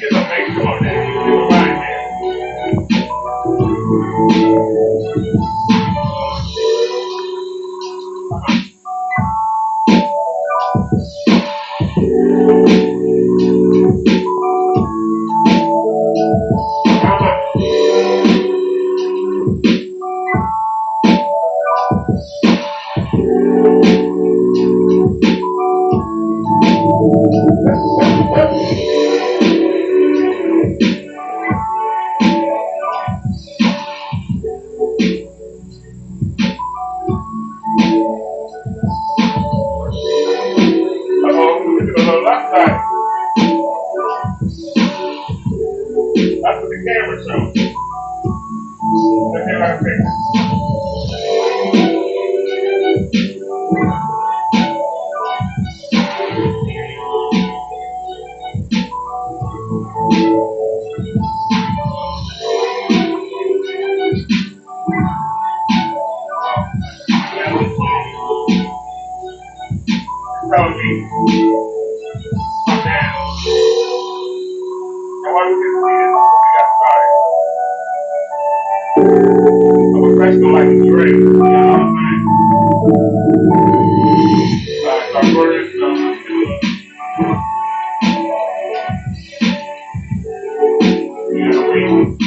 Get some makeup on there. You do right there. That's what the camera shows. Look at our picture. Tell me. Come down. And why we didn't see this before we got started? I was actually like a drink. You know what I'm saying? Alright, so I wrote this down. You know what I mean?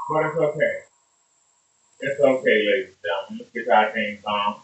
But it's okay. It's okay, ladies and gentlemen. Let's get our things on.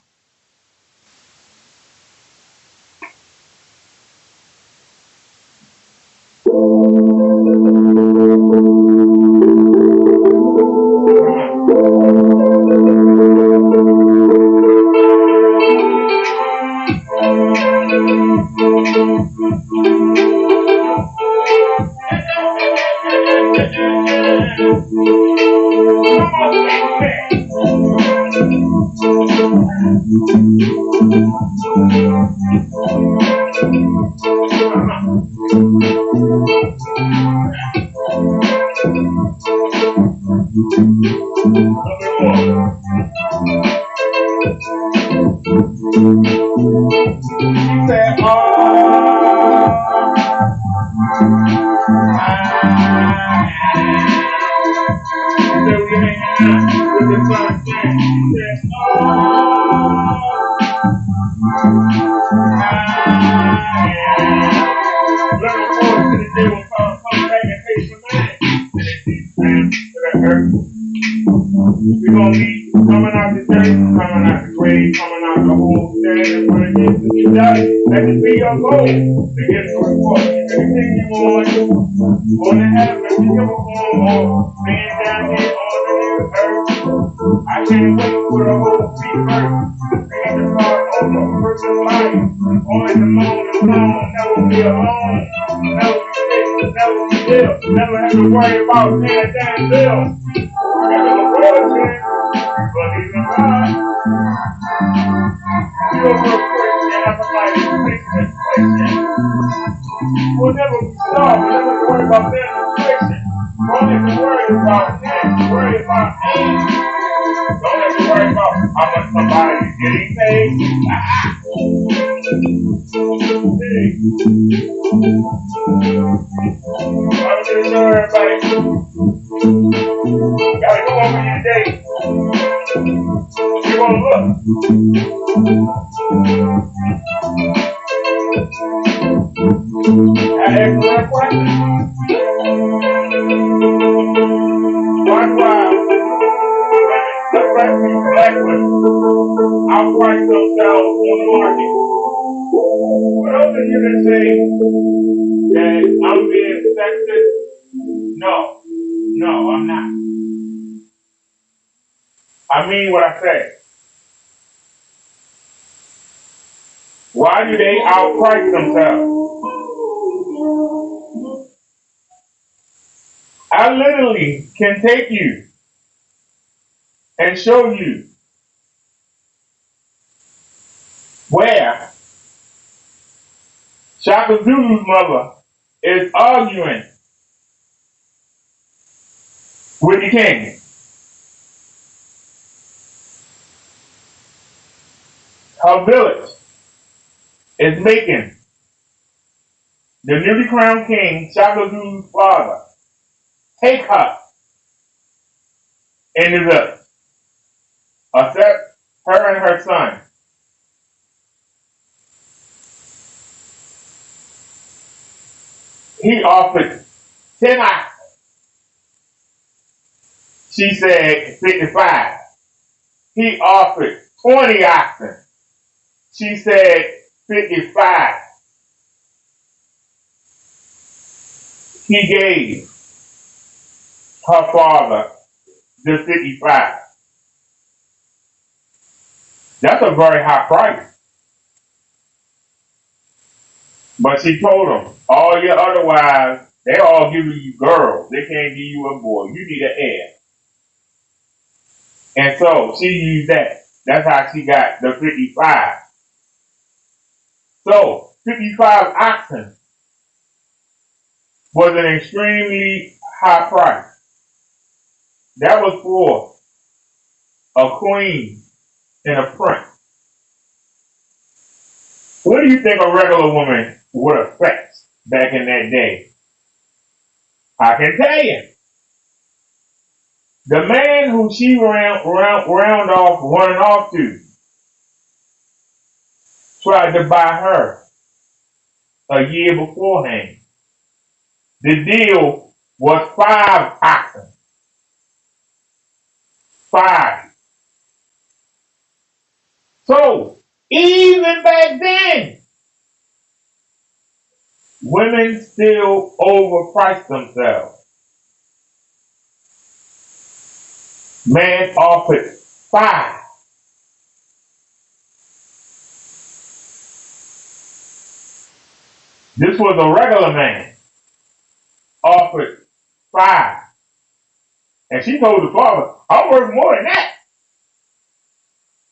We're going to be coming out the church, coming out the grave, coming out the whole stand and running into each other. That should be your goal to get to report. You can continue on the heaven, you can go on being down here on the earth. I can't wait for the whole free earth. Being the part of a person's life. Always alone, never be alone. Never be sick, never be ill. Never have to worry about paying a damn bill. We'll never be starved. We'll never worry about administration. Don't have to worry about that. Worry about age. Don't have to worry about how much somebody is getting paid. I'm just sure everybody gotta go over your day. You won't look. I asked the right question. Why do the black black women outprice themselves on the market? For those of you that say that I'm being sexist, no, I'm not. I mean what I say. Why do they outprice themselves? I literally can take you and show you where Shaka Zulu's mother is arguing with the king. Her village is making the newly crowned king, Shaka Zulu's father, take her in the village, except her and her son. He offered 10 oxen. She said 55. He offered 20 oxen. She said 55. He gave her father the 55. That's a very high price. But she told him, all your other wives, they all giving you girls. They can't give you a boy. You need an heir. And so she used that. That's how she got the 55. So 55 oxen was an extremely high price. That was for a queen and a prince. What do you think a regular woman would have fetched back in that day? I can tell you. The man who she round off, running off to, tried to buy her a year beforehand. The deal was 5 oxen. 5. So, even back then, women still overpriced themselves. Man offered 5. This was a regular man. Offered 5. And she told the father, I'm worth more than that.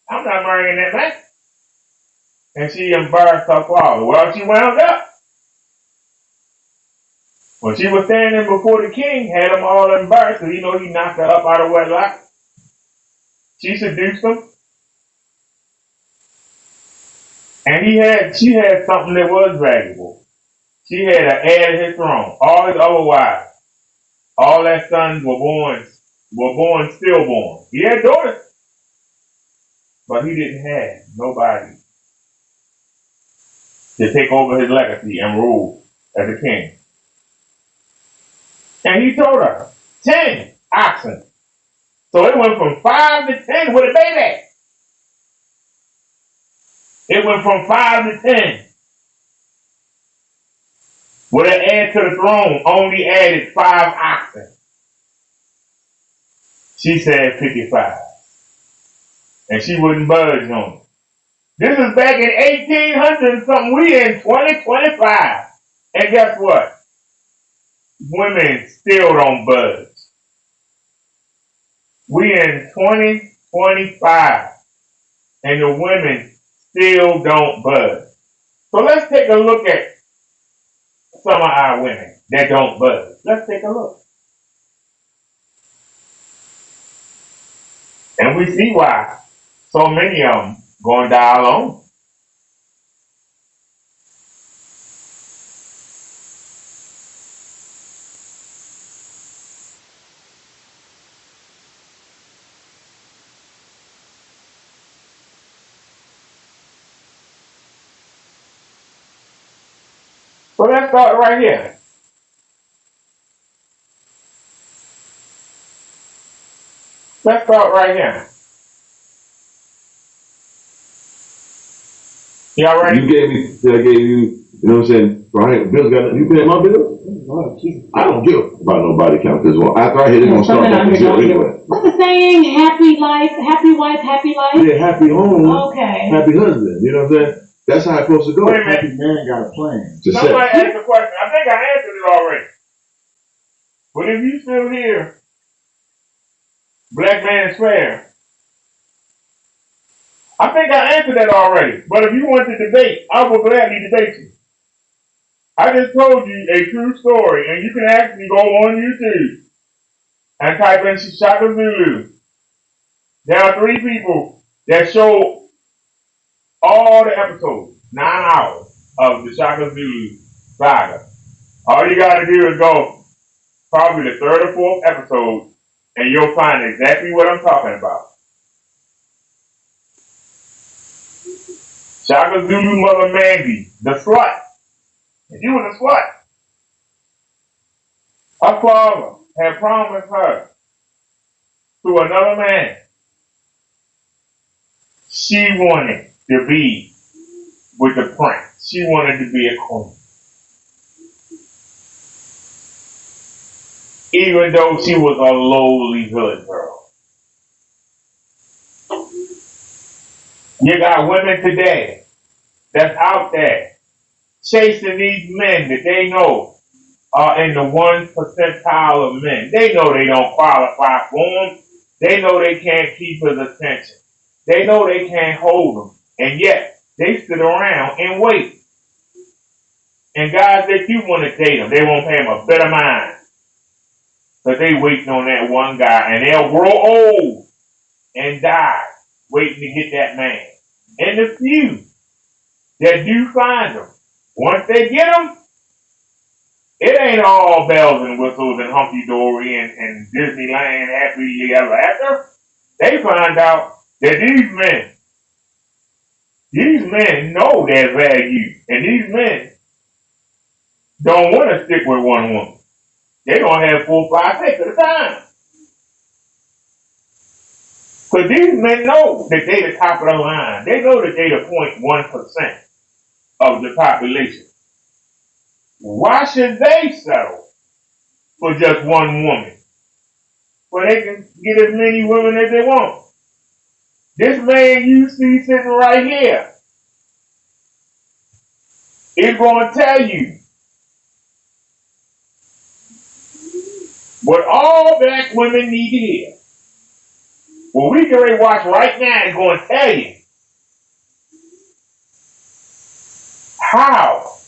I'm not marrying that man. And she embarrassed her father. Well, she wound up. When she was standing before the king, had him all embarrassed, because he knocked her up out of wedlock. She seduced him. And she had something that was valuable. She had an heir to his throne. All his other wives, all their sons were born stillborn. He had daughters, but he didn't have nobody to take over his legacy and rule as a king. And he told her, 10 oxen. So it went from 5 to 10 with a baby. It went from 5 to 10. With an heir to the throne, only added 5 oxen. She said 55. And she wouldn't budge on it. This is back in 1800 and something. We in 2025. And guess what? Women still don't budge. We in 2025. And the women still don't budge. So let's take a look at some of our women that don't budge. Let's take a look. And we see why so many of them going to die alone. So let's start right here. Let's start right here. You all ready? You gave me, I gave you, you know what I'm saying? Brian, Bill's got, you paying my bill? I don't give about nobody count this one. After I hit it, gonna start back to zero anyway. What's the saying? Happy life, happy wife, happy life? Yeah, happy home. Okay. Happy husband. You know what I'm saying? That's how it's supposed to go. Wait a minute. Happy man got a plan. Somebody asked a question. I think I answered it already. But if you still here, black man is fair. I think I answered that already. But if you want to debate, I will gladly debate you. I just told you a true story, and you can actually go on YouTube and type in Shaka Zulu. There are 3 people that show all the episodes, 9 hours of the Shaka Zulu saga. All you gotta do is go probably the 3rd or 4th episode, and you'll find exactly what I'm talking about. Shaka Zulu mother Mandy, the slut. And you was a slut. Her father had promised her to another man. She wanted to be with the prince. She wanted to be a queen. Even though she was a lowly hood girl. You got women today that's out there chasing these men that they know are in the 1 percentile of men. They know they don't qualify for him. They know they can't keep his attention. They know they can't hold him. And yet, they sit around and wait. And guys that do want to date them, they won't pay them a bit of mind. But they waiting on that one guy. And they'll grow old and die waiting to get that man. And the few that do find them, once they get them, it ain't all bells and whistles and hunky-dory and Disneyland happy ever after. They find out that these men know their value. And these men don't want to stick with one woman. They don't have 4, 5, 6 at a time. Because these men know that they the top of the line. They know that they the 0.1% of the population. Why should they settle for just one woman? Well, they can get as many women as they want. This man you see sitting right here is going to tell you what all black women need to hear. What we can watch right now is going to tell you how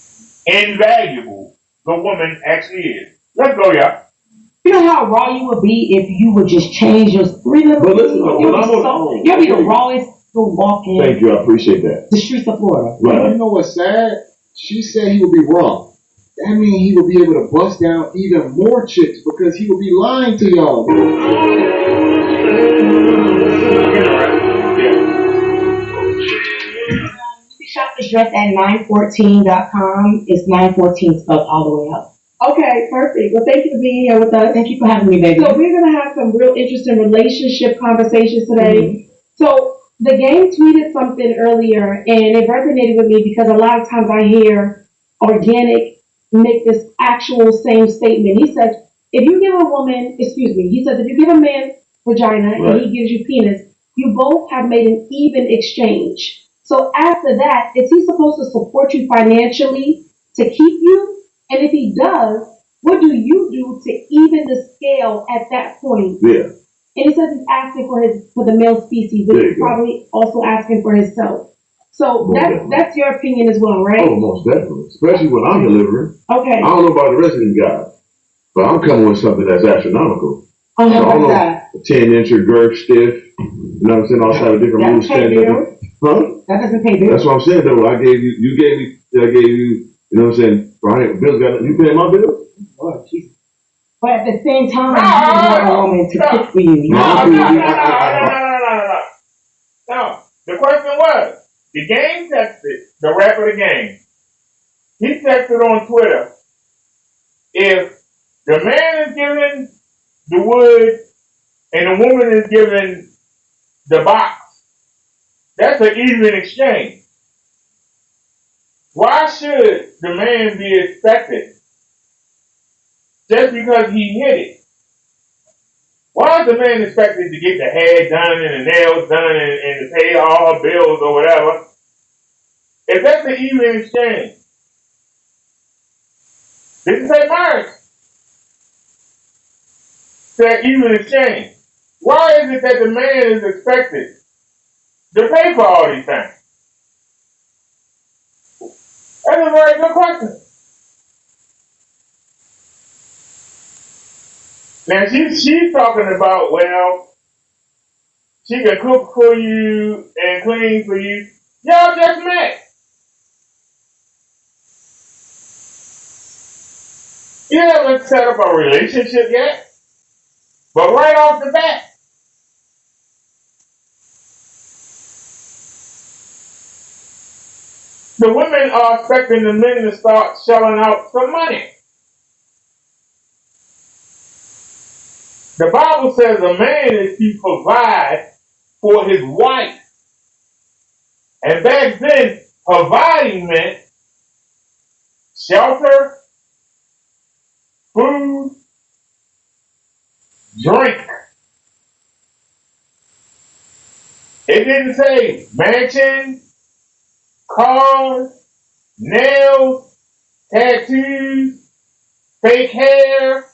invaluable the woman actually is. Let's go, y'all. You know how raw you would be if you would just change your 3 little But listen, you'll be the rawest to walk in. Thank you, I appreciate that. The streets of Florida. Right. You know what's sad? She said he would be raw. That means he would be able to bust down even more chicks because he would be lying to y'all. Shop this dress at 914.com. It's 914 spelled all the way up. Okay, perfect. Well, thank you for being here with us. Thank you for having me, baby. So we're going to have some real interesting relationship conversations today. So the game tweeted something earlier, and it resonated with me because a lot of times I hear Organic make this actual same statement. He says, if you give a woman, he says, if you give a man vagina and he gives you penis, you both have made an even exchange. So after that, is he supposed to support you financially to keep you? And if he does, what do you do to even the scale at that point? Yeah. And he says he's asking for the male species, but he's probably also asking for himself. So that's your opinion as well, right? Oh, most definitely. Especially when I'm delivering. Okay. I don't know about the rest of these guys, but I'm coming with something that's astronomical. Oh, so what's that? 10-incher girth stiff. You know what I'm saying? All type of different moves. That doesn't pay bills. That's what I'm saying, though. I gave you, you know what I'm saying? Brian, Bill's got, you paying my bill? Oh, Jesus. But at the same time, you want a woman to cook for you. No. The question was, the game texted, the rapper of the game, he texted on Twitter, if the man is giving the wood and the woman is giving the box, that's an even exchange. Why should the man be expected just because he hit it? Why is the man expected to get the hair done and the nails done and to pay all her bills or whatever? If that's an even exchange, didn't say marriage, said even exchange. Why is it that the man is expected to pay for all these things? That's a very good question. Now she's talking about, well, she can cook for you and clean for you. Y'all just met. You haven't set up a relationship yet. But right off the bat, the women are expecting the men to start shelling out some money. The Bible says a man is to provide for his wife. And back then, providing meant shelter, food, drink. It didn't say mansion, cars, nails, tattoos, fake hair.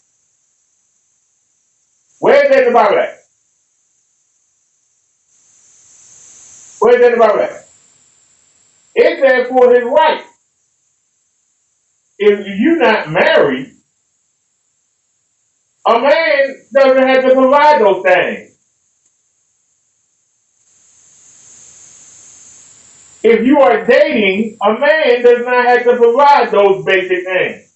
Where's that in the Bible at? Where's that in the Bible at? It said for his wife. If you're not married, a man doesn't have to provide those things. If you are dating, a man does not have to provide those basic things.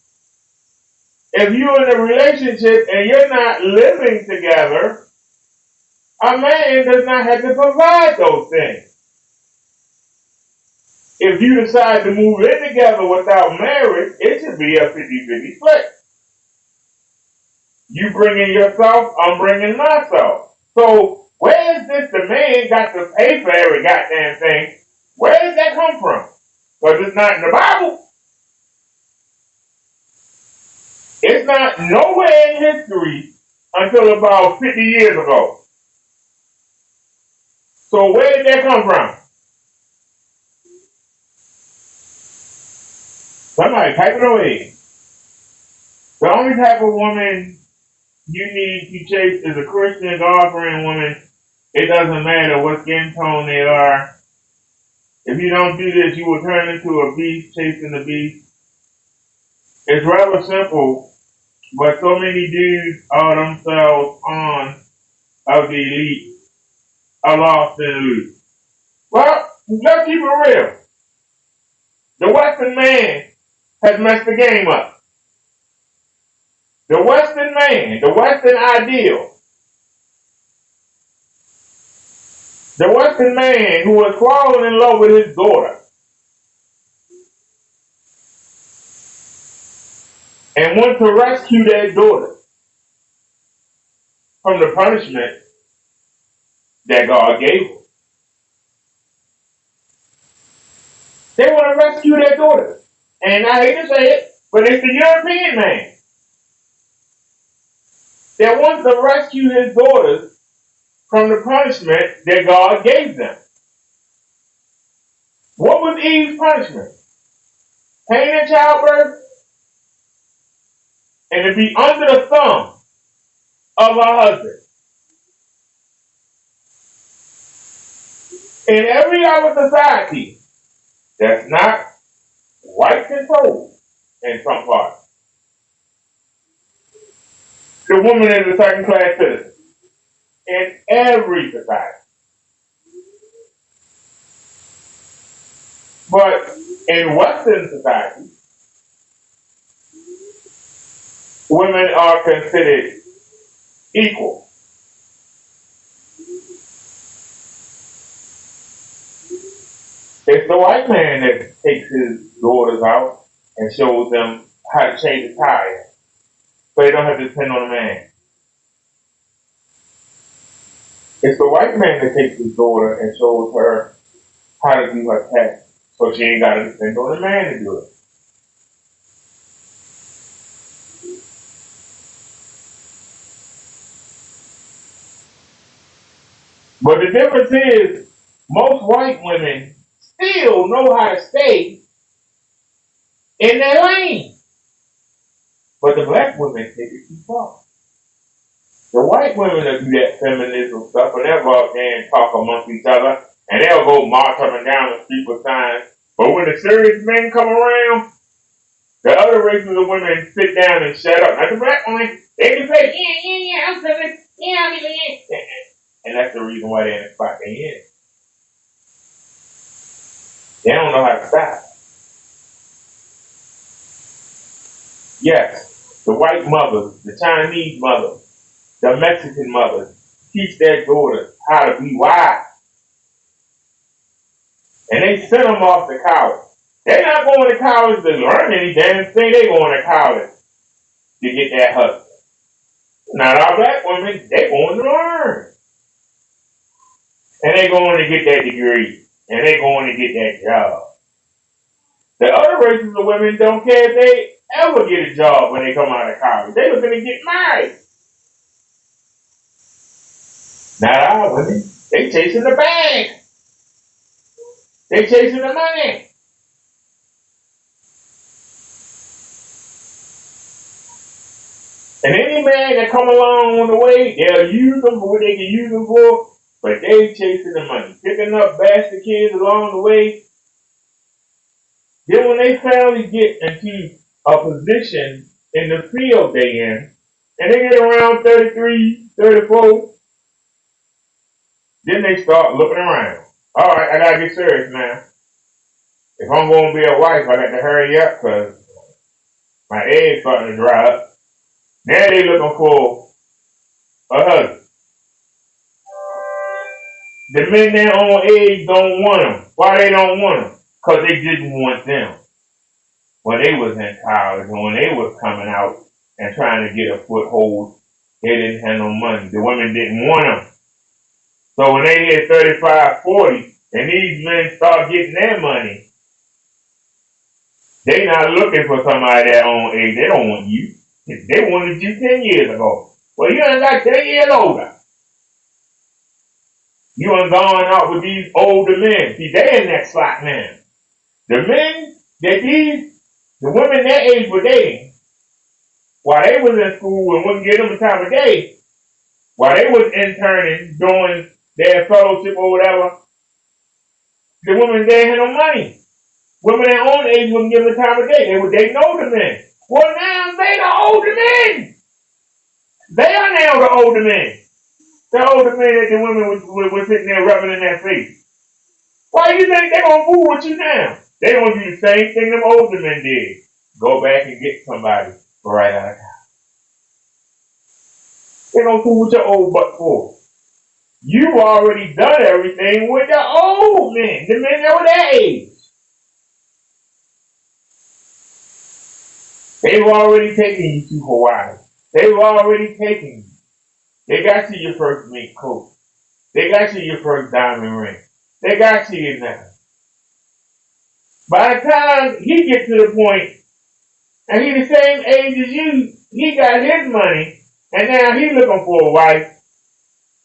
If you're in a relationship and you're not living together, a man does not have to provide those things. If you decide to move in together without marriage, it should be a 50-50 split. You bringing yourself, I'm bringing myself. So where is this the man got to pay for every goddamn thing? Where does that come from? Because it's not in the Bible. It's not nowhere in history until about 50 years ago. So where did that come from? Somebody type it away. The only type of woman you need to chase is a Christian God-fearing woman. It doesn't matter what skin tone they are. If you don't do this, you will turn into a beast chasing the beast. It's rather simple, but so many dudes are themselves on of the elite are lost and loose. Well, let's keep it real. The Western man has messed the game up. The Western man, the Western ideal, the Western man who was falling in love with his daughter and wants to rescue that daughter from the punishment that God gave her. They want to rescue their daughter. And I hate to say it, but it's the European man that wants to rescue his daughters from the punishment that God gave them. What was Eve's punishment? Pain in childbirth and to be under the thumb of her husband. In every other society, that's not white controlled in some parts. The woman is a second class citizen in every society. But in Western society, women are considered equal. It's the white man that takes his daughters out and shows them how to change a tire so they don't have to depend on a man. It's the white man that takes his daughter and shows her how to do her taxes So she ain't got to depend on the man to do it. But the difference is, most white women still know how to stay in their lane. But the black women take it too far. The white women will do that feminism stuff, and they'll go out there and talk amongst each other, and they'll go march up and down the street with signs. But when the serious men come around, the other races of women sit down and shut up. Not the black women. They can say, yeah, I'm feminist. Yeah. And that's the reason why they're in the spot they're in. They don't know how to stop. Yes, the white mothers, the Chinese mothers, the Mexican mothers teach their daughters how to be wise. And they send them off to college. They're not going to college to learn any damn thing. They're going to college to get that husband. Not our black women, they're going to learn. And they're going to get that degree. And they're going to get that job. The other races of women don't care if they ever get a job when they come out of college. They're looking to get married. Not our women. They chasing the bag. They chasing the money. And any man that come along on the way, they'll use them for what they can use them for, but they chasing the money. Picking up bastard kids along the way. Then when they finally get into a position in the field they in, and they get around 33, 34, then they start looking around. All right, I gotta get serious now. If I'm gonna be a wife, I got to hurry up because my eggs starting to dry up. Now they looking for a husband. The men that own eggs don't want them. Why they don't want them? Because they didn't want them. When they was in college and when they was coming out and trying to get a foothold, they didn't have no money. The women didn't want them. So when they hit 35, 40, and these men start getting their money, they not looking for somebody that own eggs. They don't want you. They wanted you 10 years ago. Well, you ain't got 10 years older. You ain't gone out with these older men. See, they in that slot now. The men the women their age were dating, while they was in school and wouldn't give them the time of day, while they was interning, doing their fellowship or whatever, the women, they had no money. Women their own age wouldn't give them the time of day. They were dating older men. Well, now they the older men. They are now the older men. The older men that the women were sitting there rubbing in their face. Why do you think they're going to fool with you now? They're going to do the same thing them older men did. Go back and get somebody right out of town. They're going to fool with your old butt for. You've already done everything with the old men, the men that were their age. They've already taken you to Hawaii. They've already taken you. They got you your first mink coat. They got you your first diamond ring. They got you your nothing. By the time he gets to the point, and he's the same age as you, he got his money, and now he's looking for a wife.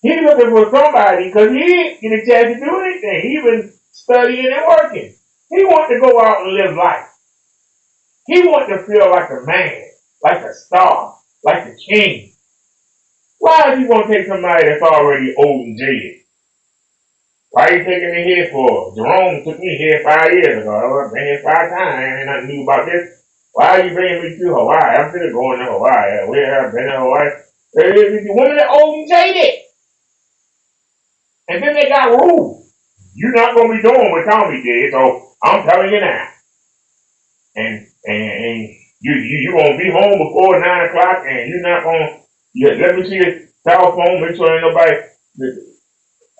He's looking for somebody because he ain't get a chance to do anything. He's been studying and working. He wants to go out and live life. He wants to feel like a man, like a star, like a king. Why is he going to take somebody that's already old and jaded? Why are you taking me here for? Jerome took me here 5 years ago. I've been here 5 times. Ain't nothing new about this. Why are you bringing me to Hawaii? I'm still going to Hawaii. Where have been in Hawaii? The women are old and jaded. And then they got rules. You're not going to be doing what Tommy did, so I'm telling you now. And you going to be home before 9 o'clock, and you're not going to, let me see your cell phone, make sure ain't nobody,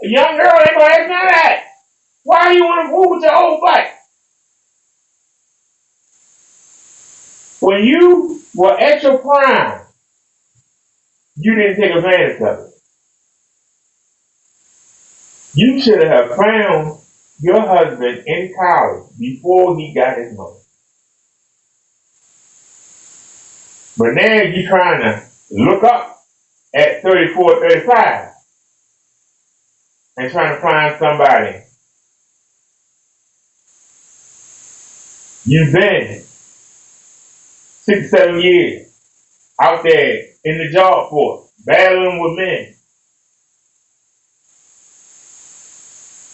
a young girl ain't going to ask none of that. Why you want to fool with your old butt? When you were at your prime, you didn't take advantage of it. You should have found your husband in college before he got his money. But now you're trying to look up at 34, 35 and trying to find somebody. You've been 6, 7 years out there in the job force, battling with men.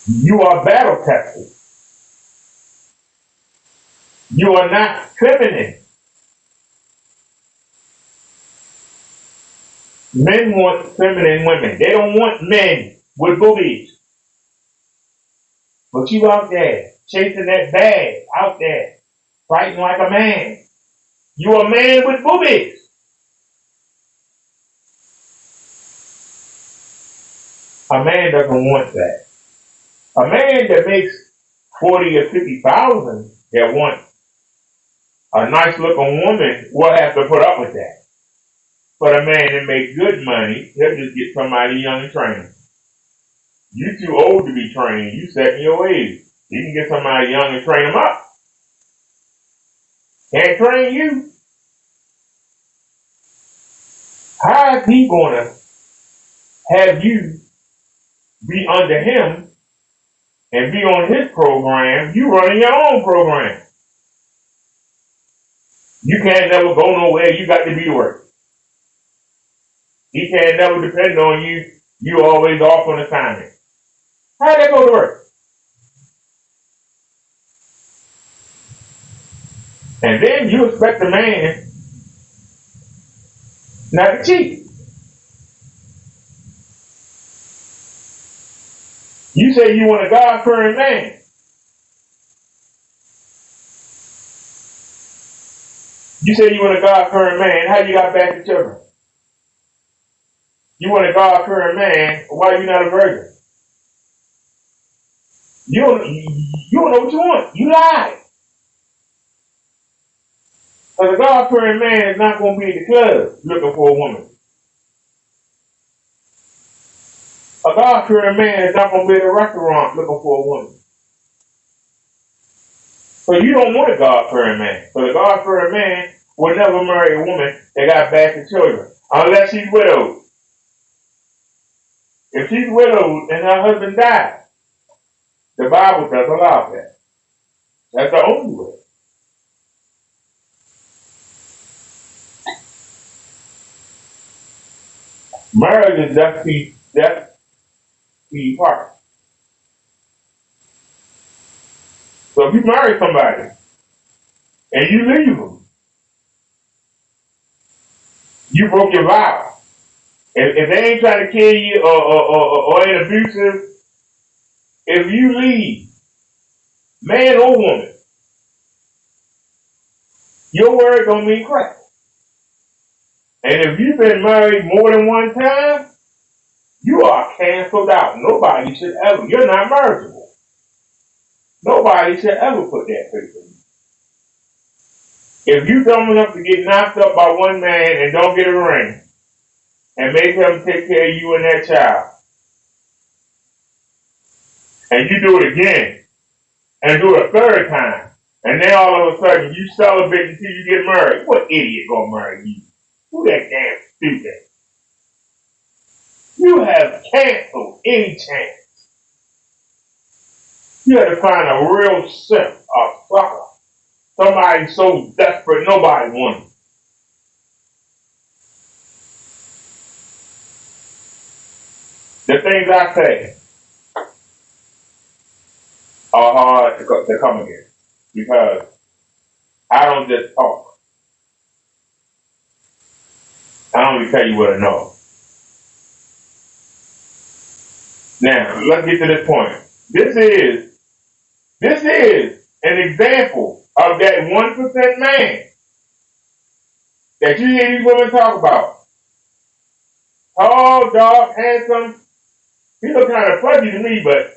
You are battle tested. You are not feminine. Men want feminine women. They don't want men with boobies. But you out there chasing that bag, out there fighting like a man. You a man with boobies. A man doesn't want that. A man that makes 40 or 50,000 that wants a nice looking woman will have to put up with that. But a man that makes good money, he'll just get somebody young and trained. You too old to be trained. You set in your age. You can get somebody young and train them up. Can't train you. How is he going to have you be under him and be on his program? You running your own program. You can't never go nowhere. You got to be to work. He can't never depend on you. You always off on assignment. How they go to work? And then you expect a man not to cheat. You say you want a God-fearing man. You say you want a God-fearing man. How you got bastard children? You want a God-fearing man. Why you not a virgin? You don't know what you want. You lied. Because a God-fearing man is not going to be in the club looking for a woman. A God-fearing man is not going to be in a restaurant looking for a woman. So you don't want a God-fearing man. So a God-fearing man will never marry a woman that got bastard children. Unless she's widowed. If she's widowed and her husband died, the Bible does allow that. That's the only way. Marriage is that's the part. So if you marry somebody and you leave them, you broke your vow. If they ain't trying to kill you or ain't abusive, if you leave, man or woman, your word don't mean crap. And if you've been married more than one time, you are canceled out. Nobody should ever. You're not marriageable. Nobody should ever put that faith in you. If you dumb enough to get knocked up by one man and don't get a ring, and make him take care of you and that child, and you do it again, and do it a third time, and then all of a sudden you celebrate until you get married, what idiot gonna marry you? Who that damn stupid? You have canceled any chance. You had to find a real simp, a sucker. Somebody so desperate nobody wants. The things I say are hard to come against because I don't just talk. I only tell you what I know. Now, let's get to this point. This is an example of that 1% man that you hear these women talk about. Tall, dark, handsome. He look kind of fuzzy to me, but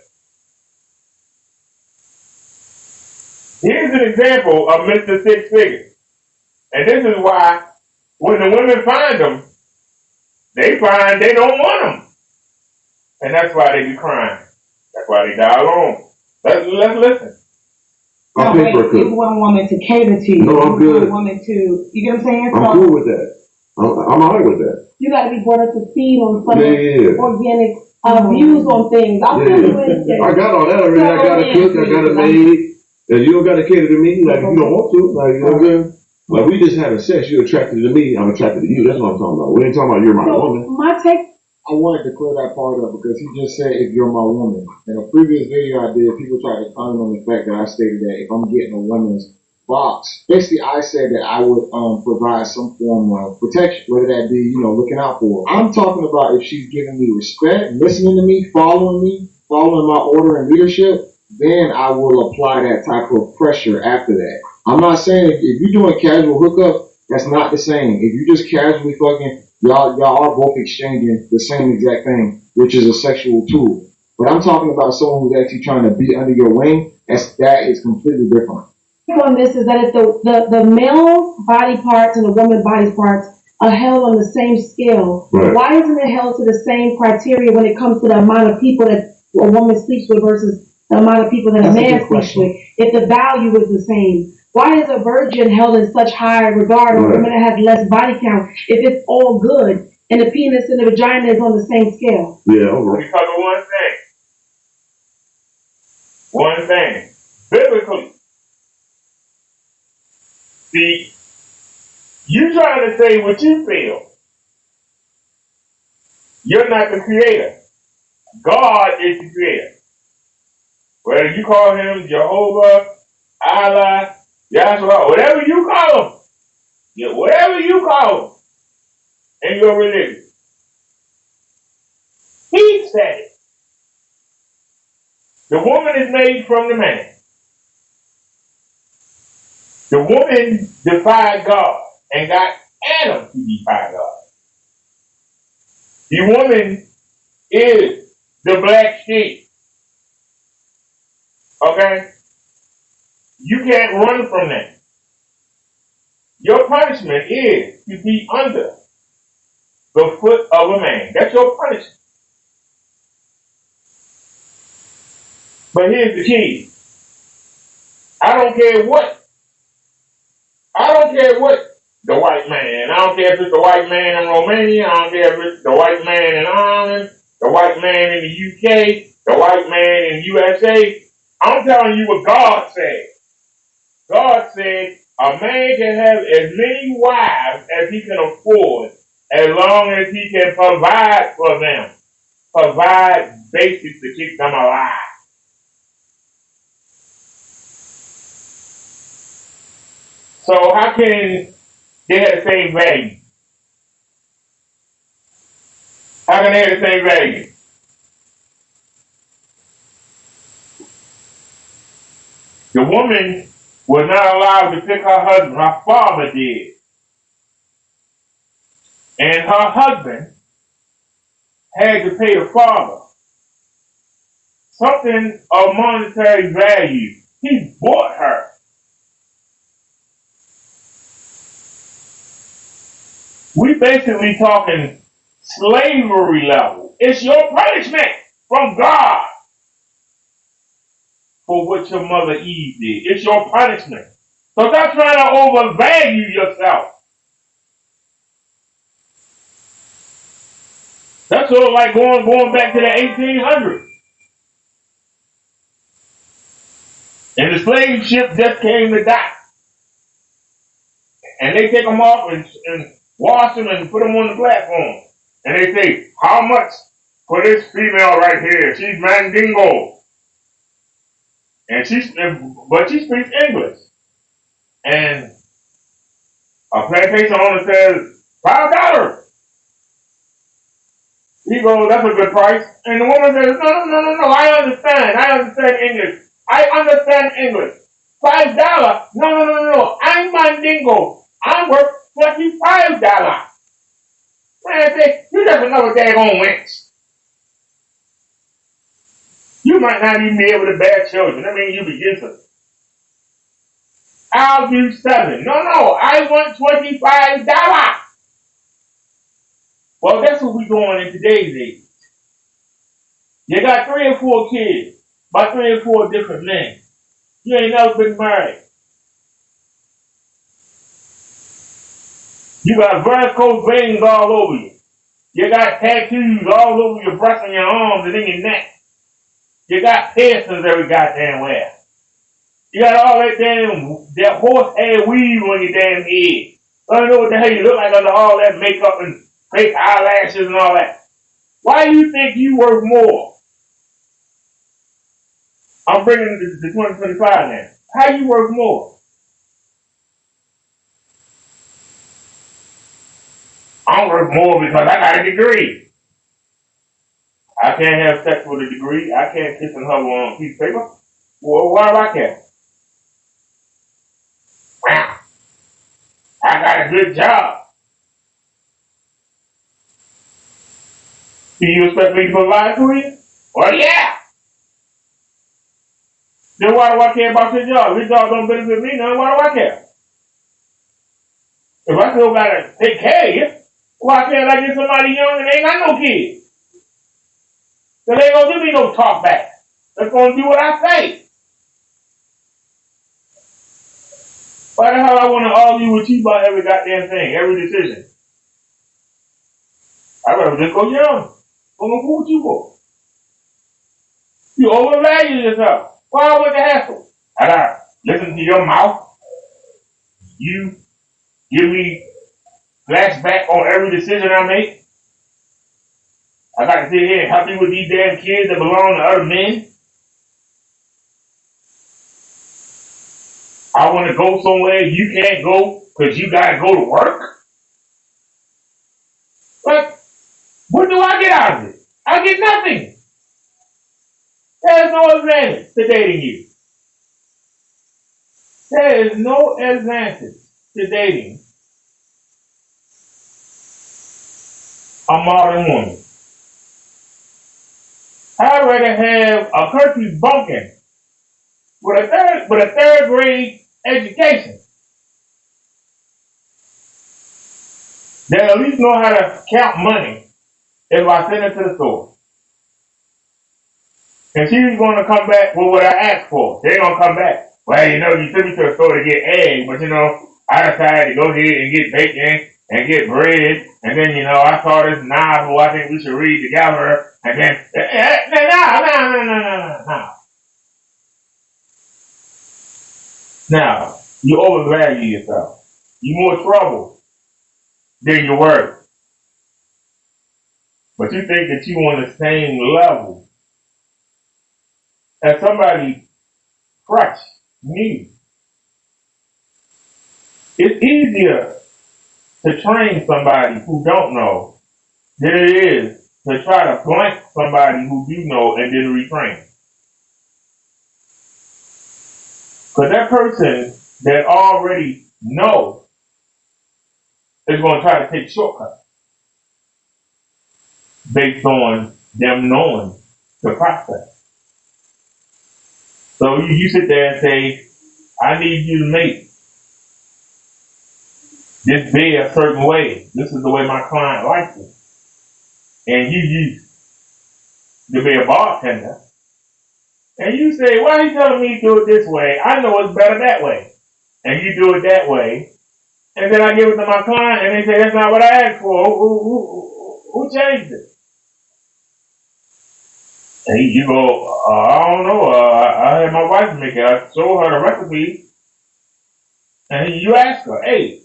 here's an example of Mr. Six Figures. And this is why when the women find them, they find they don't want them. And that's why they be crying. That's why they die alone. Let's listen. I'll pay for a You cook. want a woman to cater to you. No, I'm You want good. a woman to, you get what I'm saying? I'm cool with that. I'm alright with that. You gotta be brought up to speed on some Yeah. organic views on things. I feel you with I got all that already. I got a cook, I got a maid. And you don't gotta cater to me, like if you don't want to, like you know what I'm saying? Like we just having sex, you're attracted to me, I'm attracted to you. That's what I'm talking about. We ain't talking about you're my woman. My take. I wanted to clear that part up because he just said if you're my woman. In a previous video I did, people tried to comment on the fact that I stated that if I'm getting a woman's box, basically I said that I would provide some form of protection, whether that be, looking out for her. I'm talking about if she's giving me respect, listening to me, following my order and leadership, then I will apply that type of pressure after that. I'm not saying if you're doing casual hookup, that's not the same. If you just casually fucking, y'all are both exchanging the same exact thing, which is a sexual tool. But I'm talking about someone who's actually trying to be under your wing. That is completely different. On this is that if the male body parts and the woman body parts are held on the same scale, Right. why isn't it held to the same criteria when it comes to the amount of people that a woman sleeps with versus the amount of people that a man sleeps with? If the value is the same, why is a virgin held in such high regard or a woman that has less body count if it's all good and the penis and the vagina is on the same scale? Yeah, alright. Because of one thing. One thing. Biblically. See, you trying to say what you feel. You're not the creator. God is the creator. Whether you call him Jehovah, Allah, Yahshua, whatever you call him. Yeah, whatever you call him in your religion. He said it. The woman is made from the man. The woman defied God and got Adam to defy God. The woman is the black sheep. Okay? You can't run from that. Your punishment is to be under the foot of a man. That's your punishment. But here's the key. I don't care what the white man. I don't care if it's the white man in Romania. I don't care if it's the white man in Ireland, the white man in the UK, the white man in USA. I'm telling you what God said. God said a man can have as many wives as he can afford as long as he can provide for them. Provide basics to keep them alive. So how can they have the same value? How can they have the same value? The woman was not allowed to pick her husband. Her father did. And her husband had to pay the father something of monetary value. He bought her. We basically talking slavery level. It's your punishment from God for what your mother Eve did. It's your punishment. So stop trying to overvalue yourself. That's sort of like going back to the 1800s. And the slave ship just came to dock. And they take them off and wash them and put them on the platform. And they say, how much for this female right here? She's Mandingo. But she speaks English. And a plantation owner says, $5. He goes, that's a good price. And the woman says, no, I understand English. I understand English. $5? No, I'm Mandingo. I'm worth $25. Man, say, you just another daggone wench. You might not even be able to bear children. I mean, you be useless. I'll do 7. No, I want $25. Well, that's what we're doing in today's age. You got 3 or 4 kids, by 3 or 4 different men. You ain't never been married. You got varicose veins all over you. You got tattoos all over your breast and your arms and in your neck. You got piercings every goddamn where. You got all that horsehair weave on your damn head. I don't know what the hell you look like under all that makeup and fake eyelashes and all that. Why do you think you worth more? I'm bringing it to 2025 now. How you worth more? I'm worth more because I got a degree. I can't have sex with a degree. I can't kiss and hug on a piece of paper. Well, why do I care? Wow, I got a good job. Do you expect me to provide for you? Well, yeah. Then why do I care about your job? Your job don't benefit me none. Why do I care? If I still gotta take care of you, why can't I get somebody young and they ain't got no kids? So they ain't gonna give me no talk back. They're gonna do what I say. Why the hell I wanna argue with you about every goddamn thing, every decision? I'd rather just go young. Don't know what you for. You overvalue yourself. Why I want the hassle? I gotta listen to your mouth. You give me flashback on every decision I make. I got to sit here and help you with these damn kids that belong to other men. I want to go somewhere you can't go because you got to go to work. But what do I get out of it? I get nothing. There is no advantage to dating you. There is no advantage to dating a modern woman. I'd rather have a country bumpkin with a third grade education that at least know how to count money if I send her to the store. And she's going to come back with what I asked for. They're going to come back. Well, you took me to the store to get eggs, but I decided to go ahead and get bacon and get bread. And then, I saw this novel I think we should read together. And then, no. Now, you overvalue yourself. You're more trouble than you're worth. But you think that you on the same level as somebody fresh, new. It's easier to train somebody who don't know than it is to try to blank somebody who do know and then retrain. Because that person that already knows is going to try to take shortcuts based on them knowing the process. So you sit there and say, I need you to make this bed a certain way. This is the way my client likes it. And you used to be a bartender. And you say, why are you telling me to do it this way? I know it's better that way. And you do it that way. And then I give it to my client and they say, that's not what I asked for. Who changed it? And you go, I don't know. I had my wife make it. I showed her the recipe. And you ask her, hey,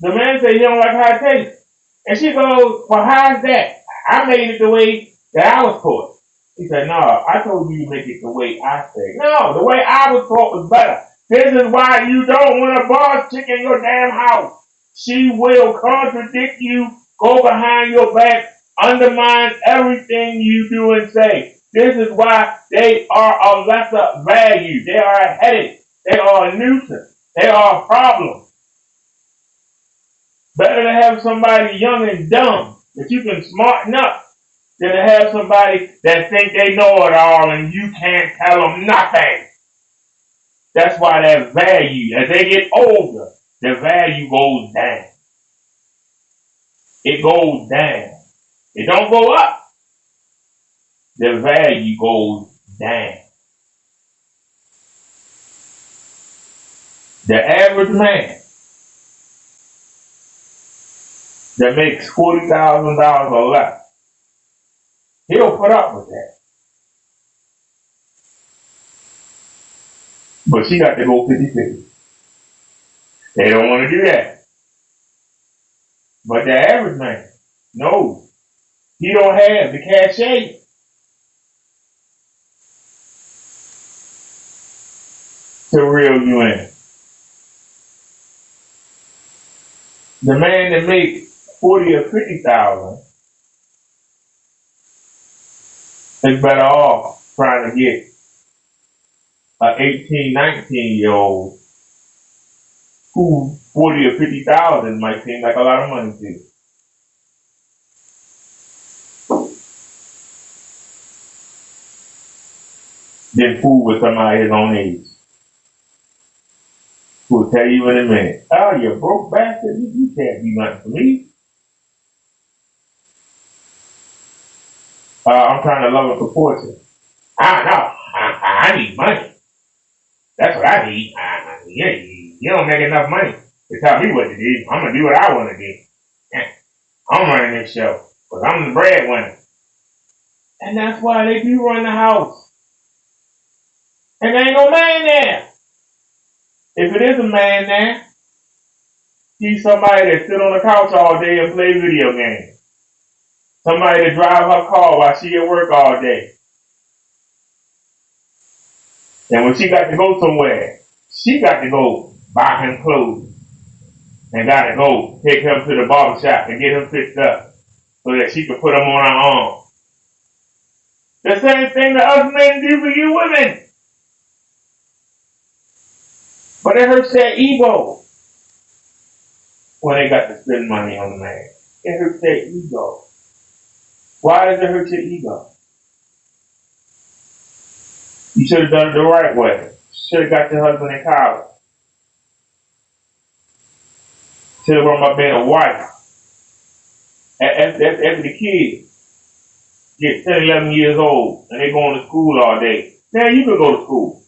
the man said he don't like how it tastes. And she goes, well, how's that? I made it the way that I was taught. He said, no, I told you to make it the way I said. No, the way I was taught was better. This is why you don't want a boss chick in your damn house. She will contradict you, go behind your back, undermine everything you do and say. This is why they are of lesser value. They are a headache. They are a nuisance. They are a problem. Better to have somebody young and dumb that you can smarten up than to have somebody that think they know it all and you can't tell them nothing. That's why their value, as they get older, their value goes down. It goes down. It don't go up. Their value goes down. The average man that makes $40,000 or less, he'll put up with that. But she got to go 50-50. They don't want to do that. But the average man, no, he don't have the cachet to reel you in. The man that makes 40 or 50,000 is better off trying to get an 18, 19-year-old who 40 or 50,000 might seem like a lot of money to you. Then fool with somebody his own age, who will tell you in a minute, oh, you broke bastard, you can't be nothing for me. I'm trying to love and support you. I need money. That's what I need. You don't make enough money to tell me what to do. I'm going to do what I want to do. I'm running this show because I'm the breadwinner. And that's why they do run the house. And there ain't no man there. If it is a man there, he's somebody that sit on the couch all day and play video games. Somebody that drive her car while she at work all day. And when she got to go somewhere, she got to go buy him clothes. And got to go take him to the barber shop and get him fixed up so that she could put him on her arm. The same thing that us men do for you women. But it hurts their ego when they got to spend money on the man. It hurts their ego. Why does it hurt your ego? You should have done it the right way. Should have got your husband in college. Should have worried about being a wife. After the kids get 10, 11 years old and they going to school all day, now you can go to school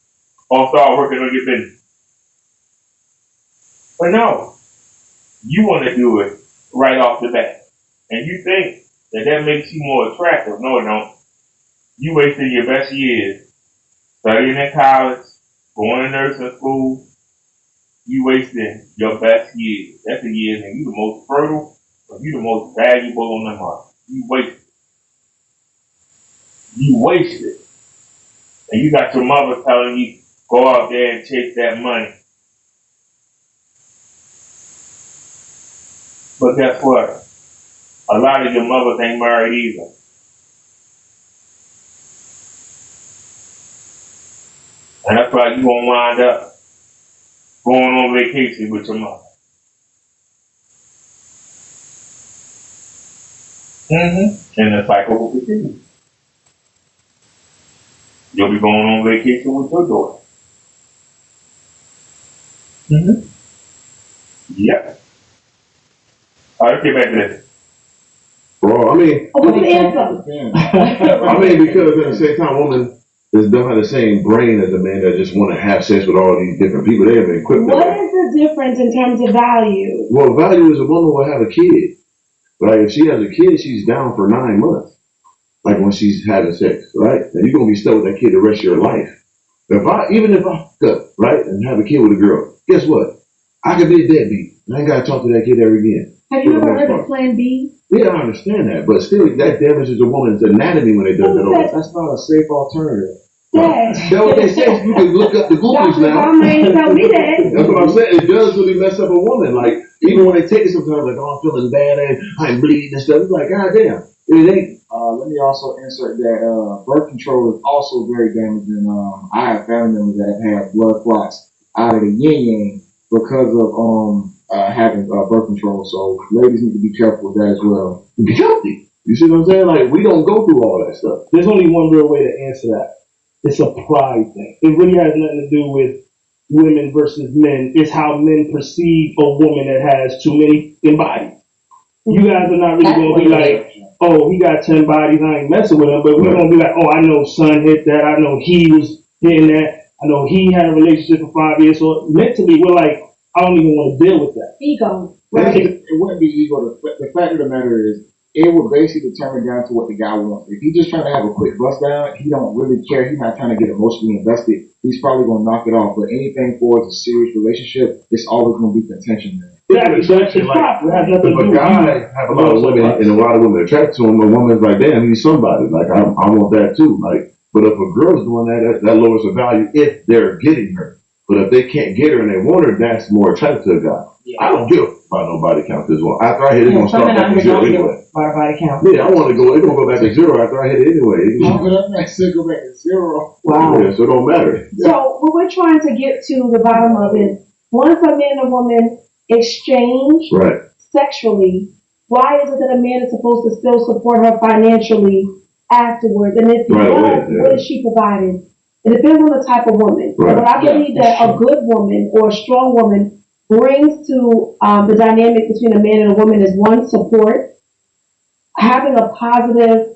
or start working on your business. But no, you want to do it right off the bat. And you think that makes you more attractive. No, it don't. You wasted your best years studying in college, going to nursing school. You wasted your best years. That's the years and you the most fertile, or you the most valuable on the market. You wasted. You wasted. And you got your mother telling you, go out there and chase that money. But guess what? A lot of your mothers ain't married either. And that's why you gonna wind up going on vacation with your mother. And the cycle will continue. You'll be going on vacation with your daughter. Yep. All right, let's get back to this. Bro, I mean, because at the same time, women don't have the same brain as a man that just want to have sex with all these different people. They have been equipped. What is the difference in terms of value? Well, value is a woman will have a kid. Like if she has a kid, she's down for 9 months. Like when she's having sex, right? And you're gonna be stuck with that kid the rest of your life. Even if I fuck up, right, and have a kid with a girl, guess what? I could be a deadbeat. I ain't gotta talk to that kid ever again. Have you ever heard of Plan B? Yeah, I understand that, but still, that damages a woman's anatomy when it does that. That's not a safe alternative. That's what they say. You can look up the Googles now. Tell me that. That's what I'm saying. It does really mess up a woman. Like, even when they take it sometimes, like, oh, I'm feeling bad and I'm bleeding and stuff. It's like, God damn. It ain't. Let me also insert that birth control is also very damaging. I have family members that have had blood clots out of the yin-yang because of having birth control. So ladies need to be careful with that as well. Be healthy. You see what I'm saying? Like, we don't go through all that stuff. There's only one real way to answer that. It's a pride thing. It really has nothing to do with women versus men. It's how men perceive a woman that has too many bodies. You guys are not really going to be like, oh, he got 10 bodies, I ain't messing with him. But we're going to be like, oh, I know son hit that. I know he was hitting that. I know he had a relationship for 5 years. So mentally, we're like, I don't even want to deal with that. Ego. Right. It wouldn't be ego. The fact of the matter is, it would basically determine down to what the guy wants. If he's just trying to have a quick bust down, he don't really care. He's not trying to get emotionally invested. He's probably going to knock it off. But anything towards a serious relationship, it's always going to be contention there. Exactly. So it's proper. It has nothing to If a do with guy you. have a lot of women and a lot of women attracted to him, a woman's like, damn, he's somebody. Like I want that too. Like, but if a girl's doing that lowers the value if they're getting her. But if they can't get her and they want her, that's more attractive to a guy. Yeah. I don't give about no body count this one. After I hit it, it's gonna start back to zero anyway. Body count. Yeah, I want to go. It's gonna go back to zero after I hit it anyway. I said go back to zero. Wow. Yeah, so it don't matter. Yeah. So what we're trying to get to the bottom of is, once a man and a woman exchange Right. sexually, why is it that a man is supposed to still support her financially afterwards? And if Right away, not, what is she providing? It depends on the type of woman. Right. But I believe that a good woman or a strong woman brings to the dynamic between a man and a woman is, one, support, having a positive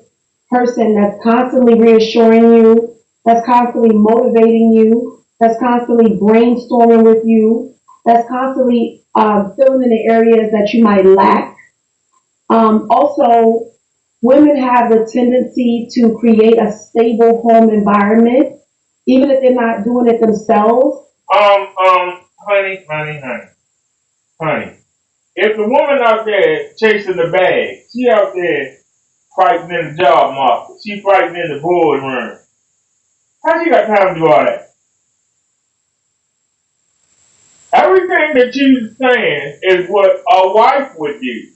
person that's constantly reassuring you, that's constantly motivating you, that's constantly brainstorming with you, that's constantly filling in the areas that you might lack. Also, women have the tendency to create a stable home environment, even if they're not doing it themselves. Honey. If the woman out there chasing the bag, she out there fighting in the job market, she fighting in the boardroom, how she got time to do all that? Everything that you're saying is what a wife would do.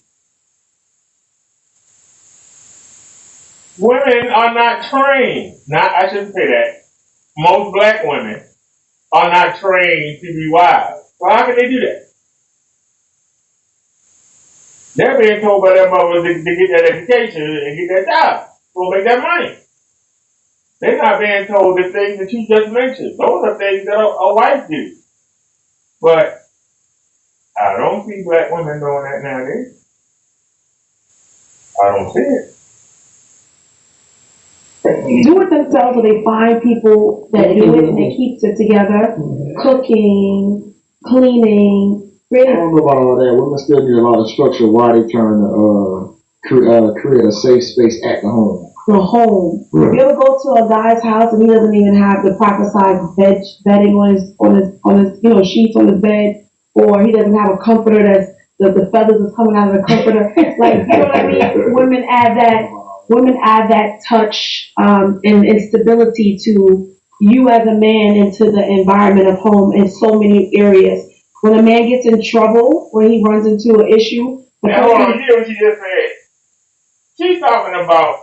Women are not trained. I shouldn't say that. Most black women are not trained to be wives. So how can they do that? They're being told by their mothers to get that education and get that job. So make that money. They're not being told the things that you just mentioned. Those are things that a wife do. But I don't see black women doing that nowadays. I don't see it. Do it themselves, or they find people that do it and they keep it together. Cooking, cleaning, I don't know about all that. Women still need a lot of structure while they trying to create a safe space at the home. The home. Right. You ever go to a guy's house and he doesn't even have the proper size bedding on his sheets on his bed, or he doesn't have a comforter that's the feathers is coming out of the comforter. Like, you know what I mean? Women add that touch and stability to you as a man into the environment of home in so many areas. When a man gets in trouble, when he runs into an issue, now, hold on, you hear what she just said? She's talking about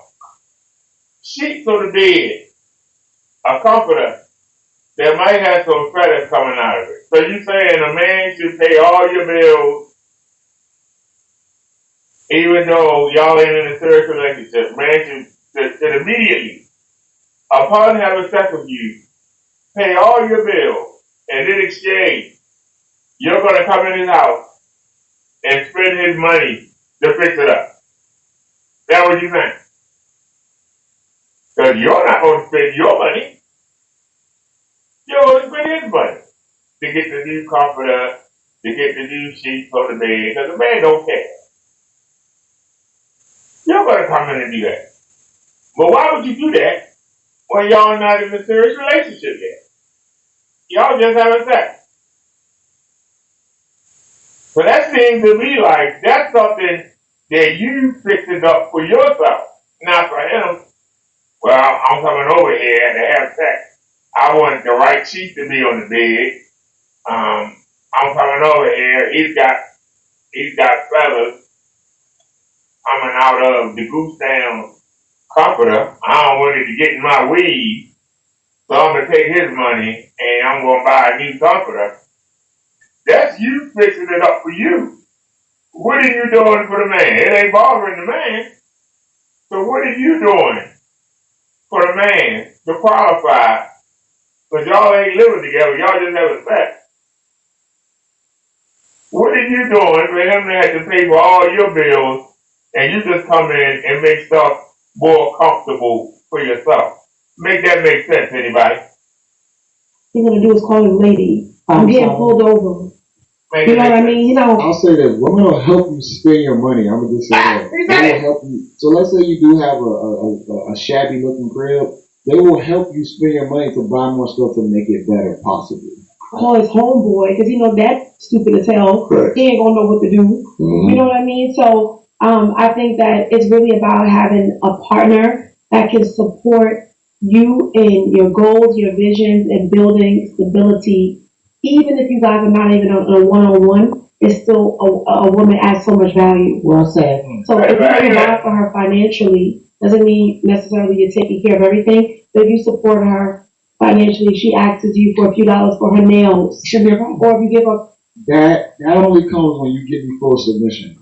sheets on the bed, a comforter that might have some feathers coming out of it. So you saying a man should pay all your bills, even though y'all ain't in a serious relationship? Man should immediately, upon having sex with you, pay all your bills, and in exchange, you're going to come in his house and spend his money to fix it up. That's what you think? Because you're not going to spend your money. You're going to spend his money to get the new comforter, to get the new sheets on the bed, because the man don't care. You're going to come in and do that. But why would you do that when y'all not in a serious relationship yet? Y'all just having sex. So that seems to me like that's something that you fixing up for yourself, not for him. Well, I'm coming over here to have sex. I want the right sheet to be on the bed. I'm coming over here. He's got feathers coming out of the goose down comforter. I don't want it to get in my weed. So I'm going to take his money and I'm going to buy a new comforter. That's you fixing it up for you. What are you doing for the man? It ain't bothering the man. So what are you doing for the man to qualify? Because y'all ain't living together. Y'all just having sex. What are you doing for him to have to pay for all your bills and you just come in and make stuff more comfortable for yourself? Make that make sense, anybody? he's gonna do is call his lady. I'm getting pulled over. You know what I mean? You know. I'll say that women will help you spend your money. I'm gonna just say that. They will help you. So let's say you do have a shabby looking crib. They will help you spend your money to buy more stuff to make it better, possibly. Call his homeboy because you know that's stupid as hell. Correct. He ain't gonna know what to do. Mm-hmm. You know what I mean? So I think that it's really about having a partner that can support you in your goals, your visions, and building stability. Even if you guys are not even on a one-on-one, it's still a woman adds so much value. Well said. So if you provide for her financially, doesn't mean necessarily you're taking care of everything. But if you support her financially, she asks you for a few dollars for her nails. Should be a problem. Or if you give her That only comes when you give me full submission.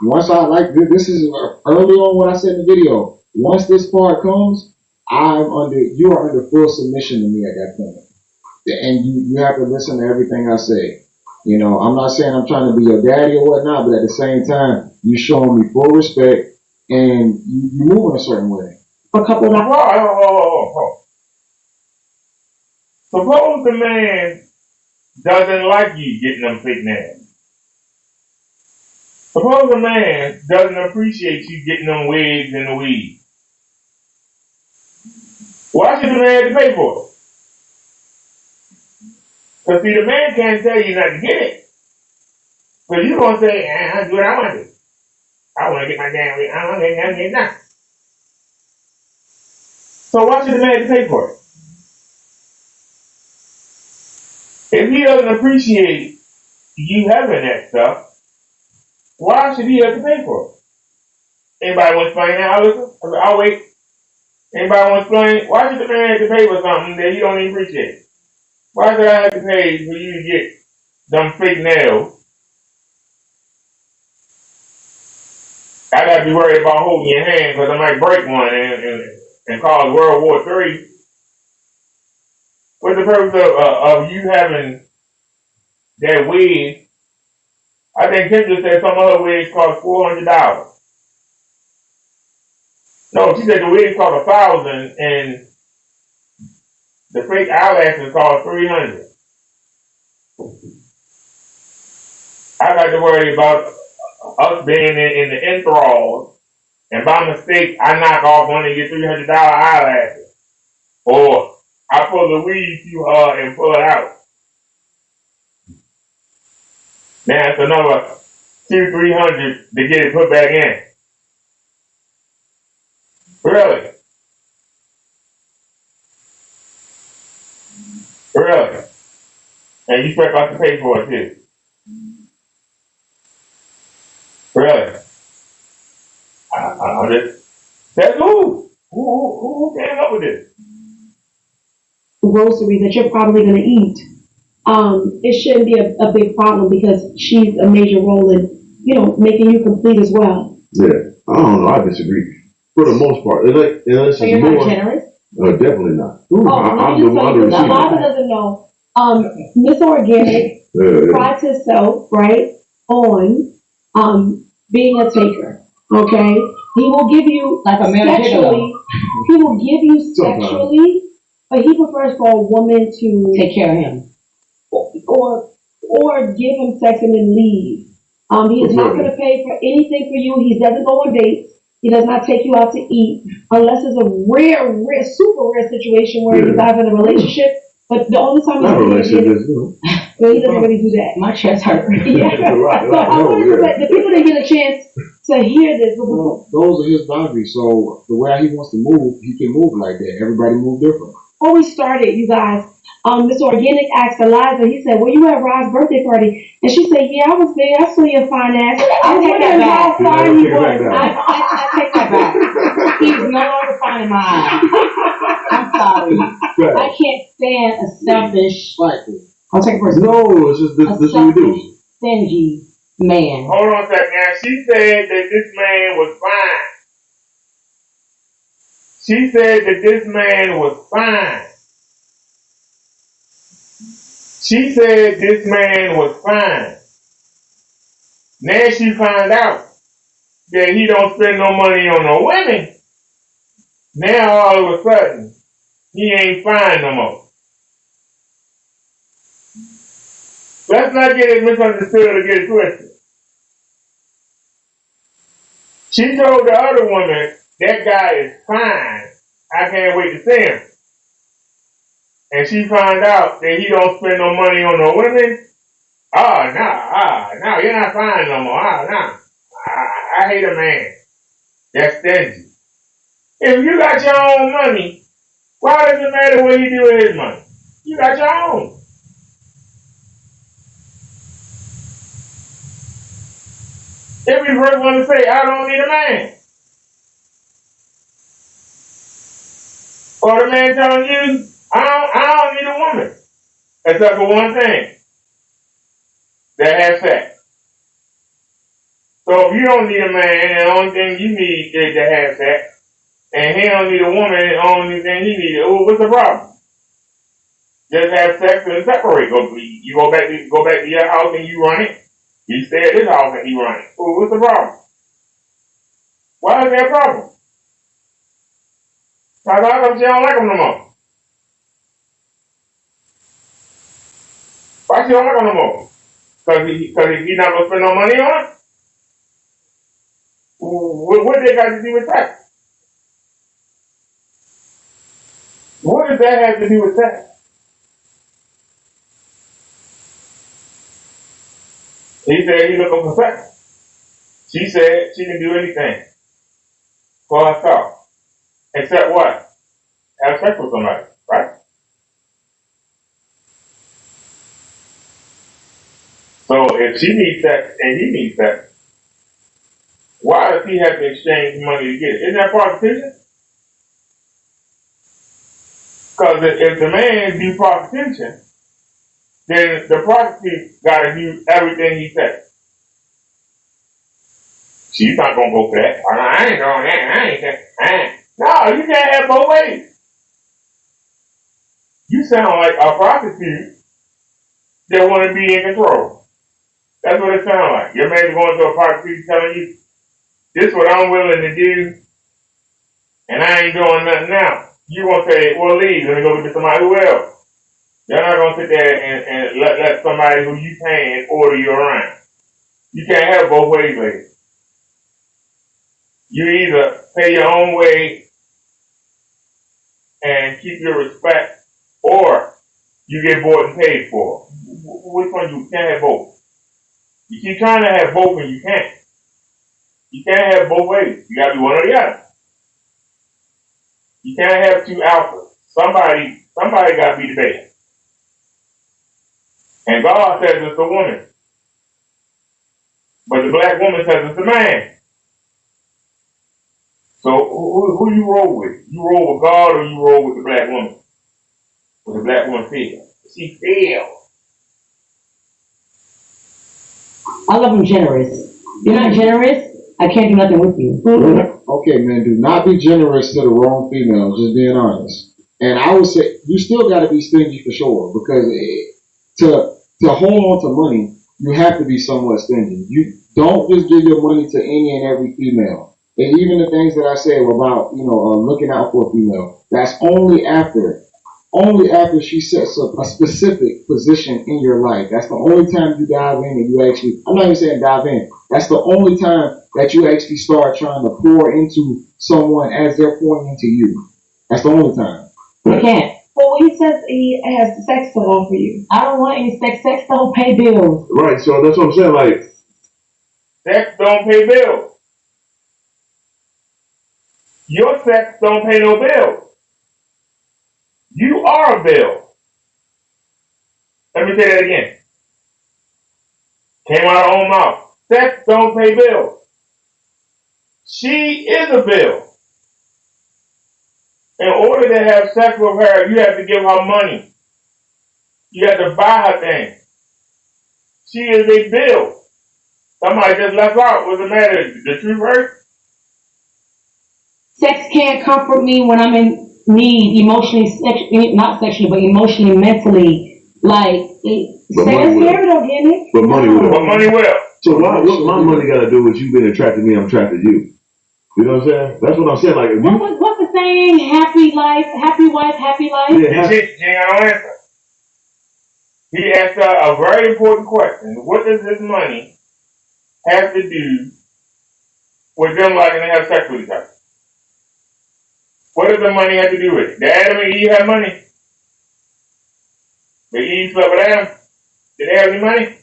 Once I like this is early on what I said in the video. Once this part comes, you are under full submission to me at that point. And you have to listen to everything I say. You know, I'm not saying I'm trying to be your daddy or whatnot, but at the same time, you showing me full respect and you move in a certain way. a couple of dollars. Suppose the man doesn't like you getting them fake nails. Suppose a man doesn't appreciate you getting them wigs and the weed. Why should the man have to pay for it? Because see, the man can't tell you not to get it. But you're going to say, I do what I want to do. I want to get my damn wig. I want to get nothing. So why should the man have to pay for it? If he doesn't appreciate you having that stuff, why should he have to pay for it? Anybody want to explain that? I'll wait. Anybody want to explain? Why should the man have to pay for something that he don't even appreciate? Why should I have to pay for you to get them fake nails? I gotta be worried about holding your hand because I might break one and cause World War III. What's the purpose of you having that wig? I think Kendra said some of her wigs cost $400. No, she said the wigs cost $1,000 and the fake eyelashes cost $300. I got to worry about us being in the enthralls, and by mistake I knock off one of your $300 eyelashes, or I pull the weave too hard and pull it out. Now it's another $200-300 to get it put back in. Really? Really? And you expect us to pay for it too? Really? I'm just, that's who came up with this? Groceries that you're probably going to eat. It shouldn't be a big problem because she's a major role in, making you complete as well. Yeah, I don't know. I disagree. For the most part, unless So it's you're more. not generous? Definitely not. I'm the one that doesn't know. Miss Organic prides himself, right, on being a taker. Okay, he will give you like a man sexually. He will give you sexually, but he prefers for a woman to take care of him, or give him sex and then leave. He is not going to pay for anything for you. He doesn't go on dates. He does not take you out to eat unless it's a rare, super rare situation where you guys are in a relationship. But the only time he doesn't really do that. My chest hurt. Yeah. So I wanted to let the people that get a chance to hear this. Well, those are his boundaries. So the way he wants to move, he can move like that. Everybody move different. Before we started, you guys, Mr. Organic asked Eliza, he said, were you at Rod's birthday party? And she said, yeah, I was there. I saw your fine ass. I was wondering how fine he was. I take that back. He's no longer fine in my eyes. I'm sorry. Right. I can't stand a selfish, I'll take it. No, it's just this is what we do. Stingy man. Hold on a second. Now, she said that this man was fine. She said that this man was fine. She said this man was fine. Now she found out that he don't spend no money on no women. Now all of a sudden, he ain't fine no more. Let's not get it misunderstood or get it twisted. She told the other woman, that guy is fine. I can't wait to see him. And she found out that he don't spend no money on no women. No, you're not fine no more. No. I hate a man that's stingy. If you got your own money, why does it matter what you do with his money? You got your own. If you first want to say, I don't need a man. Or the man telling you, I don't need a woman. Except for one thing. That has sex. So if you don't need a man, and the only thing you need is to have sex, and he don't need a woman, and the only thing he needs, what's the problem? Just have sex and separate. You go back to your house and you run it. You stay at his house and he run it. What's the problem? Why is there a problem? How come she don't like him no more? Why she don't like him no more? Because he not gonna spend no money on it? What they got to do with that? What does that have to do with that? He said he's looking for sex. She said she can do anything for herself. Except what? Have sex with somebody, right? So if she needs sex and he needs sex, why does he have to exchange money to get it? Isn't that prostitution? Because if the man do prostitution, then the prostitute got to do everything he says. She's not going to go for that. I ain't doing that. No, you can't have both ways. You sound like a prostitute that want to be in control. That's what it sounds like. Your man's going to a prostitute telling you, this is what I'm willing to do, and I ain't doing nothing now. You going to say, well, leave. Let me go get somebody who else. You're not going to sit there and let somebody who you paying order you around. You can't have both ways, lady. You either pay your own way and keep your respect, or you get bought and paid for. Which one? You can't have both. You keep trying to have both and you can't. You can't have both ways. You got to be one or the other. You can't have two alphas. Somebody got to be the beta. And God says it's the woman. But the black woman says it's the man. So who you roll with? You roll with God or you roll with the black woman? What the black woman feel? She feels. I love him generous. You're not generous, I can't do nothing with you. Okay, man, do not be generous to the wrong female, just being honest. And I would say, you still got to be stingy for sure, because to hold on to money, you have to be somewhat stingy. You don't just give your money to any and every female. And even the things that I said about, looking out for a female, that's only after she sets up a specific position in your life. That's the only time you dive in and you actually, I'm not even saying dive in, that's the only time that you actually start trying to pour into someone as they're pouring into you. That's the only time. You can't. Well, he says he has sex to offer you. I don't want any sex. Sex don't pay bills. Right, so that's what I'm saying, like, Sex don't pay bills. Your sex don't pay no bills. You are a bill. Let me say that again. Came out of her own mouth. Sex don't pay bills. She is a bill. In order to have sex with her, you have to give her money. You have to buy her things. She is a bill. Somebody just left out. What's the matter? The truth hurt? Sex can't comfort me when I'm in need, emotionally, not sexually, but emotionally, mentally. Like, But sex money will. here don't get me. But money will. But money will. So what my money got to do with you being attracted to me, I'm attracted to you. You know what I'm saying? That's what I'm saying. Like, if you, What's the saying? Happy life, happy wife, happy life. yeah, She ain't got no answer. He asked her a very important question. What does this money have to do with them liking to have sex with each other? What does the money have to do with it? Did Adam and Eve have money? Did Eve slept with Adam? Did they have any money?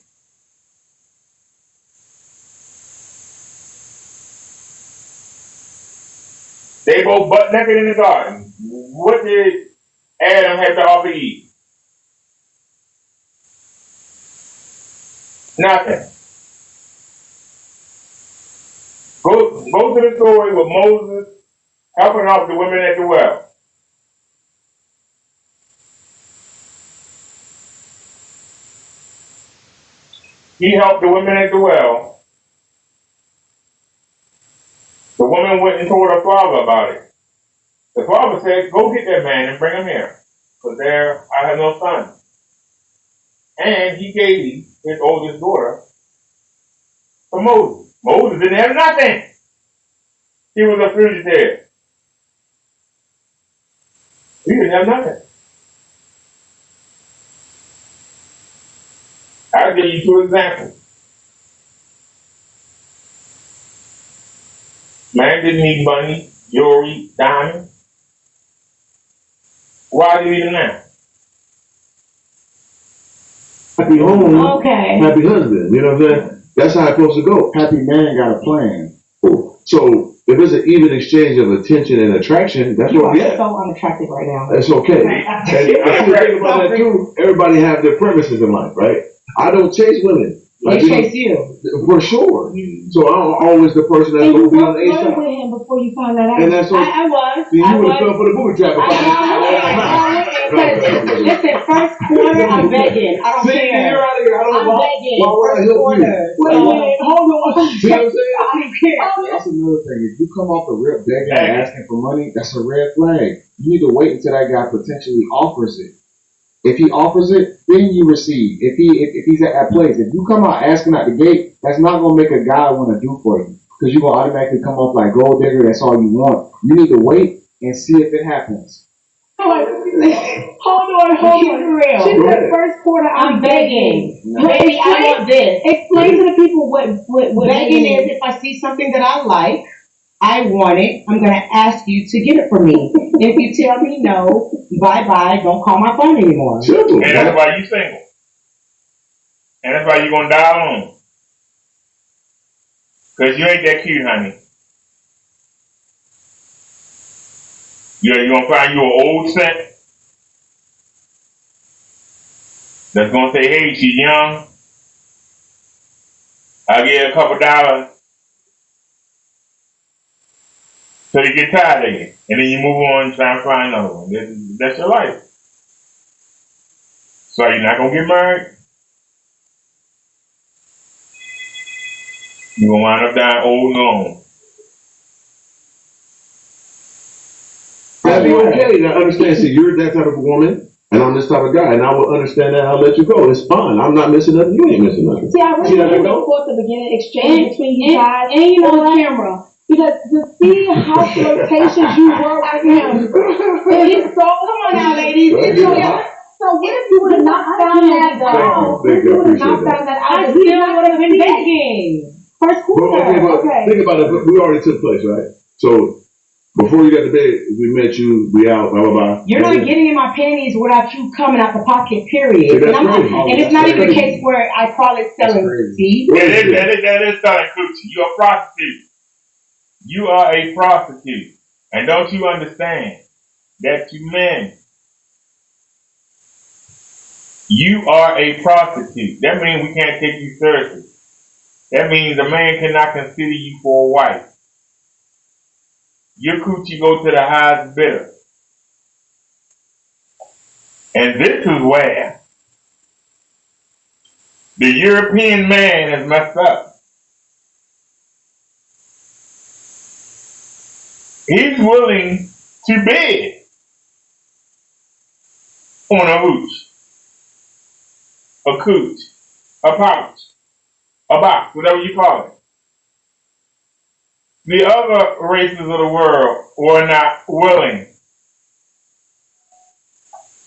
They both butt naked in the garden. What did Adam have to offer Eve? Nothing. Go to the story with Moses helping out the women at the well. He helped the women at the well. The woman went and told her father about it. The father said, go get that man and bring him here, because there I have no son. And he gave his oldest daughter to Moses. Moses didn't have nothing. He was a fugitive. He didn't have nothing. I'll give you two examples. Man didn't need money, jewelry, diamonds. Why do you need them now? Happy home, Okay. happy husband. You know what I'm saying? That's how it's supposed to go. Happy man got a plan. So if it's an even exchange of attention and attraction, that's You what we are have. so unattractive right now. That's okay. And the thing about that too, everybody have their premises in life, right? I don't chase women. They chase you. For sure. So I'm always the person that's And going you to be on were the A flirting side. with him before you found that out. And that's I was. See, you I would have was. fell for the booby trap. Listen, first quarter, I'm begging. I don't See, care. you're out of here. I don't I'm know begging. why would I First help you? quarter. Wait a minute, hold on. See what I'm saying? I don't care. That's another thing. If you come off the rip begging and asking for money, that's a red flag. You need to wait until that guy potentially offers it. If he offers it, then you receive. If he's at that place, if you come out asking at the gate, that's not gonna make a guy want to do for you, because you're gonna automatically come off like gold digger. That's all you want. You need to wait and see if it happens. Hold on. Keep it real. She said first quarter, I'm begging. No. Baby, I want this. Explain to the people what Begging is if I see something that I like, I want it, I'm going to ask you to get it for me. If you tell me no, bye-bye, don't call my phone anymore. Simple. And that's why you single. And that's why you're going to die alone. Because you ain't that cute, honey. You're going to find you an old scent that's going to say, hey, she's young. I'll give you a couple dollars. So you get tired of it. And then you move on and try and find another one. That's your life. So you're not going to get married. You're going to wind up dying old and alone. That'd be okay. Now understand, see, you're that type of woman, and I'm this type of guy, and I will understand that. I'll let you go. It's fine. I'm not missing nothing. You ain't missing nothing. See, I really See how that look go? forward to the beginning exchange between you guys And you know on what? camera. Because to see how flirtatious you were with him, it's so, come on now, ladies. It's so, so what if you would have not found that out? What if you would have not found that out? I still would have been begging. First But, quarter, okay. Think about it. We already took place, right? So before you got to bed, we met you. We out. Blah blah blah. You're not getting in my panties without you coming out the pocket, period. See, that's And, crazy. and it's not even a case where I call it selling seed. That is selling coochie. You're a prostitute. You are a prostitute. And don't you understand that you men, you are a prostitute. That means we can't take you seriously. That means a man cannot consider you for a wife. Your coochie go to the highest bidder. And this is where the European man has messed up. He's willing to bid on a hooch, a cooch, a pouch, a box, whatever you call it. The other races of the world were not willing.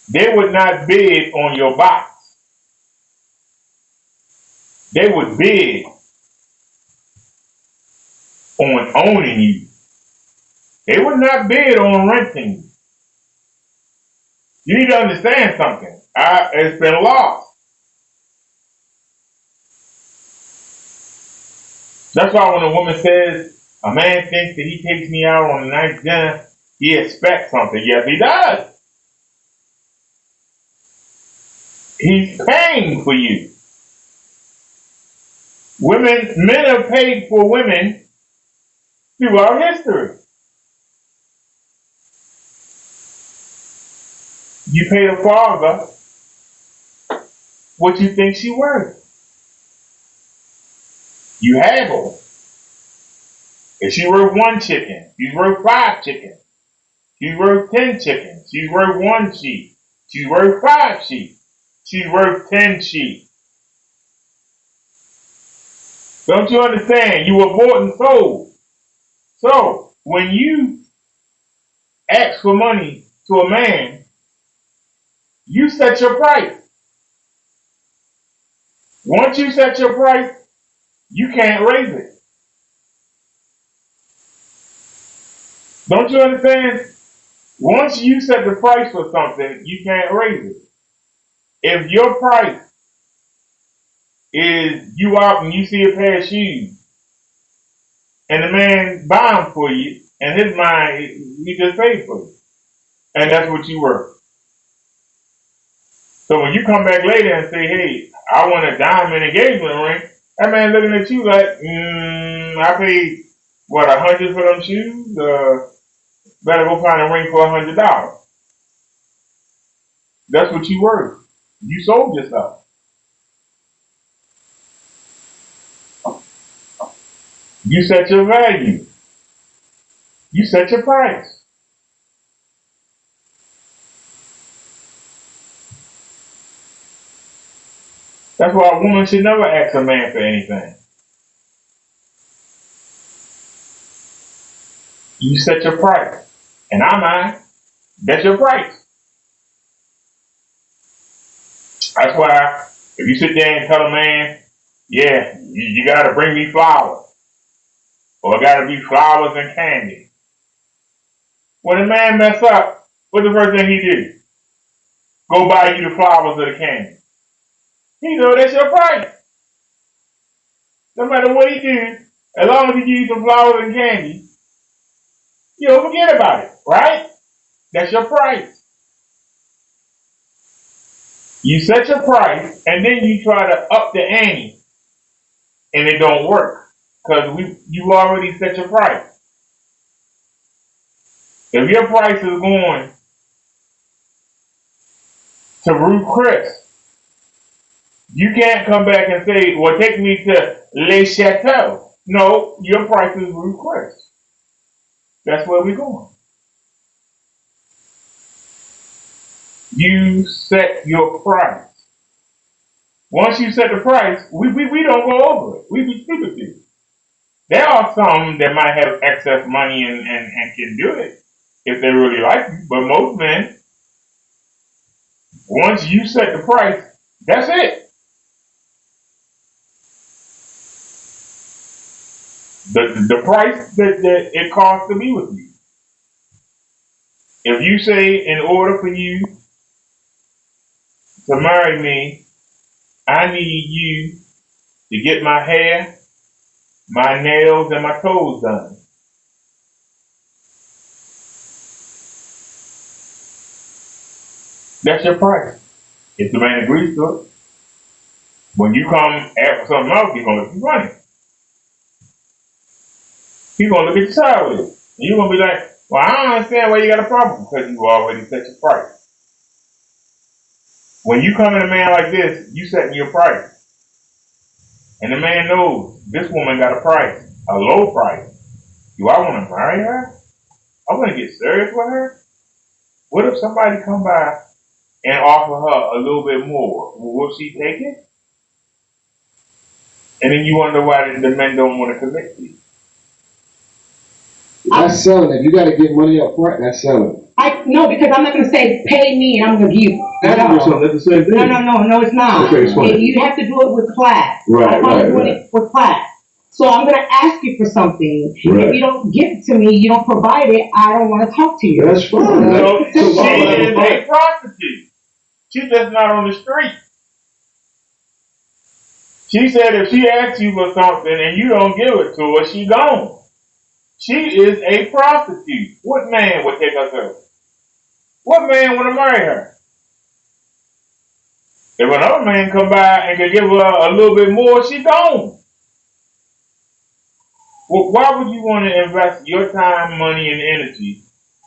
They would not bid on your box. They would bid on owning you. They would not bid on renting you. You need to understand something. It's been lost. That's why when a woman says, a man thinks that he takes me out on a nice dinner, he expects something. Yes, he does. He's paying for you. Men have paid for women throughout history. You pay the father what you think she worth. You haggle. If she worth 1 chicken, she's worth 5 chickens. She's worth 10 chickens. She's worth 1 sheep. She's worth 5 sheep. She's worth 10 sheep. Don't you understand? You were bought and sold. So, when you ask for money to a man, you set your price. Once you set your price, you can't raise it. Don't you understand? Once you set the price for something, you can't raise it. If your price is you out and you see a pair of shoes, and the man buy them for you, in his mind, he just paid for you. And that's what you worth. So when you come back later and say, hey, I want a diamond engagement ring, that man looking at you like, I paid, what, $100 for them shoes? Better go find a ring for $100. That's what you worth. You sold yourself. You set your value. You set your price. That's why a woman should never ask a man for anything. You set your price. In our mind, that's your price. That's why if you sit there and tell a man, yeah, you got to bring me flowers, or it got to be flowers and candy. When a man mess up, what's the first thing he do? Go buy you the flowers or the candy. He know that's your price. No matter what he do, as long as he give you some flowers and candy, you don't forget about it, right? That's your price. You set your price, and then you try to up the ante, and it don't work because you already set your price. If your price is going to Ruth Chris, you can't come back and say, well, take me to Le Chateau. No, your price is Ruth Chris. That's where we're going. You set your price. Once you set the price, we don't go over it. We be stupid people. There are some that might have excess money and can do it if they really like you. But most men, once you set the price, that's it. The price that it costs to be with you. If you say, in order for you to marry me, I need you to get my hair, my nails, and my toes done. That's your price. If the man agrees to it, when you come after something else, he's gonna look you funny. He's gonna look at you sideways. And you're gonna be like, well, I don't understand why you got a problem, because you already set your price. When you come in a man like this, you setting your price. And the man knows this woman got a price, a low price. Do I want to marry her? I want to get serious with her? What if somebody come by and offer her a little bit more? Will she take it? And then you wonder why the men don't want to commit to you. That's selling. If you got to get money up front, that's selling. No, because I'm not going to say pay me and I'm going to give you. asking for something. That's the same thing. No, it's not. Okay, explain. You have to do it with class. I'm doing it with class. So I'm going to ask you for something. Right. If you don't give it to me, you don't provide it, I don't want to talk to you. That's fine. So she So why would I is a provide? prostitute. She's just not on the street. She said if she asks you for something and you don't give it to her, she gone. She is a prostitute. What man would take her service? What man would marry her? If another man come by and can give her a little bit more, she gone. Well, why would you want to invest your time, money, and energy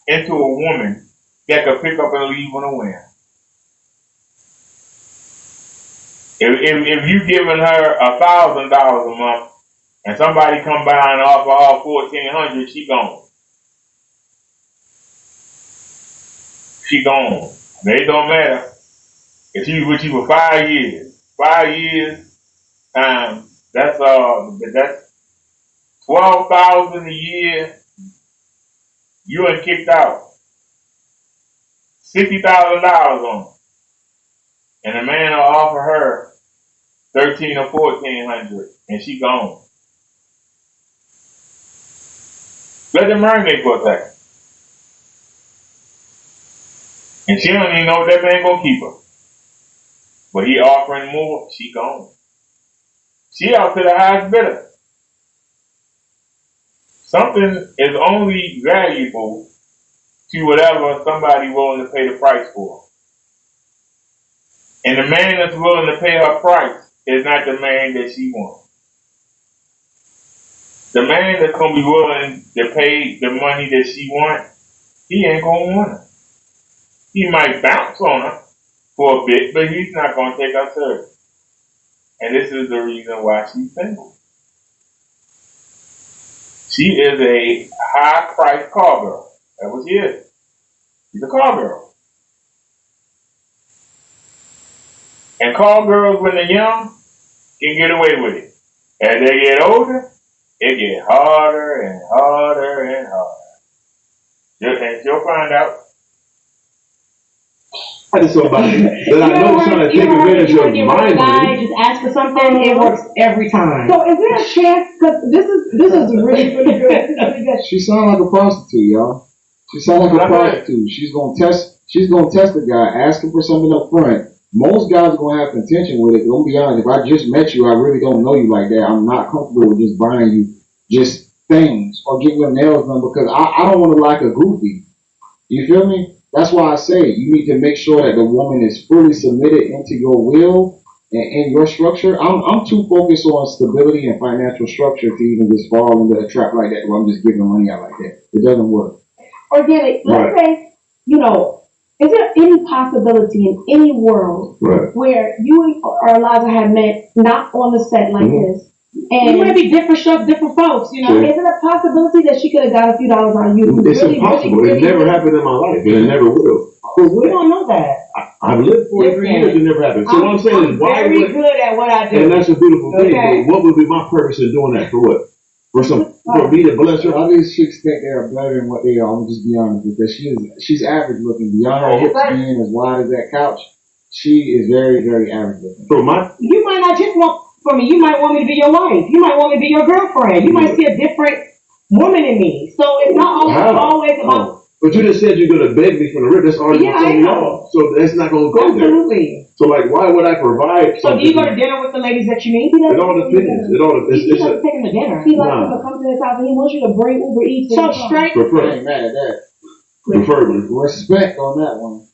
into a woman that could pick up and leave on a whim? If you giving her $1,000 a month and somebody come by and offer her $1,400, she gone. She gone. It don't matter if she was with you for 5 years. 5 years times that's $12,000 a year. You ain't kicked out $60,000 on her. And a man will offer her $1,300 or $1,400 and she gone. Let them marinate for a second. And she don't even know if that man gonna keep her. But he offering more, she gone. She out to the highest bidder. Something is only valuable to whatever somebody willing to pay the price for. And the man that's willing to pay her price is not the man that she wants. The man that's gonna be willing to pay the money that she wants, he ain't gonna want her. He might bounce on her for a bit, but he's not gonna take her service. And this is the reason why she's single. She is a high-priced call girl. That's what she is. She's a call girl. And call girls, when they're young, can get away with it. As they get older, it gets harder and harder and harder. And she'll find out. I just somebody that I know is trying to take advantage of my money. Just ask for something, it works every time. So is there a chance, because this is really, really good. This is really good. She sound like a prostitute, y'all. She sound like a prostitute. She's gonna test the guy, ask him for something up front. Most guys are gonna have contention with it. Don't be honest. If I just met you, I really don't know you like that. I'm not comfortable with just buying you just things or getting your nails done because I don't want to like a goofy. You feel me? That's why I say you need to make sure that the woman is fully submitted into your will and your structure. I'm too focused on stability and financial structure to even just fall into a trap like that where I'm just giving money out like that. It doesn't work. Organic, let's say, is there any possibility in any world where you or Eliza have met not on the set like this? And you might be different stuff, different folks, Is it a possibility that she could have got a few dollars on you? It's impossible. It never happened in my life, and it never will. We don't know that. I've lived 43 years, it never happened. So what I'm saying is, why very good at what I do. And that's a beautiful thing. But what would be my purpose in doing that? For what? For me to bless her? All these chicks think they are better than what they are. I'm just be honest because she's average looking. Beyond her hips being as wide as that couch, she is very, very average looking. You might not just want for me. You might want me to be your wife. You might want me to be your girlfriend. You might see a different woman in me. So it's not always about. But you just said you're going to beg me from the rip. That's already going to off. So that's not going to go there. Absolutely. So like, why would I provide something? So do you go to dinner with the ladies that you meet? It all depends. It all depends. He doesn't take them to dinner. He likes to come to his house and he wants you to bring Uber Eats. So straight. I ain't mad at that. Preferably. Respect on that one.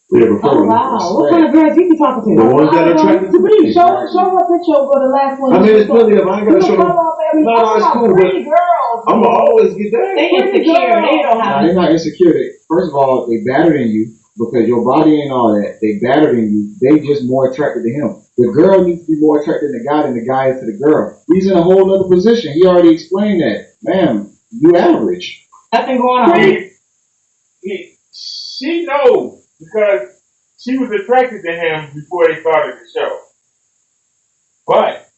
Yeah, oh wow! What kind of girls you be talking to? The ones that are attracted to me. Show her picture over the last one. I mean, it's plenty of. I ain't gotta show them. No, it's cool, but girls. I'm gonna always get that. They insecure. They don't have. They're not insecure. First of all, they battered in you because your body ain't all that. They battered in you. They just more attracted to him. The girl needs to be more attracted to the guy than the guy is to the girl. He's in a whole other position. He already explained that. Ma'am, you average. Nothing going on. She knows because she was attracted to him before they started the show. But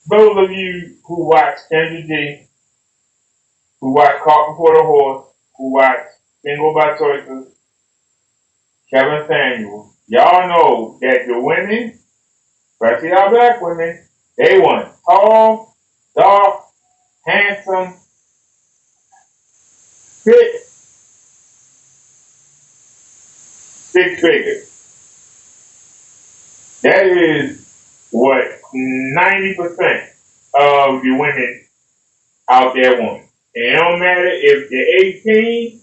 those of you who watch Kendra G, who watch Caught Before the Horse, who watch Single by Choices, Kevin Samuels, y'all know that the women, especially our black women, they want tall, dark, handsome, fit, six figures. That is what 90% of the women out there want. And it don't matter if they're 18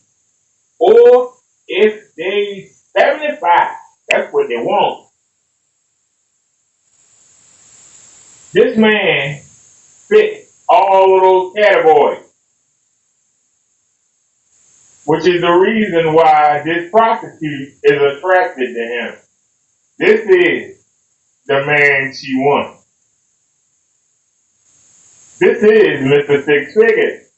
or if they 75. That's what they want. This man fits all of those categories, which is the reason why this prostitute is attracted to him. This is the man she wants. This is Mr. Six Figures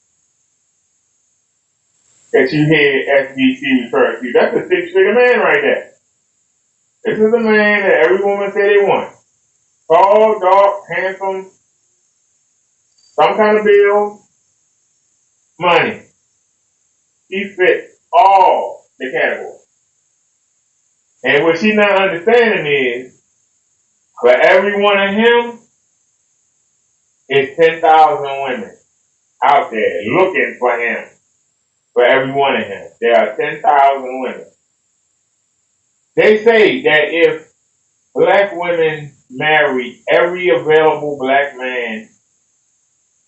that you hear SBC refer to. That's a six-figure man right there. This is the man that every woman say they want. Tall, dark, handsome, some kind of bill, money. He fits all the categories. And what she's not understanding is, for every one of him, it's 10,000 women out there looking for him. For every one of him, there are 10,000 women. They say that if black women married every available black man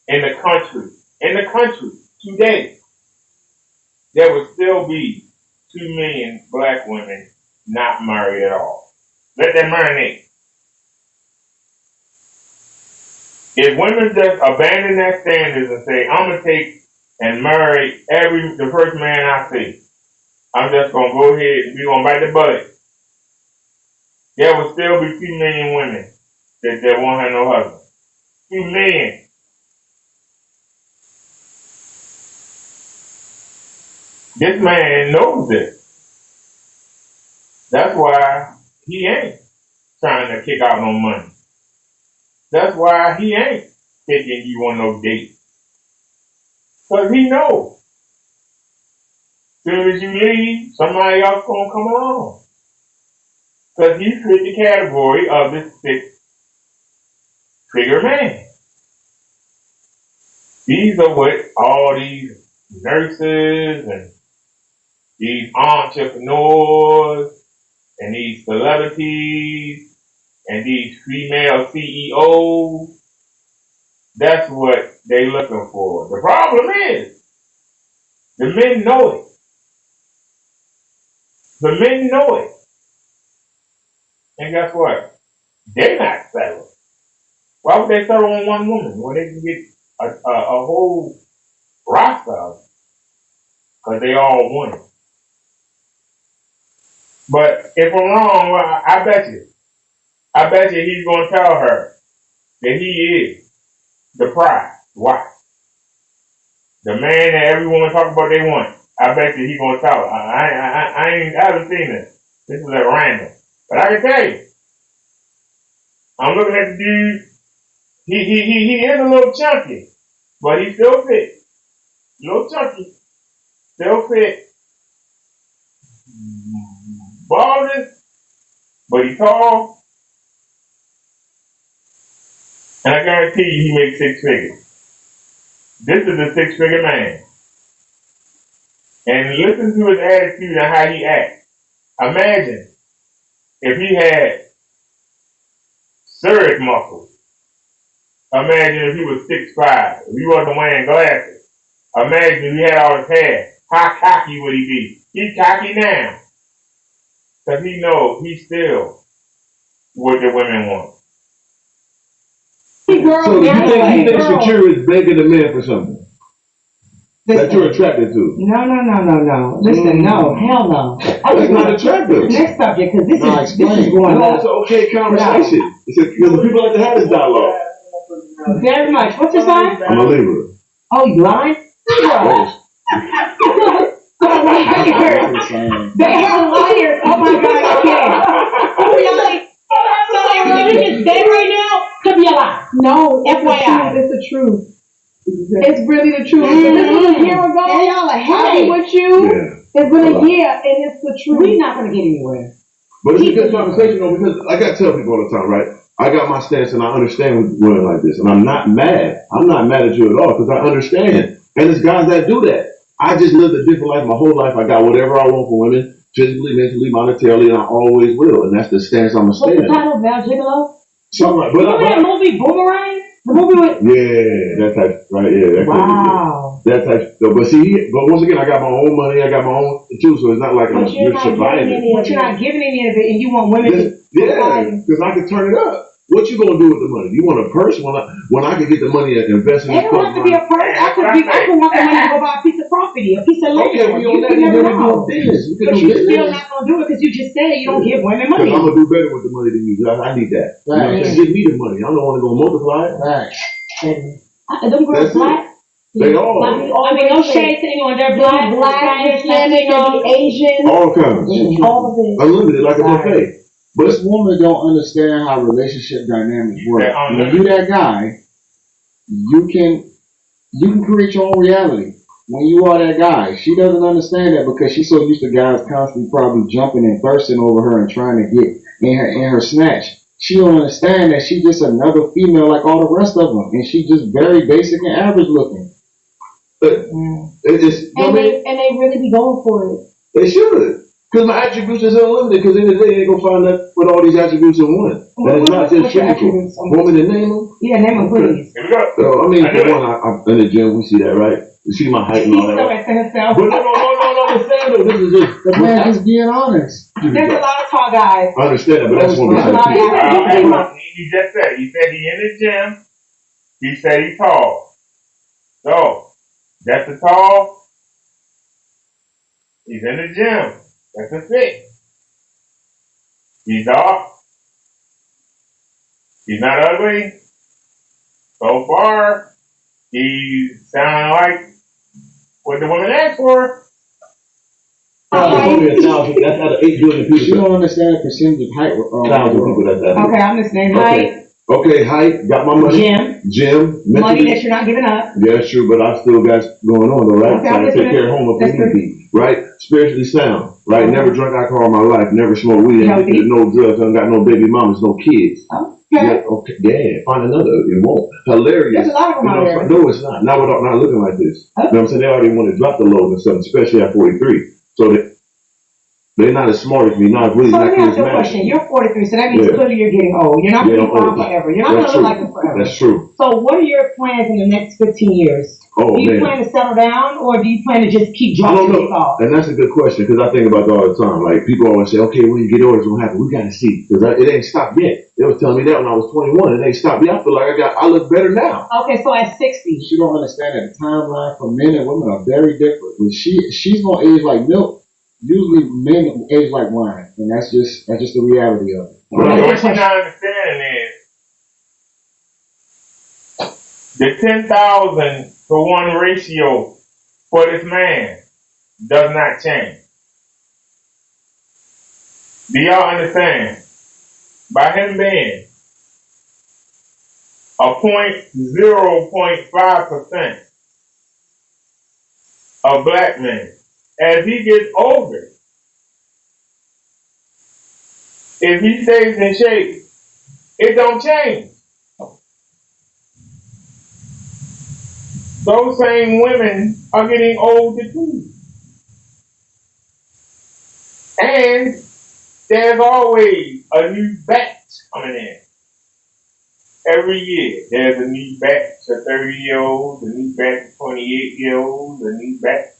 in the country today, there would still be 2 million black women not married at all. Let them marinate. If women just abandon their standards and say, I'm going to take and marry the first man I see, I'm just going to go ahead and we're going to bite the bullet, there will still be 2 million women that won't have no husband. 2 million. This man knows this. That's why he ain't trying to kick out no money. That's why he ain't taking you on no date. Because he knows. As soon as you leave, somebody else gonna come along. Because he fit the category of this six-figure man. These are what all these nurses and these entrepreneurs and these celebrities and these female CEOs, that's what they looking for. The problem is, the men know it. The men know it. And guess what? They're not settled. Why would they settle on one woman when they can get a whole roster of them? Because they all want it. But if I'm wrong, well, I bet you he's going to tell her that he is the prize. Why? The man that every woman talk about they want. I bet you he's going to tell her. I haven't seen this. This is at random. But I can tell you, I'm looking at the dude. He is a little chunky, but he still fit. A little chunky, still fit. Baldness, but he's tall. And I guarantee you he makes 6 figures. This is a 6-figure man. And listen to his attitude and how he acts. Imagine if he had surge muscles. Imagine if he was 6'5", if he wasn't wearing glasses. Imagine if he had all his hair. How cocky would he be? He's cocky now. Because he knows he's still what the women want. So you think Secure is begging the man for something? That you're attracted to? No. Listen, no, hell no. That's not attractive. Next subject, because this is going on. It's an okay conversation. Because the people like to have this dialogue. Very much. What's your sign? I'm a Libra. Oh, you lying? Close. They have liars. Oh my God, I can't. Really? So everything is dead right now? Could be a lie. No, FYI. it's the truth. It's really the truth. This was a year ago. And y'all are I'll be happy with you. Yeah. It's gonna, yeah, and it's the truth. We're not gonna get anywhere. But it's a good conversation though, because like I tell people all the time, right? I got my stance and I understand women like this, and I'm not mad. I'm not mad at you at all because I understand. And it's guys that do that. I just lived a different life my whole life. I got whatever I want for women, physically, mentally, monetarily, and I always will. And that's the stance I'm gonna What's the stand. title? Val Gigolo? Something like, Remember that movie Boomerang? The movie with. yeah, that type, right? Yeah, that Wow. that type. But see, but once again, I got my own money. I got my own too, so it's not like But you're not surviving. But you're not giving any of it, and you want women to. Yeah, because I can turn it up. What you gonna do with the money? You want a purse when I can get the money and invest in It don't have to be a purse. I could want the money to go buy a piece of property, a piece of land. Okay, we on that. You never We know. do business. We can But do you're business. still not gonna do it because you just said you don't give women Because money. I'm gonna do better with the money than you. I need that. You know what I'm saying? Give me the money. I don't want to go multiply it. Right. Them girls black. They all. I mean, no shade to anyone. They're black, Hispanic, Asian, All kinds. all of it. Unlimited, like a buffet. But this woman don't understand how relationship dynamics work. When you that guy, you can create your own reality. When you are that guy, she doesn't understand that because she's so used to guys constantly probably jumping and thirsting over her and trying to get in her snatch. She don't understand that she's just another female like all the rest of them, and she's just very basic and average looking. And they really be going for it. They should. Because my attributes is unlimited. Because in the day, they ain't gonna find that with all these attributes in one. And it's not just physical. Want me to name them? Yeah, name them, please. Here we go. So, I mean, for one, I'm in the gym. We see that, right? You see my height and all that. But no. I'm saying though, this is just. The man just being honest. There's a lot of tall guys. I understand that, but that's one There's a lot of He just said. He said he in the gym. He said he tall. So that's a tall. He's in the gym. That's a fit. He's dark. He's not ugly. So far, he's sounding like what the woman asked for. That's out of 8 billion people. She don't understand the percentage of height. 1,000 people that's that. Okay, I'm listening. Height. Okay, height. Got my money. Gym. Money that you're not giving up. Yeah, that's true, but I still got going on though, right? Okay, So I take care of home if I need be, right? Spiritually sound, right? Never drunk alcohol in my life, never smoked weed, no drugs, I got no baby mamas, no kids. Okay. Yeah, find another. It won't. Hilarious. There's a lot of them out there. No, it's not. Not looking like this. You know what I'm saying? They already want to drop the load and something, especially at 43. So they're not as smart as me, not really. So let me ask you a question. You're 43, so that means clearly you're getting old. You're not going to be around forever. You're not going to look like this forever. That's true. So what are your plans in the next 15 years? Oh, do you plan to settle down, or do you plan to just keep dropping it off? And that's a good question, because I think about it all the time. Like, people always say, okay, when you get older, it's going to happen. We got to see. Because it ain't stopped yet. They was telling me that when I was 21. It ain't stopped yet. I feel like I look better now. Okay, so at 60. She don't understand that the timeline for men and women are very different. When she's going to age like milk. Usually men age like wine, and that's just the reality of it. What you're not understanding is the 10,000 to 1 ratio for this man does not change. Do y'all understand? By him being a 0.5% of black men, as he gets older, if he stays in shape, it don't change. Those same women are getting older too. And there's always a new batch coming in. Every year, there's a new batch of 30-year-olds, a new batch of 28-year-olds, a new batch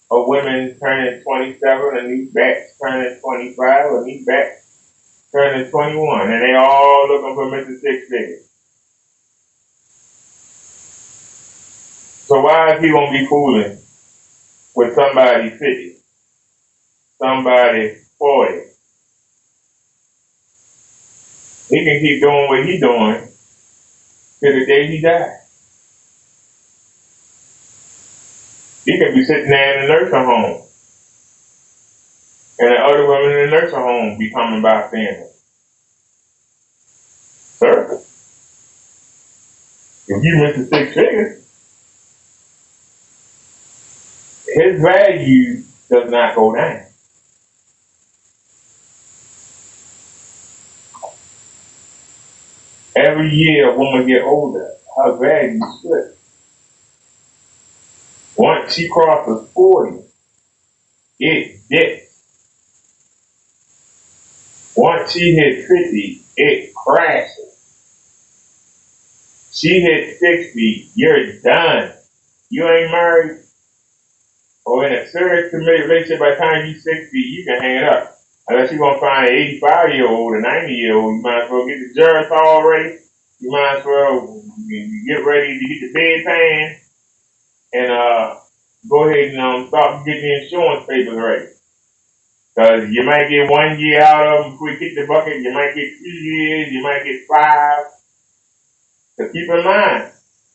of women turning 27, a new batch turning 25, a new batch turning 21, and they all looking for Mr. Six Figures. So why is he gonna be fooling with somebody 50, somebody 40? He can keep doing what he's doing till the day he dies. He could be sitting there in the nursing home, and the other women in the nursing home be coming by saying, "Sir, if you Mr. Six Figures, his value does not go down. Every year a woman get older, her value slips. Once she crosses 40, it dips. Once she hits 50, it crashes. She hit 60, you're done. You ain't married or in a serious committed relationship. By the time you're 60, you can hang it up. Unless you're going to find an 85-year-old, a 90-year-old, you might as well get the Geritol ready. You might as well get ready to get the bedpan and go ahead and start getting the insurance papers ready. Because you might get 1 year out of them before you kick the bucket. You might get 2 years. You might get 5. So keep in mind,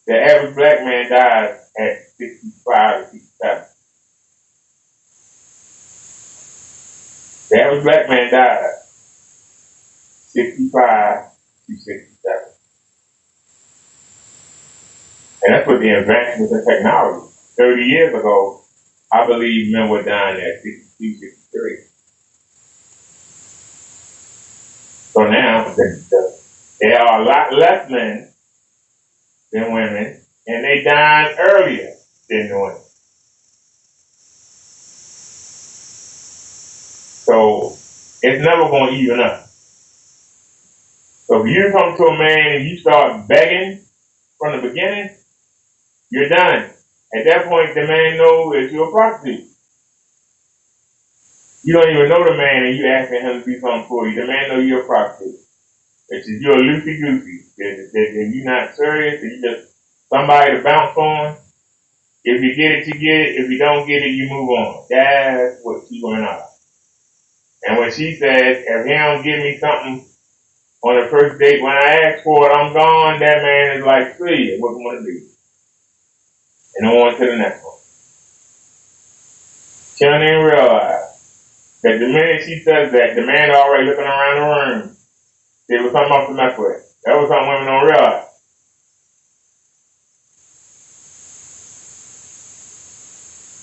the average black man dies at 65 to 67. The average black man dies 65 to 67. And that's with the advancements in technology. 30 years ago, I believe men were dying at 62, 63. So now, there are a lot less men than women, and they dying earlier than the women. So it's never going to even up. So if you come to a man and you start begging from the beginning, you're done. At that point, the man knows that you're a prostitute. You don't even know the man and you asking him to do something for you. The man knows you're a prostitute. It's just you're a loosey-goosey. If you're not serious, and you just somebody to bounce on, if you get it, you get it. If you don't get it, you move on. That's what she went on. And when she said, if he don't give me something on the first date, when I ask for it, I'm gone, that man is like, see, what you want to do? And on to the next one. She don't even realize that the minute she says that, the man already looking around the room. There was something else to mess with. That was something women don't realize.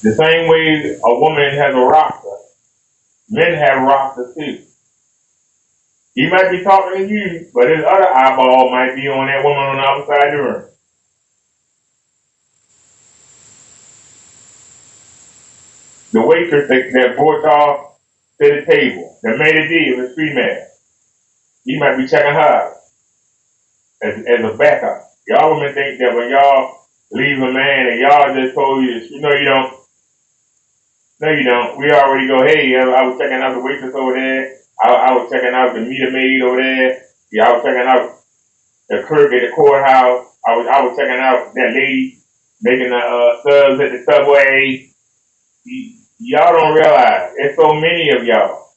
The same way a woman has a roster, men have rosters too. He might be talking to you, but his other eyeball might be on that woman on the other side of the room. The waitress that brought y'all to the table, the maid of D was female. He might be checking her out as a backup. Y'all women think that when y'all leave a man and y'all just told you this, no, you don't. No, you don't. We already go, hey, I was checking out the waitress over there. I was checking out the meter maid over there. Yeah, I was checking out the clerk at the courthouse. I was checking out that lady making the subs at the subway. Y'all don't realize there's so many of y'all.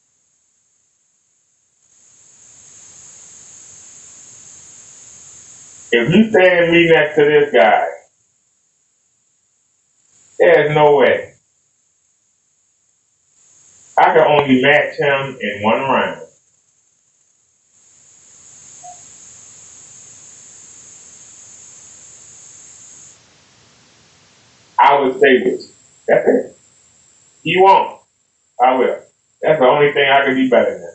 If you stand me next to this guy, there's no way. I can only match him in one round. I would say this. That's it. He won't. I will. That's the only thing I can be better than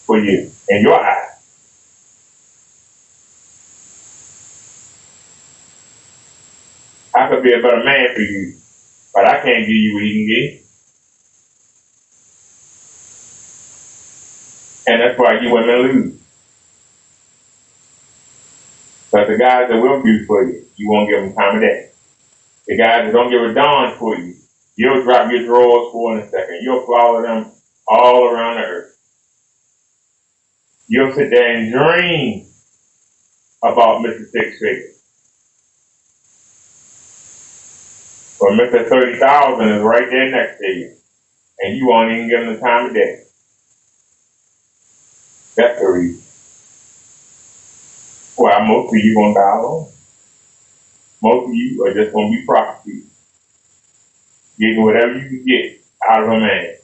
for you in your eyes. I could be a better man for you, but I can't give you what he can give. And that's why you women lose. But the guys that will do for you, you won't give them time of day. The guys that don't give a darn for you, you'll drop your drawers for in a second. You'll follow them all around the earth. You'll sit there and dream about Mr. Six Figures. But Mr. 30,000 is right there next to you. And you won't even give him the time of day. That's the reason. Well, most of you gonna die alone. Most of you are just gonna be prostitutes. Getting whatever you can get out of a man.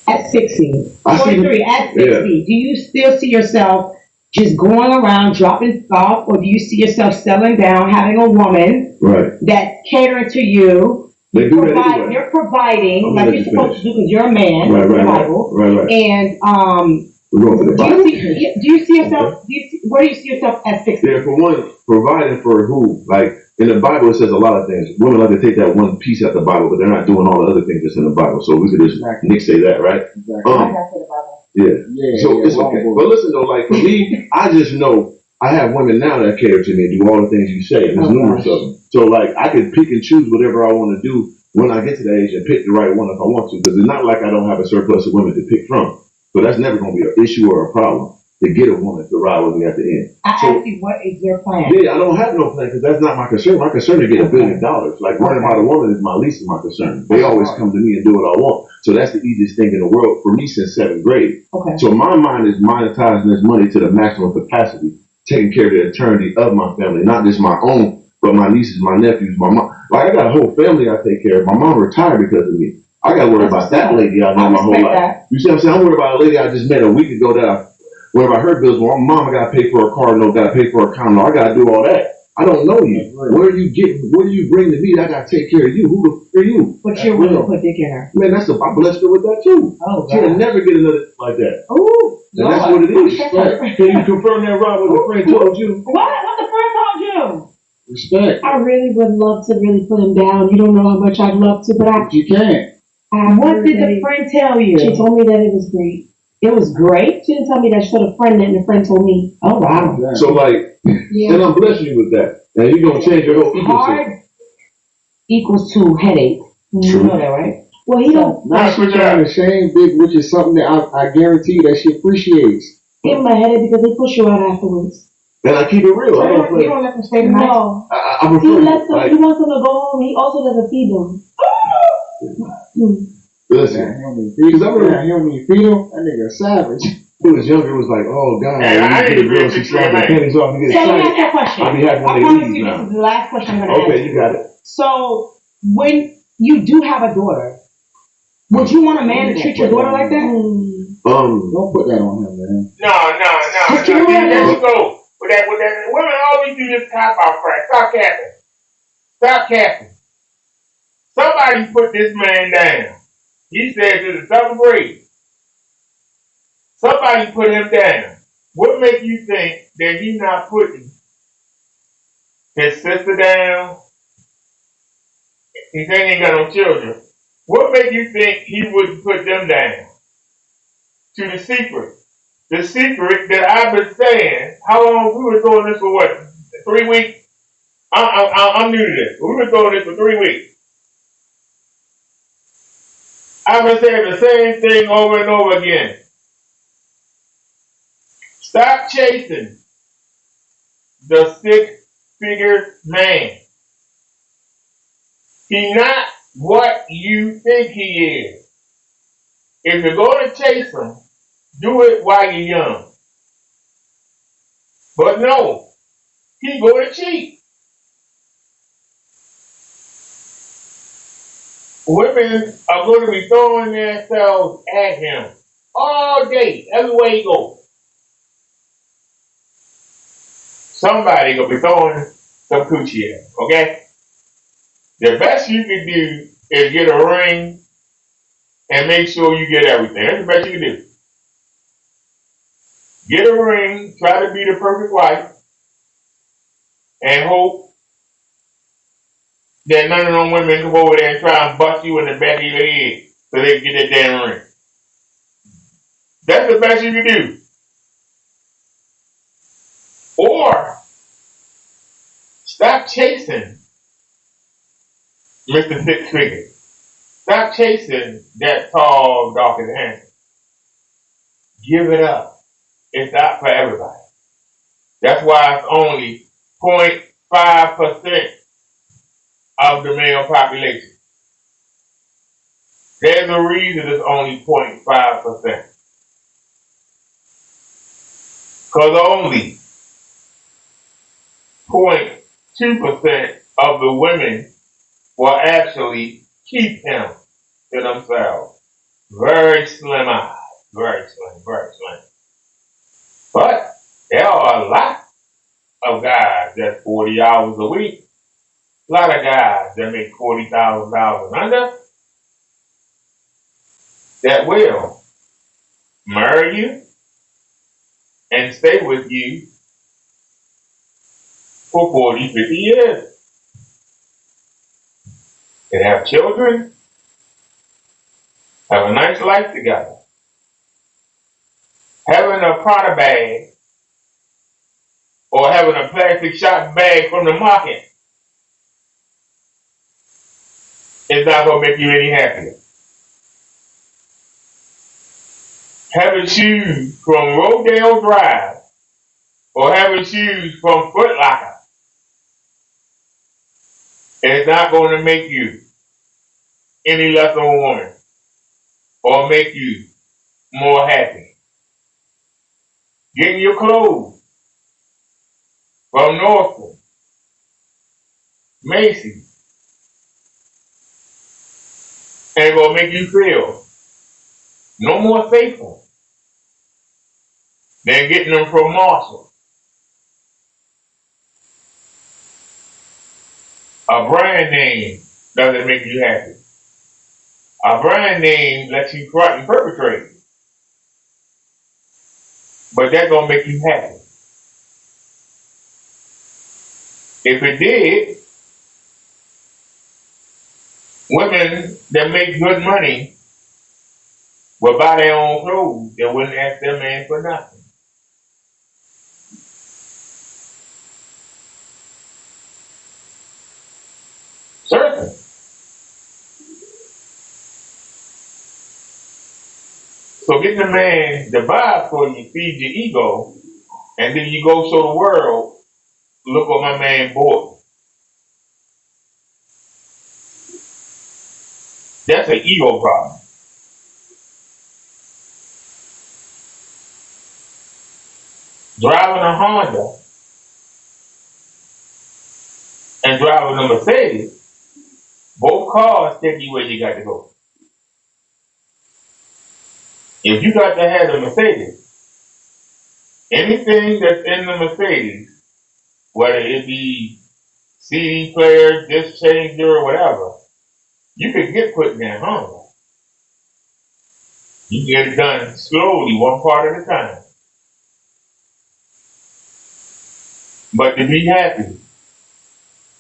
At 60, 43, at 60, do you still see yourself just going around dropping off, or do you see yourself settling down, having a woman that's catering to you? They do that anyway. You're providing like you're supposed to do because you're a man. Right. The Bible. Right. And we're going to the Bible. do you see yourself? Where do you see yourself as fixing? Yeah, for one, providing for who? Like in the Bible, it says a lot of things. Women like to take that one piece out of the Bible, but they're not doing all the other things that's in the Bible. So we could just Nick say that, right? Yeah. So it's okay. But listen though, like for me, I just know I have women now that cater to me and do all the things you say, and there's numerous of them. So like I can pick and choose whatever I want to do when I get to that age and pick the right one if I want to, because it's not like I don't have a surplus of women to pick from. So that's never going to be an issue or a problem to get a woman to ride with me at the end. I asked you, what is your plan? Yeah, I don't have no plan because that's not my concern. My concern is to get $1 billion. Like worrying about a woman is my least of my concern. They always come to me and do what I want. So that's the easiest thing in the world for me since 7th grade. Okay. So my mind is monetizing this money to the maximum capacity, taking care of the eternity of my family, not just my own, but my nieces, my nephews, my mom. Like I got a whole family I take care of. My mom retired because of me. I got to worry about that lady I know my whole life. You see what I'm saying? I'm worried about a lady I just met a week ago that I worry about her bills. Well, my mama got to pay for her car note, got to pay for her condo. I got to do all that. I don't know you. What do you bring to me? I got to take care of you. Who the f are you? But you're willing to put dick in her. Man, I blessed her with that too. Oh, She'll never get another like that. Ooh. And that's what it is. Can you confirm that, Rob, what the friend told you? What the friend told you? Respect. I really would love to really put him down. You don't know how much I'd love to, but you can't. What did the friend tell you? She told me that it was great. It was great? She didn't tell me that. She told a friend that, and the friend told me. Oh, wow. So, like, and I'm blessing you with that. And you're going to change your whole ecosystem. Hard equals to headache. You know that, right? Well, he don't. Not switching on the same big, which is something that I guarantee that she appreciates. Give him a headache because they push you out afterwards. And I keep it real. I don't play. You don't let them stay the night? No. I prefer He lets them, he wants them to go home. He also doesn't feed them. Listen. Because I remember he don't need feed him. That nigga a savage. When he was younger, it was like, oh, God, you get a girl, she slapped her panties off and get So let me excited. ask you a question. I'll be happy when I they promise leave you now. this is the last question I'm going to ask. Okay, you got it. So, when you do have a daughter, would you want a man to treat your daughter like that? Don't put that on him, man. No. There you go. With that, women always do this cop out crap. Stop capping. Somebody put this man down. He said to the 7th grade. Somebody put him down. What makes you think that he's not putting his sister down? He ain't got no children. What makes you think he wouldn't put them down? To the secret. The secret that I've been saying, how long we were doing this for what? 3 weeks? I'm new to this. We were doing this for 3 weeks. I've been saying the same thing over and over again. Stop chasing the 6-figure man. He's not what you think he is. If you're going to chase him, do it while you're young. But no, he's going to cheat. Women are going to be throwing themselves at him all day, everywhere he goes. Somebody going to be throwing some coochie at him, okay? The best you can do is get a ring and make sure you get everything. That's the best you can do. Get a ring, try to be the perfect wife, and hope that none of them women come over there and try and bust you in the back of your head so they can get that damn ring. That's the best you can do. Or stop chasing Mr. 6-figure. Stop chasing that tall, dark, and handsome. Give it up. It's not for everybody. That's why it's only 0.5% of the male population. There's a reason it's only 0.5%. Because only 0.2% of the women will actually keep him to themselves. Very slim eyes. Very slim, very slim. But There are a lot of guys that's 40 hours a week. A lot of guys that make $40,000 and under that will marry you and stay with you for 40, 50 years. They have children, have a nice life together. Having a Prada bag or having a plastic shop bag from the market is not going to make you any happier. Having shoes from Rodale Drive or having shoes from Foot Locker is not going to make you any less of a woman or make you more happy. Getting your clothes from Nordstrom, Macy's, ain't going to make you feel no more safer than getting them from Marshall. A brand name doesn't make you happy. A brand name lets you front and perpetrate. But that's going to make you happy. If it did, women that make good money would buy their own clothes and wouldn't ask their man for nothing. Certainly. So getting a man to buy for you feeds your ego, and then you go show the world, look what my man bought. That's an ego problem. Driving a Honda and driving a Mercedes, both cars take you where you got to go. If you got to have a Mercedes, anything that's in the Mercedes, whether it be CD player, disc changer, or whatever, you could get put in that Honda. You can get it done slowly, one part at a time. But to be happy,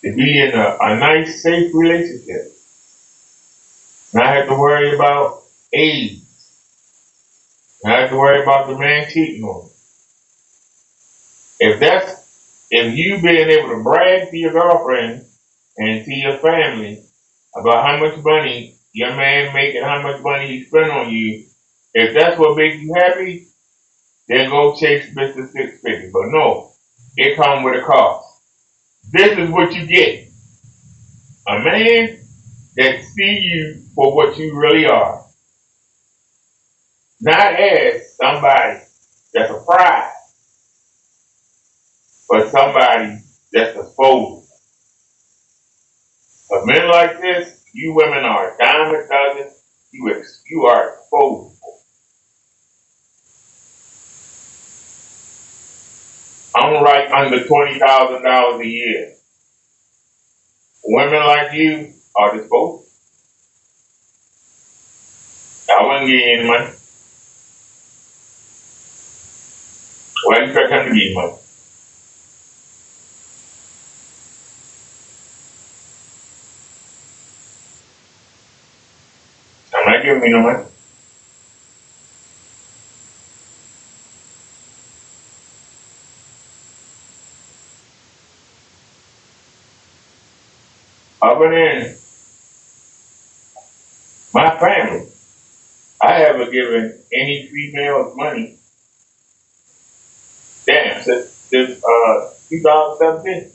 to be in a nice, safe relationship, not have to worry about age, not have to worry about the man cheating on you. If you being able to brag to your girlfriend and to your family about how much money your man make and how much money he spend on you, if that's what makes you happy, then go chase Mr. Six Figure. But no, it comes with a cost. This is what you get. A man that see you for what you really are. Not as somebody that's a prize, but somebody that's disposable. A men like this, you women are a dime a dozen. You are disposable. I'm right under $20,000 a year. Women like you are disposable. I wouldn't give you any money. Why do you expect him to give you money? I'm not giving you no money. Other than my family, I haven't given any females money. Damn, since 2017.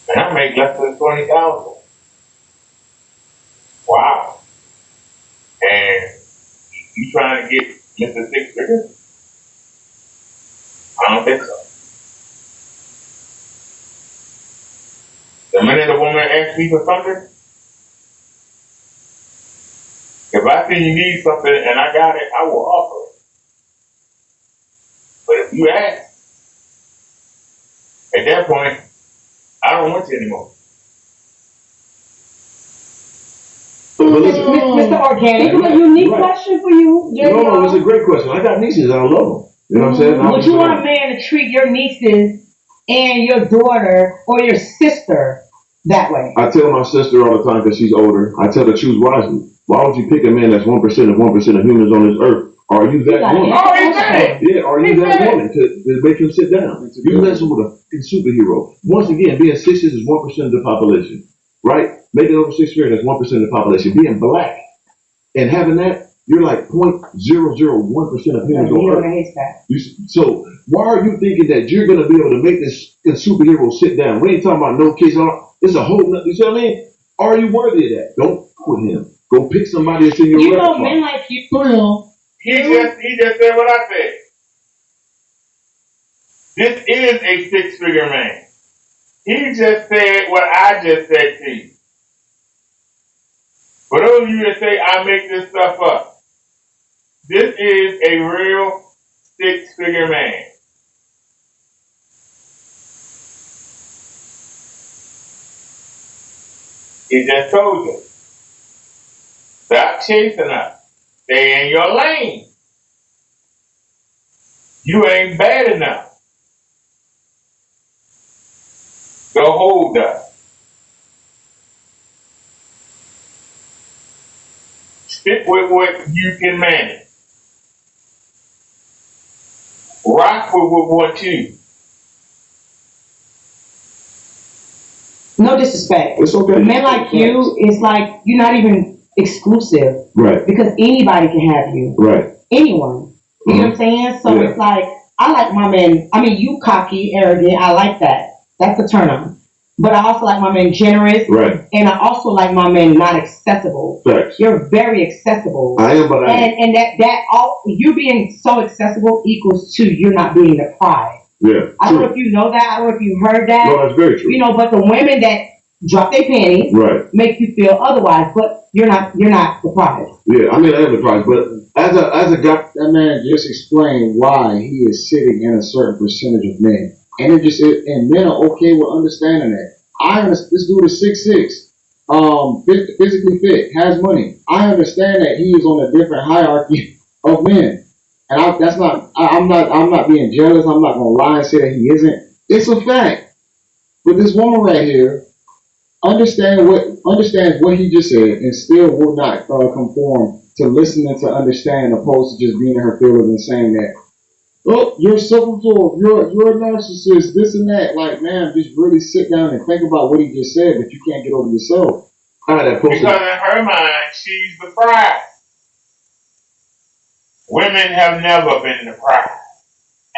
And I make less than 20,000. Wow. And you trying to get Mr. Six Figure? I don't think so. The minute a woman asks me for something, if I see you need something and I got it, I will offer it. But you asked. At that point, I don't want you anymore. But listen, Mr. Organic, You're right, a unique you're right. question for you, no, it's a JR. great question. I got nieces, I love them. You know what I'm saying? Would you want a man to treat your nieces and your daughter or your sister that way? I tell my sister all the time because she's older. I tell her choose wisely. Why would you pick a man that's 1% of 1% of humans on this earth? Are you that woman? Oh, he said it. Yeah, are you that woman to make him sit down? You messing with a fucking superhero. Once again, being 6 is 1% of the population, right? Making over 6 figures, that's 1% of the population. Being black and having that, you're like 0.001% of humans on earth. So why are you thinking that you're gonna be able to make this superhero sit down? We ain't talking about no kids on. It's a whole. You see what I mean? Are you worthy of that? Don't put him. Go pick somebody that's in your repertoire. You know, men like you. He just said what I said. This is a 6-figure man. He just said what I just said to you. For those of you that say I make this stuff up, this is a real 6-figure man. He just told you. Stop chasing us. Stay in your lane. You ain't bad enough. Go hold us. Stick with what you can manage. Rock with what you. No disrespect. It's okay. Men like you, it's like you're not even exclusive. Right. Because anybody can have you. Right. Anyone. You know what I'm saying? So it's like, I like my men. I mean, you cocky, arrogant. I like that. That's a turn on. But I also like my men generous. Right. And I also like my men not accessible. Facts. You're very accessible. I am, but I am. And that all you being so accessible equals to you not being the prize. Yeah. I don't know if you know that. I don't know if you heard that. No, that's very true. You know, but the women that drop their panties make you feel otherwise, but you're not the prize. Yeah, I mean I am the prize, but as a guy, that man just explained why he is sitting in a certain percentage of men, and and men are okay with understanding that. This dude is 6'6", physically fit, has money. I understand that he is on a different hierarchy of men. And I'm not being jealous. I'm not gonna lie and say that he isn't. It's a fact. But this woman right here understands what he just said and still will not conform to listening to understand, opposed to just being in her feelings and saying that, oh, you're self-absorbed, you're a narcissist, this and that. Like, man, just really sit down and think about what he just said, but you can't get over yourself. Because in her mind, she's the prize. Women have never been the prize.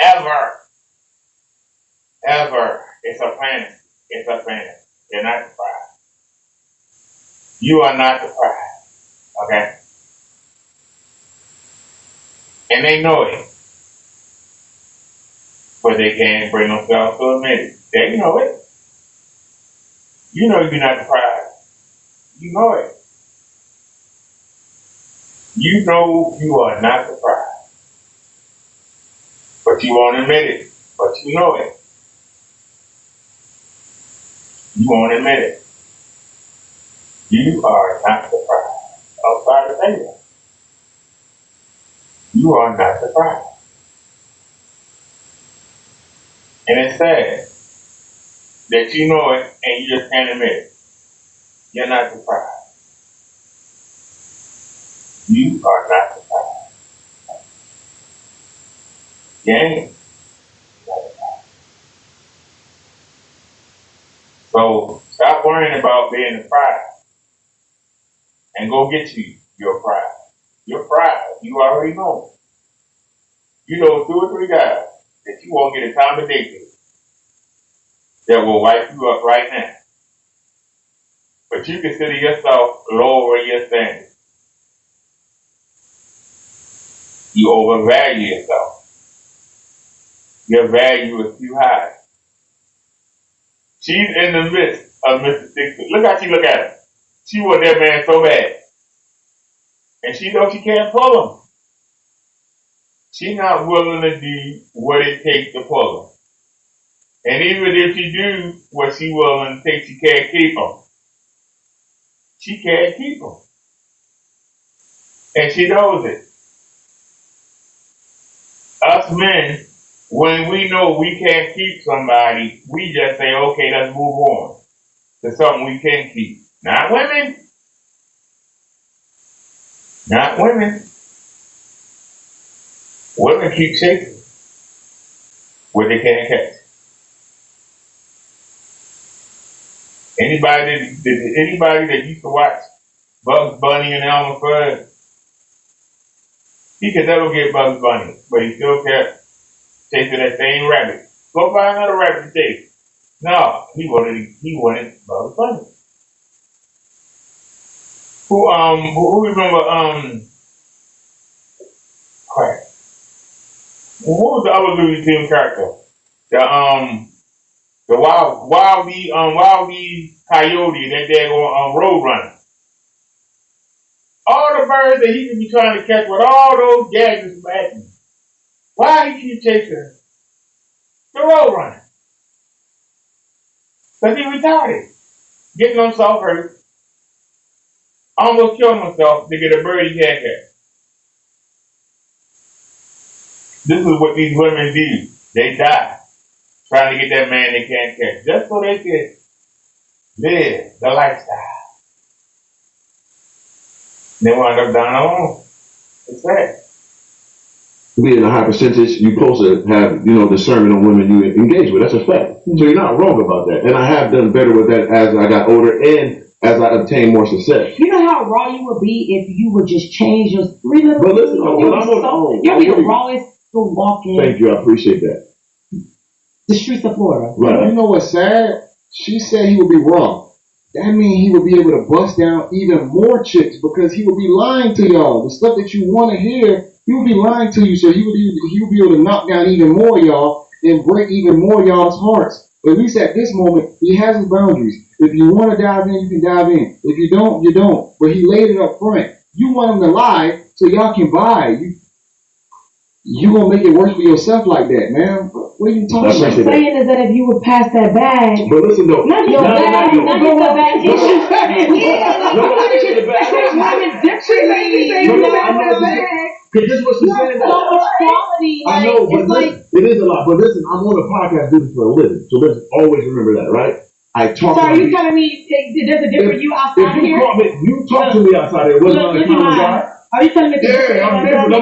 Ever. Ever. It's a fantasy. It's a fantasy. You're not the prize. You are not the prize. Okay? And they know it. But they can't bring themselves to admit it. They know it. You know you're not the prize. You know it. You know you are not the prize. But you won't admit it. But you know it. You won't admit it. You are not the prize. Outside the table. You are not the prize. And it's sad that you know it and you just can't admit it. You're not the prize. You are not the prize. You ain't. So stop worrying about being the prize and go get your prize. Your prize, you already know. You know 2 or 3 guys that you won't get a combination that will wipe you up right now. But you consider yourself lower your standards. You overvalue yourself. Your value is too high. She's in the midst of Mr. 60. Look how she look at him. She want that man so bad. And she knows she can't pull him. She not willing to do what it takes to pull her. And even if she do what she willing to take, she can't keep her. She can't keep her. And she knows it. Us men, when we know we can't keep somebody, we just say, okay, let's move on to something we can keep. Not women. Not women. Women keep chasing what they can't catch. Anybody that used to watch Bugs Bunny and Elmer Fudd, he could never get Bugs Bunny, but he still kept chasing that same rabbit. Go find another rabbit to chase. No, he wanted Bugs Bunny. Who remember crap. What was the other Looney Tunes character? The Wildy Coyote, that daggone road runner. All the birds that he could be trying to catch with all those gadgets back. Why he keep chasing the road runner? Because he retarded. Getting himself hurt. Almost killing himself to get a bird he can't catch. This is what these women do. They die trying to get that man they can't catch. Just so they can live the lifestyle. They wind up down alone. It's sad. Being a high percentage, you're supposed to have, discernment on women you engage with. That's a fact. So you're not wrong about that. And I have done better with that as I got older and as I obtained more success. You know how raw you would be if you would just change your rhythm? But listen, you'll be the rawest to walk in. Thank you, I appreciate that. The streets of Florida. Right. You know what's sad? She said he would be raw. That means he would be able to bust down even more chicks because he would be lying to y'all. The stuff that you want to hear, he would be lying to you. So he would be able to knock down even more y'all and break even more y'all's hearts. But at least at this moment, he has his boundaries. If you want to dive in, you can dive in. If you don't, you don't. But he laid it up front. You want him to lie so y'all can buy. You gonna make it worse for yourself like that, man. What are you talking about? What you're saying is that if you would pass that bag, but listen though, not your bag, not the bag. Because this is what she's saying. So much quality. I know, but it is a lot. But listen, I'm on a podcast doing this for a living, so let's always remember that, right? I talk. So are you telling me there's a different you outside if you here? You talk to me outside here. Wasn't on the common guy. Are you telling me? Yeah, I'm different.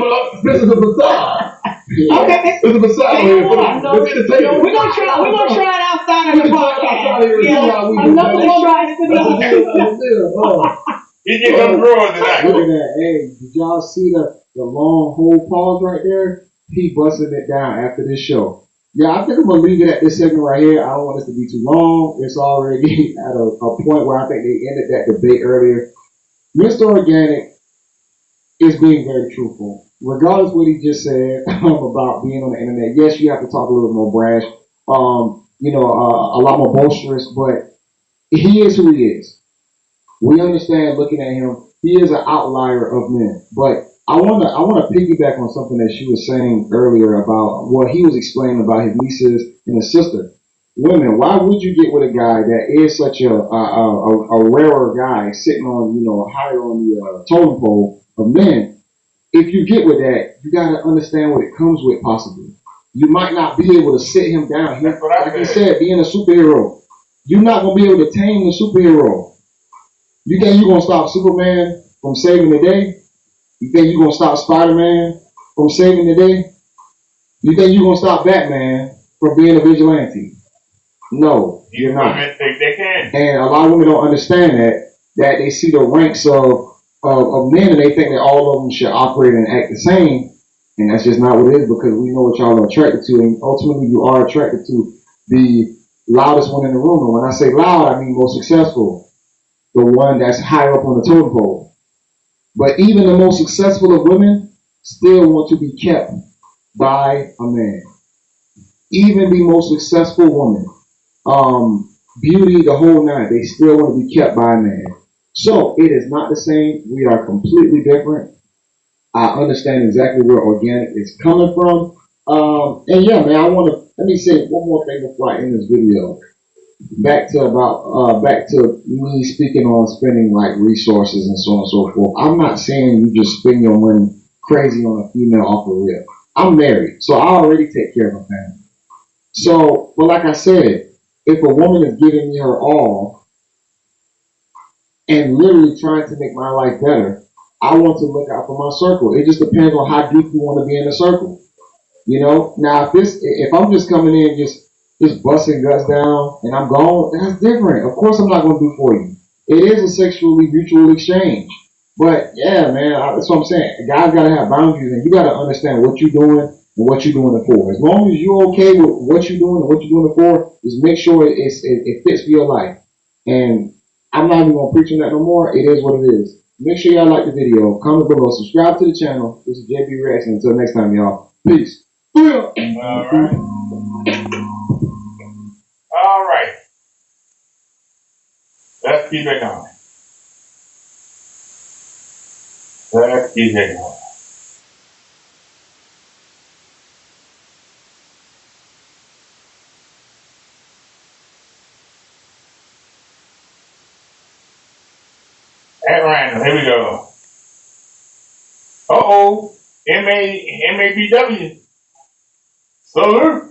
This is a facade. Okay. This is a facade here. We're gonna try it outside of the podcast. Another one tries to be. He get them drawers tonight. Look at that. Hey, did y'all see the long hold pause right there? He busting it down after this show. Yeah, I think I'm going to leave it at this segment right here. I don't want this to be too long. It's already at a point where I think they ended that debate earlier. Mr. Organic is being very truthful. Regardless of what he just said about being on the internet, yes, you have to talk a little bit more brash, a lot more boisterous, but he is who he is. We understand looking at him, he is an outlier of men. But I wanna piggyback on something that she was saying earlier about what he was explaining about his nieces and his sister. Women, why would you get with a guy that is such a rarer guy sitting on, higher on the totem pole of men? If you get with that, you gotta understand what it comes with possibly. You might not be able to sit him down. Like you said, being a superhero, you're not gonna be able to tame the superhero. You think you're going to stop Superman from saving the day? You think you're going to stop Spider-Man from saving the day? You think you're going to stop Batman from being a vigilante? No, you're not. They can. And a lot of women don't understand that they see the ranks of men and they think that all of them should operate and act the same. And that's just not what it is because we know what y'all are attracted to. And ultimately, you are attracted to the loudest one in the room. And when I say loud, I mean most successful. The one that's higher up on the totem pole. But even the most successful of women still want to be kept by a man. Even the most successful woman, beauty, the whole nine, they still want to be kept by a man. So it is not the same. We are completely different. I understand exactly where organic is coming from. And yeah, man, let me say one more thing before I end this video. Back to me speaking on spending like resources and so on and so forth. I'm not saying you just spend your money crazy on a female off the rip. I'm married, so I already take care of my family. So, but like I said, if a woman is giving me her all and literally trying to make my life better, I want to look out for my circle. It just depends on how deep you want to be in the circle. You know, now if I'm just coming in just busting guts down and I'm gone, that's different. Of course, I'm not going to do for you. It is a sexually mutual exchange. But yeah, man, that's what I'm saying. Guys got to have boundaries, and you got to understand what you're doing and what you're doing it for. As long as you're okay with what you're doing and what you're doing it for, just make sure it fits for your life. And I'm not even going to preach on that no more. It is what it is. Make sure y'all like the video, comment below, subscribe to the channel. This is JB Reaction. Until next time, y'all. Peace. All right. All right. Let's keep it going. Let's keep it going. At random. Here we go. Uh-oh. MABW. Salute.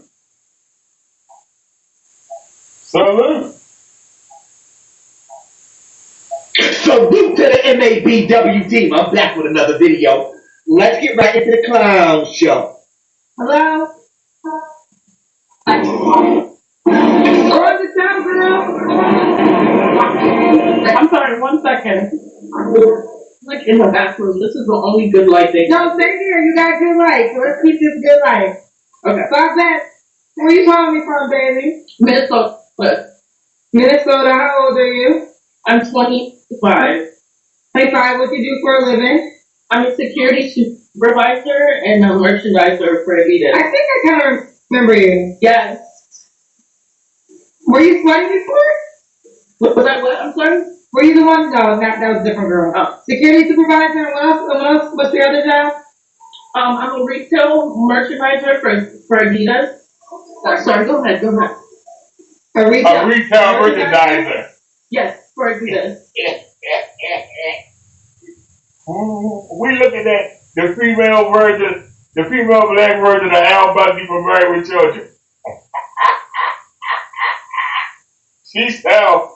Salute. Salute to the MABW team. I'm back with another video. Let's get right into the clown show. Hello? Where's the time, girl? I'm sorry, 1 second. Like in the bathroom. This is the only good light thing. No, stay here. You got good light. So let's keep this good light. Okay. Stop that. Where you calling me from, baby? Minnesota. Minnesota. How old are you? I'm 25. 25. What you do for a living? I'm a security supervisor and a merchandiser for Adidas. I think I kind of remember you. Yes. Were you sweating before? Was I what? I'm sorry? Were you the one? No, that was a different girl. Oh. Security supervisor and what else? What else? What's your other job? I'm a retail merchandiser for Adidas. Sorry, go ahead. A retail merchandiser. Yes, for Adidas. We looking at the female black version of Al Bundy from Married with Children. She's tough.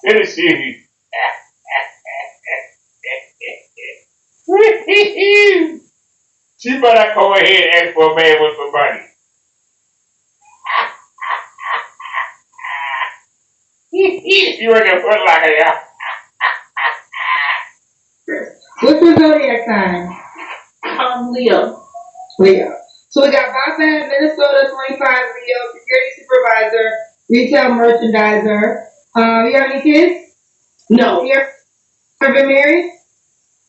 It is she. She better go ahead and ask for a man with some money. You work at Foot Locker, yeah. What's your zodiac sign? Leo. So we got Boston, Minnesota, 25, Leo, security supervisor, retail merchandiser. You have any kids? No. You ever been married?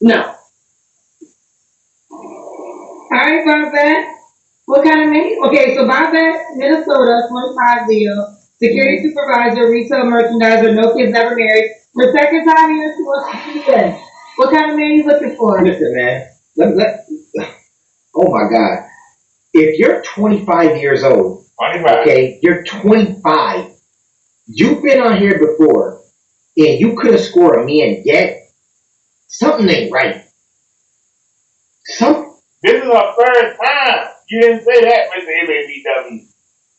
No. Alright, Boston. What kind of name? Okay, so Boston, Minnesota, 25, Leo, security supervisor, retail merchandiser, no kids, never married. For second time here, she wants to see this. What kind of man you looking for? Listen, man. Oh my God. If you're 25 years old, 25. okay, you're 25. You've been on here before, and you couldn't score a man yet. Something ain't right. This is her third time. You didn't say that, Mr. MABW.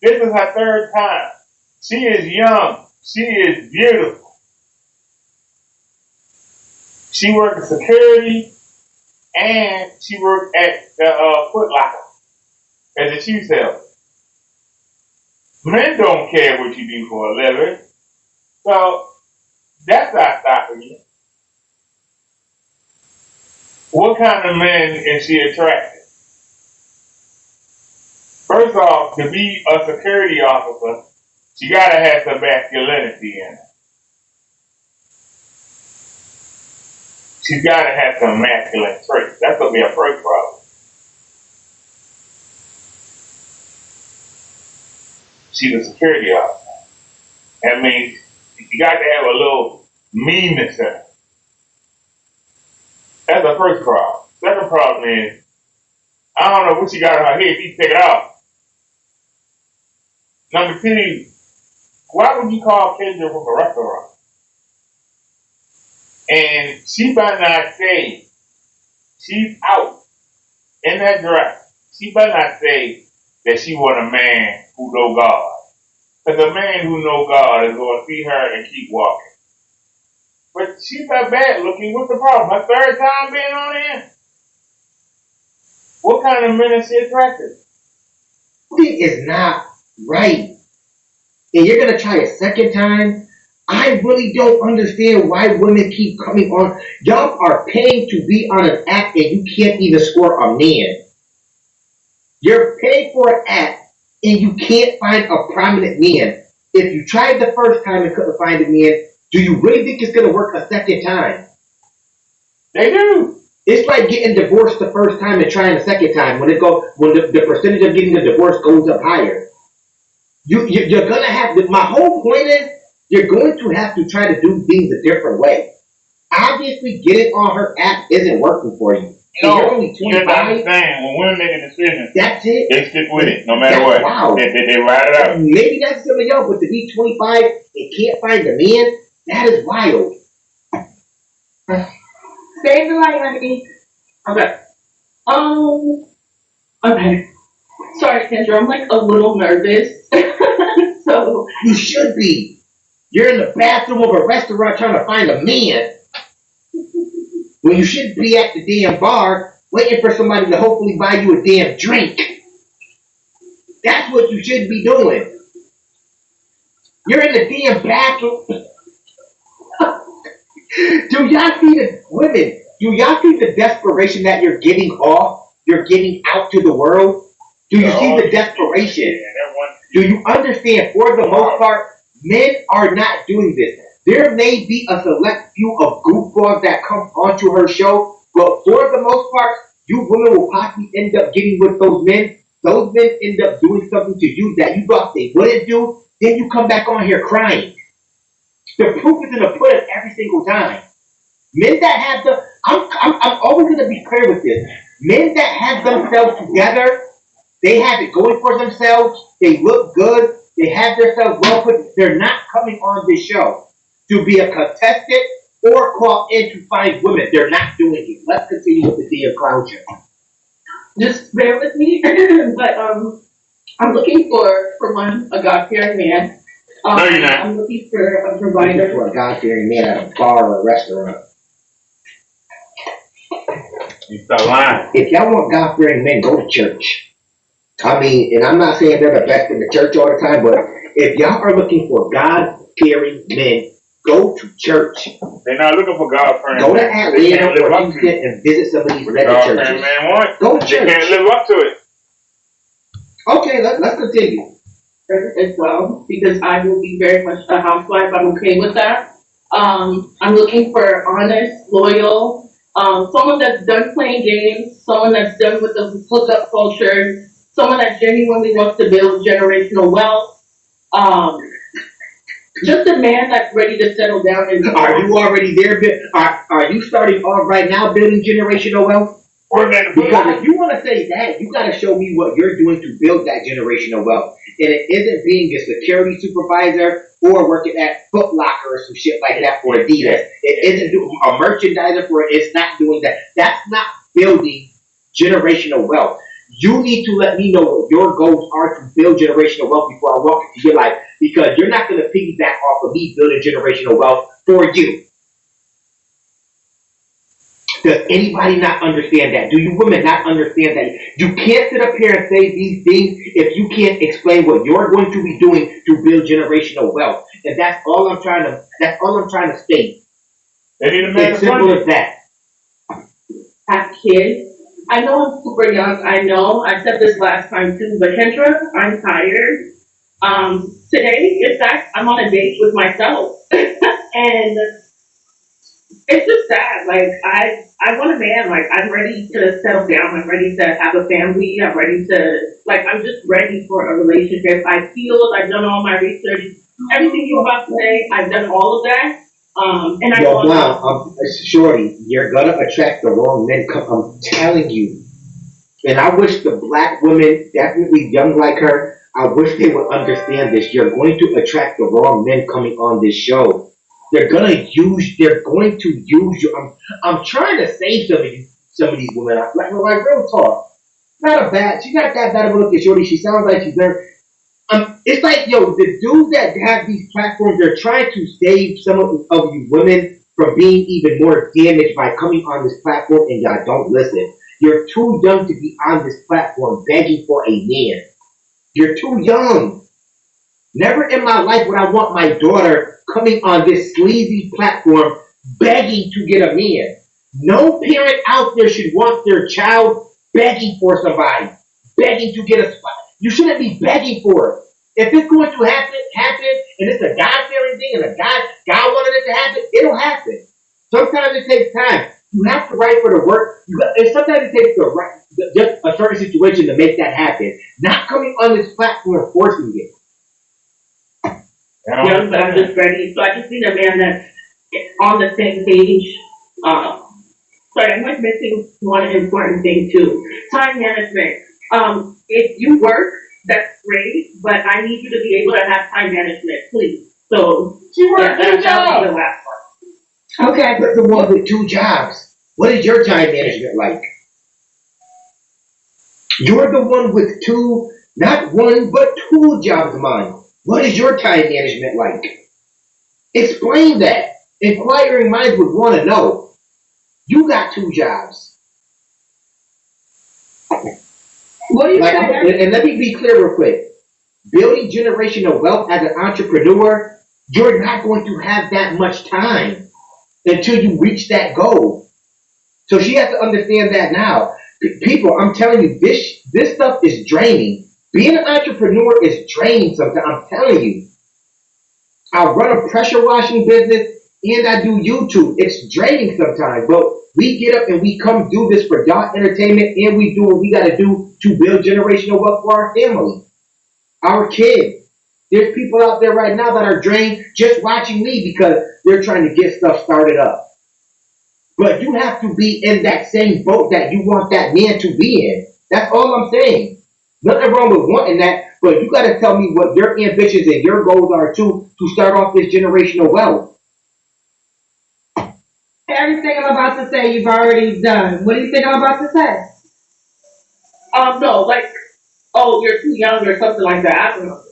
This is her third time. She is young. She is beautiful. She worked at security, and she worked at the Foot Locker as a shoe salesman. Men don't care what you do for a living, so that's not stopping you. What kind of men is she attracted? First off, to be a security officer, she gotta have some masculinity in her. She's gotta have some masculine traits. That's gonna be her first problem. She's a security officer. That means you got to have a little meanness in her. That's the first problem. Second problem is, I don't know what she got in her head. She take it off. Number two, why would you call Kendra from a restaurant? And she better not say she's out in that dress. She better not say that she want a man who know God. Because a man who know God is going to see her and keep walking. But she's not bad looking. What's the problem? Her third time being on here? What kind of men is she attracted? Something is not right. And you're gonna try a second time. I really don't understand why women keep coming on. Y'all are paying to be on an app and you can't even score a man. You're paying for an app and you can't find a prominent man. If you tried the first time and couldn't find a man, do you really think it's gonna work a second time? They do. It's like getting divorced the first time and trying a second time. When the percentage of getting a divorce goes up higher. You're gonna have to, my whole point is you're going to have to try to do things a different way. Obviously, getting on her app isn't working for you. No, you're only you have to 25. understand, when women make a decision, That's it. they stick with it, no matter That's what. wild. They ride it out. Maybe that's some of y'all, but to be 25 and can't find a man, that is wild. Save the light, honey. Okay. Okay. Sorry, Kendra. I'm like a little nervous. So You should be. You're in the bathroom of a restaurant trying to find a man when you should be at the damn bar waiting for somebody to hopefully buy you a damn drink. That's what you should be doing. You're in the damn bathroom. Do y'all see the women? Do y'all see the desperation that you're giving off? You're giving out to the world? Do you see the desperation? Do you understand? For the most part, men are not doing this. There may be a select few of goofballs that come onto her show, but for the most part, you women will possibly end up getting with those men. Those men end up doing something to you that you thought they wouldn't do. Then you come back on here crying. The proof is in the pudding every single time. Men that have the, I'm always going to be clear with this. Men that have themselves together, they have it going for themselves. They look good. They have themselves well put. They're not coming on this show to be a contestant or call in to find women. They're not doing it. Let's continue with the damn clown show. just bear with me. But I'm looking for one, a God-fearing man. No, you're not. I'm looking for a Looking provider. for a God-fearing man at a bar or a restaurant. You start lying. If y'all want God-fearing men, go to church. I mean, and I'm not saying they're the best in the church all the time, but if y'all are looking for God-fearing men, go to church. They're not looking for God-fearing. Go to They Atlanta can't live or up to Houston it. and visit some of these What mega God-fearing churches. man want, Go to they church. can't live up to it. Okay, let's continue. As well, because I will be very much a housewife. I'm okay with that. I'm looking for honest, loyal, someone that's done playing games, someone that's done with the hookup culture, someone that genuinely wants to build generational wealth. Just a man that's ready to settle down and Are you already there? Are you starting off right now building generational wealth? Because if you want to say that, you got to show me what you're doing to build that generational wealth. And it isn't being a security supervisor or working at Foot Locker or some shit like that for Adidas. It isn't doing a merchandiser for it. It's not doing that. That's not building generational wealth. You need to let me know what your goals are to build generational wealth before I walk into your life, because you're not going to piggyback off of me building generational wealth for you. Does anybody not understand that? Do you women not understand that? You can't sit up here and say these things if you can't explain what you're going to be doing to build generational wealth. And that's all I'm trying to state. They need a man It's to simple run as that. have kids. I know I'm super young. I know I said this last time too, but Kendra, I'm tired. Today, in fact, I'm on a date with myself, and it's just sad. Like I want a man. Like I'm ready to settle down. I'm ready to have a family. I'm ready to I'm just ready for a relationship. I've done all my research. Everything you're about to say, I've done all of that. And I Yo, thought, Mom, Shorty, you're gonna attract the wrong men. I'm telling you. And I wish the black women, definitely young like her, I wish they would understand this. You're going to attract the wrong men coming on this show. They're going to use you. I'm trying to save some of these women. Like real talk. She's not that bad of a looking shorty. She sounds like she's there. It's like, yo, the dudes that have these platforms, they're trying to save some of you women from being even more damaged by coming on this platform, and y'all don't listen. You're too young to be on this platform begging for a man. You're too young. Never in my life would I want my daughter coming on this sleazy platform begging to get a man. No parent out there should want their child begging for somebody, begging to get a spot. You shouldn't be begging for it. If it's going to happen, and it's a God-fearing thing, and God wanted it to happen, it'll happen. Sometimes it takes time. You have to write for the work. And sometimes it takes just a certain situation to make that happen. Not coming on this platform forcing it. young but I'm just ready. So I just need a man that's on the same page. Sorry, I went missing one important thing too. Time management. If you work, that's great, but I need you to be able to have time management, please. So She worked two jobs. the last part. Okay. You're the one with two jobs. What is your time management like? You're the one with two, not one, but two jobs, mine. What is your time management like? Explain that. Inquiring minds would want to know. You got two jobs. What do you say? And let me be clear real quick. Building generational wealth as an entrepreneur, you're not going to have that much time until you reach that goal. So she has to understand that now. People, I'm telling you, this stuff is draining. Being an entrepreneur is draining sometimes. I'm telling you. I run a pressure washing business and I do YouTube. It's draining sometimes, but we get up and we come do this for y'all entertainment, and we do what we got to do to build generational wealth for our family, our kids. There's people out there right now that are drained just watching me because they're trying to get stuff started up. But you have to be in that same boat that you want that man to be in. That's all I'm saying. Nothing wrong with wanting that, but you got to tell me what your ambitions and your goals are too to start off this generational wealth. Everything I'm about to say, you've already done. What do you think I'm about to say? No, like, oh, you're too young or something like that. I don't know.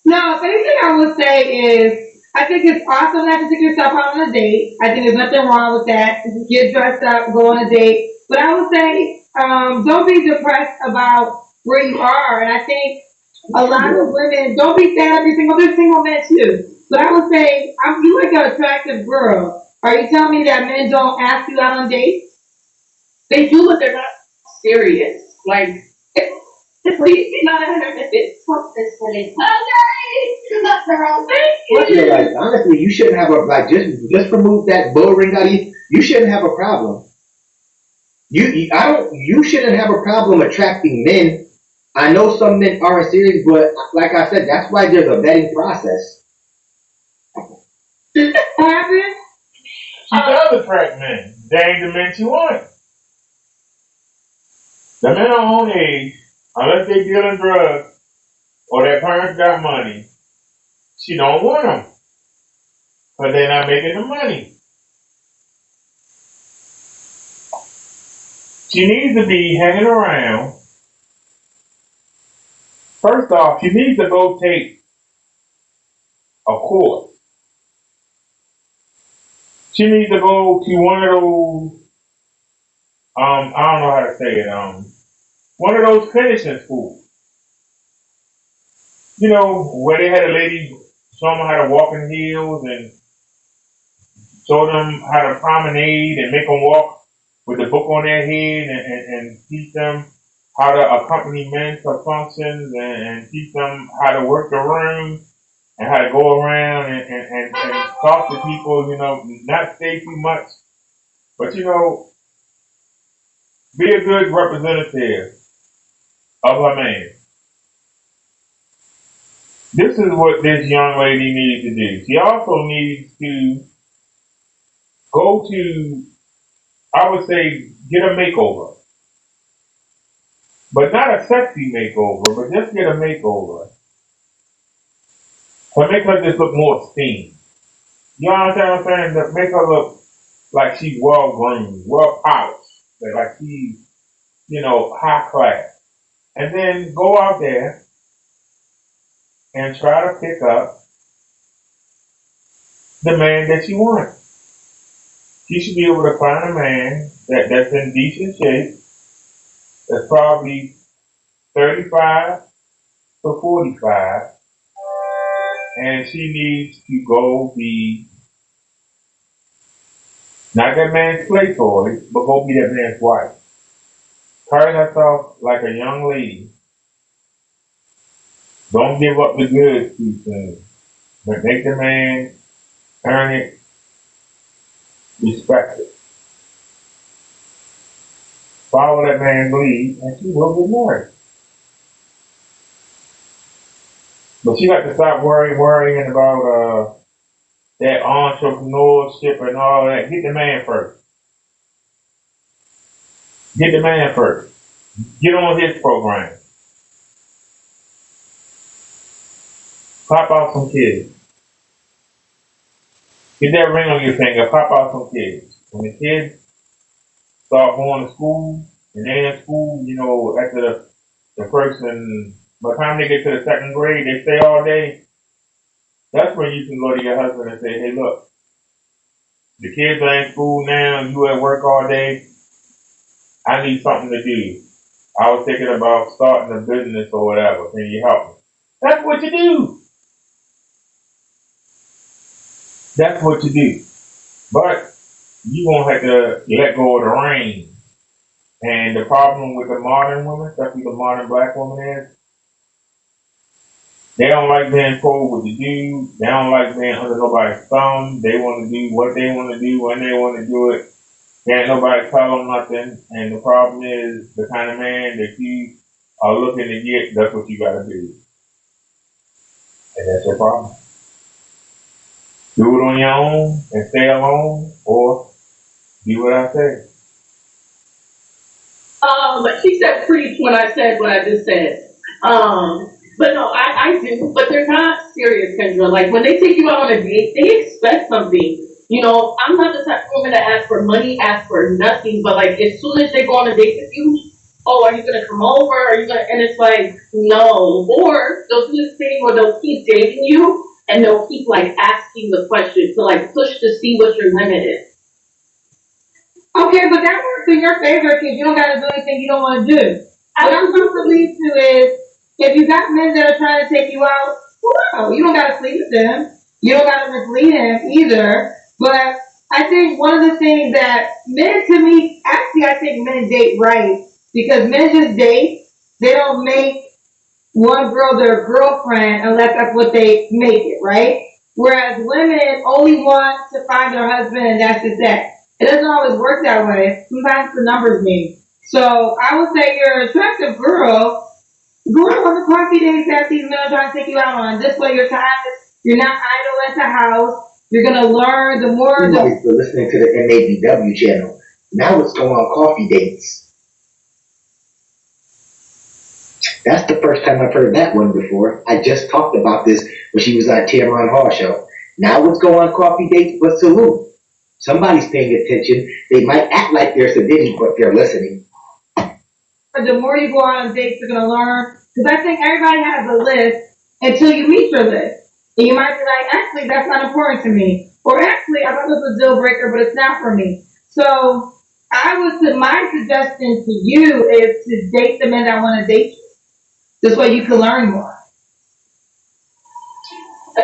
No, the only thing I would say is, I think it's awesome not to take yourself out on a date. I think there's nothing wrong with that. Get dressed up, go on a date. But I would say, don't be depressed about where you are. And I think a lot of women, don't be sad every single, there's single men too. But I would say, you like an attractive girl. Are you telling me that men don't ask you out on dates? They do, but they're not serious. Like, please be not a it's this way. Okay, that's the wrong thing. Like, honestly, you shouldn't have just remove that bull ring out of you. You shouldn't have a problem. You shouldn't have a problem attracting men. I know some men aren't serious, but like I said, that's why there's a vetting process. What happened? She does attract men. They ain't the men she wants. The men are on age, unless they dealing drugs or their parents got money, she don't want them because they're not making the money. She needs to be hanging around. First off, she needs to go take a course. She needs to go to one of those, I don't know how to say it, one of those finishing schools. You know, where they had a lady show them how to walk in heels and show them how to promenade and make them walk with the book on their head and teach them how to accompany men for functions and teach them how to work the room and how to go around and talk to people, you know, not say too much, but, you know, be a good representative of her man. This is what this young lady needs to do. She also needs to go to, I would say, get a makeover. But not a sexy makeover, but just get a makeover. To make her just look more esteemed. You understand what I'm saying? To make her look like she's well groomed, well polished. Like she's, high class. And then go out there and try to pick up the man that you want. You should be able to find a man that's in decent shape, that's probably 35 to 45, and she needs to go be, not that man's play toy, but go be that man's wife. Carry herself like a young lady. Don't give up the goods too soon, but make the man earn it, respect it. Follow that man's lead, and she will get married. But you got to stop worrying about that entrepreneurship and all that. Get the man first. Get the man first. Get on his program. Pop out some kids. Get that ring on your finger. Pop out some kids. When the kids start going to school, and they're in school, after the first and by the time they get to the second grade, they stay all day. That's when you can go to your husband and say, hey, look, the kids are in school now, you at work all day, I need something to do. I was thinking about starting a business or whatever. Can you help me? That's what you do. That's what you do. But you won't have to let go of the reins. And the problem with the modern women, especially the modern black woman, is they don't like being told what to do. They don't like being under nobody's thumb. They want to do what they want to do when they want to do it. Can't nobody tell them nothing. And the problem is the kind of man that you are looking to get, that's what you got to do. And that's your problem. Do it on your own and stay alone, or do what I say. She said preach when I said what I just said. But no, I do. But they're not serious, Kendra. Like when they take you out on a date, they expect something. I'm not the type of woman that asks for money, asks for nothing. But like as soon as they go on a date with you, oh, are you gonna come over? Are you gonna? And it's like no. Or they'll do this thing where they'll keep dating you and they'll keep like asking the question to like push to see what your limit is. Okay, but that works in your favor because you don't got to do anything you don't want to do. What I'm supposed to lead to is if you got men that are trying to take you out, well, you don't got to sleep with them. You don't got to mislead him either. But I think one of the things that men, to me, actually, I think men date right because men just date. They don't make one girl their girlfriend unless that's what they make it, right? Whereas women only want to find their husband and that's just that. It doesn't always work that way. Sometimes the numbers game. So I would say you're an attractive girl. Go on the coffee dates that these men are trying to take you out on. This way you're you're not idle at the house. You're gonna learn the more. You might be listening to the MABW channel. Now it's going on coffee dates. That's the first time I've heard that one before. I just talked about this when she was on Tamron Hall show. Now let's go on coffee dates, but salute. Somebody's paying attention. They might act like they're sedity, but they're listening. The more you go out on dates, you're going to learn. Because I think everybody has a list until you meet your list. And you might be like, actually, that's not important to me. Or actually, I thought this was a deal breaker, but it's not for me. So my suggestion to you is to date the men that want to date you. This way you can learn more.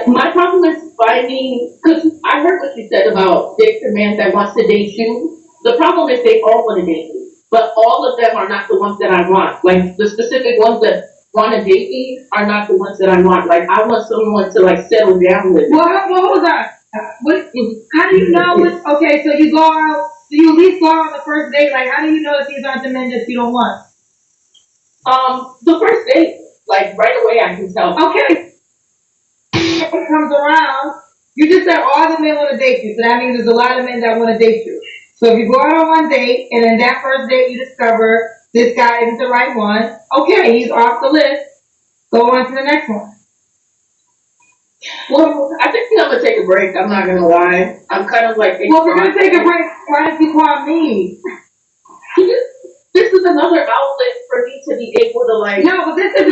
My problem is finding, because I heard what you said about date the man that wants to date you. The problem is they all want to date you, but all of them are not the ones that I want. Like the specific ones that want to date me are not the ones that I want. Like I want someone to like settle down with. Well, hold on. How do you know? Okay, so you go out. Do you at least go out on the first date? Like, how do you know that these aren't the men that you don't want? The first date, like right away, I can tell. Okay. It comes around, You just said all the men want to date you, so that means there's a lot of men that want to date you. So if you go out on one date, and then that first date you discover this guy isn't the right one, okay, he's off the list. Go on to the next one. Well, I think I'm gonna take a break. I'm not gonna lie. I'm kind of like. Well, we're gonna take a break. Why did you call me? This is another outlet for me to be able to like. No, but this is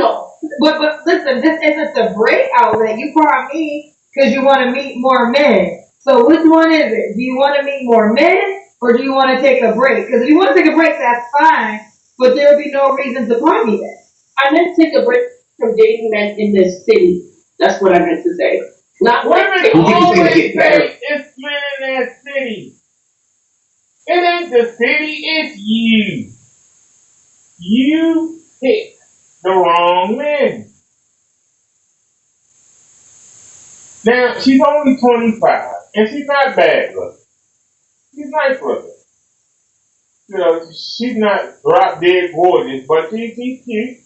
but listen, this isn't the break outlet. You call me because you want to meet more men. So which one is it? Do you want to meet more men or do you want to take a break? Because if you want to take a break, that's fine. But there would be no reason to call me that. I meant to take a break from dating men in this city. That's what I meant to say. Not women always say it's men in that city. It ain't the city, it's you. You picked the wrong men. Now, she's only 25, and she's not bad looking. She's nice looking. You know, she's not drop dead gorgeous, but she's cute.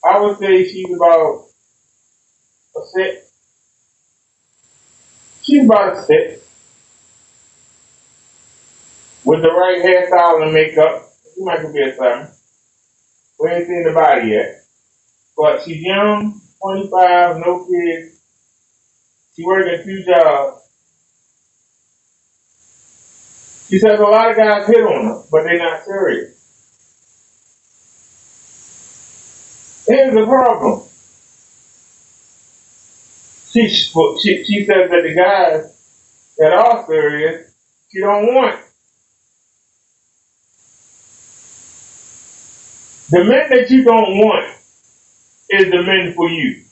I would say she's about a 6. She's about a 6. With the right hairstyle and makeup, she might be a 7. We ain't seen the body yet. But she's young, 25, no kids. She working 2 jobs. She says a lot of guys hit on her, but they're not serious. Here's the problem. She says that the guys that are serious, she don't want. The men that you don't want is the men for you.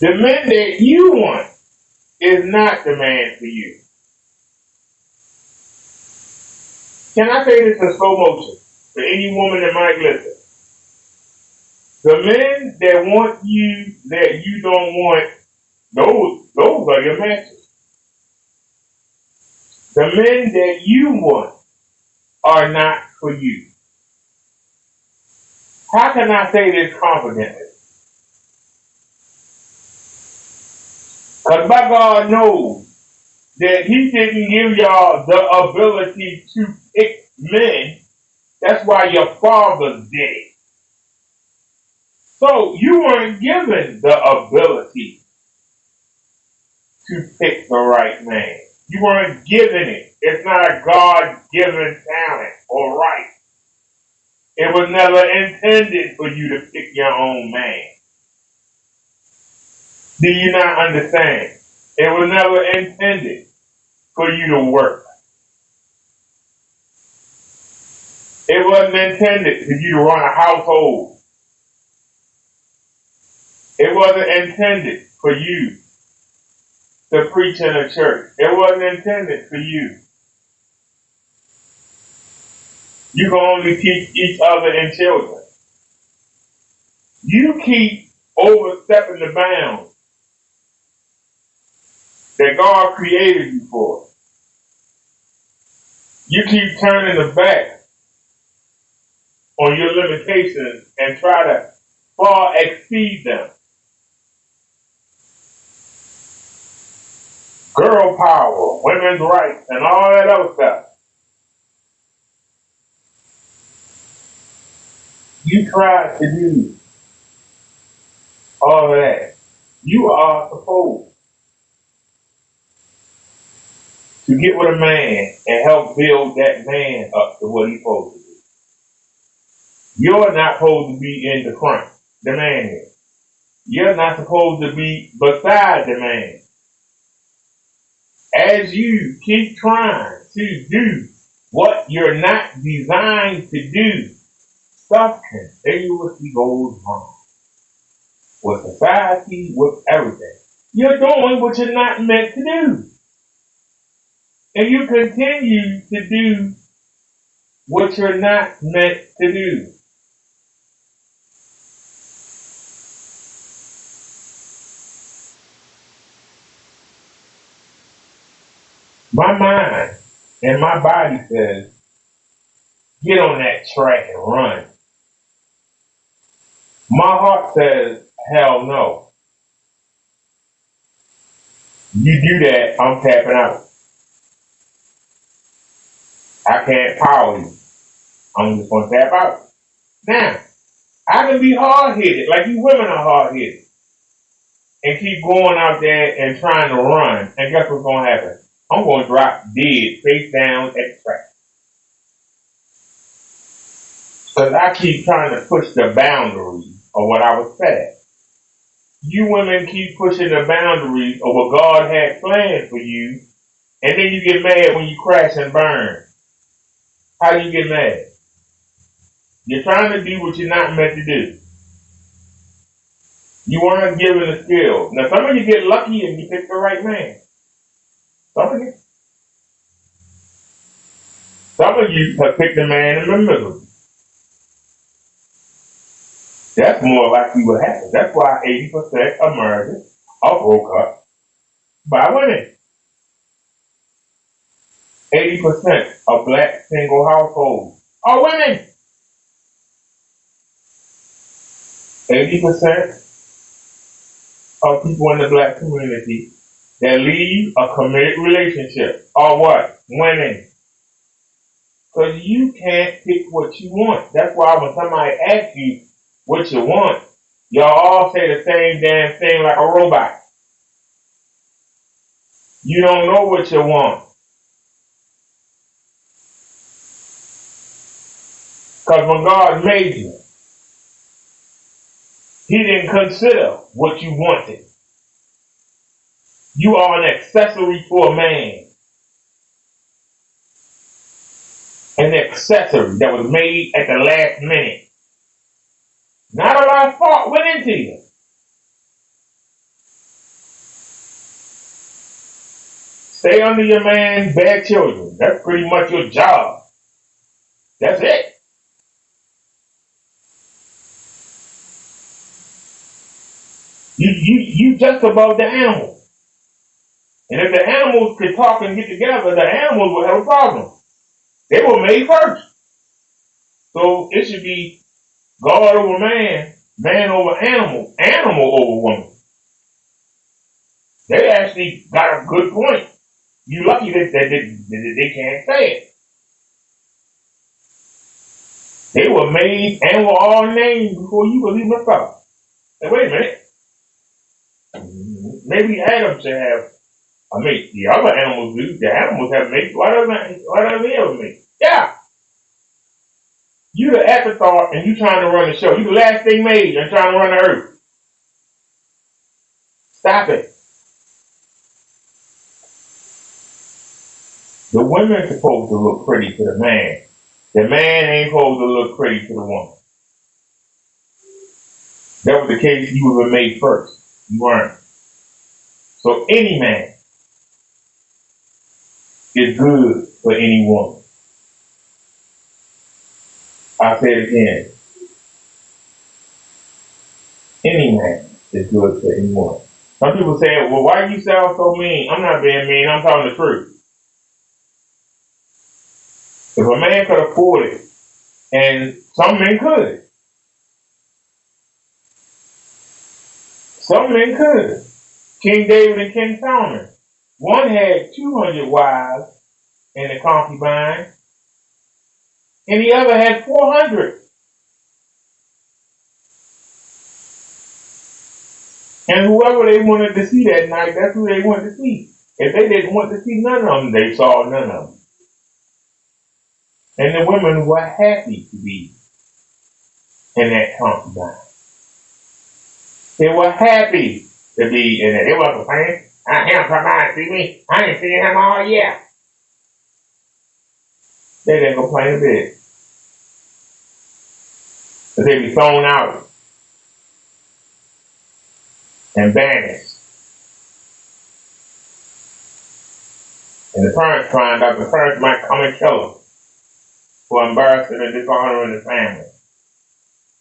The men that you want is not the man for you. Can I say this in slow motion for any woman that might listen? The men that want you that you don't want, those are your matches. The men that you want are not for you. How can I say this confidently? Because my God knows that He didn't give y'all the ability to pick men. That's why your fathers did it. So you weren't given the ability to pick the right man. You weren't given it. It's not a God-given talent or right. It was never intended for you to pick your own man. Do you not understand? It was never intended for you to work. It wasn't intended for you to run a household. It wasn't intended for you to preach in a church. It wasn't intended for you. You can only teach each other and children. You keep overstepping the bounds that God created you for. You keep turning the back on your limitations and try to far exceed them. Girl power, women's rights, and all that other stuff. You try to do all of that. You are supposed to get with a man and help build that man up to what he's supposed to do. You're not supposed to be in the front, the man is. You're not supposed to be beside the man. As you keep trying to do what you're not designed to do, stuff continuously goes wrong. With society, with everything. You're doing what you're not meant to do. And you continue to do what you're not meant to do. My mind and my body says, get on that track and run. My heart says, hell no. You do that, I'm tapping out. I can't power you. I'm just gonna tap out. Now, I can be hard-headed, like you women are hard-headed, and keep going out there and trying to run, and guess what's gonna happen? I'm gonna drop dead, face down at the track. Because I keep trying to push the boundaries of what I was fed at. You women keep pushing the boundaries of what God had planned for you, and then you get mad when you crash and burn. How do you get mad? You're trying to do what you're not meant to do. You weren't given a skill. Now, some of you get lucky and you pick the right man. Some of you have picked a man in the middle. That's more likely what happens. That's why 80% of marriages are broke up by women. 80% of black single households are women. 80% of people in the black community that leave a committed relationship are what? Women. Because you can't pick what you want. That's why when somebody asks you what you want, y'all all say the same damn thing like a robot. You don't know what you want. Because when God made you, He didn't consider what you wanted. You are an accessory for a man. An accessory that was made at the last minute. Not a lot of thought went into you. Stay under your man, bad children. That's pretty much your job. That's it. You just above the animals. And if the animals could talk and get together, the animals would have a problem. They were made first. So it should be God over man, man over animal, animal over woman. They actually got a good point. You lucky that they can't say it. They were made and were all named before you was even thought. Hey, wait a minute. Maybe Adam should have a mate. The other animals do. The animals have mates. Why doesn't he have a mate? Yeah. You the afterthought and you trying to run the show. You the last thing made and trying to run the earth. Stop it. The women's supposed to look pretty to the man. The man ain't supposed to look pretty to the woman. That was the case. You were made first. You weren't. So any man is good for any woman. I'll say it again. Any man is good for any woman. Some people say, well, why you sound so mean? I'm not being mean. I'm telling the truth. If a man could afford it, and some men could. Some men could. King David and King Solomon. One had 200 wives and a concubine, and the other had 400. And whoever they wanted to see that night, that's who they wanted to see. If they didn't want to see none of them, they saw none of them. And the women were happy to be in that concubine. They were happy to be in it. They wasn't complaining. I can't come out and see me. I ain't seen him all year. They didn't complain a bit. But they'd be thrown out and banished. And the parents find out the parents might come and kill them for embarrassing and dishonoring the family.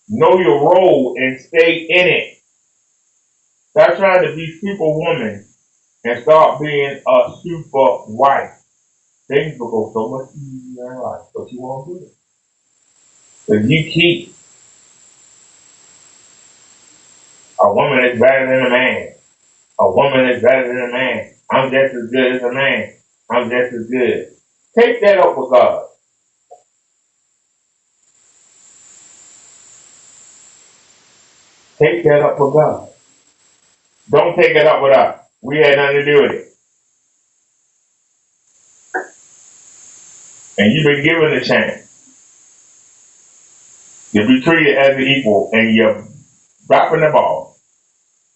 Know your role and stay in it. Stop trying to be superwoman and start being a super wife. Things will go so much easier in life, but you won't do it. If you keep a woman is better than a man, a woman is better than a man. I'm just as good as a man. I'm just as good. Take that up with God. Take that up with God. Don't take it up with us. We had nothing to do with it. And you've been given a chance to be treated as an equal, and you're dropping the ball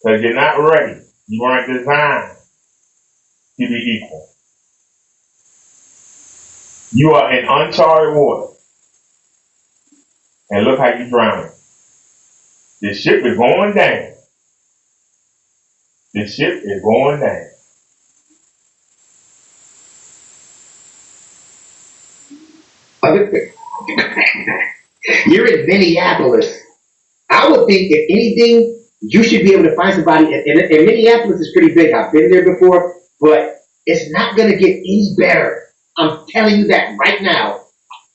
because you're not ready. You weren't designed to be equal. You are in uncharted water. And look how you're drowning. The ship is going down. The ship is going down. You're in Minneapolis. I would think, if anything, you should be able to find somebody. And Minneapolis is pretty big. I've been there before, but it's not going to get any better. I'm telling you that right now.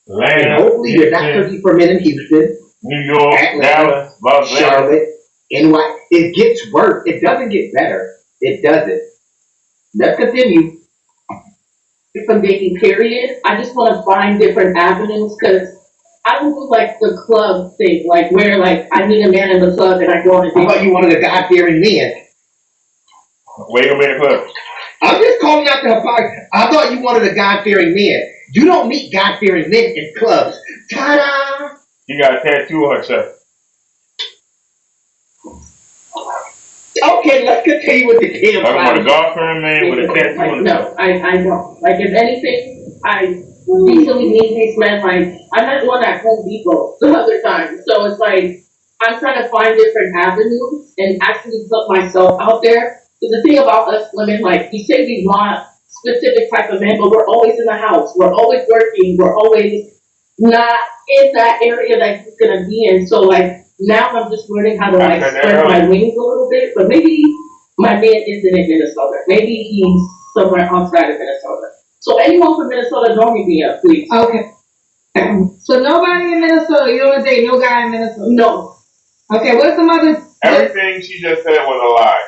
And hopefully you're not looking for men in Houston, New York, Atlanta, Dallas, Charlotte, NY. It gets worse. It doesn't get better. It doesn't. Let's continue. From dating period, I just want to find different avenues because I don't do like the club thing, like where like I meet a man in the club and I go on a I thought date. you wanted a God-fearing man. Where you gonna be in the club? I'm just calling out the hypocrisy. I thought you wanted a God-fearing man. You don't meet God-fearing men in clubs. Ta-da! She got a tattoo on her chest. Okay, let's continue with the damn Talking about a fight. God-fearing man with a tattoo on his No, chest. I don't. Like if anything, I easily meet these men. Like I met one at Home Depot the other time, so it's like I'm trying to find different avenues and actually put myself out there. Because the thing about us women, like you say, we want specific type of men, but we're always in the house. We're always working. We're always not in that area that he's gonna be in. So like now I'm just learning how to like spread my wings a little bit. But maybe my man isn't in Minnesota. Maybe he's somewhere outside of Minnesota. So anyone from Minnesota, don't hit me up, please. Okay. So nobody in Minnesota, you don't date no guy in Minnesota? No. Okay, what's some other? Everything she just said was a lie.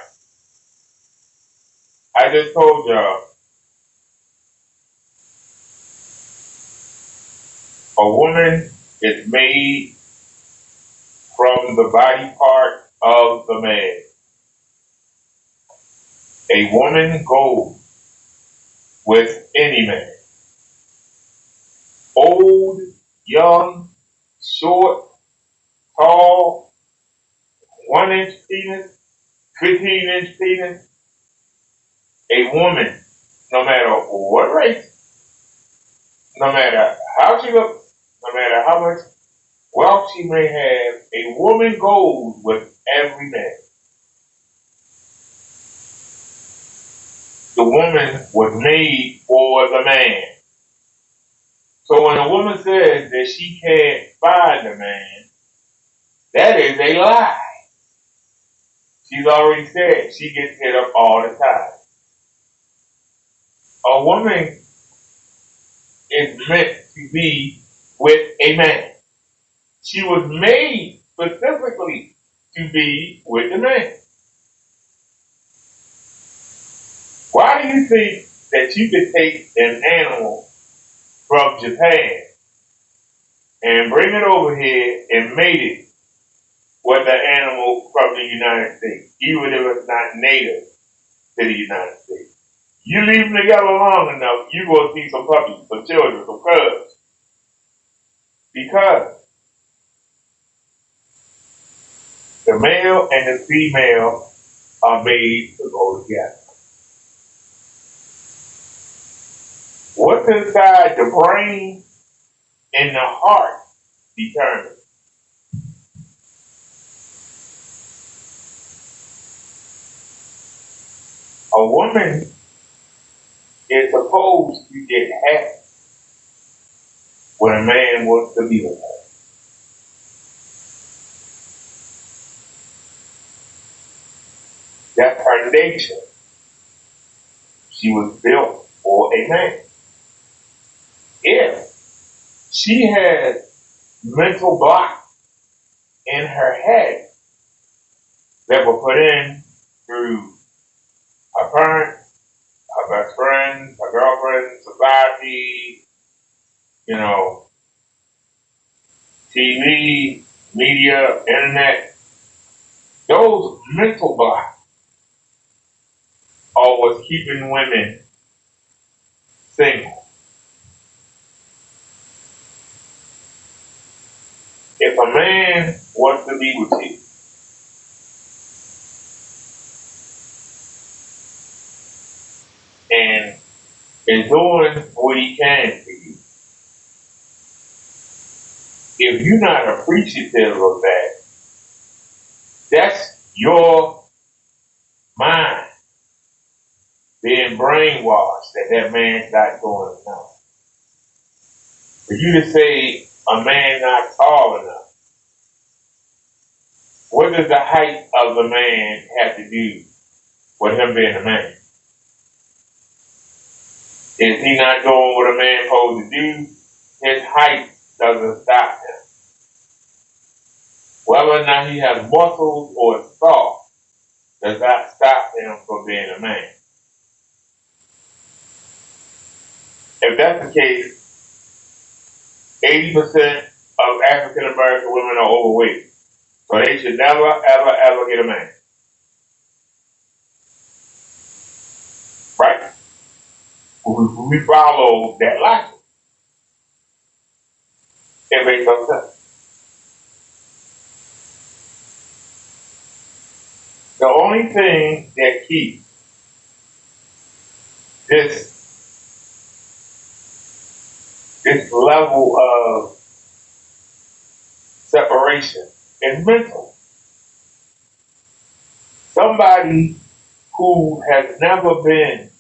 I just told y'all. A woman is made from the body part of the man. A woman goes with any man. Old, young, short, tall, 1-inch penis, 15-inch penis. A woman, no matter what race, no matter how she looks, no matter how much wealth she may have, a woman goes with every man. The woman was made for the man. So when a woman says that she can't find a man, that is a lie. She's already said she gets hit up all the time. A woman is meant to be with a man. She was made specifically to be with a man. Why do you think that you could take an animal from Japan and bring it over here and mate it with an animal from the United States, even if it's not native to the United States? You leave them together long enough, you will see some puppies, some children, some cubs. Because the male and the female are made to go together. What's inside the brain and the heart determines. A woman is supposed to get happy when a man wants to be with her. That's her nature. She was built for a man. If she has mental blocks in her head that were put in through her parents, her friends, her girlfriends, society, you know, TV, media, internet, those mental blocks are what's keeping women single. If a man wants to be with you, and is doing what he can for you, if you're not appreciative of that, that's your mind being brainwashed that that man's not doing enough. For you to say a man not tall enough, what does the height of the man have to do with him being a man? Is he not doing what a man supposed to do? His height doesn't stop him. Whether or not he has muscles or is soft does not stop him from being a man. If that's the case, 80% of African American women are overweight. So they should never, ever, ever get a man. Right? We follow that logic. It makes no sense. The only thing that keeps this level of separation is mental. Somebody who has never been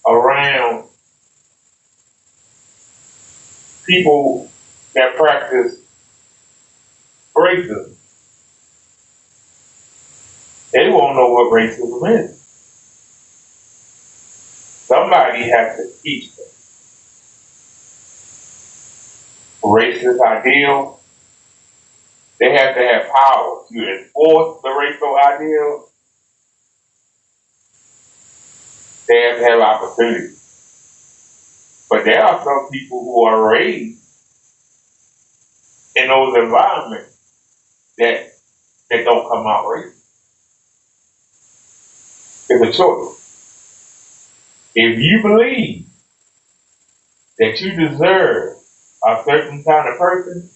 around people that practice racism, they won't know what racism is. Somebody has to teach them. Racist ideal, they have to have power to enforce the racial ideal. They have to have opportunity. But there are some people who are raised in those environments that don't come out racist. It's a choice. If you believe that you deserve a certain kind of person,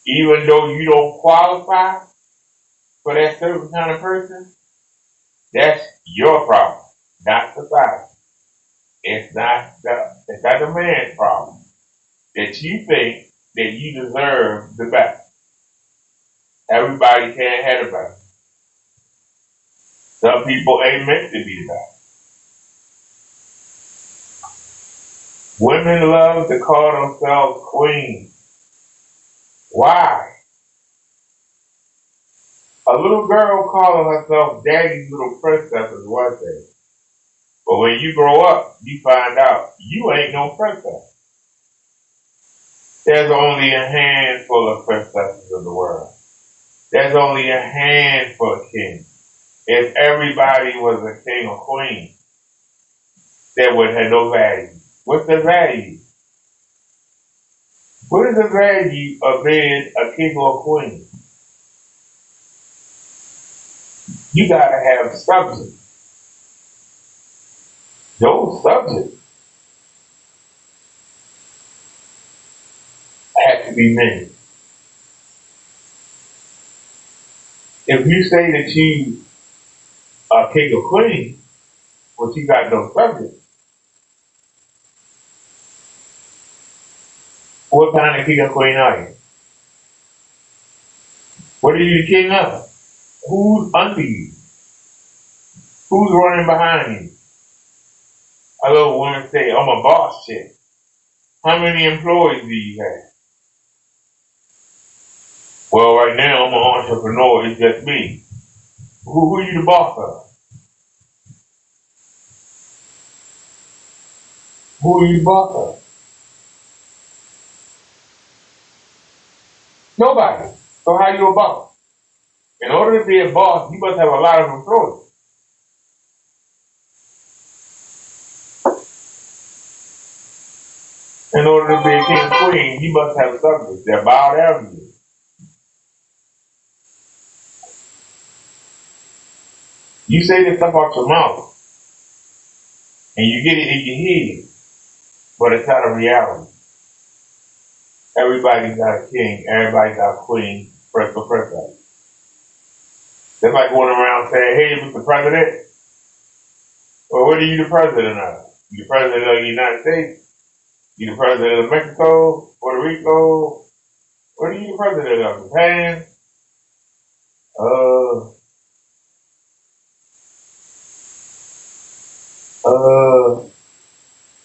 even though you don't qualify for that certain kind of person, that's your problem, not society. It's not the man's problem that you think that you deserve the best. Everybody can't have the best. Some people ain't meant to be the best. Women love to call themselves queens. Why? A little girl calling herself daddy's little princess is one thing. But when you grow up, you find out you ain't no princess. There's only a handful of princesses in the world. There's only a handful of kings. If everybody was a king or queen, there would have no value. What's the value? What is the value of being a king or queen? You gotta have subjects. Those subjects have to be men. If you say that you are king or queen, but you got no subjects, what kind of king or queen are you? What are you the king of? Who's under you? Who's running behind you? A little woman say, I'm a boss chick. How many employees do you have? Well, right now I'm an entrepreneur, it's just me. Who are you the boss of? Who are you the boss of? Nobody. So how you a boss? In order to be a boss, you must have a lot of employees. In order to be a king and queen, you must have subjects that bow down to you. You say this stuff out your mouth, and you get it in your head, but it's not a reality. Everybody's got a king, everybody's got a queen, president. They're like going around saying, hey, Mr. President, well, what are you the president of? You the president of the United States? You the president of Mexico, Puerto Rico? What are you the president of? Japan? Uh,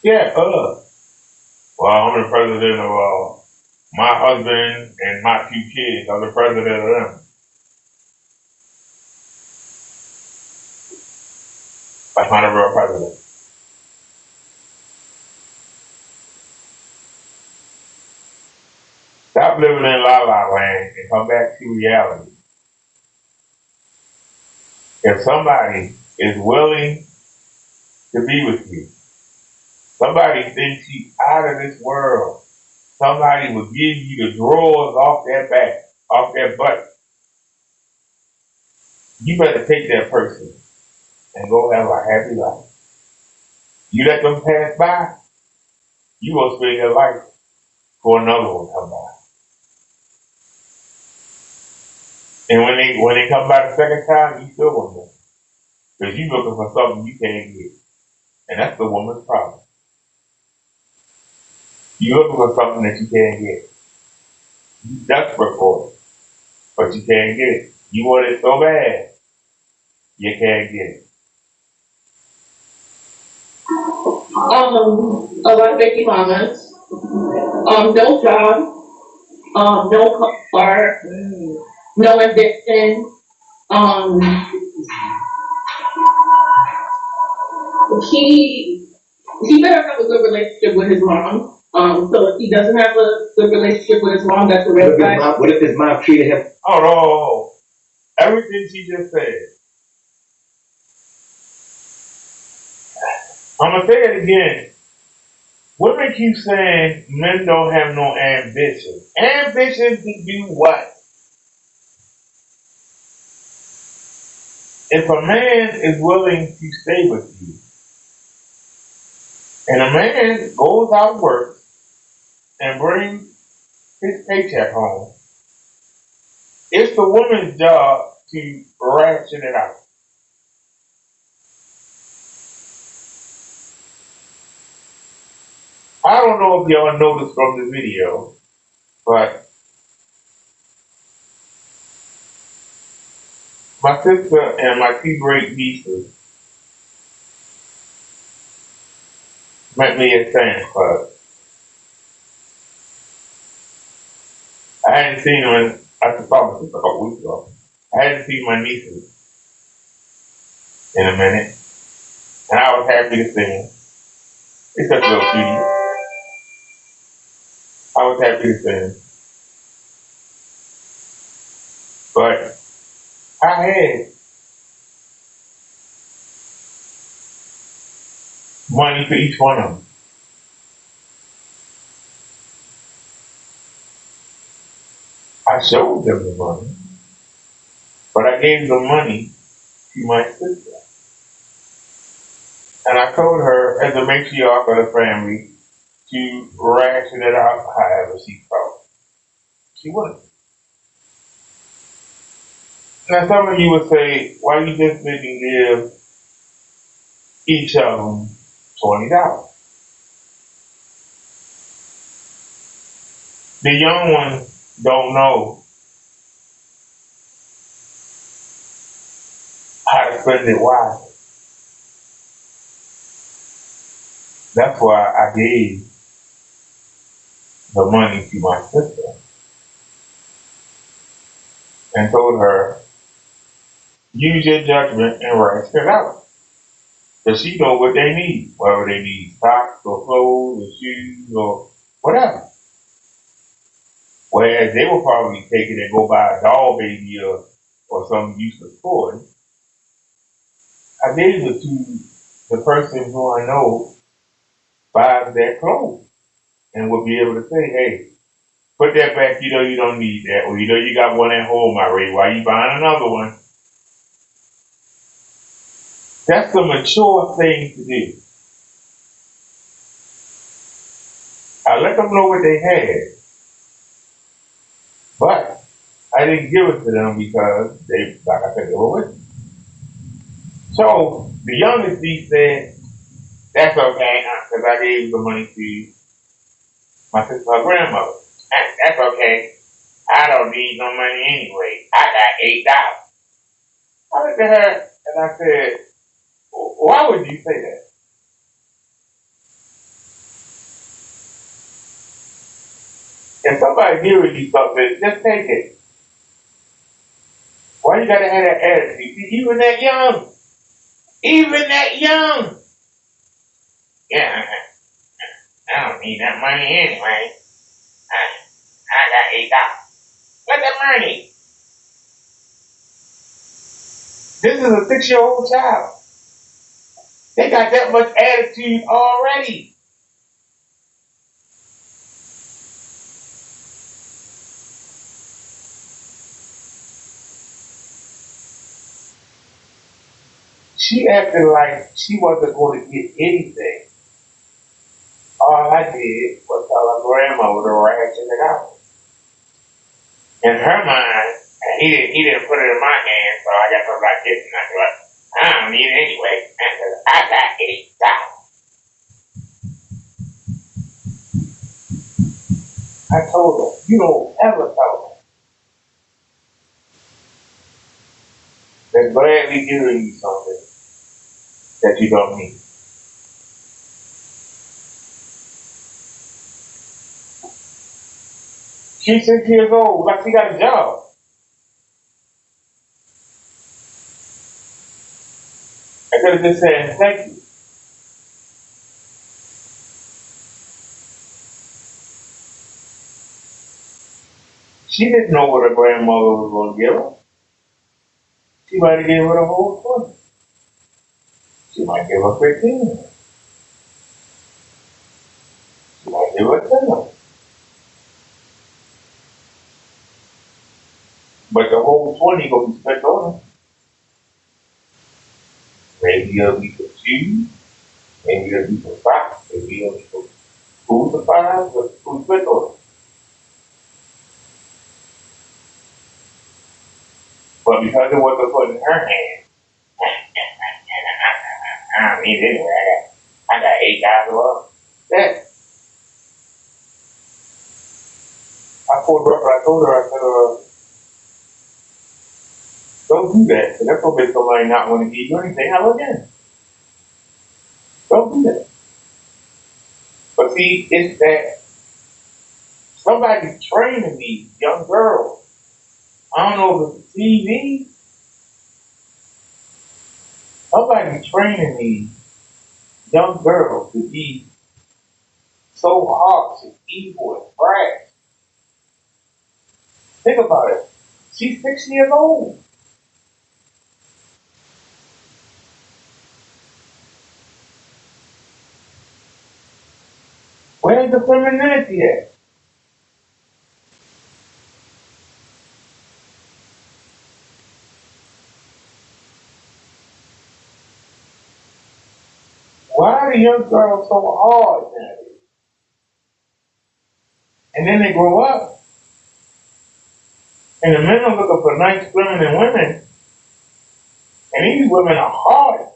yeah, Well, I'm the president of my husband and my 2 kids. I'm the president of them. That's not a real president. Stop living in la la land and come back to reality. If somebody is willing to be with you, somebody thinks you out of this world, somebody will give you the drawers off their back, off their butt, you better take that person and go have a happy life. You let them pass by, you gonna spend your life for another one to come by. And when they come by the second time, you still gonna go. Because you looking for something you can't get. And that's the woman's problem. You looking for something that you can't get. You desperate for it, but you can't get it. You want it so bad, you can't get it. A lot of baby mamas. No job. No car. No ambition. He better have a good relationship with his mom. So if he doesn't have a good relationship with his mom, that's a red flag. What if his mom treated him? Oh no. Everything she just said. I'm gonna say it again. Women keep saying men don't have no ambition. Ambition to do what? If a man is willing to stay with you, and a man goes out to work and brings his paycheck home, it's the woman's job to ration it out. I don't know if y'all noticed from the video, but my sister and my 2 great nieces met me at Sam's Club. I hadn't seen them I just saw them just a couple weeks ago. I hadn't seen my nieces in a minute, and I was happy to see them. It's such little cuties. I was happy to see them. But I had money for each one of them. I showed them the money, but I gave the money to my sister. And I told her, as a matriarch of the family, to ration it out however she felt. She wouldn't. Now some of you would say, why you just didn't give each of them $20? The young ones don't know how to spend it wisely. That's why I gave the money to my sister and told her, use your judgment and ration it out. Because she knows what they need, whether they need socks or clothes or shoes or whatever. Whereas they will probably take it and go buy a doll baby or some useless toy. I gave it to the person who I know buys their clothes. and will be able to say, hey, put that back, you know you don't need that, or you know you got one at home already, why you buying another one? That's the mature thing to do. I let them know what they had, but I didn't give it to them because they, like I said, they were with me. So the youngest D said, that's okay, because I gave the money to my sister, her grandmother. That's okay. I don't need no money anyway. I got $8. I looked at her and I said, why would you say that? If somebody giving you something, just take it. Why you gotta have that attitude? Even that young. Even that young. Yeah, I don't need that money anyway. I got $8. Get that money. This is a 6-year-old child. They got that much attitude already. She acted like she wasn't going to get anything. All I did was tell her grandmother to ration it out. In her mind, and he didn't put it in my hand, so I guess I'm not getting nothing. But I don't need it anyway. I got $8. I told her, you don't ever tell her they're gladly giving you something that you don't need. She's 6 years old, like she got a job. I could have just said, thank you. She didn't know what her grandmother was going to give her. She might have given her the whole 20. She might give her 15. She might give her 10. But the whole 20 gonna be spent on her. Maybe it'll be for shoes, maybe it'll be for socks, maybe it'll be for food supplies, but food spent on her. But because it wasn't put in her hand, I don't need it anyway. I got $8 left. That I told her, I said, don't do that. So that's gonna make somebody not want to give you anything ever again. Don't do that. But see, it's that somebody's training these young girls. I don't know if it's TV. Somebody's training these young girls to be so harsh and evil and brash. Think about it. She's 6 years old. Where's the femininity at? Why are the young girls so hard nowadays? And then they grow up, and the men are looking for nice, feminine women, and these women are hard.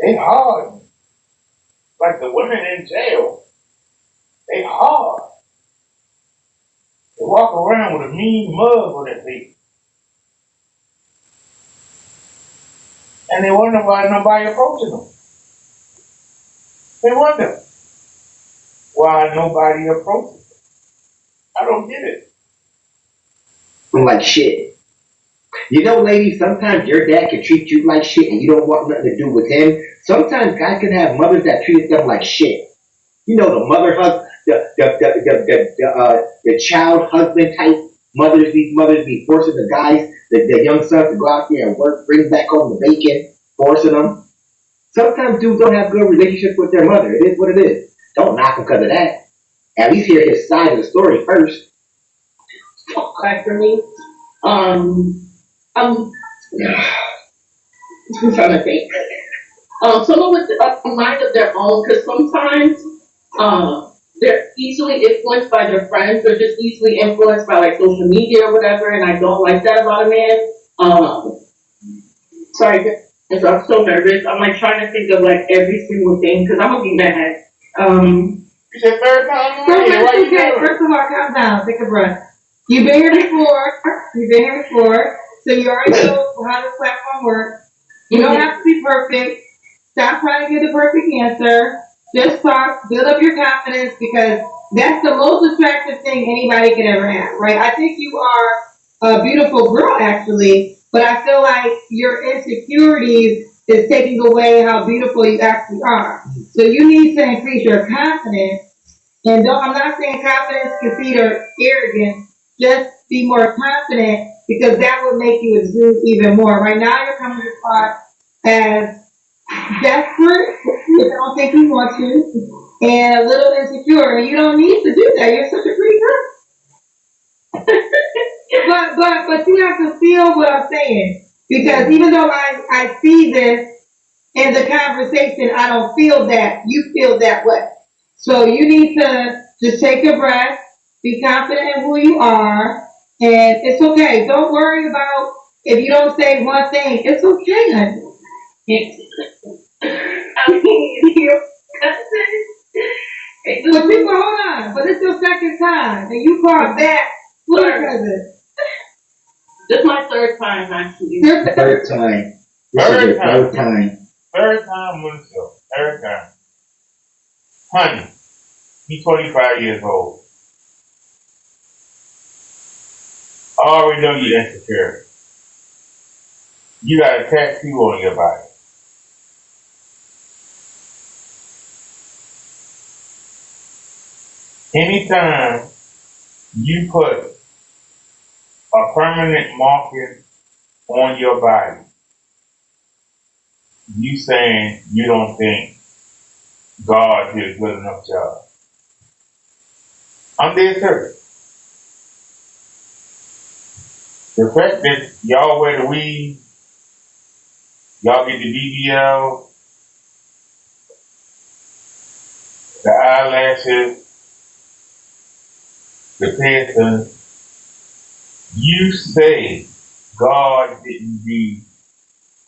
They hard. Like the women in jail. They hard. They walk around with a mean mug on their feet. And they wonder why nobody approaching them. They wonder why nobody approaches them. I don't get it. I'm like shit. You know, ladies, sometimes your dad can treat you like shit and you don't want nothing to do with him. Sometimes guys can have mothers that treat them like shit. You know, the mother hug, the child husband type mothers. These mothers be forcing the guys, the young sons to go out there and work, bring back home the bacon, forcing them. Sometimes dudes don't have good relationships with their mother. It is what it is. Don't knock him because of that. At least hear his side of the story first. Like for me, I'm trying to think. Someone with a mind of their own, because sometimes they're easily influenced by their friends. They're just easily influenced by like social media or whatever, and I don't like that about a man. Sorry, I'm so nervous. I'm like trying to think of like every single thing because I'm gonna be mad. You said third time? So Yeah, why it's you okay. doing it? First of all, calm down. Take a breath. You've been here before. You've been here before. So you already know how this platform works. You don't have to be perfect. Stop trying to get the perfect answer. Just talk, build up your confidence because that's the most attractive thing anybody can ever have, right? I think you are a beautiful girl actually, but I feel like your insecurities is taking away how beautiful you actually are. So you need to increase your confidence. And don't, I'm not saying confidence, conceit, or arrogance. Just be more confident because that will make you exude even more. Right now you're coming across as desperate if I don't think you want to, and a little insecure. And you don't need to do that. You're such a pretty girl. But you have to feel what I'm saying. Because even though I see this in the conversation, I don't feel that. You feel that way. So you need to just take a breath, be confident in who you are, and it's okay. Don't worry about if you don't say one thing. It's okay, honey. I mean, you but you hold on, but it's your second time, and you called back. What is it? This is my third time actually. Third time. This is your third time. Third time on the show. Third time. Honey, he's 25 years old. I already know you're insecure. You got a tattoo on your body. Anytime you put a permanent marker on your body, you saying you don't think God did a good enough job. I'm dead serious. The fact that y'all wear the weave, y'all get the BBL, the eyelashes, the piercing, you say God didn't do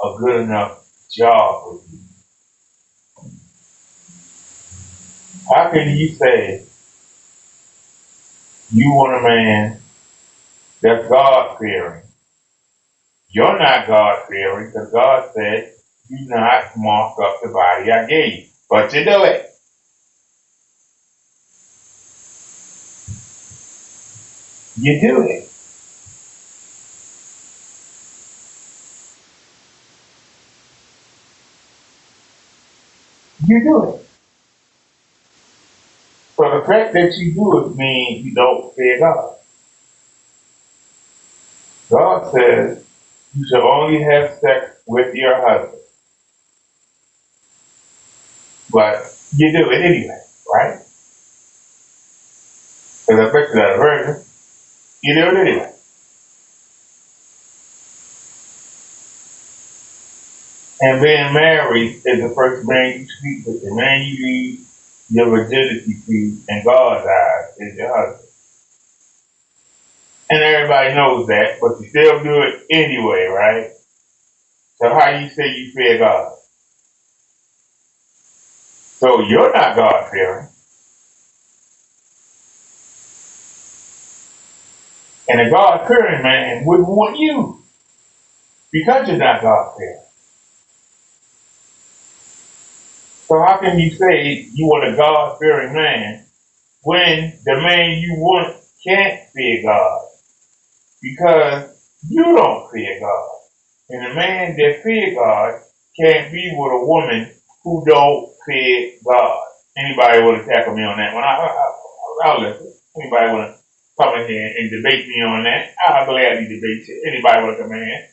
a good enough job with you. How can you say you want a man that's God-fearing? You're not God-fearing because God said, do not mark up the body I gave you. But you do it. You do it. You do it. So the fact that you do it means you don't fear God. God says you should only have sex with your husband. But you do it anyway, right? Because I bet you that a virgin. You do it anyway. And being married is the first man you speak with. The man you leave your virginity to in God's eyes is your husband. And everybody knows that, but you still do it anyway, right? So how you say you fear God? So you're not God-fearing. And a God-fearing man wouldn't want you because you're not God-fearing. So how can you say you want a God-fearing man when the man you want can't fear God? Because you don't fear God. And a man that fear God can't be with a woman who don't fear God. Anybody want to tackle me on that one? I'll listen. Anybody want to come in here and debate me on that? I'll gladly debate you. Anybody want to come in here?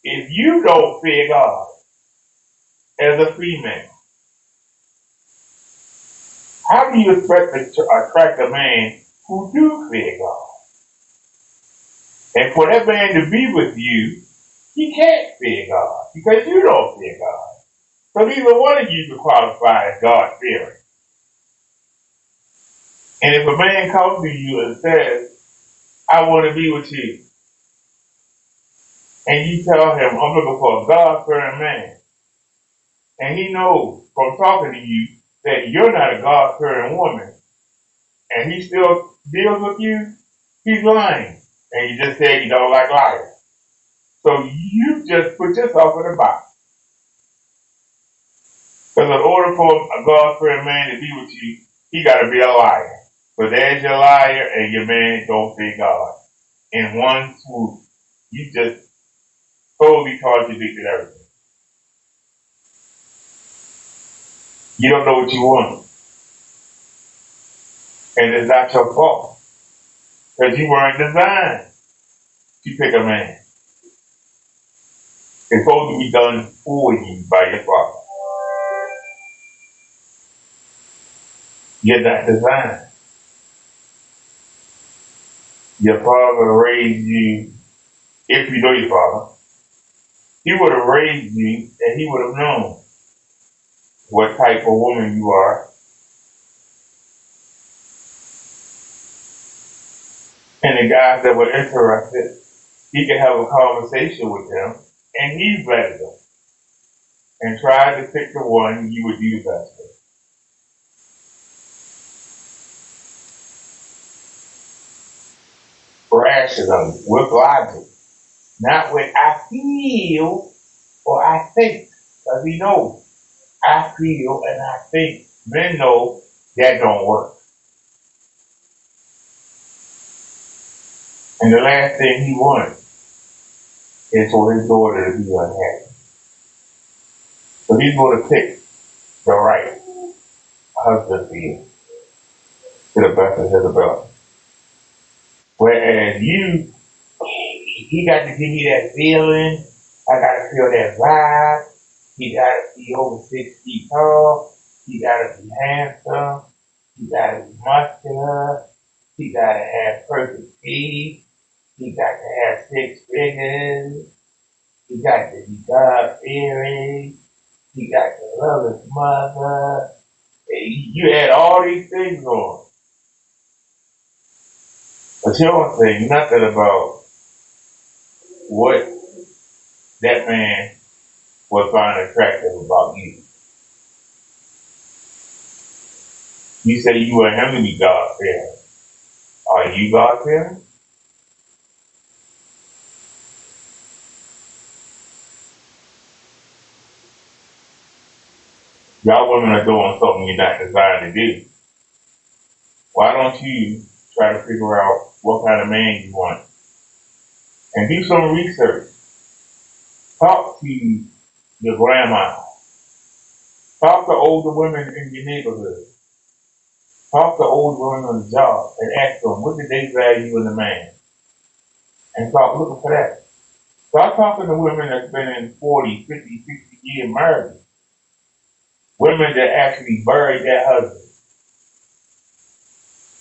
If you don't fear God as a female, How do you expect to attract a man who do fear God? And for that man to be with you, he can't fear God because you don't fear God. So neither one of you can qualify as God fearing. And if a man comes to you and says, I want to be with you, and you tell him, I'm looking for a God fearing man, and he knows from talking to you that you're not a God fearing woman, and he still deals with you, he's lying. And you just said you don't like liars. So you just put yourself in a box. Because in order for a God-fearing man to be with you, he got to be a liar. So there's your liar and your man don't fear God. In one swoop, you just totally contradicted everything. You don't know what you want. And it's not your fault. Because you weren't designed to pick a man. It's supposed to be done for you by your father. You're not designed. Your father raised you, if you know your father, he would have raised you and he would have known what type of woman you are. And the guys that were interested, he could have a conversation with them and he vetted them and tried to pick the one you would do best with. Rationally, with logic, not with I feel or I think. Because he knows I feel and I think. Men know that don't work. And the last thing he wanted is for his daughter to be unhappy. So he's going to pick the right husband for you to the best of his ability. Whereas you, he got to give you that feeling. I got to feel that vibe. He got to be over 6 feet tall. He got to be handsome. He got to be muscular. He got to have perfect teeth. He got to have 6 figures. He got to be God-fearing. He got to love his mother. You had all these things on. But you don't say nothing about what that man was find attractive about you. You say you want him to be God-fearing. Are you God-fearing? Y'all women are doing something you're not designed to do. Why don't you try to figure out what kind of man you want? And do some research. Talk to your grandma. Talk to older women in your neighborhood. Talk to older women on the job and ask them, what did they value in a man? And start looking for that. Start talking to women that's been in 40, 50, 60-year marriages. Women that actually buried their husbands.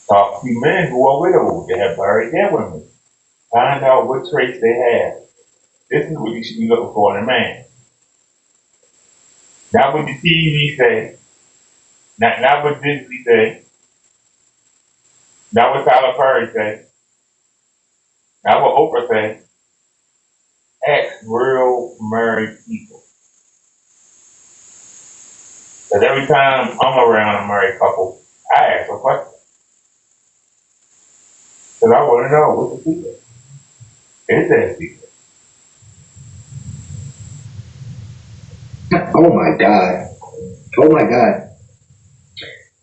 Talk to men who are widows that have buried their women. Find out what traits they have. This is what you should be looking for in a man. Not what the TV say. Not what Disney say. Not what Tyler Perry say. Not what Oprah say. Ask real married people. Because every time I'm around a married couple, I ask a question. Because I want to know what's the secret. Is there a secret? Oh my God. Oh my God.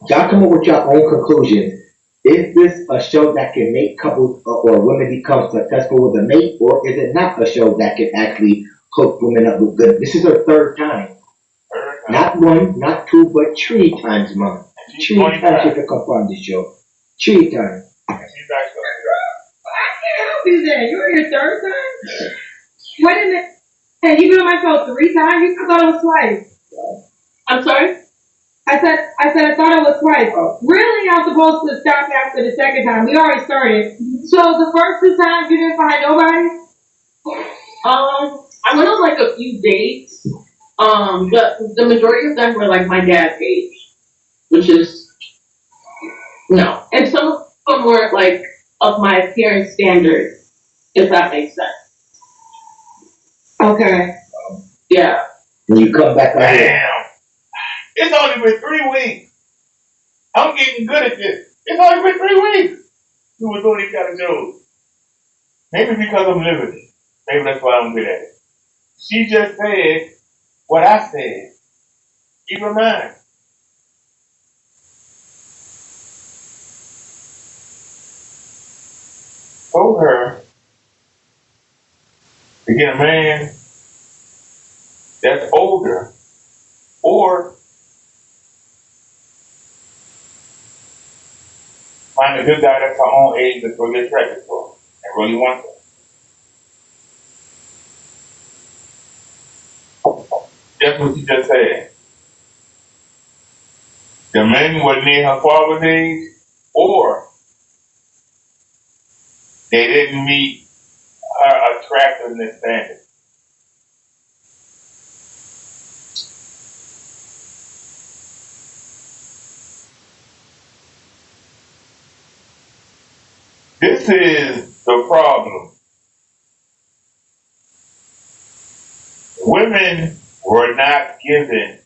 Y'all come up with your own conclusions. Is this a show that can make couples or women become successful with a mate, or is it not a show that can actually hook women up with good? This is her third time. Not one, not two, but 3 times, mom. 3 times you can come on this show. 3 times. I can't help you then. You're your third time? Wait a minute. Hey, you've been on my phone 3 times? I thought it was twice. I'm sorry? I thought it was twice. Really, I'm supposed to stop after the second time. We already started. So the first two times you didn't find nobody? I went on like a few dates. But the majority of them were like my dad's age, which is no. And some of them were like of my appearance standards, if that makes sense. Okay. Yeah. When you come back out here, Damn. It's only been 3 weeks. I'm getting good at this. It's only been 3 weeks. We were doing these kind of shows. Maybe because I'm living it. Maybe that's why I'm good at it. She just said what I said. Keep in mind. Told her to get a man that's older or find a good guy that's her own age that's really attracted to her and really wants her. That's what she just said. The men were near her father's age or they didn't meet her attractiveness standard. This is the problem. Women were not given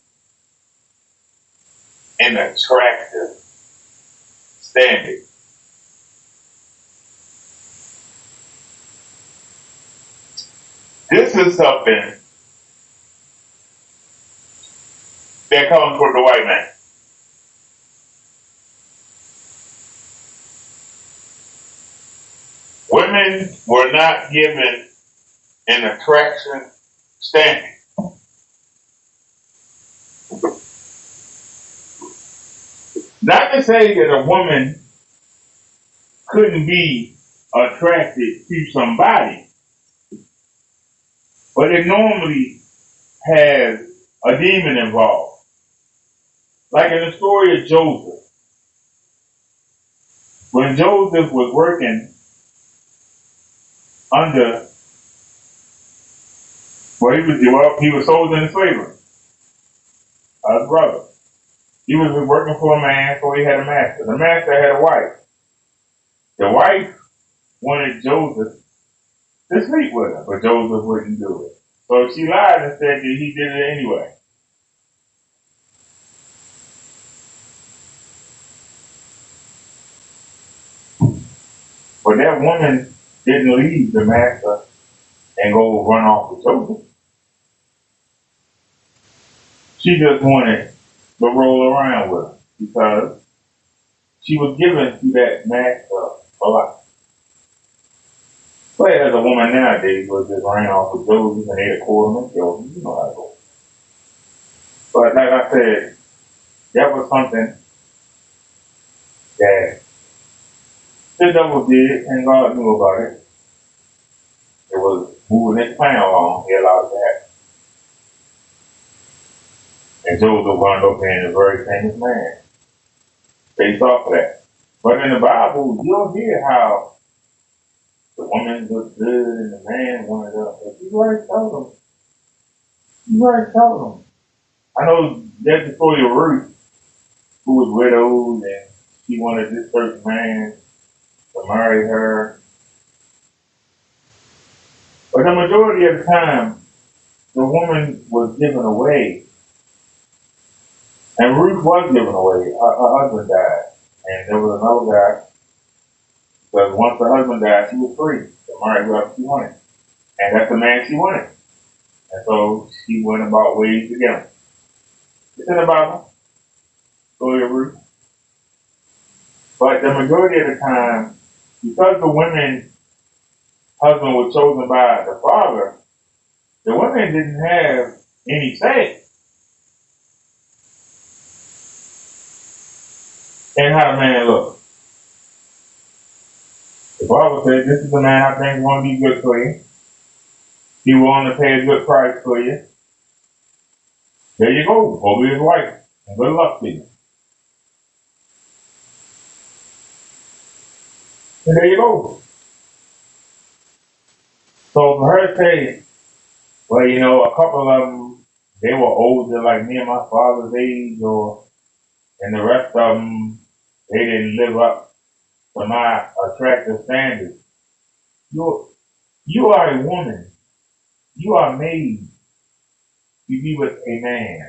an attractive standard. This is something that comes from the white man. Women were not given an attraction standard. Not to say that a woman couldn't be attracted to somebody, but it normally has a demon involved. Like in the story of Joseph. When Joseph was working under, he was sold into slavery. His brother. He was working for a man, so he had a master. The master had a wife. The wife wanted Joseph to sleep with her, but Joseph wouldn't do it. So she lied and said that he did it anyway. But that woman didn't leave the master and go run off with Joseph. She just wanted to roll around with him because she was given to that master a lot. But as a woman nowadays was just ran off with Joseph and ate a quarter of Joseph, you know how it goes. But like I said, that was something that the devil did and God knew about it. It was moving his plan along, he allowed it to happen. And Joseph wound up being a very famous man based off of that. But in the Bible, you'll hear how the woman looked good and the man wanted her. But you already told them. You already told them. I know there's the story of Ruth, who was widowed and she wanted this certain man to marry her. But the majority of the time, the woman was given away. And Ruth was given away. Her husband died. And there was another guy. Because once her husband died, she was free to marry whoever she wanted. And that's the man she wanted. And so she went about ways to get him. It's in the Bible. Story of Ruth. But the majority of the time, because the women's husband was chosen by the father, the women didn't have any say in how the man looked. The Bible said, this is the man I think is going to be good for you. He willing to pay a good price for you. There you go. Go be his wife. And good luck to you. And there you go. So for her to say, well, you know, a couple of them, they were older, like me and my father's age, and the rest of them, they didn't live up to my attractive standards. You, you are a woman. You are made to be with a man.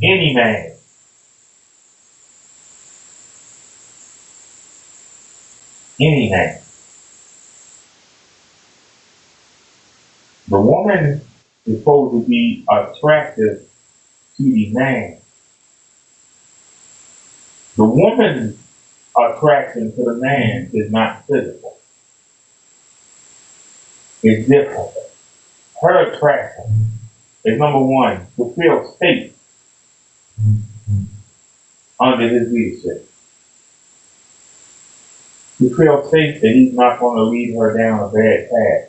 Any man. Any man. The woman is supposed to be attractive to the man. The woman's attraction to the man is not physical. It's different. Her attraction is number one, to feel safe under his leadership. To feel safe that he's not going to lead her down a bad path.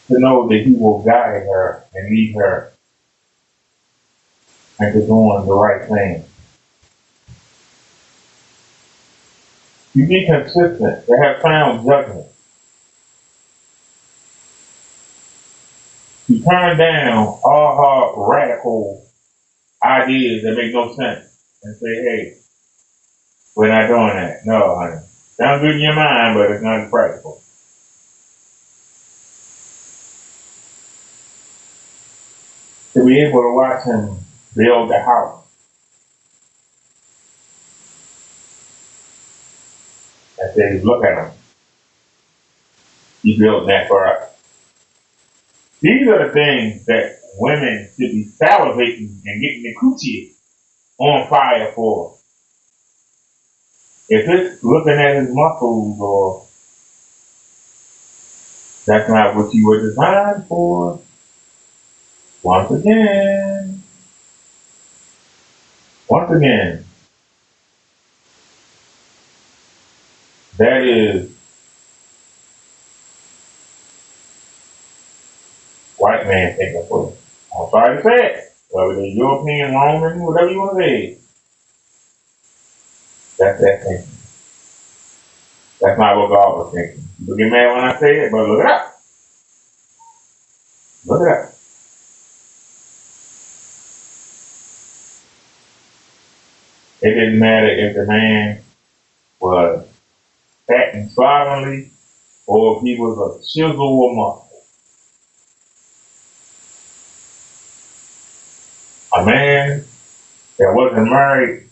To know that he will guide her and lead her into doing the right thing. To be consistent, to have sound judgment. To turn down all her radical ideas that make no sense and say, hey, we're not doing that. No, honey. Sounds good in your mind, but it's not practical. To be able to watch him build the house and say, look at him. He built that for us. These are the things that women should be salivating and getting the coochie on fire for. If it's looking at his muscles or that's not what you were designed for, once again, that is white man thinking for you. I'm sorry to say it. Whether it's European, Roman, whatever you want to say, that's that thinking. That's not what God was thinking. People get mad when I say it, but look it up. Look it up. It didn't matter if the man was fat and slovenly or if he was a chisel or muscle. A man that wasn't married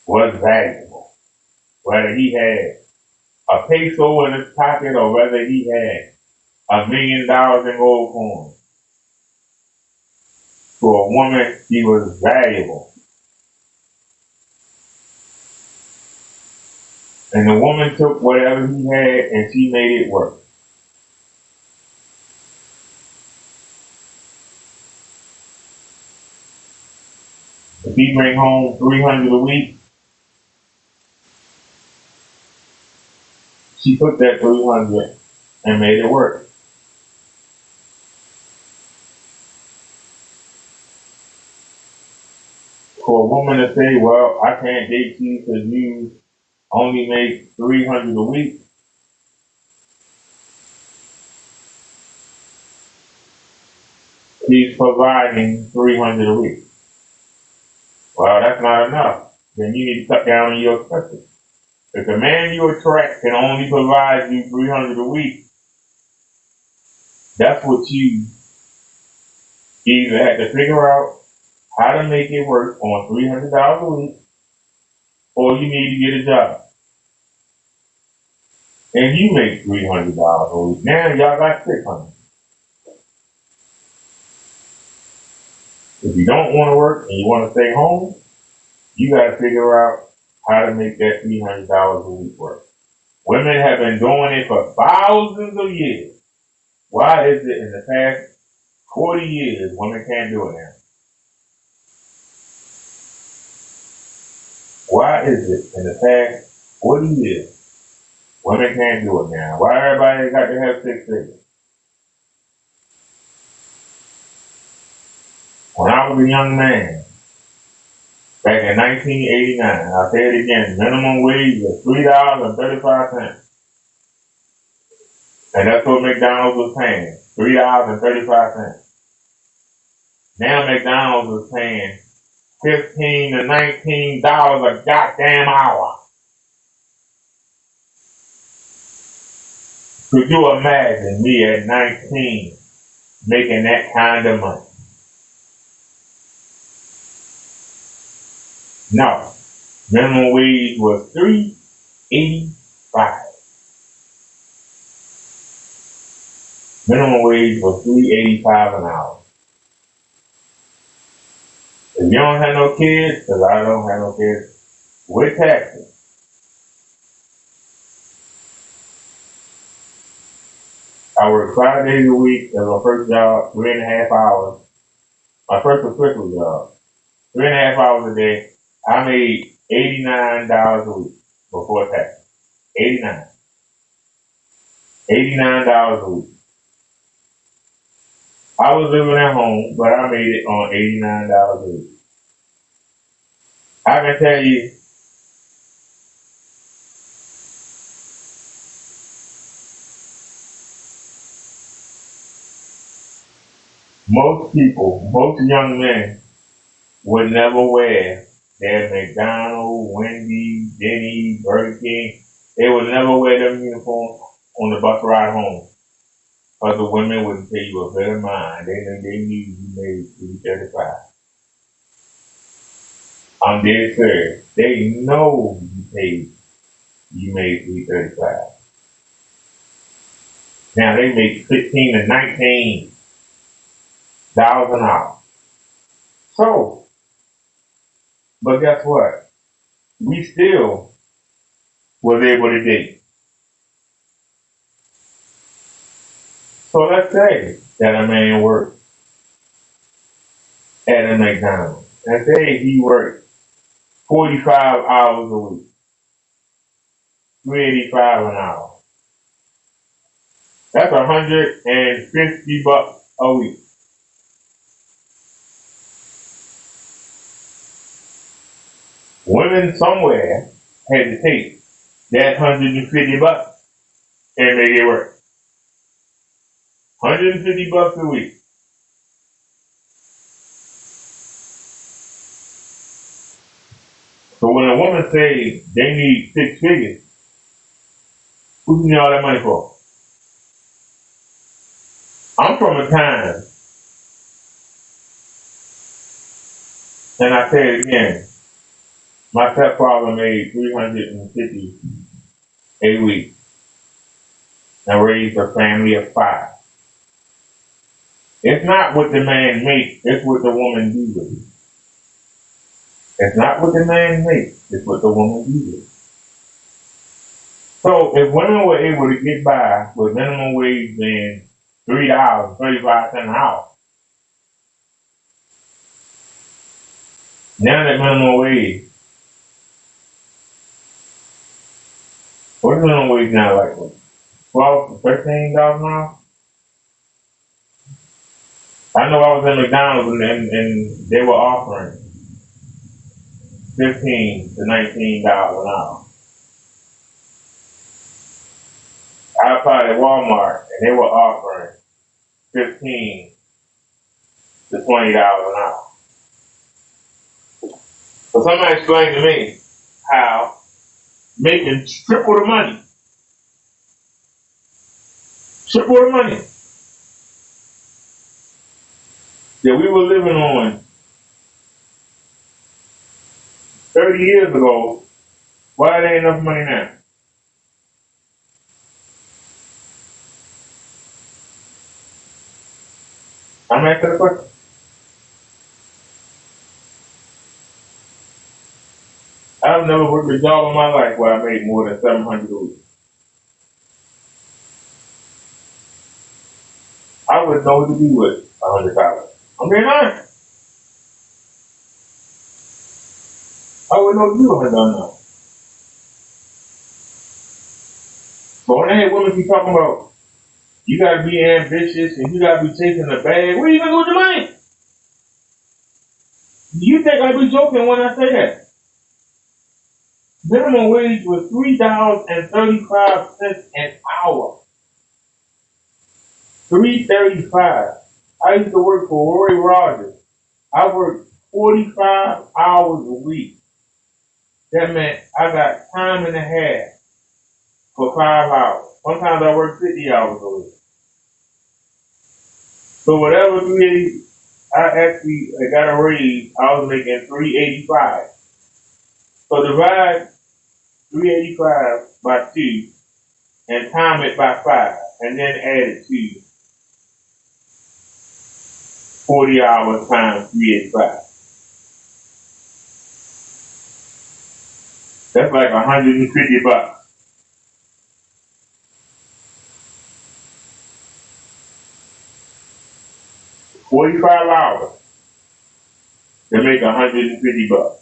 was valuable. Whether he had a peso in his pocket or whether he had $1 million in gold coins. To a woman, he was valuable. And the woman took whatever he had and she made it work. If he bring home $300 a week, she took that $300 and made it work. For a woman to say, well, I can't date you because you only make $300 a week, she's providing $300 a week. Well, that's not enough. Then you need to cut down on your expenses. If the man you attract can only provide you $300 a week, that's what you either have to figure out how to make it work on $300 a week, or you need to get a job. And you make $300 a week. Now y'all got $600. If you don't want to work and you want to stay home, you got to figure out how to make that $300 a week work. Women have been doing it for thousands of years. Why is it in the past 40 years women can't do it now? Why is it in the past 40 years women can't do it now? Why everybody got to have 6 figures? I was a young man, back in 1989, I'll say it again, minimum wage was $3.35. And that's what McDonald's was paying, $3.35. Now McDonald's is paying $15 to $19 a goddamn hour. Could you imagine me at 19 making that kind of money? No. Minimum wage was $3.85. Minimum wage was $3.85 an hour. If you don't have no kids, because I don't have no kids, with taxes, I worked 5 days a week as my first job, 3.5 hours. My first official job, 3.5 hours a day. I made $89 a week before tax. 89. $89 a week. I was living at home, but I made it on $89 a week. I can tell you, most people, most young men would never wear their McDonald's, Wendy's, Denny's, Burger King. They would never wear them uniforms on the bus ride home. But the women wouldn't pay you a bit of mind. They knew you made $3.35. I'm dead serious. They know you made $3.35. Now they make $15 to $19 an hour. So, but guess what? We still was able to date. So let's say that a man worked at a McDonald's. Let's say he worked 45 hours a week, $3.85 an hour. That's $150 a week. Women somewhere had to take that $150 and make it work. $150 a week. So when a woman say they need 6 figures, who you need all that money for? I'm from a time, and I say it again, my stepfather made $350 a week and raised a family of 5. It's not what the man makes, it's what the woman do with it. It's not what the man makes, it's what the woman do with it. So if women were able to get by with minimum wage being $3.35 an hour, now that minimum wage, what's minimum wage now, like what, $12 to $13 an hour? I know I was in McDonald's and they were offering $15 to $19 an hour. I applied at Walmart and they were offering $15 to $20 an hour. So somebody explained to me how making triple the money, that we were living on 30 years ago, why there ain't enough money now? I'm asking the question. I've never worked a job in my life where I made more than $700 a week. I wouldn't know what to do with $100. I'm being honest. I wouldn't know what to do with $100. So when I hear women keep talking about you gotta be ambitious and you gotta be chasing the bag, what are you gonna do with the money? You think I be joking when I say that? Minimum wage was $3.35 an hour. 3.35. I used to work for Roy Rogers. I worked 45 hours a week. That meant I got time and a half for 5 hours. Sometimes I worked 50 hours a week. So whatever 380, I actually got a raise. I was making 385. So divide 385 by 2 and time it by 5 and then add it to 40 hours times 385. That's like $150. 45 hours to make $150.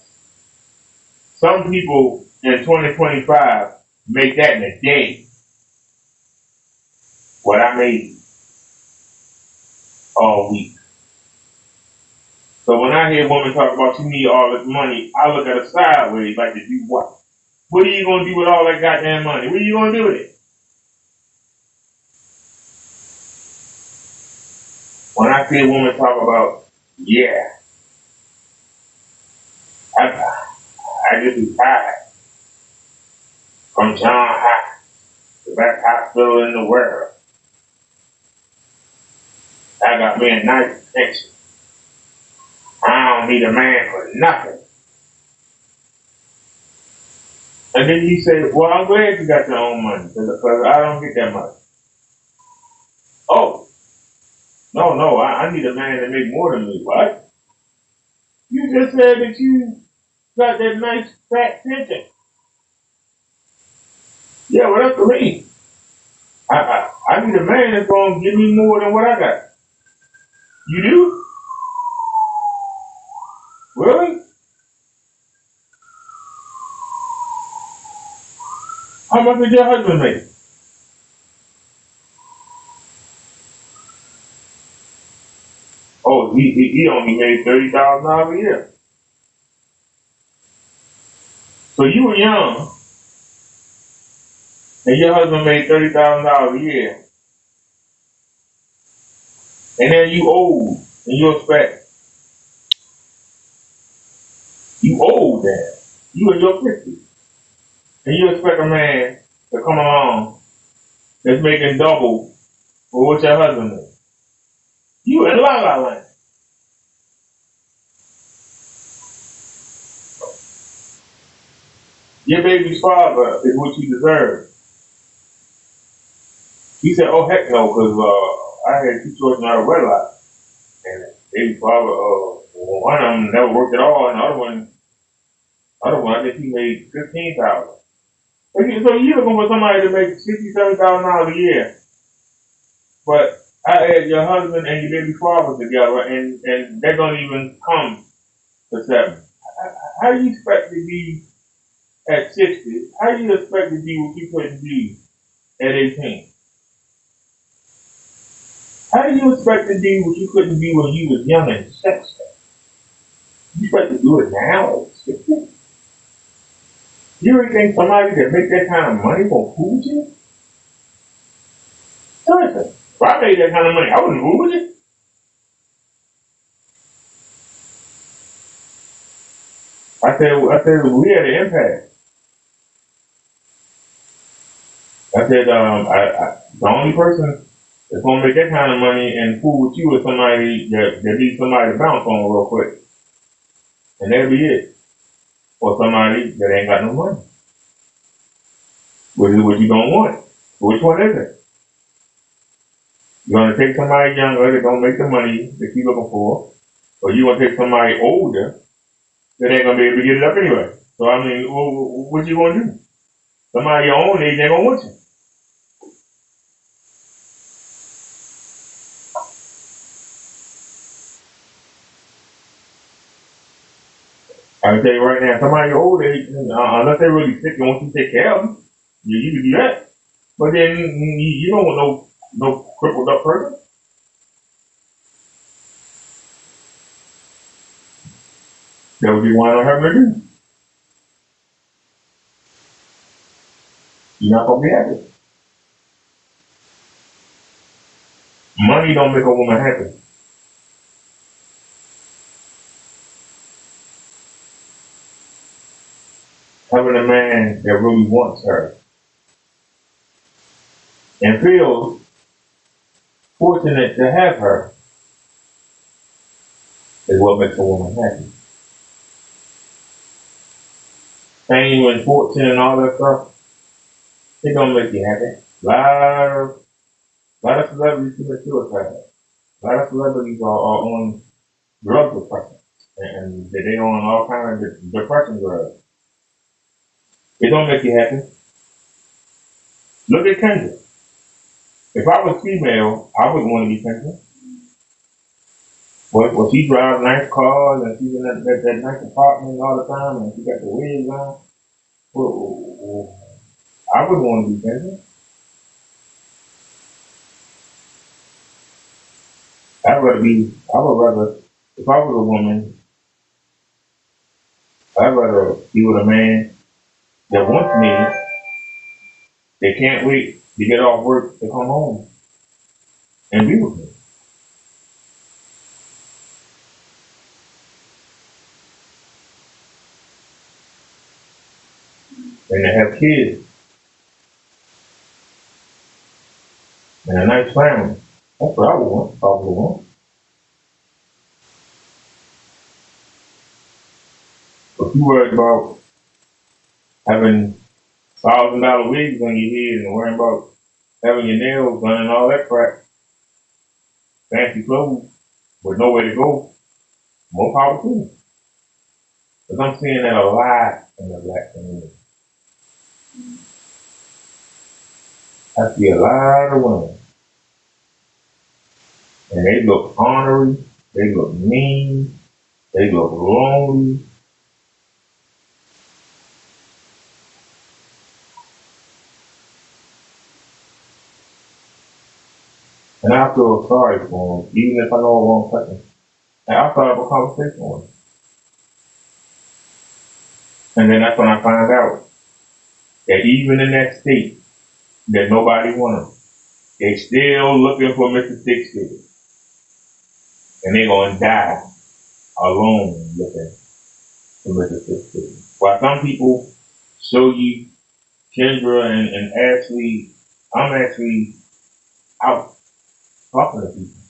Some people in 2025 make that in a day. What I made all week. So when I hear women talk about you need all this money, I look at her sideways like to do what? What are you gonna do with all that goddamn money? What are you gonna do with it? When I see a woman talk about, yeah, I just retired from John Hopkins, the best hospital in the world. I got me a nice pension. I don't need a man for nothing. And then you say, well, I'm glad you got your own money because I don't get that much. Oh, no, I need a man to make more than me. What? You just said that you got that nice fat pension. Yeah, well, that's for me. I need a man that's going to give me more than what I got. You do? Really? How much did your husband make? Oh, he only made $30,000 a year. So you were young, and your husband made $30,000 a year, and then you old, and you old then. You in your 50s, and you expect a man to come along that's making double for what your husband is. You in la la land. Your baby's father is what you deserve. He said, oh heck no, because I had 2 children out of wedlock. And baby father, one of them never worked at all, and the other one, I think he made 15,000. So you're looking for somebody to make $67,000 a year, but I add your husband and your baby father together, and they don't even come to 7. How do you expect to be at 60? How do you expect to be what you couldn't be at 18? How do you expect to be what you couldn't be when you was young and sexy? You expect to do it now at 60? You really think somebody that make that kind of money will fool you? Seriously, if I made that kind of money, I wouldn't fool you. I said, we had an impasse. I said, the only person that's gonna make that kind of money and fool with you is somebody that needs somebody to bounce on real quick, and that'll be it. Or somebody that ain't got no money. Which is what you don't want. Which one is it? You gonna take somebody younger that don't make the money that you looking for, or you gonna take somebody older that ain't gonna be able to get it up anyway? So I mean, what you gonna do? Somebody your own age ain't gonna want you. I can tell you right now, somebody your old age, unless they're really sick and want you to take care of them, you can do that. But then you don't want no crippled up person. That would be one of her to do. You're not gonna be happy. Money don't make a woman happy. Having a man that really wants her and feels fortunate to have her is what makes a woman happy. Fame and fortune and all that stuff, it don't make you happy. Lot of celebrities commit suicide. A lot of celebrities are on drug depression, and they on all kinds of depression drugs. It don't make you happy. Look at Kendra. If I was female, I wouldn't want to be Kendra. Well, she drives nice cars and she's in that nice apartment all the time and she got the wigs on. Well, I wouldn't want to be Kendra. I would rather, if I was a woman, I'd rather be with a man that wants me, that can't wait to get off work to come home and be with me. And to have kids and a nice family. That's what I would want, if I was a woman. If you worried about having $1,000 wigs on your head and worrying about having your nails done and all that crap, fancy clothes, with nowhere to go, more power to you. Because I'm seeing that a lot in the black community. I see a lot of women, and they look ornery, they look mean, they look lonely. And I feel sorry for them, even if I know a wrong person. And I'll start up a conversation with them. And then that's when I find out that even in that state, that nobody wants them. They still looking for Mr. Six Figure. And they're going to die alone looking for Mr. Six Figure. While some people show you Kendra and Ashley, I'm actually out talking to people.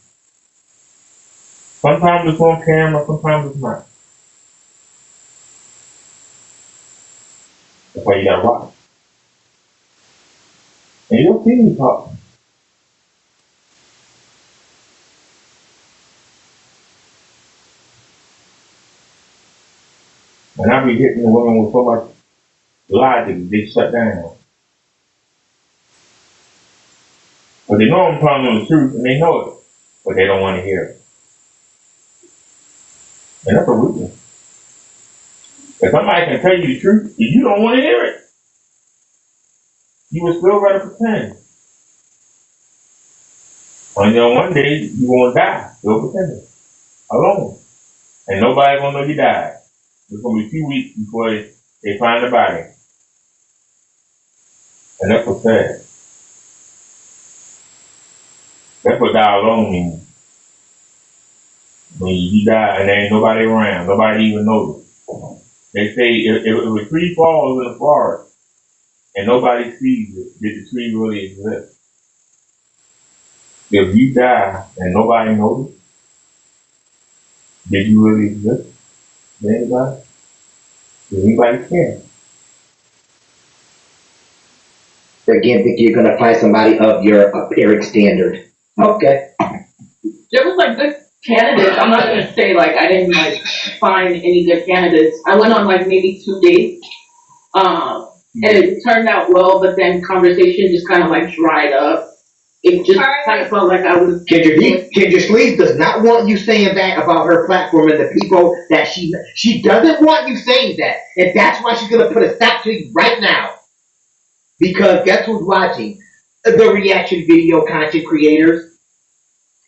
Sometimes it's on camera, sometimes it's not. That's why you gotta watch. And you'll see me talking. And I be hitting the women with so much logic, they shut down. But they know I'm telling them the truth, and they know it, but they don't want to hear it. And that's a weakness. If somebody can tell you the truth, if you don't want to hear it, you will still rather pretend. And you know, one day you gonna die, still pretending, alone, and nobody gonna know you died. It's gonna be 2 weeks before they find the body, and that's what's sad. That's what die alone means. When you die and there ain't nobody around, nobody even knows. They say if a tree falls in the forest and nobody sees it, did the tree really exist? If you die and nobody knows, did you really exist? Did anybody? Did anybody care? Again, think you're gonna find somebody of your appearance standard. Okay. There was like good candidates. I'm not gonna say like I didn't like find any good candidates. I went on like maybe 2 dates. And it turned out well, but then conversation just kind of like dried up. It just kind of felt like I was. Kendra Sleeve does not want you saying that about her platform and the people that she doesn't want you saying that, and that's why she's gonna put a stop to you right now. Because guess who's watching? The reaction video content creators.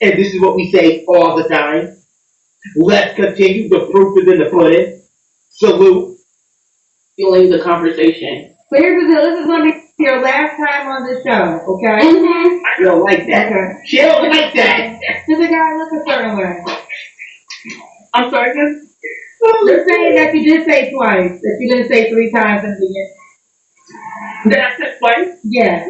And this is what we say all the time. Let's continue. The proof is in the pudding. Salute. fueling the conversation. So here's the deal. This is going to be your last time on the show, okay? Mm-hmm. I don't like that. Okay. She don't like that. Does the guy look a certain way? I'm sorry, again? You're saying that you did say twice, that you didn't say 3 times in the beginning. Did I say twice? Yeah.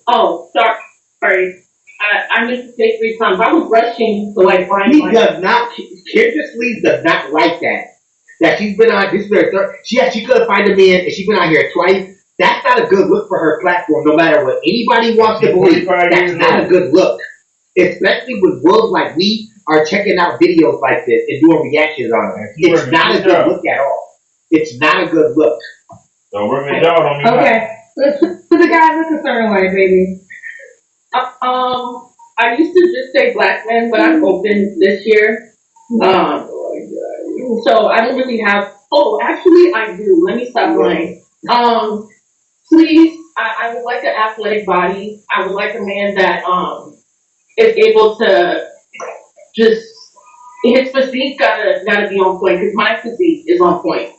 Oh, sorry. I meant to say 3 times. I was rushing to like find He does not, Kendra Sleeve does not like that. That she's been on, this is her third, she couldn't find a man and she's been out here twice. That's not a good look for her platform, no matter what anybody wants to believe. That's not a good look. Especially with wolves like we are checking out videos like this and doing reactions on them. It's not a good look at all. It's not a good look. So work it out on me. Okay. Does the guy look a certain way, baby? I used to just say black men, but I'm open this year. So I don't really have. Oh, actually, I do. Let me stop lying. Please, I would like an athletic body. I would like a man that is able to just his physique gotta be on point because my physique is on point.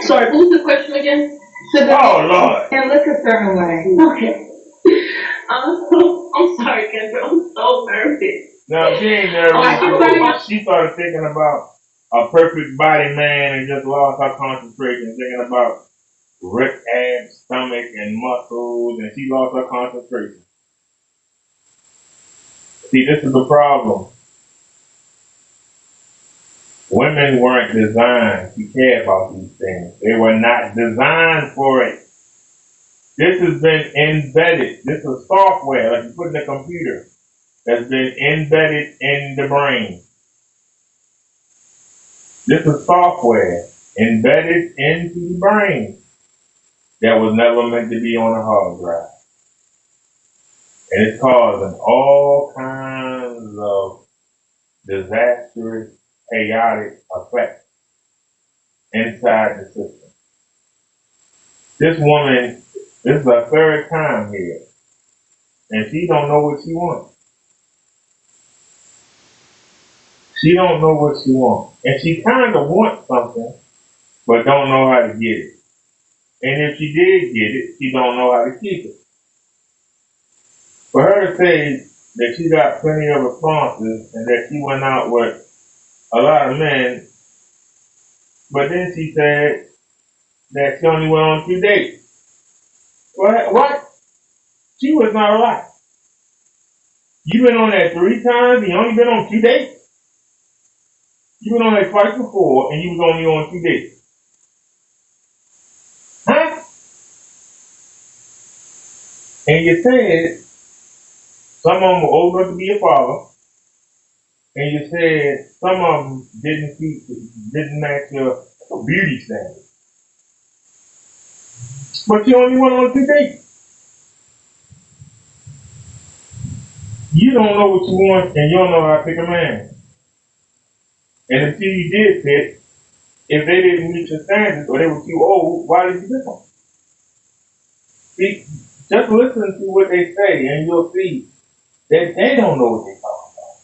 Sorry, what was the question again? Oh Lord. And look a certain way. Okay. I'm sorry, Kendra. I'm so nervous. No, she ain't nervous. She started thinking about a perfect body man and just lost her concentration, thinking about ripped abs, stomach, and muscles, and she lost her concentration. See, this is the problem. Women weren't designed to care about these things. They were not designed for it. This has been embedded. This is software like you put in a computer that's been embedded in the brain. This is software embedded into the brain that was never meant to be on a hard drive. And it's causing all kinds of disastrous, chaotic effects inside the system. This woman, this is her 3rd time here, and she don't know what she wants. She don't know what she wants. And she kind of wants something, but don't know how to get it. And if she did get it, she don't know how to keep it. For her to say that she got plenty of responses and that she went out with a lot of men, but then she said that she only went on 2 dates. What? She was not alive. You been on that 3 times and you only been on 2 dates? You been on that twice before and you was only on 2 dates. Huh? And you said some of them were old enough to be a father, and you said some of them didn't match your beauty standards. But you only went on 2 dates. You don't know what you want, and you don't know how to pick a man. And until you did pick, if they didn't meet your standards or they were too old, why did you pick them? See, just listen to what they say, and you'll see that they don't know what they're talking about.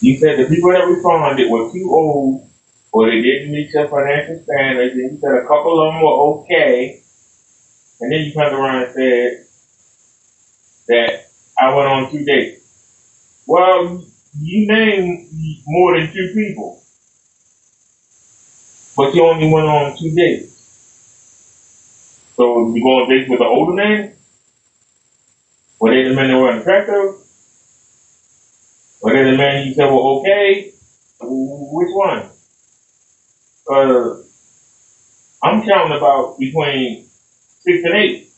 You said the people that responded were too old, or they didn't meet your financial standards, and you said a couple of them were okay, and then you turned around and said that I went on 2 dates. Well, you named more than 2 people, but you only went on 2 dates. So you go on dates with the older men? Were they the men that were attractive? Were they the men you said were okay? Which one? I'm counting about between 6 and 8.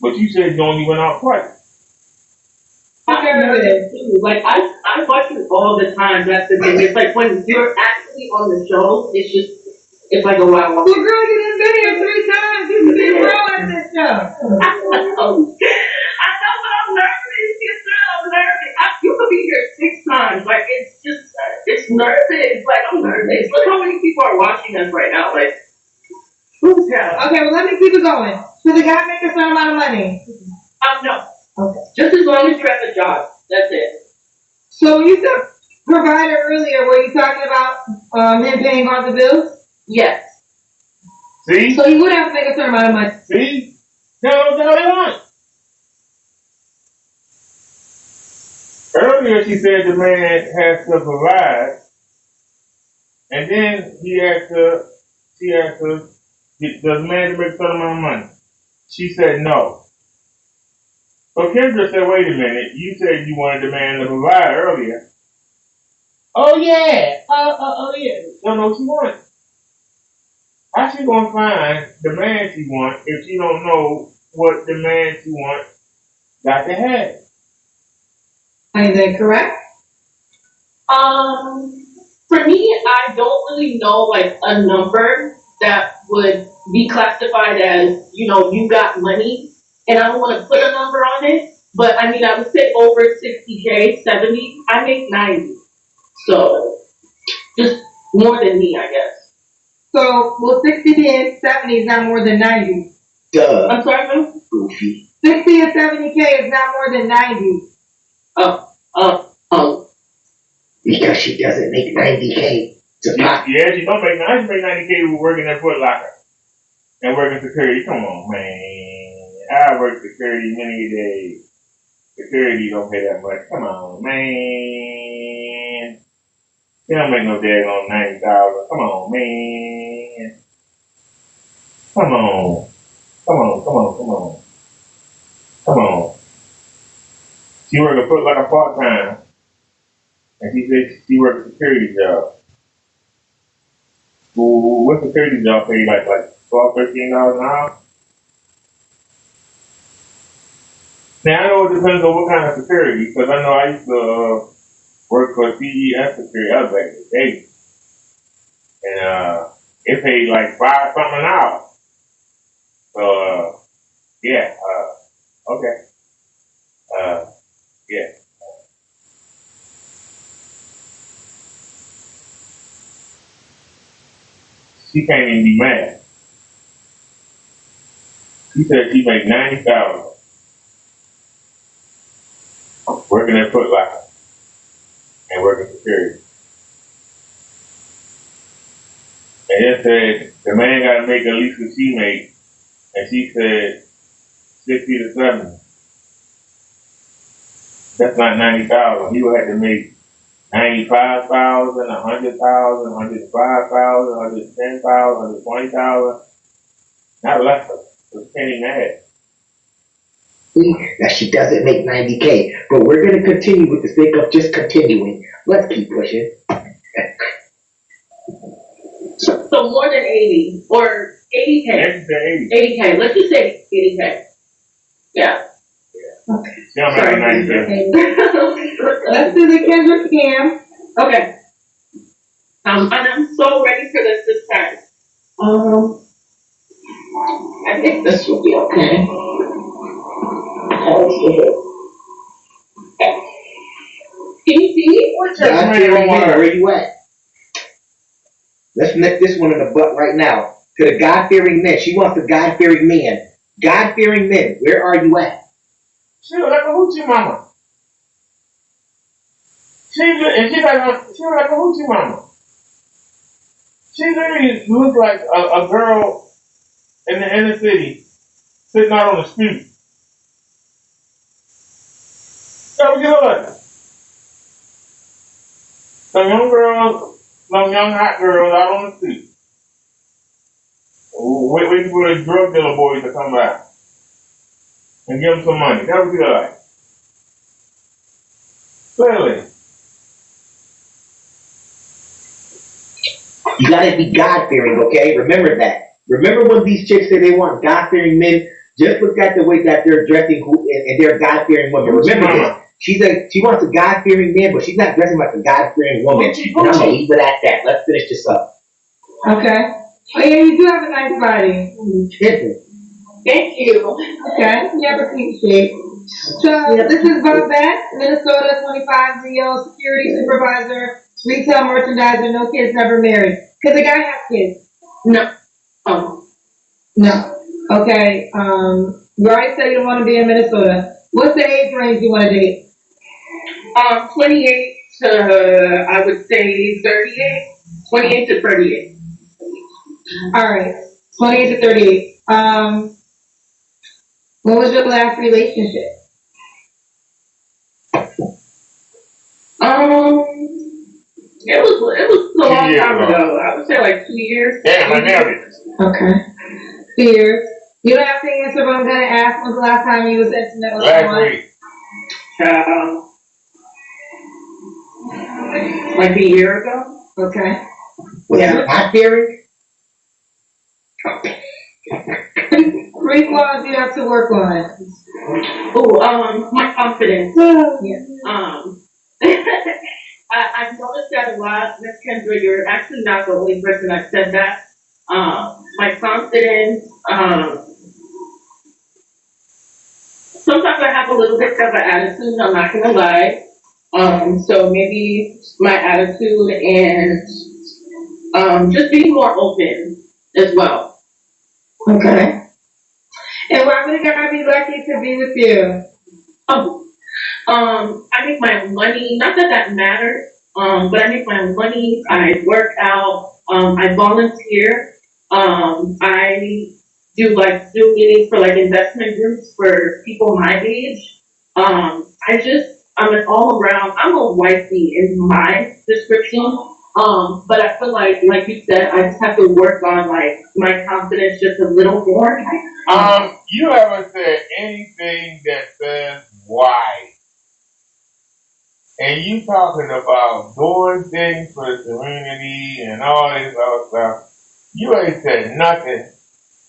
But you said you only went out twice. Like I watch it all the time. That's the thing. It's like when you're actually on the show, it's like a wow. Well, girl, you done been here 3 times. You can be real at this show. I know, but I'm nervous. I'm nervous. You could be here 6 times. Like it's nervous. Like I'm nervous. Look how many people are watching us right now. Like, who's that? Okay, well, let me keep it going. Should the guy make a certain amount of money? No. Okay. Just as long as you have a job. That's it. So you said provider earlier, were you talking about him paying all the bills? Yes. See? So you would have to make a certain amount of money. See? Tell them what they want. Earlier she said the man has to provide, and then she asked her, does the man make a certain amount of money? She said no. So Kendra said, wait a minute, you said you wanted the man to provide earlier. Oh yeah. Oh yeah. Don't know what she wants. How she gonna find the man she wants if she don't know what the man she wants got to have? Is that correct? For me, I don't really know like a number that would be classified as, you got money, and I don't want to put a number on it, but I mean, I would say over 60K, 70, I make 90. So, just more than me, I guess. So, well, 60 and 70 is not more than 90. Duh. I'm sorry, ma'am? Goofy. 60 and 70K is not more than 90. Because she doesn't make 90K. Yeah, she don't make 90. She make 90K working at Foot Locker and working security. Come on, man. I work security many days. Security don't pay that much. Come on, man. They don't make no daggone 90,000. Come on, man. Come on. Come on, come on, come on. Come on. She work a Foot Locker part-time. And she said she worked a security job. Well, what security job pay like $12, $13 an hour? Now I know it depends on what kind of security, because I know I used to work for CES security. I was back in the day, and it paid like $5 something an hour. So yeah, okay, yeah. She can't even be mad. She said she make 90,000 working at Foot Locker and working security. And it said the man got to make at least what she made, and she said 60 to 70. That's not 90,000. He would have to make 95,000, 100,000, 105,000, 110,000, 120,000. Not less of it. So can't even add. That she doesn't make 90K. But we're going to continue with the sake of just continuing. Let's keep pushing. So more than 80 or 80K. 80K. Let's just say 80K. Yeah. Okay. She don't make 90K. Let's do the Kendra Cam. Okay. And I'm so ready for this time. I think this will be okay. Can you see me? What's your God-fearing man, where you at? Let's nip this one in the butt right now. To the God-fearing men. She wants the God-fearing men. God-fearing men, where are you at? She look like a hoochie mama. She look like a hoochie mama. She literally looks like a girl in the inner city sitting out on the street. That's what you look like. Some young hot girls out on the street. Waiting for the drug dealer boys to come back and give them some money. That's what you look like. Clearly. You gotta be God-fearing, okay? Remember that. Remember when these chicks say they want God-fearing men? Just look at the way that they're dressing and they're God-fearing women. Remember this. She wants a God-fearing man, but she's not dressing like a God-fearing woman. And I'm gonna leave it at that. Let's finish this up. Okay. Oh yeah, you do have a nice body. Thank you. Okay, you have a clean shape. So this is Babette, Minnesota, 25-year-old security supervisor, retail merchandiser, no kids, never married. Because the guy has kids. No. No. Okay. You already said you don't want to be in Minnesota. What's the age range you want to date? 28 to, I would say 38. 28 to 38. All right, 28 to 38. What was your last relationship? It was a long time ago. I would say like 2 years. Damn, I nailed it. Okay. Fears. You don't have to answer, but I'm gonna ask. When's the last time you was intimate with Last someone? week. Like a year ago. Okay. Was Yeah. it not Derek? Three flaws you have to work on. My confidence. Yeah. I've noticed that a lot, Miss Kendra. You're actually not the only person that said that. My confidence. Sometimes I have a little bit of an attitude. I'm not gonna lie. So maybe my attitude and just being more open as well. Okay. And why would a guy be lucky to be with you? I make my own money. Not that that matters. But I make my own money. I work out. I volunteer. I do like Zoom meetings for like investment groups for people my age. I'm an all around. I'm a wifey in my description. But I feel like you said, I just have to work on like my confidence just a little more. You haven't said anything that says why. And you talking about doing things for the community and all this other stuff. You ain't said nothing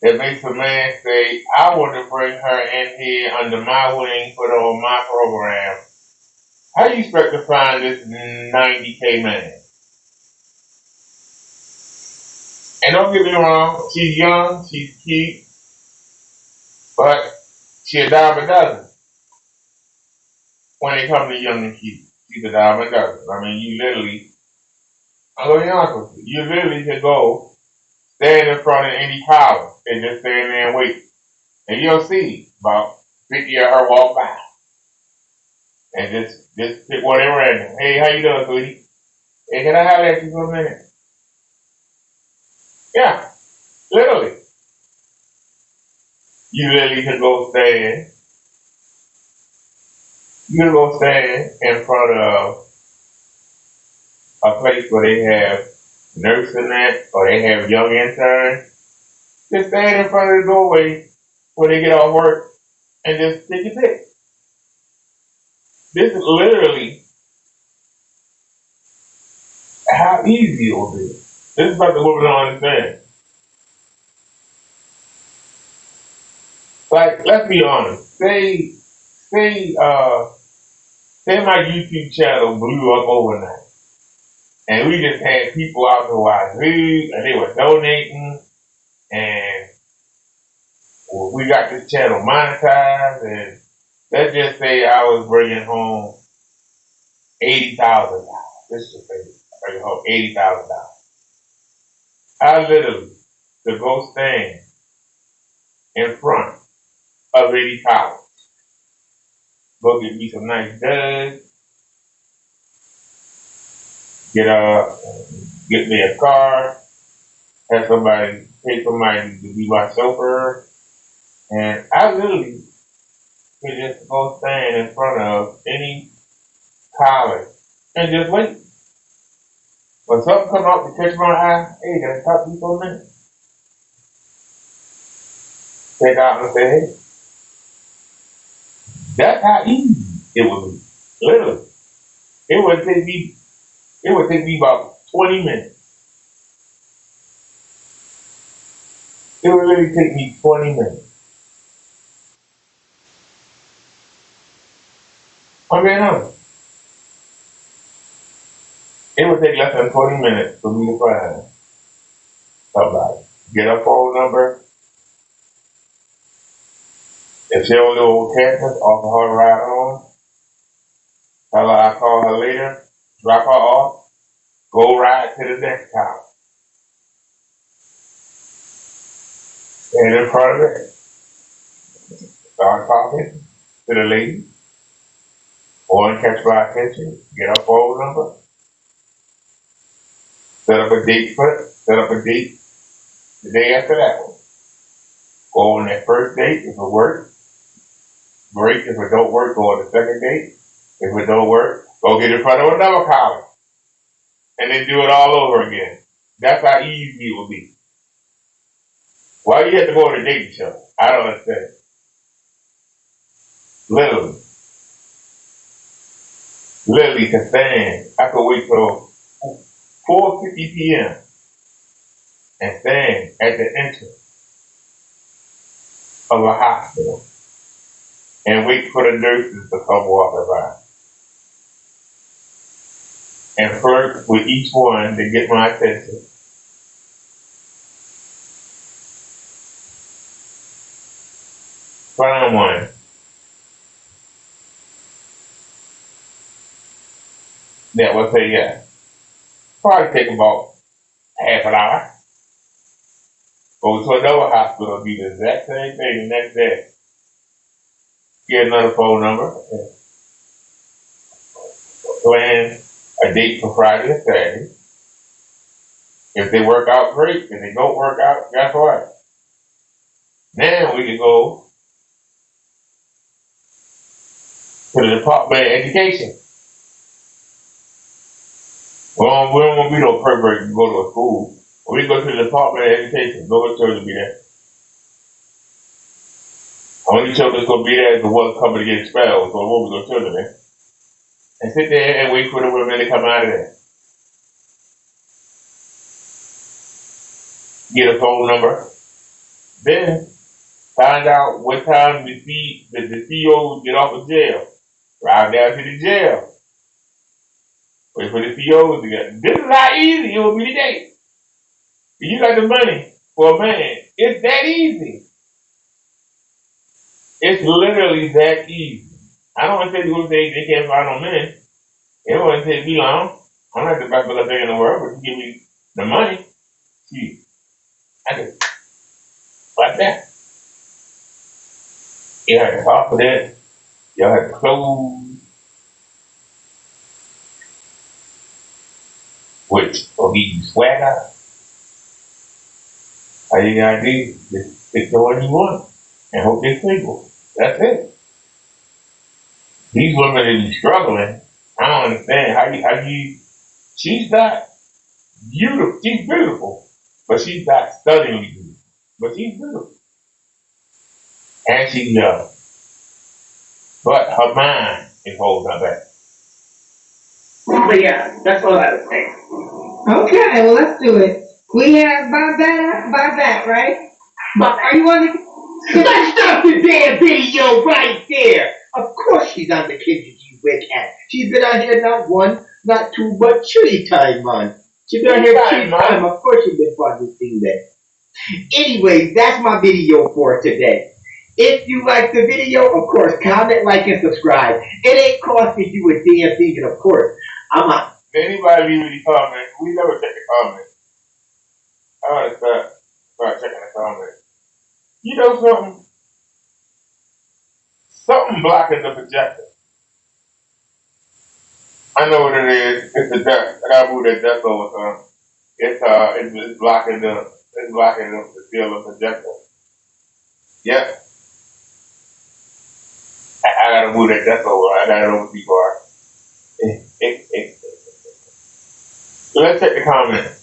that makes a man say, I want to bring her in here under my wing, put her on my program. How you expect to find this 90K man? And don't get me wrong, she's young, she's cute, but she a dime a dozen when it comes to young and cute. She's a dime a dozen. I mean, you literally, I'm going to be honest with you, you literally could go stand in front of any collar and just stand there and wait. And you'll see about 50 of her walk by. And just pick whatever random. Hey, how you doing, sweetie? Hey, can I holler at you for a minute? Yeah, literally. You literally could go stand. You can go stand in front of a place where they have nursing at or they have young interns. Just stand in front of the doorway where they get off work and just take your pick. This is literally how easy it will be. This is about the woman don't understand. Like, let's be honest. Say my YouTube channel blew up overnight. And we just had people out there wazoo, and they were donating, and we got this channel monetized, and let's just say I was bringing home $80,000. Let's just say bringing home $80,000. I literally could go stand in front of any college, go get me some nice duds, get me a car, have somebody pay somebody to be my chauffeur, and I literally could just go stand in front of any college and just wait. When something come up to catch my eye, hey, can I talk to you for a minute? Take out and say, hey. That's how easy it would be. Literally. It would take me about 20 minutes. It would really take me 20 minutes. I'm being honest. It would take less than 20 minutes for me to find somebody. Get her phone number. If she don't know campus, offer her a ride home. Tell her I call her later. Drop her off. Go ride to the next house. Stand in front of it. Start talking to the lady. or catch my attention, get a phone number, set up a date the day after that one. Go on that first date if it works. Great. If it don't work, go on the second date. If it don't work, go get in front of another college. And then do it all over again. That's how easy it will be. Why do you have to go on a dating show? I don't understand. Literally to stand. I could wait till 4:50 p.m. and stand at the entrance of a hospital and wait for the nurses to come walking by and flirt with each one to get my attention. Find one that will say yes. Probably take about half an hour. Go to another hospital, do the exact same thing the next day. Get another phone number. Plan a date for Friday or Saturday. If they work out, great. If they don't work out, guess what? Now we can go to the Department of Education. Well, we don't want to be no pervert and go to a school. We go to the Department of Education. No children be there. Only children's gonna be there is the ones coming to get expelled. So there won't be no children there. And sit there and wait for the women to come out of there. Get a phone number. Then find out what time the CEOs get off of jail. Drive down to the jail. Wait for the CEOs to get. This is how easy it will be today. If you got the money for a man, it's that easy. It's literally that easy. I don't want to tell you who they can't find no men. It don't want to take me long. I'm not the best little thing in the world, but you give me the money. See, I can like that. You have to talk for that. You have to close. Which will give you swagger. All you gotta do is just pick the one you want and hope they're single. That's it. These women that be struggling, I don't understand how you she's not beautiful. She's beautiful, but she's not stunningly beautiful. But she's beautiful. And she's young. But her mind is holding her back. But yeah, that's all I would say. Okay, well, let's do it. We have by that, right? But Are you on the? Let's stop the damn video right there. Of course she's on the Kendrick Wig app. She's been on here not one, not two, but 3 times, man. She's been on here 3 times. Of course she's been on this thing there. Anyways, that's my video for today. If you like the video, of course, comment, like, and subscribe. It ain't costing you a damn thing, and of course, I'm out. Anybody leave any comments? We never check the comments. I want to start checking the comments. You know something? Something blocking the projector. I know what it is. It's the dust. I gotta move that dust over some. It's blocking the field of projector. Yep. I gotta move that dust over. I got it over too far. So let's check the comments.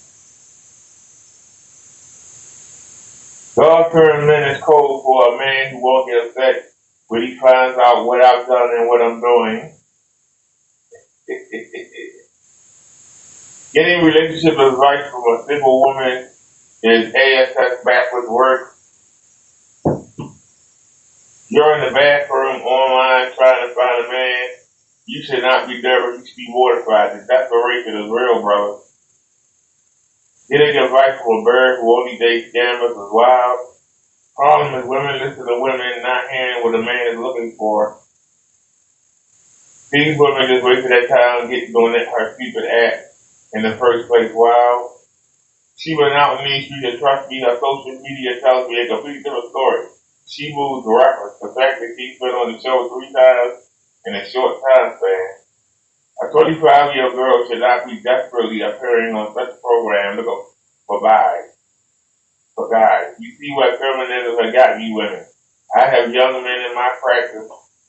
God fearing men is cold for a man who won't get upset when he finds out what I've done and what I'm doing. Getting relationship advice from a single woman is ASS backwards work. You're in the bathroom online trying to find a man. You should not be nervous. You should be mortified. The desperation is real, brother. Getting advice from a bird who only dates scammers is wild. Problem is women listen to women not hearing what a man is looking for. These women just wasted their time doing her stupid act in the first place. Wow. She went out in these streets and trust me, her social media tells me a completely different story. She moves reckless. The fact that she's been on the show 3 times in a short time span. A 25-year girl should not be desperately appearing on such a program looking for guys. For guys, you see what feminism has gotten you women. I have young men in my practice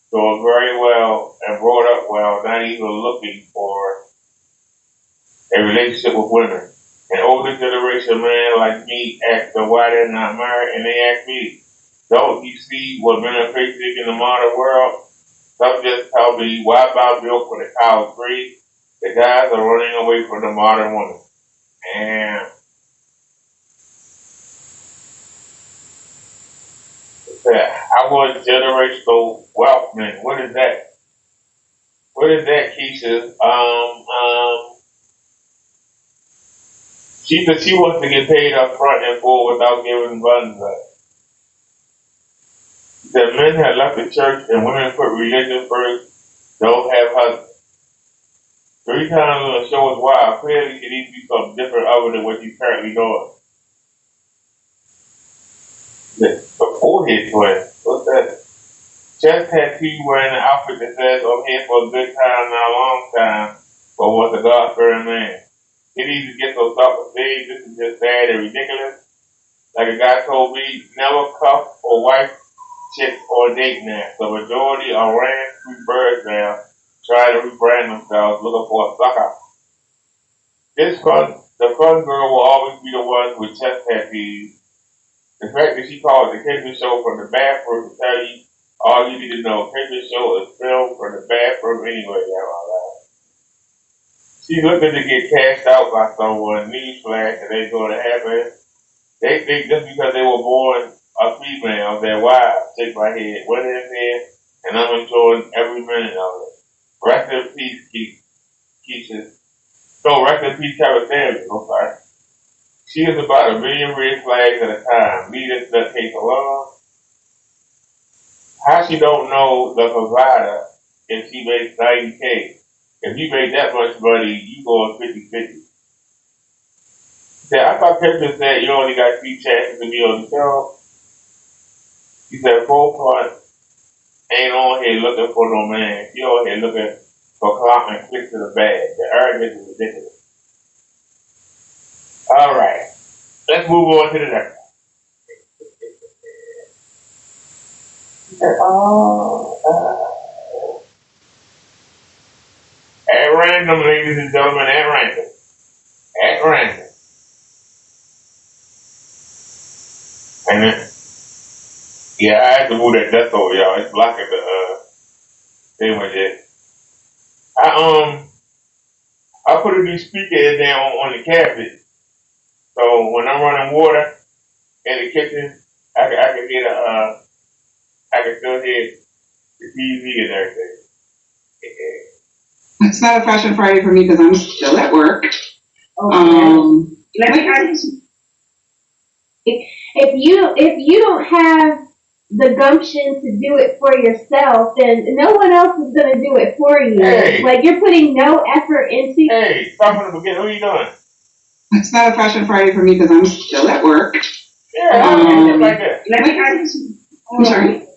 doing very well and brought up well, not even looking for a relationship with women. An older generation man like me asks them why they're not married, and they ask me, don't you see what men are facing in the modern world? Some just tell me, why about milk when the cow's free? The guys are running away from the modern woman. And I want generational wealth, man. What is that? What is that, Keisha? She said she wants to get paid up front and full without giving buns up. The men have left the church and women put religion first, don't have husbands. 3 times on the show is wild. Clearly, she needs to do something different other than what she's currently doing. The forehead twin. What's that? Chest tattoo wearing an outfit that says, I'm here for a good time, not a long time, but was a God-fearing man. He needs to get those self-esteem. This is just bad and ridiculous. Like a guy told me, never cuff or wife chicks or date now. The majority are ran through birds now, trying to rebrand themselves, looking for a sucker. The fun girl will always be the one with chest tattoos. The fact that she called the Kitchen Show from the bathroom to tell you all you need to know. Kitchen Show is filmed from the bathroom anyway, She's looking to get cashed out by someone, newsflash, and ain't going to happen. They think just because they were born a female, they're wild. Shake my head. Winter is here, and I'm enjoying every minute of it. Rest in peace, Keisha. No, rest in peace, Kevin Samuels. I'm sorry. She is about 1 million red flags at a time. Leave this nutcase alone. How she don't know the provider if she makes 90K? If you make that much money, you going 50-50. I thought Pepper said you only got 3 chances to be on the show. She said, full front ain't on here looking for no man. She on here looking for clout and clicks to the bag. The arrogance is ridiculous. All right. Let's move on to the next one. At random, ladies and gentlemen, at random. At random. And then, yeah, I had to move that dust over, y'all. It's blocking the thing with it. I put a new speaker in there on the cabinet. So when I'm running water in the kitchen, I can hear I can still hear the TV and everything. It's not a Fashion Friday for me because I'm still at work. Okay. Let me ask you. If you don't have the gumption to do it for yourself, then no one else is gonna do it for you. Hey. Like you're putting no effort into. Hey, start from the beginning. What are you doing? It's not a Fashion Friday for me because I'm still at work. Yeah, like that. Let me ask you. I'm sorry.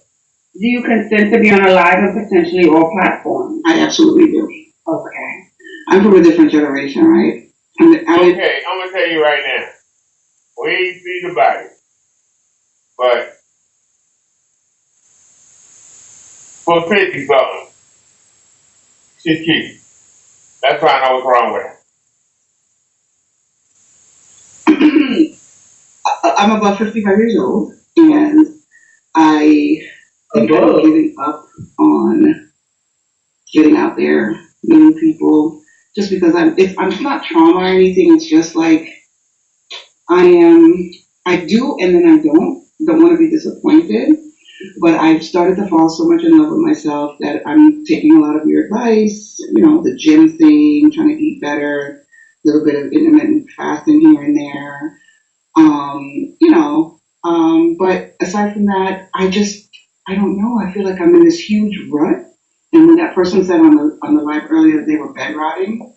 Do you consent to be on a live and potentially all platforms? I absolutely do. Okay. I'm from a different generation, right? Okay, I'm gonna tell you right now. We ain't see the body, but for 50 something, she's cute. That's why I know what's wrong with her. I'm about 55 years old, and I think I'm giving up on getting out there, meeting people, just because I'm not trauma or anything. It's just like I do and then I don't want to be disappointed, but I've started to fall so much in love with myself that I'm taking a lot of your advice, the gym thing, trying to eat better, a little bit of intermittent fasting here and there, but aside from that, I don't know. I feel like I'm in this huge rut. And when that person said on the live earlier that they were bed rotting,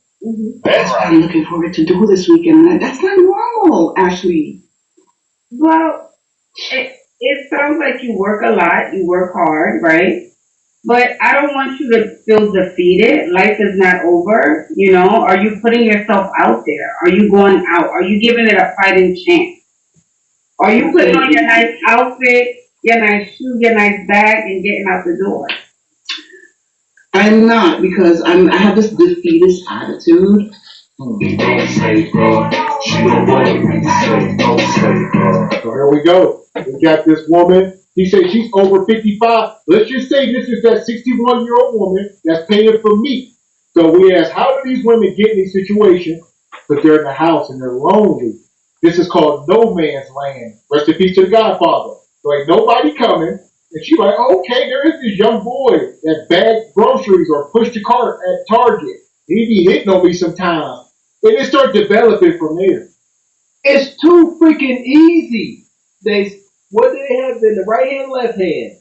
that's what I'm looking forward to do this weekend. That's not normal, Ashley. Well, it sounds like you work a lot, you work hard, right? But I don't want you to feel defeated. Life is not over, you know. Are you putting yourself out there? Are you going out? Are you giving it a fighting chance? Are you putting on your nice outfit, your nice shoe, your nice bag, and getting out the door? I'm not because I have this defeatist attitude. Don't say, bro. She don't want me to say, don't say, bro. So here we go. We got this woman. He said she's over 55. Let's just say this is that 61-year-old woman that's paying for meat. So we ask, how do these women get in these situations? But they're in the house and they're lonely. This is called no man's land. Rest in peace to the Godfather. So ain't nobody coming. And she's like, oh, okay, there is this young boy that bagged groceries or pushed a cart at Target. He be hitting on me sometimes. And it starts developing from there. It's too freaking easy. What do they have in the right hand, left hand?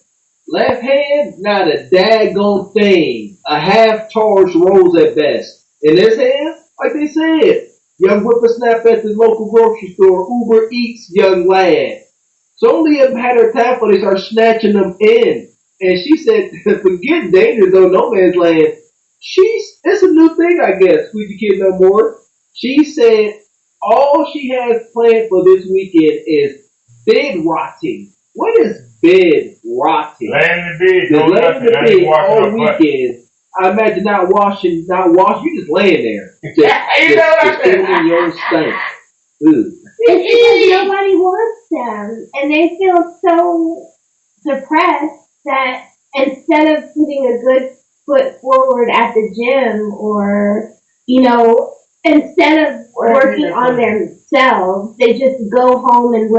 Left hand, not a daggone thing. A half charged rose at best. In this hand, like they said, young whippersnapper at the local grocery store, Uber Eats young lad. So only had her time for they start snatching them in. And she said, forget danger though, no man's land. It's a new thing, I guess, Squeaky Kid No More. She said all she has planned for this weekend is bed rotting. What is bed rotting? Laying in the bed, Just don't laying touch in the it. I ain't bed washing all her butt. weekend. I imagine not washing, you just laying there. You know what Just I sitting said? in your own stank. Ugh. It's because nobody wants them, and they feel so depressed that instead of putting a good foot forward at the gym, or instead of working on themselves, they just go home and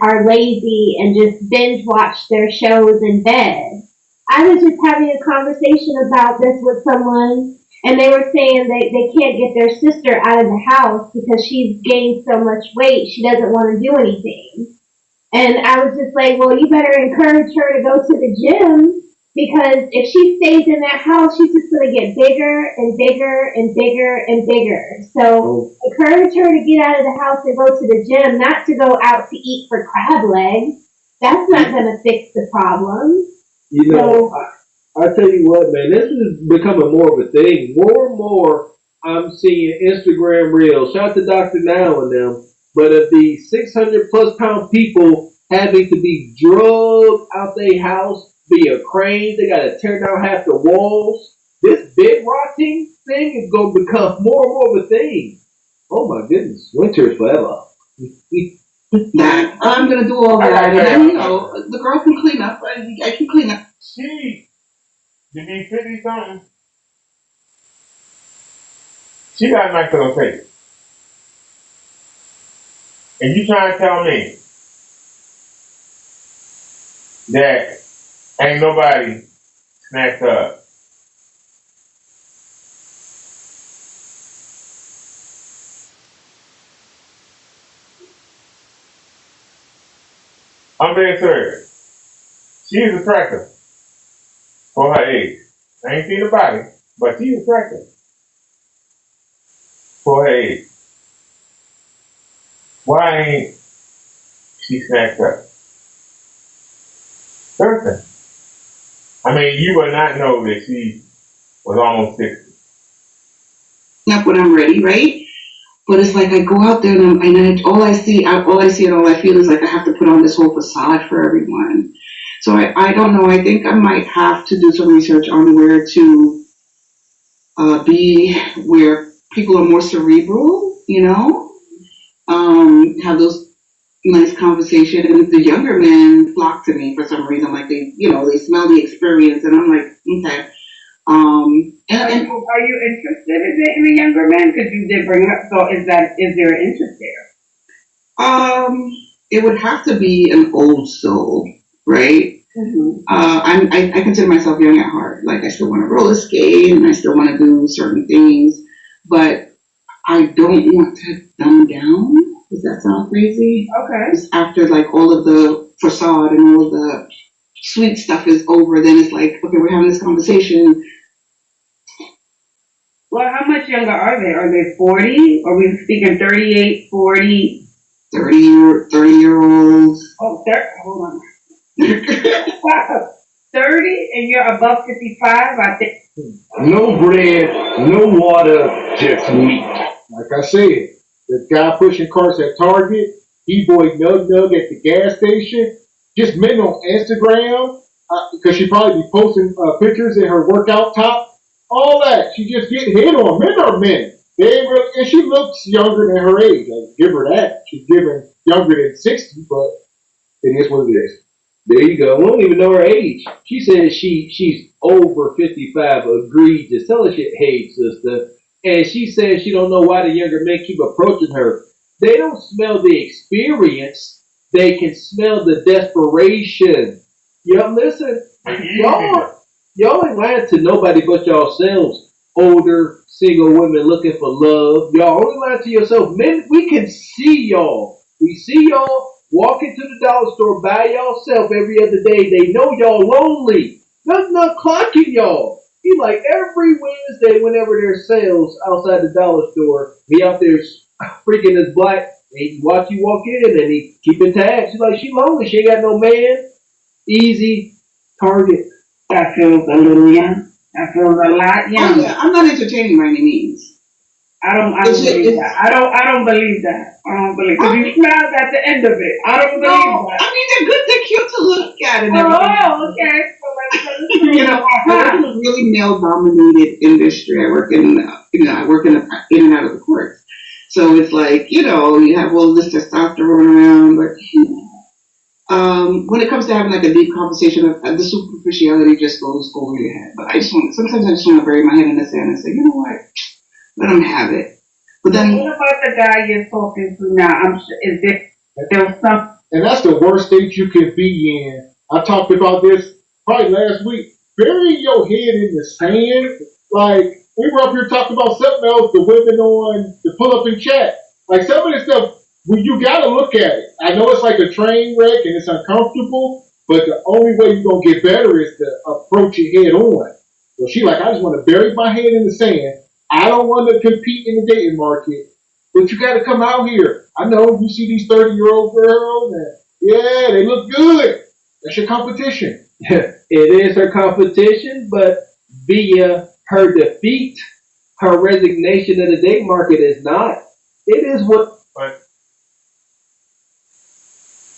are lazy and just binge watch their shows in bed. I was just having a conversation about this with someone, and they were saying they can't get their sister out of the house because she's gained so much weight, she doesn't want to do anything. And I was just like, well, you better encourage her to go to the gym, because if she stays in that house, she's just going to get bigger and bigger and bigger and bigger. So encourage her to get out of the house and go to the gym, not to go out to eat for crab legs. That's not going to fix the problem. You know, I tell you what, man, this is becoming more of a thing. More and more, I'm seeing Instagram reels. Shout out to Dr. Now and them. But of the 600 plus pound people having to be drugged out their house via cranes, they got to tear down half the walls. This bed rotting thing is going to become more and more of a thing. Oh my goodness, winter is forever. That I'm gonna do all that, and then the girl can clean up. I can clean up. She, to be 50 something, she got a nice little face. And you trying to tell me that ain't nobody snatched up? I'm being serious. She is attractive for her age. I ain't seen the body, but she's attractive for her age. Why ain't she snatched up? Certain. I mean, you would not know that she was almost 60. Up when I'm ready, right? But it's like I go out there and all I see and all I feel is like I have to put on this whole facade for everyone. So I don't know. I think I might have to do some research on where to be where people are more cerebral, have those nice conversations. And the younger men flock to me for some reason, like they smell the experience, and I'm like, okay. Are you interested in the younger men? Because you did bring it up. So is there an interest there? It would have to be an old soul, right? Mm-hmm. I consider myself young at heart. Like I still want to roller skate and I still want to do certain things, but I don't want to dumb down. Does that sound crazy? Okay. Because after like all of the facade and all of the sweet stuff is over, then it's like, okay, we're having this conversation. Well, how much younger are they? Are they 40? Are we speaking 38, 40? 30-year-olds. Oh, hold on. 30 and you're above 55, I think. No bread, no water, just meat. Like I said, the guy pushing carts at Target, E-Boy Nug Nug at the gas station, just men on Instagram, because she probably be posting pictures in her workout top, all that. She just getting hit on. Men are men. They ain't really, and she looks younger than her age. I give her that. She's giving younger than 60, but it is what it is. There you go. We don't even know her age. She says she's over 55. Agreed. Just tell her shit, hey, sister. And she says she don't know why the younger men keep approaching her. They don't smell the experience. They can smell the desperation. Y'all listen. Y'all ain't lying to nobody but yourselves. Older single women looking for love. Y'all only lying to yourself. Men, we can see y'all. We see y'all walk into the dollar store by yourself every other day. They know y'all lonely. Nothing not clocking y'all. He like every Wednesday whenever there's sales outside the dollar store, he out there freaking his black. And he watch you walk in and he keeping tabs. She's like, she lonely. She ain't got no man. Easy target. That feels a little young. That feels a lot young. Oh yeah, I'm not entertaining by any means. I don't believe that. I don't believe that. I don't believe because you smiled at the end of it. I don't believe that. I mean they're good, they're cute to look at and everything. Oh, okay. So You know, I work in a really male-dominated industry. I work in, I work in and out of the courts. So it's like, you have all this testosterone around, but when it comes to having like a deep conversation, the superficiality just goes over your head. But sometimes I just want to bury my head in the sand and say, you know what? Let them have it. But then, what about the guy you're talking to now? I'm sure is there some? And that's the worst state you can be in. I talked about this probably last week. Bury your head in the sand. Like we were up here talking about something else. The women on the pull up and chat. Like some of this stuff, you gotta look at it. I know it's like a train wreck and it's uncomfortable, but the only way you're gonna get better is to approach it head on. So she like, I just want to bury my head in the sand. I don't want to compete in the dating market, but you got to come out here. I know you see these 30-year-old girls, and yeah, they look good. That's your competition. It is her competition, but via her defeat, her resignation in the dating market is not. It is what. But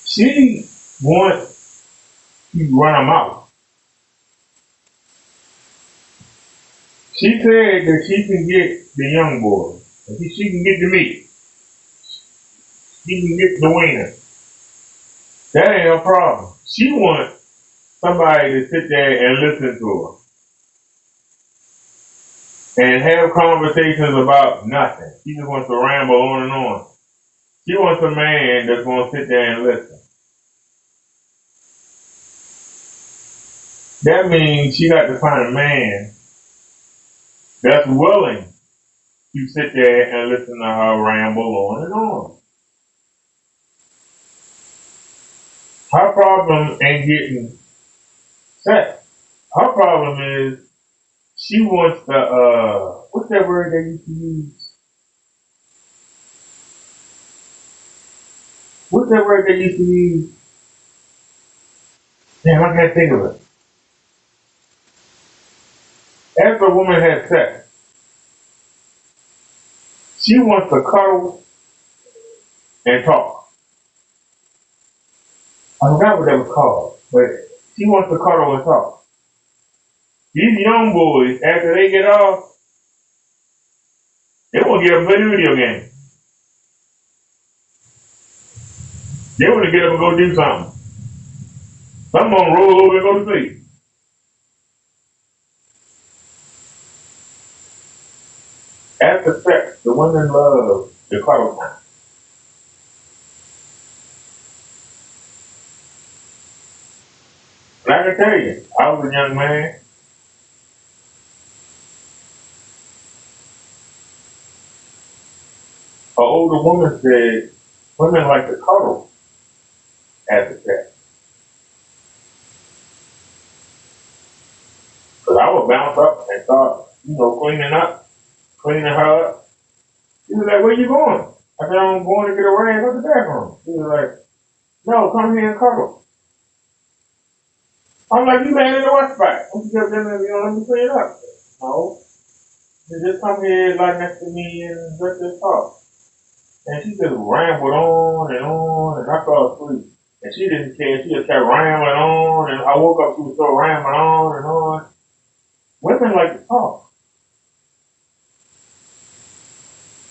she wants to run them out. She said that she can get the young boy. She can get the meat. She can get the wiener. That ain't no problem. She wants somebody to sit there and listen to her. And have conversations about nothing. She just wants to ramble on and on. She wants a man that's going to sit there and listen. That means she got to find a man that's willing to sit there and listen to her ramble on and on. Her problem ain't getting sex. Her problem is she wants the, what's that word they used to use? What's that word they used to use? Damn, I can't think of it. After a woman has sex, she wants to cuddle and talk. I forgot what that was called, but she wants to cuddle and talk. These young boys, after they get off, they want to get up and play the video game. They want to get up and go do something. Some of them roll over and go to sleep. After sex, the women love the cuddle time. And I can tell you, I was a young man. An older woman said, women like to cuddle after sex. Because I would bounce up and start, cleaning her up. She was like, where you going? I said, I'm going to get a rag out the bathroom. She was like, no, come here and cuddle. I'm like, you laying in the west back. Let me just, let me clean it up. No. You just come here like next to me and let's just talk. And she just rambled on, and I fell asleep. And she didn't care. She just kept rambling on, and I woke up, she was still rambling on and on. Women like to talk.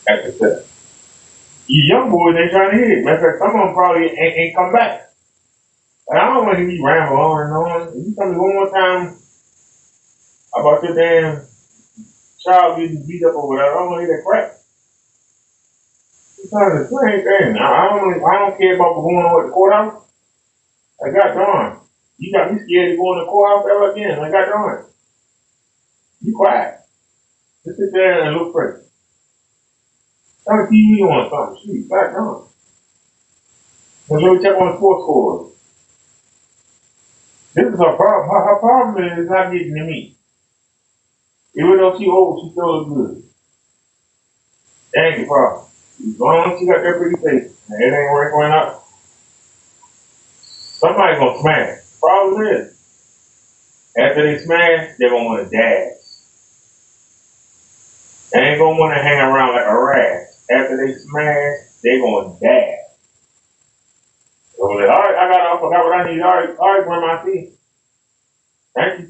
That's the thing. You young boys ain't trying to hear it. Matter of fact, some of them probably ain't come back. But I don't want to hear you ramble on and on. If you tell me one more time about your damn child getting beat up or whatever, I don't want to hear that crap. It's not the same thing. I don't care about going on with the courthouse. I got darn. You got me scared to go in the courthouse ever again. I got darn. You quiet. Just sit there and look pretty. Turn the TV on something. Shoot, got darn. Let's go check on the sports scores. This is her problem. Her problem is not getting to me. Even though she old, she still looks good. That ain't the problem. As long as she got that pretty face, and it ain't wrinkling up, somebody's gonna smash. The problem is, after they smash, they're gonna want to dash. They ain't gonna want to hang around like a rat. After they smash, they gonna dash. So like, all right, I forgot what I need. All right, Grandma, see. Thank you.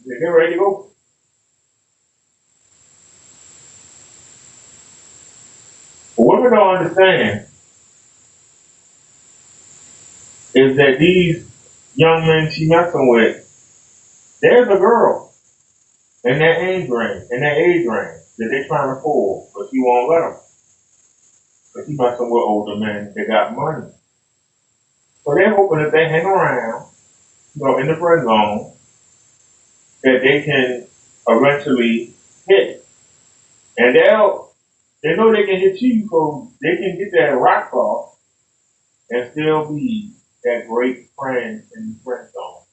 Get ready to go. But what we don't understand is that these young men she messing with, there's a girl in that age range, that they trying to pull, but she won't let them. But she messing with older men that got money. So they're hoping that they hang around, in the friend zone, that they can eventually hit. And they know they can hit you, so they can get that rock off and still be that great friend in the friend zone.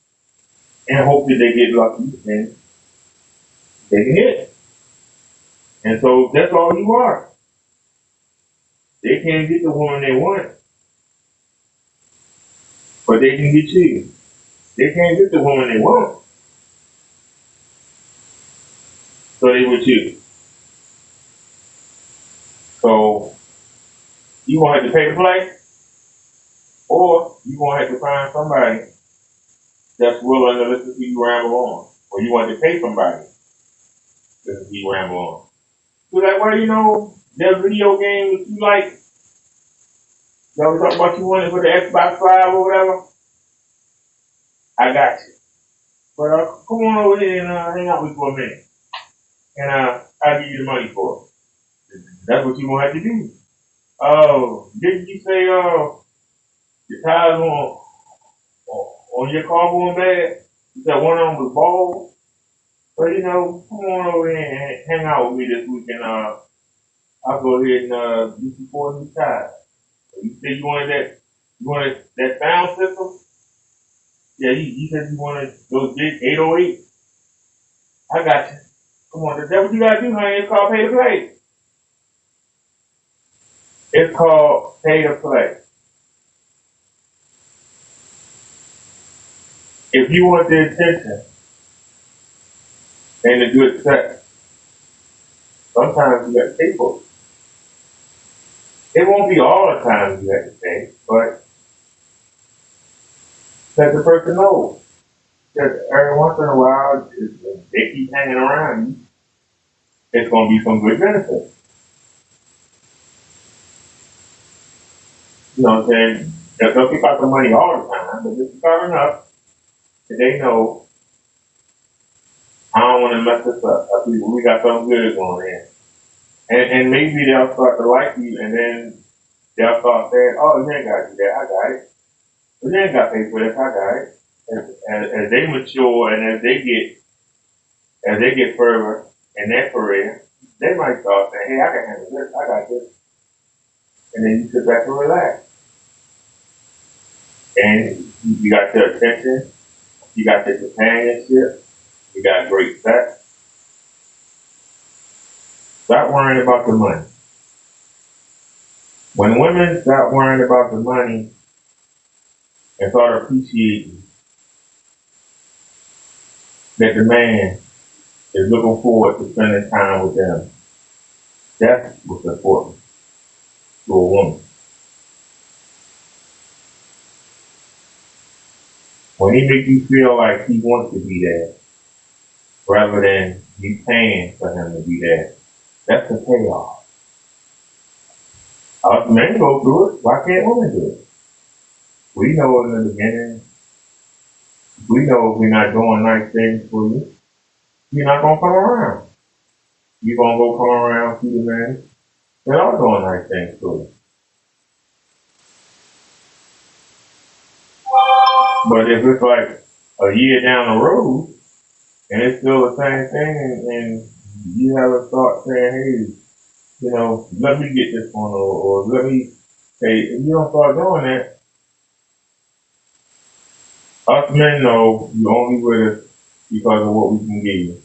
And hope that they get lucky and they can hit. And so that's all you are. They can't get the woman they want, but they can get you. They can't get the woman they want, so they with you. So you gonna have to pay to play, or you gonna have to find somebody that's willing to listen to you ramble on, or you want to pay somebody to listen to you ramble on. So like, well, there's video games that you like. You always talk about you wanted for the Xbox 5 or whatever. I got you. But come on over here and hang out with me for a minute. And I'll give you the money for it. That's what you gonna have to do. Oh, didn't you say your tires on your car going bad? You said one of them was bald. But come on over here and hang out with me this week and I'll go ahead and get you 4 new tires. So you said you wanted that sound system? Yeah, you said you wanted those big 808. I got you. Come on, that's what you gotta do, honey. It's called pay to play. It's called pay to play. If you want the attention and the good sex, sometimes you got to pay for it. It won't be all the time you have to pay, but let the person know that every once in a while, if they keep hanging around you, it's going to be some good benefit. You know what I'm saying? They'll keep out the money all the time, but just about enough that they know I don't want to mess this up. We got something good going in. And maybe they'll start to like you, and then they'll start saying, oh, you ain't got to do that. I got it. But you ain't got to pay for this. I got it. As they mature and as they get further in their career, they might start saying, hey, I can handle this. I got this. And then you sit back and relax. And you got your attention. You got your companionship. You got great sex. Stop worrying about the money. When women stop worrying about the money and start appreciating that the man is looking forward to spending time with them. That's what's important to a woman. When he makes you feel like he wants to be there, rather than you paying for him to be there, that's the payoff. Us men go through it. Why can't women do it? We know in the beginning. We know if we're not doing nice things for you, you're not gonna come around. You're gonna go come around to the men that are doing nice things for you. But if it's like a year down the road and it's still the same thing, and you haven't thought saying, hey, let me get this one, or let me, hey, if you don't start doing that, us men know you only with us because of what we can give you.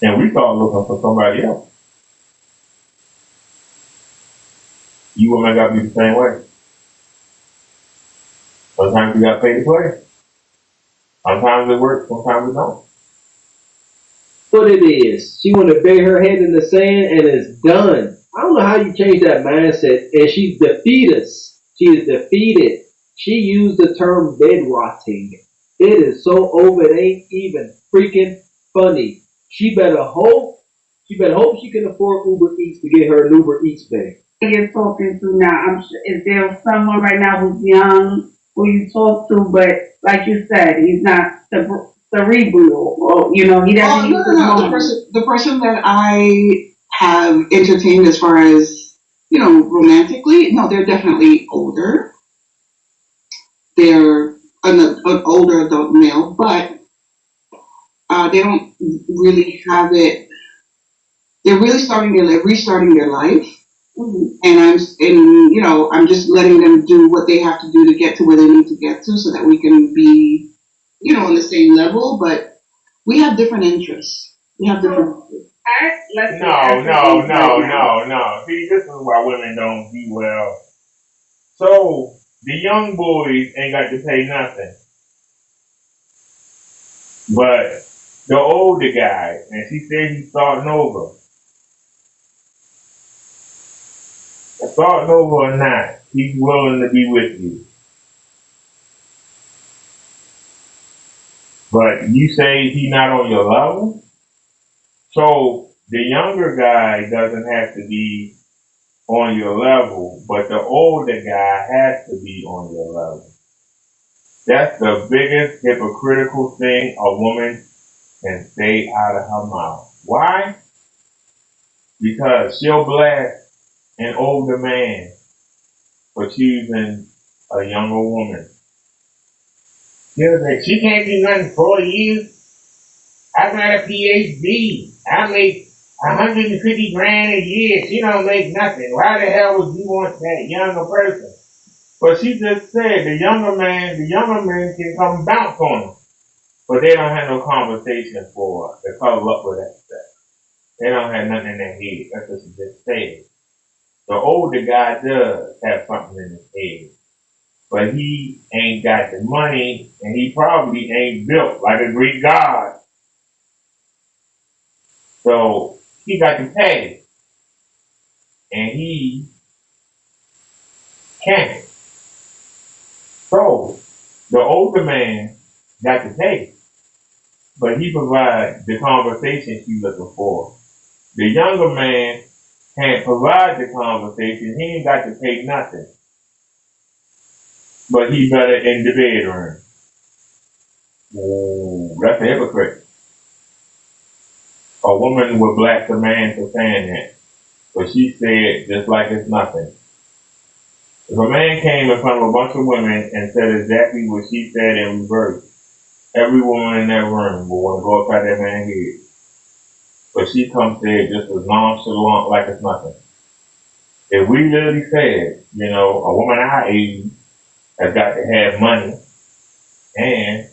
And we start looking for somebody else. You women gotta be the same way. Sometimes you gotta pay to play. Sometimes it works, sometimes it don't. What it is. She want to bury her head in the sand and it's done. I don't know how you change that mindset. And she's defeated us. She is defeated. She used the term bed rotting. It is so over. It ain't even freaking funny. She better hope. She better hope she can afford Uber Eats to get her an Uber Eats bag. You're talking to now, I'm sure, is there someone right now who's young who you talk to, but like you said, he's not cerebral, or he doesn't use his no. mind. The person that I have entertained as far as, romantically, no, they're definitely older. They're an older adult male, but they don't really have it. They're really restarting their life. And I'm just letting them do what they have to do to get to where they need to get to, so that we can be, on the same level. But we have different interests. We have different. No. See, this is why women don't do well. So the young boys ain't got to pay nothing, but the older guy, and she said he's starting over. Starting over or not, he's willing to be with you. But you say he's not on your level? So the younger guy doesn't have to be on your level, but the older guy has to be on your level. That's the biggest hypocritical thing a woman can say out of her mouth. Why? Because she'll blast an older man for choosing a younger woman. She'll say, she can't do nothing for you. I got a PhD. I make 150 grand a year. She don't make nothing. Why the hell would you want that younger person? But she just said the younger man can come bounce on him. But they don't have no conversation for her to cover up with that stuff. They don't have nothing in their head. That's what she just said. The older guy does have something in his head. But he ain't got the money, and he probably ain't built like a Greek god. So he got to pay. And he can't. So the older man got to pay. But he provides the conversation she's looking for. The younger man can't provide the conversation. He ain't got to pay nothing. But he better in the bedroom. Ooh, that's a hypocrite. A woman would blast a man for saying that. But she said just like it's nothing. If a man came in front of a bunch of women and said exactly what she said in reverse, every woman in that room will want to go upside that man's head. But she comes there just as nonchalant like it's nothing. If we literally said, a woman our age has got to have money and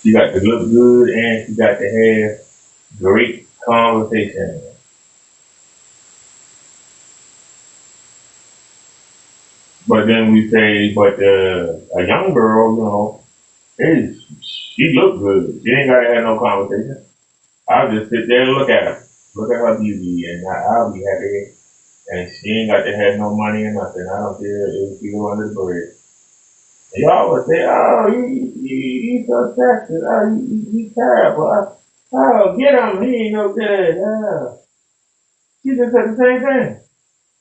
she got to look good and she got to have great conversation. But then we say, but a young girl, She look good. She ain't gotta have no conversation. I'll just sit there and look at her beauty, and I'll be happy. And she ain't got to have no money or nothing. I don't care if she go under the bridge. And y'all would say, oh, you so sexy. Oh, you terrible. Oh, get him. He ain't no good. Oh. She just said the same thing.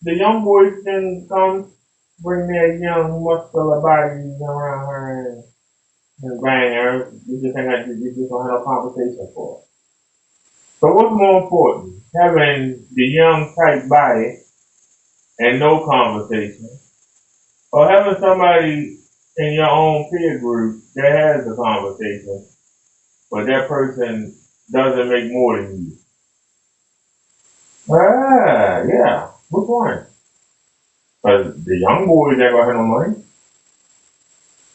The young boys can come bring their young muscular bodies around her and bang her. You just ain't got to, you just don't have a conversation for her. So what's more important? Having the young tight body and no conversation, or having somebody in your own peer group that has a conversation, but that person doesn't make more than you? Yeah. Which one? Because the young boys ain't gonna have no money,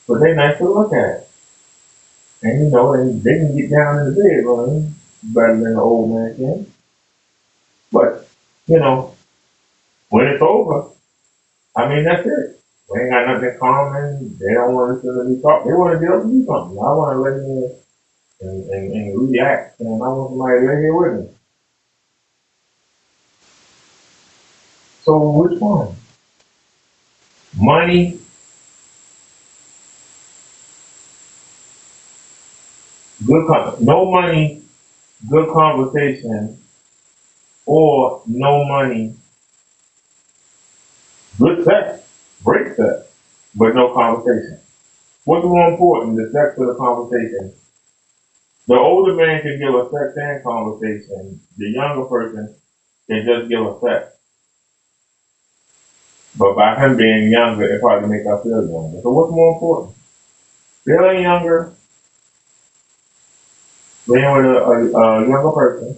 but they nice to look at. And you know, they can get down in the bedroom better than the old man can. But, you know, when it's over, I mean, that's it. We ain't got nothing in common. They don't want us to be talk. They want to be able to do something. I want to let them and react. And I want somebody right here with me. So which one? Money, no money, good conversation, or no money, good sex, great sex, but no conversation. What's more important, the sex or the conversation? The older man can give a sex and conversation. The younger person can just give a sex. But by him being younger, it probably makes us feel younger. So what's more important? Feeling younger, being with a younger person,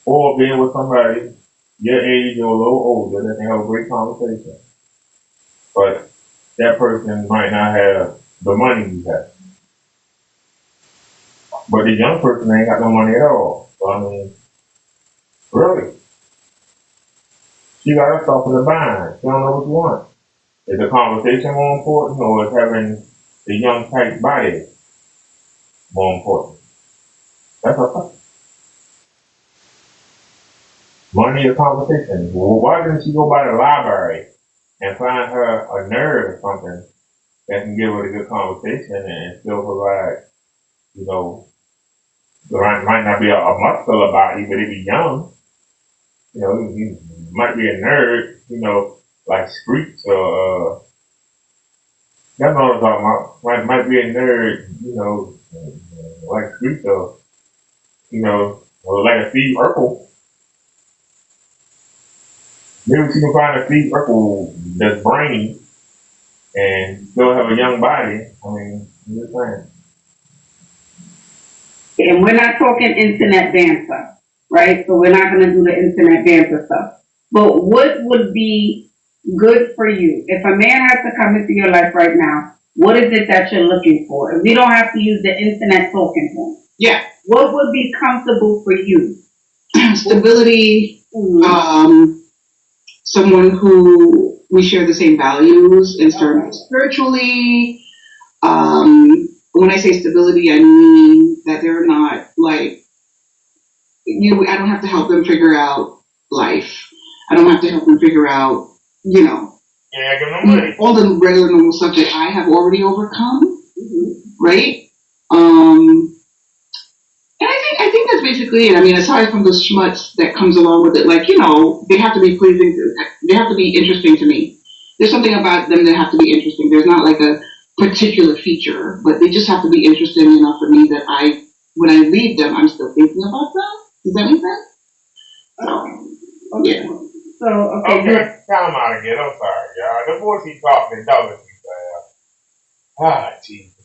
or being with somebody your age or a little older that can have a great conversation. But that person might not have the money you have. But the young person ain't got no money at all. So I mean, really, she got herself in the bind. She don't know what she wants. Is the conversation more important, or is having the young tight body more important? That's a question. Money or conversation? Well, why didn't she go by the library and find her a nerd or something that can give her a good conversation and still provide, you know, there might not be a muscular body, but it be young. You know, he might be a nerd, you know, like Screech or, that's what I'm talking about. Might be a nerd, you know, like Screech or, you know, or like a Steve Urkel. Maybe she can find a Steve Urkel that's brainy and still have a young body. I mean, I'm just saying. And we're not talking internet dancer, right? So we're not going to do the internet dancer stuff. But what would be good for you? If a man has to come into your life right now, what is it that you're looking for? If we don't have to use the internet talking point. Yeah. What would be comfortable for you? Stability, someone who we share the same values in terms of spiritually. When I say stability, I mean that they're not like I don't have to help them figure out life. I don't have to help them figure out, all the regular normal stuff that I have already overcome, right? And I think that's basically it. I mean, aside from the schmutz that comes along with it, like, they have to be pleasing, they have to be interesting to me. There's something about them that have to be interesting. There's not like a particular feature, but they just have to be interesting enough for me that when I leave them, I'm still thinking about them. Does that make sense? So, yeah. So, okay. Time out again. I'm sorry, y'all. The more she talks, the dumber she sounds. Jesus.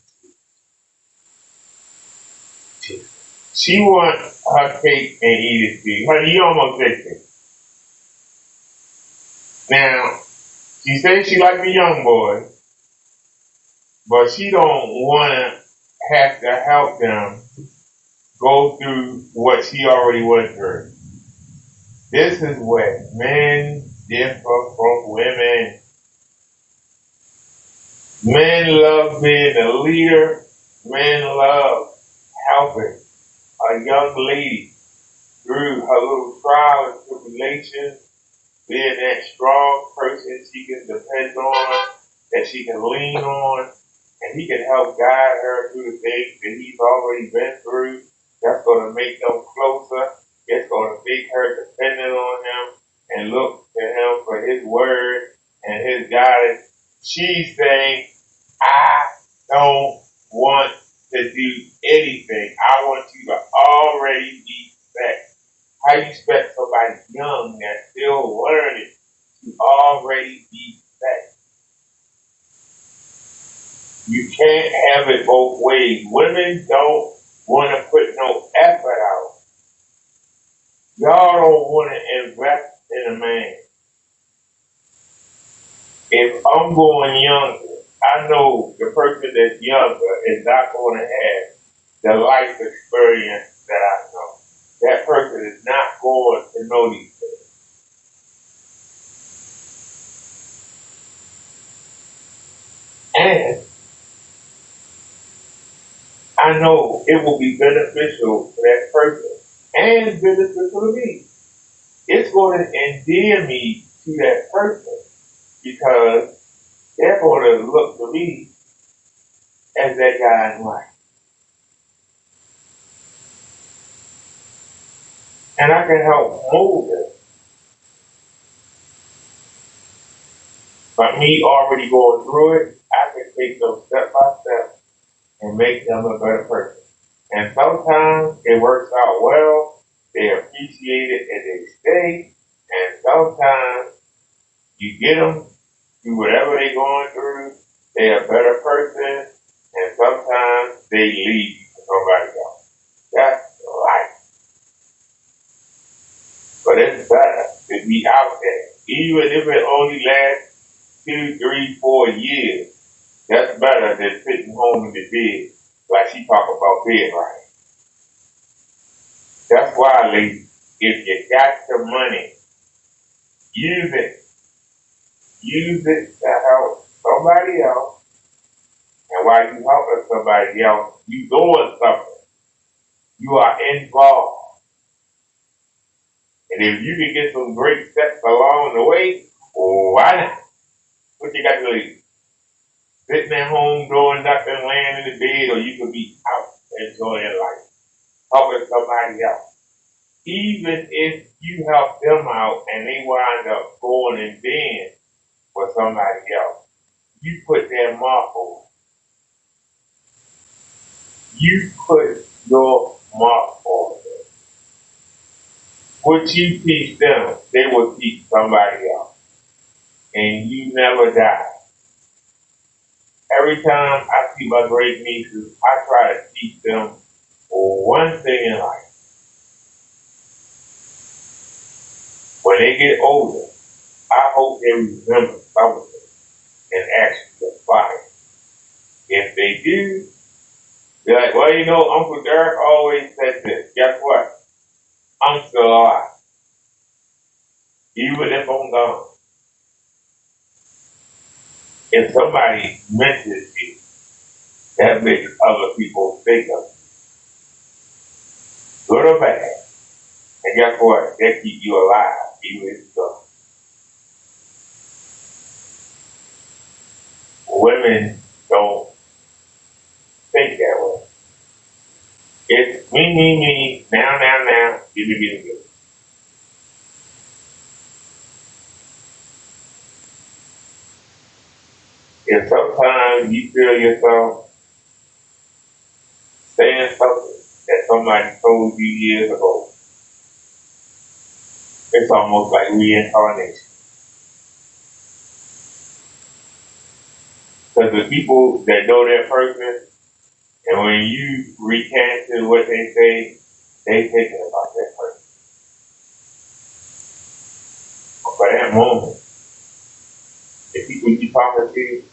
She wants her cake and eat it too. Honey, you almost fixed it. Now, she says she like the young boy, but she don't want to have to help them go through what she already went through. This is where men differ from women. Men love being the leader Men love helping a young lady through her little trial and tribulations, being that strong person she can depend on, that she can lean on, and he can help guide her through the things that he's already been through. That's going to make them closer. It's going to make her dependent on him and look to him for his word and his guidance. She's saying, I don't want to do anything. I want you to already be set. How you expect somebody young that's still learning to already be set? You can't have it both ways. Women don't want to put no effort out. Y'all don't want to invest in a man. If I'm going younger, I know the person that's younger is not going to have the life experience that I know. That person is not going to know these things. And I know it will be beneficial to that person and beneficial to me. It's going to endear me to that person because they're going to look to me as that guy in life. And I can help mold them. But me already going through it, I can take them step by step and make them a better person. And sometimes it works out well, they appreciate it and they stay. And sometimes you get them through whatever they're going through, they're a better person, and sometimes they leave you for somebody else. That's life. But it's better to be out there. Even if it only lasts 2, 3, 4 years, that's better than sitting home in the bed, like she talk about bed right. That's why, ladies, if you got the money, use it. Use it to help somebody else. And while you helping somebody else, you doing something. You are involved. And if you can get some great steps along the way, why not? What you got to do? Sitting at home doing nothing, laying in the bed, or you could be out enjoying life, helping somebody else. Even if you help them out and they wind up going and being for somebody else, you put their mark on. You put your mark on them. What you teach them, they will teach somebody else. And you never die. Every time I see my great nieces, I try to teach them one thing in life. When they get older, I hope they remember something and actually apply it. If they do, they're like, well, you know, Uncle Derek always said this. Guess what? I'm still alive. Even if I'm gone. If somebody mentions you, that makes other people think of you. Good or bad. And guess what? They keep you alive, even if you're gone. Women don't think that way. It's me, now, give me. If sometimes you feel yourself saying something that somebody told you years ago, it's almost like reincarnation. Because the people that know that person, and when you recant to what they say, they thinking about that person. But for that moment, the people you talking to,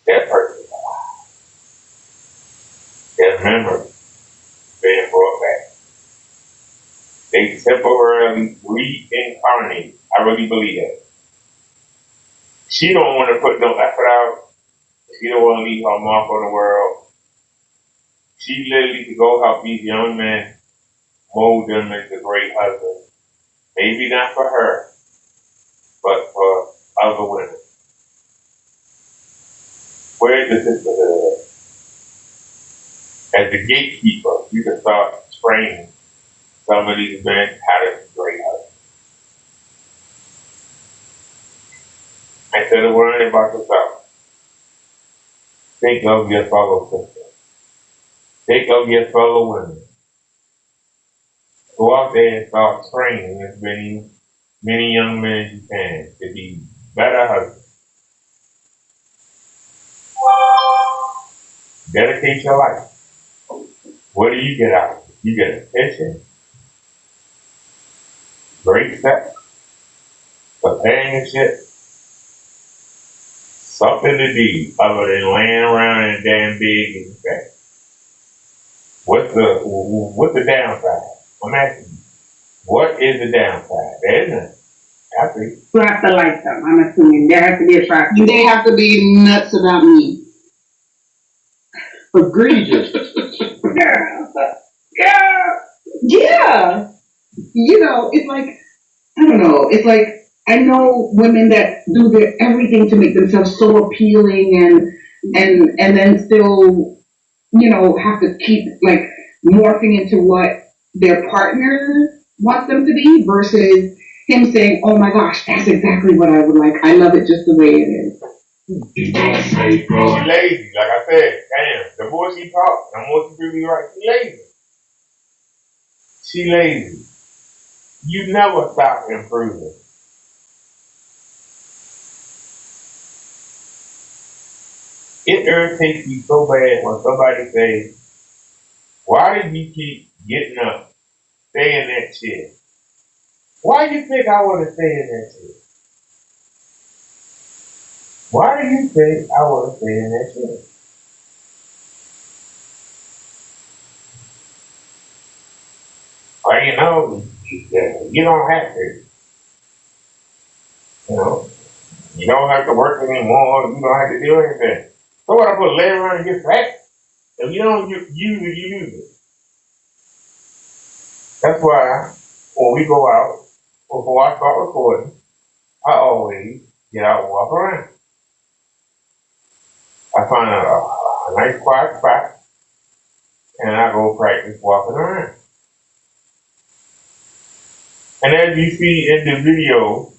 that person is alive. Their memory being brought back. They temporarily reincarnate. I really believe that. She don't want to put no effort out. She don't want to leave her mark on the world. She literally could go help these young men mold them into great husbands. Maybe not for her, but for other women. Where's the sisterhood? As the gatekeeper, you can start training some of these men how to be great husbands. Instead of worrying about yourself, think of your fellow sister. Think of your fellow women. Go out there and start training as many young men as you can to be better husbands. Dedicate your life. What do you get out of it? You get attention, great sex, companionship, something to do other than laying around and damn big and fat. What's the downside? I'm asking you. What is the downside? There isn't. I think. You have to like them, I'm assuming. There has to be attraction. They have to be nuts about me. Egregious. Girl. Yeah. You know, it's like, I don't know, it's like, I know women that do their everything to make themselves so appealing and then still, you know, have to keep like morphing into what their partner wants them to be versus him saying, oh my gosh, that's exactly what I would like. I love it just the way it is. She's lazy, like I said. Damn, the more she talks, the more she really right. She lazy. She lazy. You never stop improving. It irritates me so bad when somebody says, why did you keep getting up, stay in that chair? Why do you think I want to stay in that chair? Why do you think I want to stay in that chair? Well, you know, you don't have to. You know, you don't have to work anymore. You don't have to do anything. So what, I put lay around and get fat? If you don't use it, you use it. That's why when we go out, before I start recording, I always get out and walk around. I find a nice quiet spot and I go practice walking around. And as you see in the video,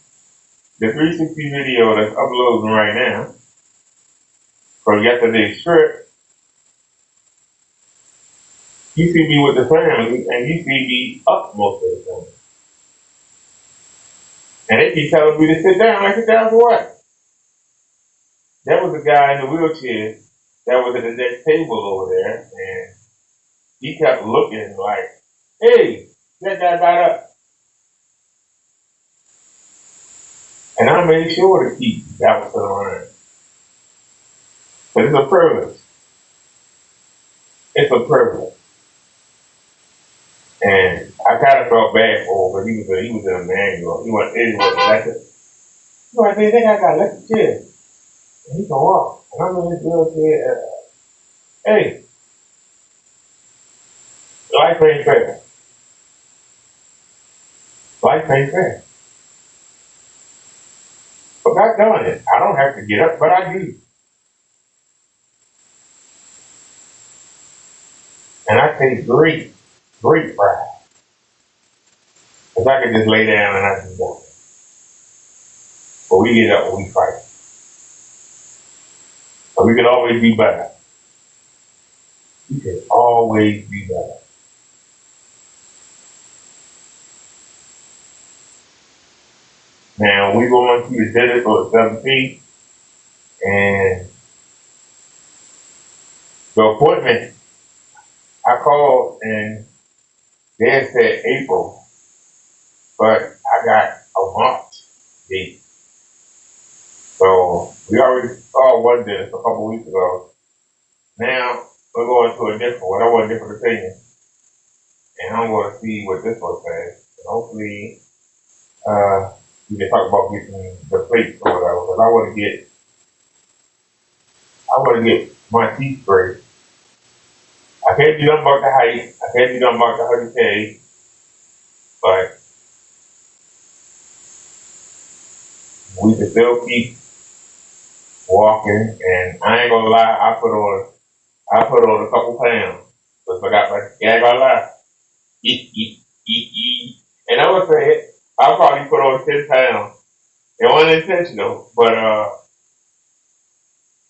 the 360 video that's uploading right now, from yesterday's trip, you see me with the family and you see me up most of the time. And they keep telling me to sit down. I sit down for what? There was a guy in the wheelchair that was at the next table over there, and he kept looking like, hey, that guy got up. And I made sure to keep that one around. But it's a privilege. It's a privilege. And I kind of felt bad for him, but he was in a manual. He wasn't elected. So I said, I got elected chair. And he can walk. And I'm in this wheelchair. Hey, life ain't fair. Life ain't fair. But God darn it, I don't have to get up, but I do. And I take great pride. If I could just lay down and I can walk. But we get up and we fight. But we can always be better. We can always be better. Now, we're going to the dinner for the 17th, and the appointment, I called and they said April, but I got a March date. So we already saw one dinner a couple weeks ago. Now we're going to a different one. I want a different opinion. And I'm going to see what this one says. And hopefully, we can talk about getting the plates or whatever. But I want to get my teeth straight. I can't do nothing about the height. I can't do nothing about the 100K. But we can still keep walking. And I ain't gonna lie, I put on a couple pounds. Cause I got my, yeah, I ain't gonna lie. And I would say it, I probably put on 10 pounds. It wasn't intentional, but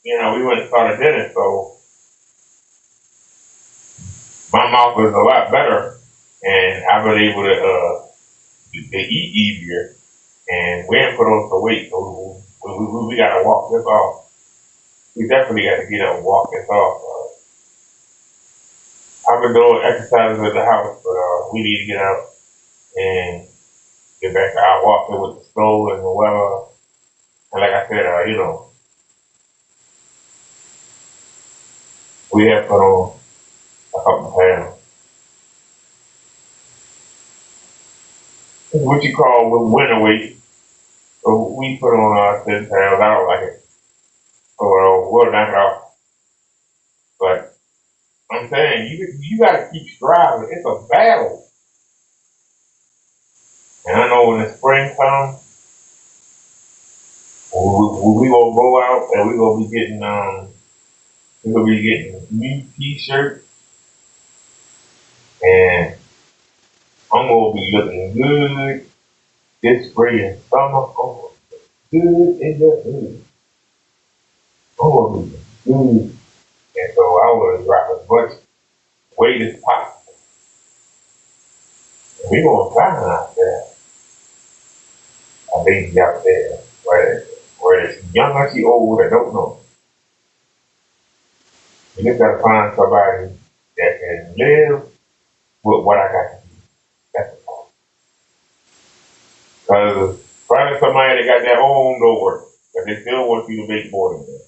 we went and started dinner, so my mouth was a lot better, and I've been able to eat easier. And we didn't put on some weight, so we gotta walk this off. We definitely got to get up and walk this off. I've been doing exercises at the house, but we need to get out and get back out walking with the snow and the weather. And like I said, we have put on a couple pounds. What you call with winter weight. So we put on 10 pounds. I don't like it. So we'll knock it off. But I'm saying you gotta keep striving. It's a battle. And I know when the spring comes, we gonna go out and we gonna be getting new t-shirts, and I'm gonna be looking good this spring and summer. Oh, good in the hood. I'm gonna be good. And so I was drop as much weight as possible. And we gonna find out there. A lady out there, whether she's young or she old, I don't know. You just gotta find somebody that can live with what I got to do. That's the problem. Because finding somebody that got their own don't work, but they still want you to make more than that.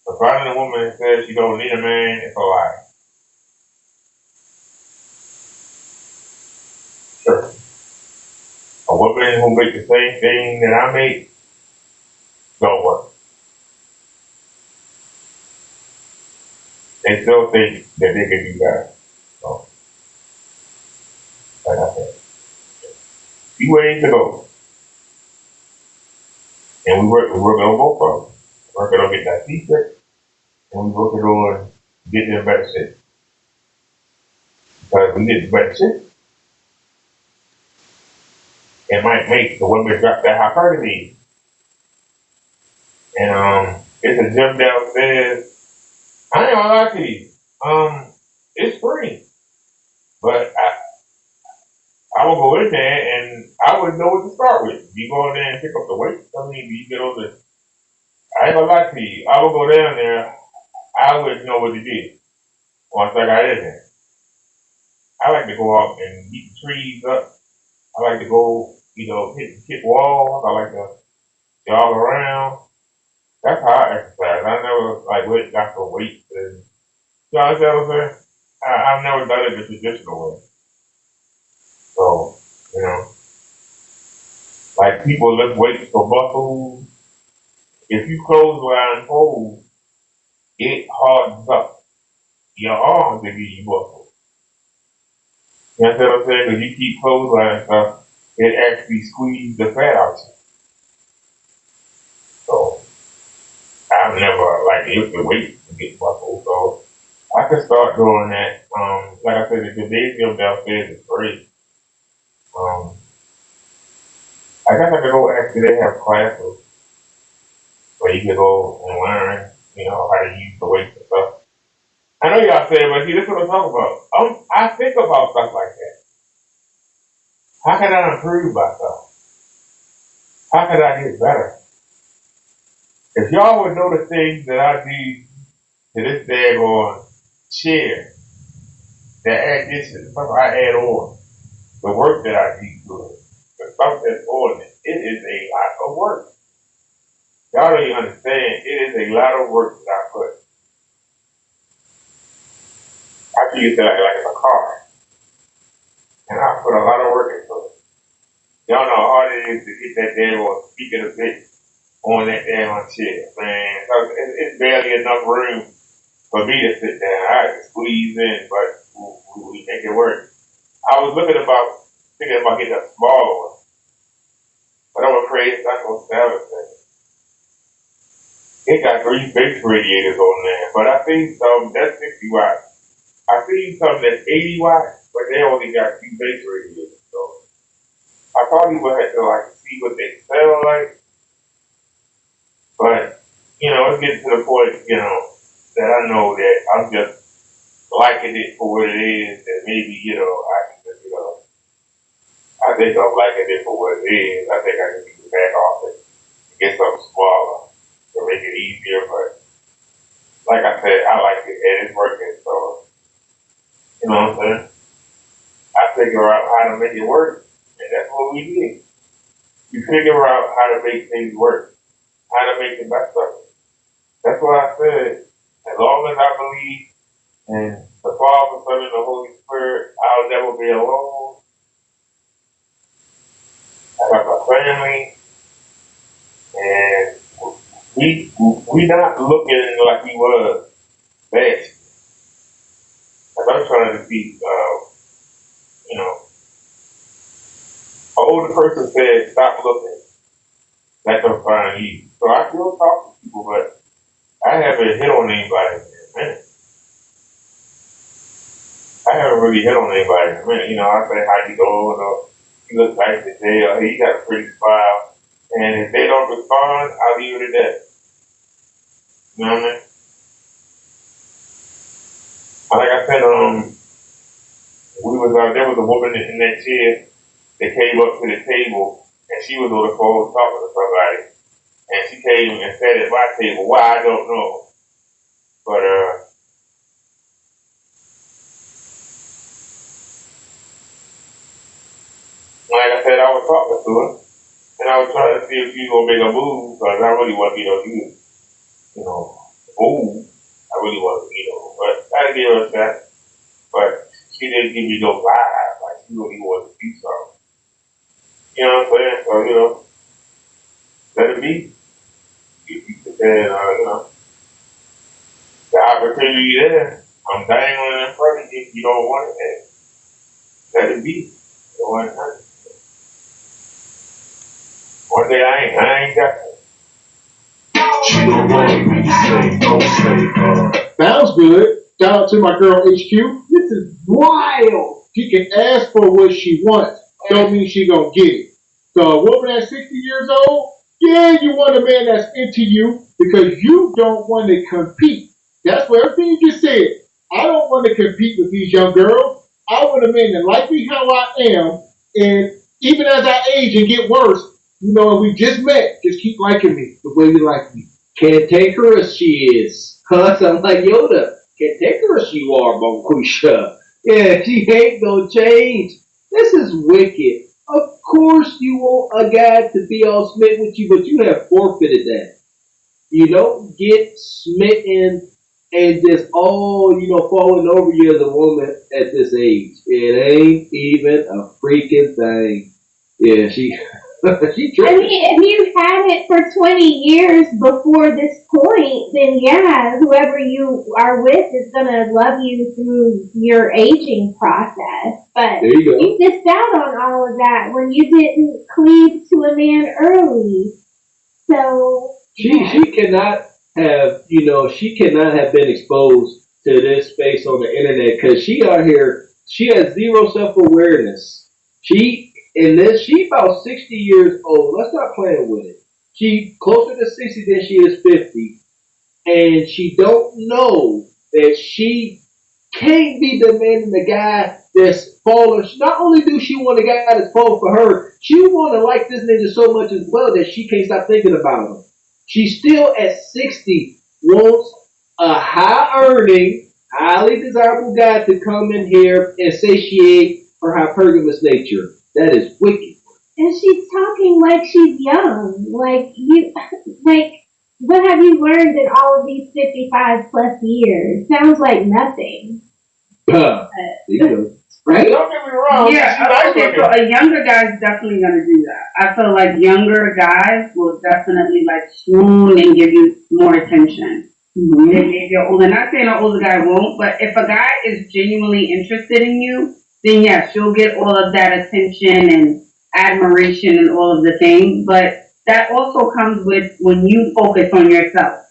But finding a woman that says she don't need a man, it's a lie. Sure. A woman who make the same thing that I make don't work. They still think that they can do better. So, like I said, few ways to go. And we're working on both of them. We're working on getting that secret, and we're working on getting in better shape. Because if we get in better shape, it might make the women drop that hypertrophy. And it's a gym downstairs. I ain't gonna lie to you. It's free. But I will go in there and I wouldn't know what to start with. You go in there and pick up the weights. I mean, you get on the. I ain't gonna lie to you. I will go down there. I wouldn't know what to do once I got in there. I like to go out and beat the trees up. I like to go, hit walls. I like to jog around. That's how I exercise. I never got for weights and you know what I'm saying? I've never done it the traditional way. So, like people lift weights for muscles. If you clothesline hold, it hardens up your arms to give you muscle. You know what I'm saying? Because you keep clothesline stuff, it actually squeezes the fat out you. So I've never lifted weights to get muscle. So I could start doing that. Like I said, the gymnasium downstairs is great. I guess I could go actually they have classes where you can go and learn, how to use the weights and stuff. I know y'all said, but see, this is what I'm talking about. I think about stuff like that. How can I improve myself? How can I get better? If y'all would know the things that I do to this daggone chair, the addition, stuff I add on, the work that I do to it, the stuff that's on it, it is a lot of work. Y'all don't even understand, it is a lot of work that I put. I treat it like it's a car. And I put a lot of work into it. Y'all know how hard it is to get that daggone speaker to fit on that daggone chair, man. It's barely enough room for me to sit down. I had to squeeze in, but we make it work. I was thinking about getting a smaller one, but I'm afraid it's not gonna sell the thing. It got 3 base radiators on there, but I think some that's 60 watts. I see some that's 80 watts, but they only got 2 base radiators. So I probably would have to like see what they sell like, but it's getting to the point, that I know that I'm just liking it for what it is, and maybe, I can just, I think I'm liking it for what it is. I think I can get back off it and get something smaller to make it easier, but like I said, I like it and it's working, so, you know what I'm saying? I figure out how to make it work, and that's what we did. You figure out how to make things work, how to make the best of it. That's what I said. As long as I believe in the Father, Son, and the Holy Spirit, I'll never be alone. I have a family, and we not looking like we was best. As I'm trying to be, an older person said, stop looking. Let them find you. So I still talk to people, but I haven't hit on anybody in a minute. I haven't really hit on anybody in a minute. I say, how you doing? Or you look nice today, or hey, you got a pretty smile. And if they don't respond, I'll leave it at that. You know what I mean? Like I said, there was a woman in that chair that came up to the table, and she was on the phone talking to somebody. And she came and sat at my table. Why, I don't know. But, like I said, I was talking to her, and I was trying to see if she was going to make a move, because I really wasn't, move. I really wasn't, but I gave her a shot. But she didn't give me no vibe, like she really wanted to do something. You know what I'm saying? So, let it be. And, the opportunity there, I'm dangling in front of you if you don't want it. Let it be. You don't want it. One day I ain't got it. Sounds good. Shout out to my girl HQ. This is wild. She can ask for what she wants. Don't mean she gonna get it. So a woman that's 60 years old, yeah, you want a man that's into you because you don't want to compete. That's what everything you just said. I don't want to compete with these young girls. I want a man that like me how I am, and even as I age and get worse, and we just met, just keep liking me the way you like me. Can't take her as she is. Huh? Sounds like Yoda. Can't take her as you are, Bonquisha. Yeah, she ain't gonna change. This is wicked. Of course you want a guy to be all smitten with you, but you have forfeited that. You don't get smitten and just falling over you as a woman at this age. It ain't even a freaking thing. Yeah, she she I tripping. mean, if you've had it for 20 years before this point, then yeah, whoever you are with is gonna love you through your aging process. But There you go. you missed out on all of that when you didn't cleave to a man early. So She cannot have she cannot have been exposed to this space on the internet because she out here she has zero self awareness. She about 60 years old. Let's not playing with it. She closer to 60 than she is 50, and she don't know that she can't be demanding the guy that's falling. Not only do she want a guy that's falling for her, she want to like this nigga so much as well that she can't stop thinking about him. She still at 60 wants a high earning, highly desirable guy to come in here and satiate her hypergamous nature. That is wicked. and she's talking like she's young. What have you learned in all of these 55 plus years? Sounds like nothing. Right? Don't get me wrong. Yeah, okay, so a younger guy's definitely gonna do that. I feel like younger guys will definitely like swoon and give you more attention. Then maybe an older, not saying an older guy won't, but if a guy is genuinely interested in you, then yes, you'll get all of that attention and admiration and all of the things. But that also comes with when you focus on yourself.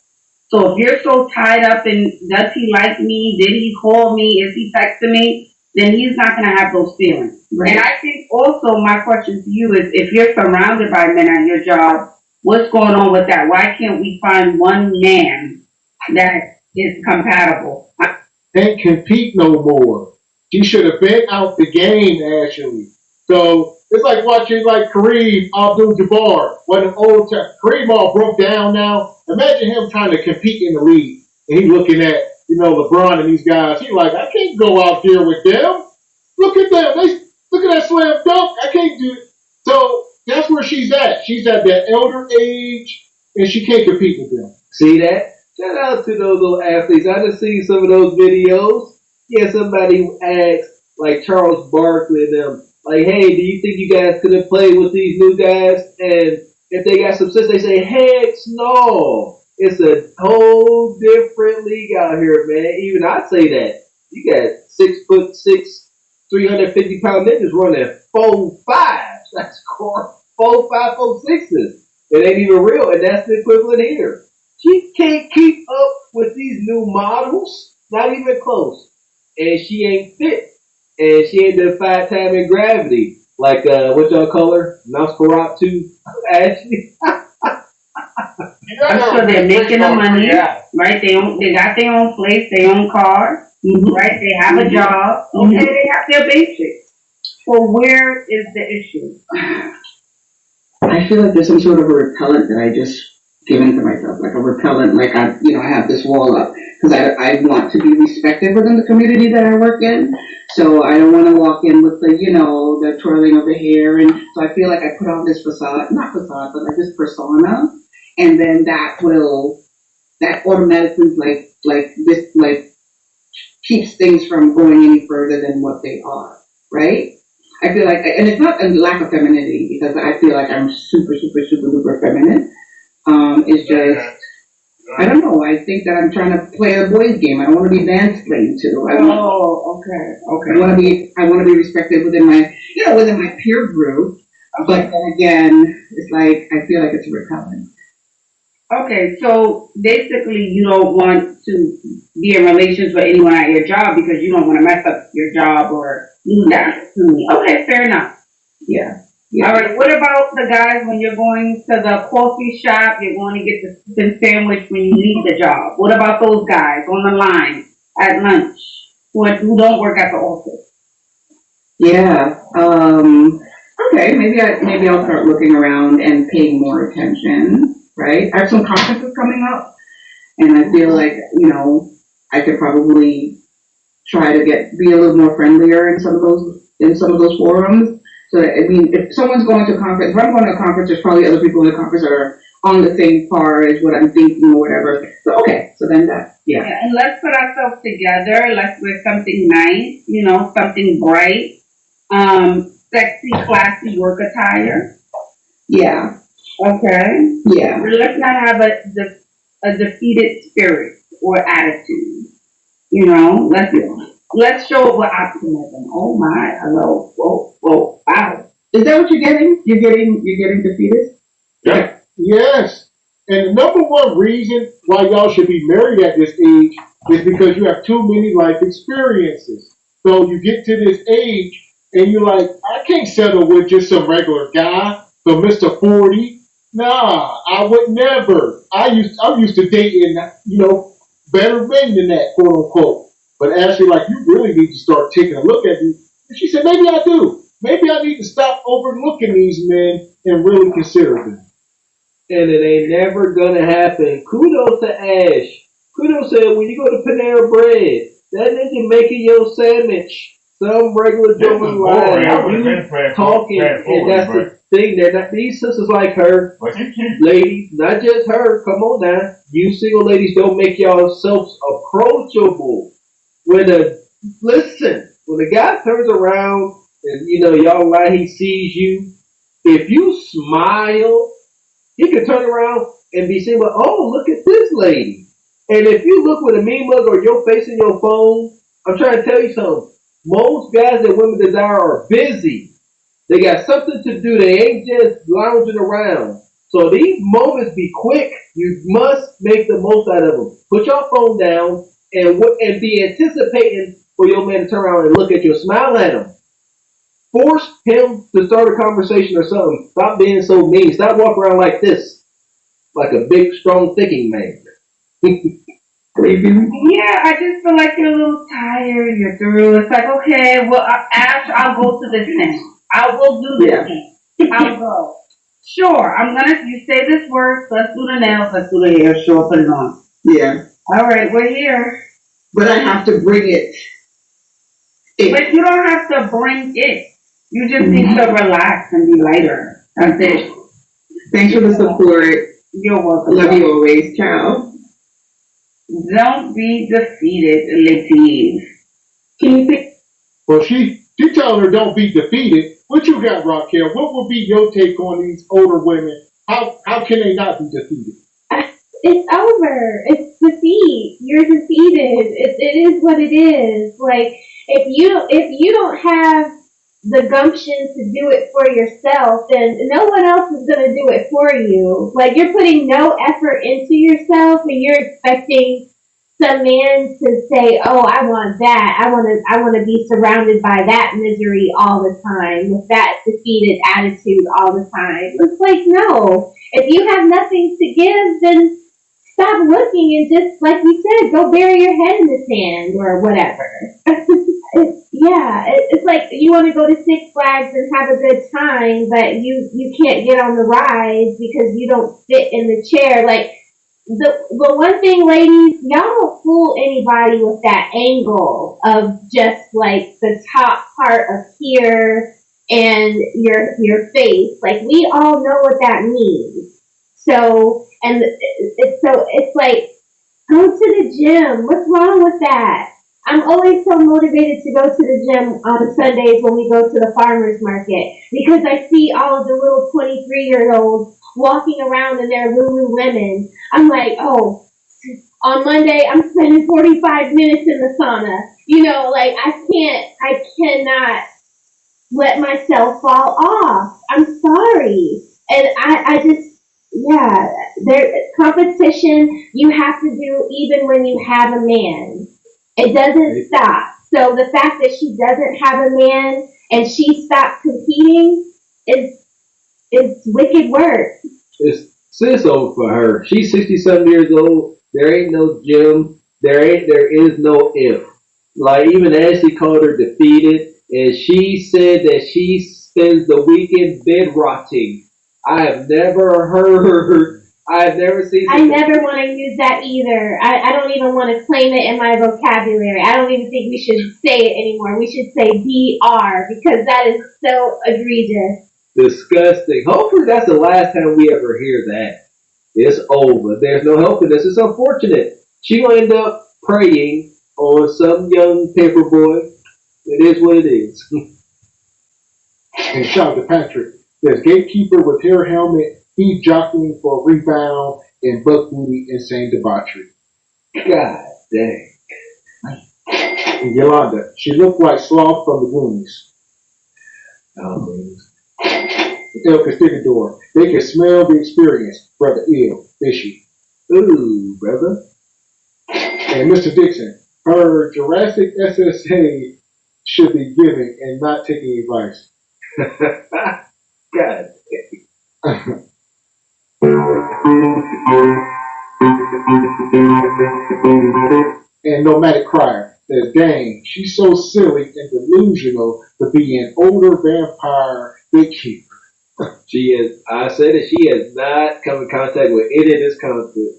So if you're so tied up in does he like me? Did he call me? Is he texting me? Then he's not going to have those feelings. Right. And I think also my question to you is if you're surrounded by men at your job, what's going on with that? Why can't we find one man that is compatible? Can't compete no more. She should have been out the game, actually. So it's like watching like Kareem Abdul-Jabbar when the old time Kareem all broke down now. Imagine him trying to compete in the league and he looking at LeBron and these guys. He's like, I can't go out there with them. Look at them. Look at that slam dunk. I can't do it. So that's where she's at. She's at that elder age and she can't compete with them. See that? Shout out to those little athletes. I just seen some of those videos. Yeah, somebody asked, like Charles Barkley and them, like, hey, do you think you guys could have played with these new guys? And if they got some sense, they say, heck no. It's a whole different league out here, man. Even I say that. You got 6'6", 350-pound niggas running 4'5". That's core 4'5", 4'6". It ain't even real, and that's the equivalent here. She can't keep up with these new models, not even close. And she ain't fit. And she ain't the 5-time in gravity. Like, what y'all call her? Nosferatu Ashley. I'm sure they're making the money, right? They got their own place, their own car, right? They have a job. Okay, they have their basics. So where is the issue? I feel like there's some sort of a repellent that I just given to myself, like a repellent, like I have this wall up because I want to be respected within the community that I work in. So I don't want to walk in with the twirling of the hair, and so I feel like I put on this not facade, but like this persona, and then that automatically keeps things from going any further than what they are, right? I feel like, and it's not a lack of femininity because I feel like I'm super, super, super, super feminine. It's just, I don't know. I think that I'm trying to play a boys' game. I don't want to be mansplained to. Okay. I want to be respected within my peer group. But then again, it's like I feel like it's repellent. Okay, so basically you don't want to be in relations with anyone at your job because you don't want to mess up your job or lose that. Okay, fair enough. Yeah. All right, what about the guys when you're going to the coffee shop, you're going to get the chicken sandwich when you leave the job? What about those guys on the line at lunch who don't work at the office? Yeah. Okay, maybe I'll start looking around and paying more attention. Right? I have some conferences coming up, and I feel like, I could probably try to be a little more friendlier in some of those forums. So, if someone's going to a conference, if I'm going to a conference, there's probably other people in the conference that are on the same par as what I'm thinking or whatever. So, okay, so then yeah. And let's put ourselves together. Let's wear something nice, something bright, sexy, classy work attire. Yeah. Okay. Yeah. Let's not have a defeated spirit or attitude. Let's show up with optimism. Oh my, hello, whoa, wow. Is that what you're getting? You're getting defeated? Yeah. Yes. And the number one reason why y'all should be married at this age is because you have too many life experiences. So you get to this age and you're like, I can't settle with just some regular guy. So Mr. 40. Nah, I would never. I'm used to dating, better men than that, quote unquote. But Ashley, you really need to start taking a look at me. And she said, maybe I do. Maybe I need to stop overlooking these men and really consider them. And it ain't never gonna happen. Kudos to Ash. Kudos to when you go to Panera Bread, that nigga making your sandwich. Some regular German line, you talking, and that's the thing. They're not these sisters like her, ladies, not just her. Come on now, you single ladies, don't make yourselves approachable. When a guy turns around and y'all lie, he sees you. If you smile, he can turn around and be saying, "Oh, look at this lady." And if you look with a mean mug or your face in your phone, I'm trying to tell you something. Most guys that women desire are busy. They got something to do. They ain't just lounging around. So these moments be quick. You must make the most out of them. Put your phone down and be anticipating for your man to turn around and look at you, smile at him. Force him to start a conversation or something. Stop being so mean. Stop walking around like this, like a big, strong thinking man. Yeah, I just feel like you're a little tired. You're through. It's like, okay, well, Ash, I'll go to this thing. I will do this thing. I'll go. Sure, you say this word, let's do the nails, let's do the hair, sure, put it on. Yeah. All right, we're here. But I have to bring it. But you don't have to bring it. You just need to relax and be lighter. That's it. Thanks for the support. You're welcome. Love you always, Ciao. Don't be defeated, ladies. Can you think? Well, she telling her don't be defeated. What you got, Raquel? What would be your take on these older women? How can they not be defeated? It's over. It's defeat. You're defeated. It is what it is. Like if you don't have the gumption to do it for yourself, then no one else is gonna do it for you. Like you're putting no effort into yourself, and you're expecting some man to say, "Oh, I want that. I want to be surrounded by that misery all the time, with that defeated attitude all the time." It's like, no. If you have nothing to give, then stop looking and just, like you said, go bury your head in the sand or whatever. It's like you want to go to Six Flags and have a good time, but you can't get on the rides because you don't fit in the chair. Like the one thing, ladies, y'all don't fool anybody with that angle of just like the top part of here and your face. Like we all know what that means. So it's like, go to the gym. What's wrong with that? I'm always so motivated to go to the gym on Sundays when we go to the farmers market because I see all of the little 23-year-olds walking around in their Lululemon. I'm like, oh, on Monday I'm spending 45 minutes in the sauna. You know, like I cannot let myself fall off. I'm sorry. And I just, yeah, there competition you have to do even when you have a man. It doesn't stop. So the fact that she doesn't have a man and she stopped competing is wicked work. It's over for her. She's 67 years old. There ain't no gym. There is no if. Like even Ashley called her defeated, and she said that she spends the weekend bed rotting. I've never seen. I never want to use that either. I don't even want to claim it in my vocabulary. I don't even think we should say it anymore. We should say BR because that is so egregious. Disgusting. Hopefully that's the last time we ever hear that. It's over. There's no helping this. It's unfortunate. She gonna end up preying on some young paper boy. It is what it is. And shout out to Patrick. There's gatekeeper with hair helmet. He's jockeying for a rebound and buck booty insane debauchery. God dang. And Yolanda, she looked like Sloth from the Goonies. El Castigador, they can smell the experience. Brother ill, fishy. Ooh, brother. And Mr. Dixon, her Jurassic SSA should be giving and not taking advice. God dang. And Nomadic Crier says, dang, she's so silly and delusional to be an older vampire gatekeeper. I say that she has not come in contact with any of this content.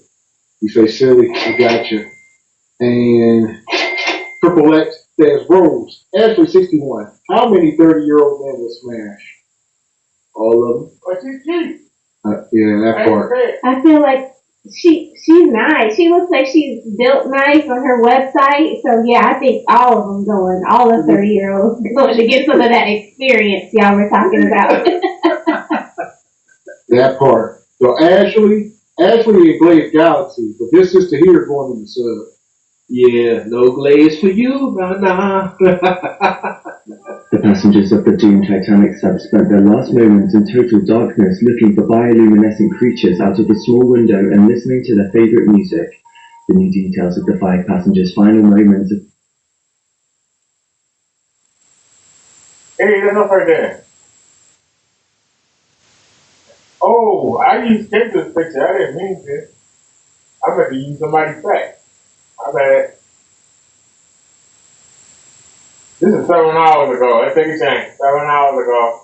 You say silly, I got you. And Triple X says, Rose, Ashley 61, how many 30-year-old men will smash? All of them. Yeah, that part. I feel like she's nice. She looks like she's built nice on her website. So yeah, I think all of them going, all the 30-year-olds going to get some of that experience y'all were talking about. That part. So Ashley Actually, it glazed galaxy, but this is to here going in the sub. Yeah, no glaze for you, nah. The passengers of the doomed Titanic sub spent their last moments in total darkness looking for bioluminescent creatures out of the small window and listening to their favorite music. The new details of the 5 passengers' final moments of Hey, that's up right there. Oh, I used Kendall's picture. I didn't mean to. I meant to use somebody's fact. My bad. This is 7 hours ago. Let's take a chance. 7 hours ago.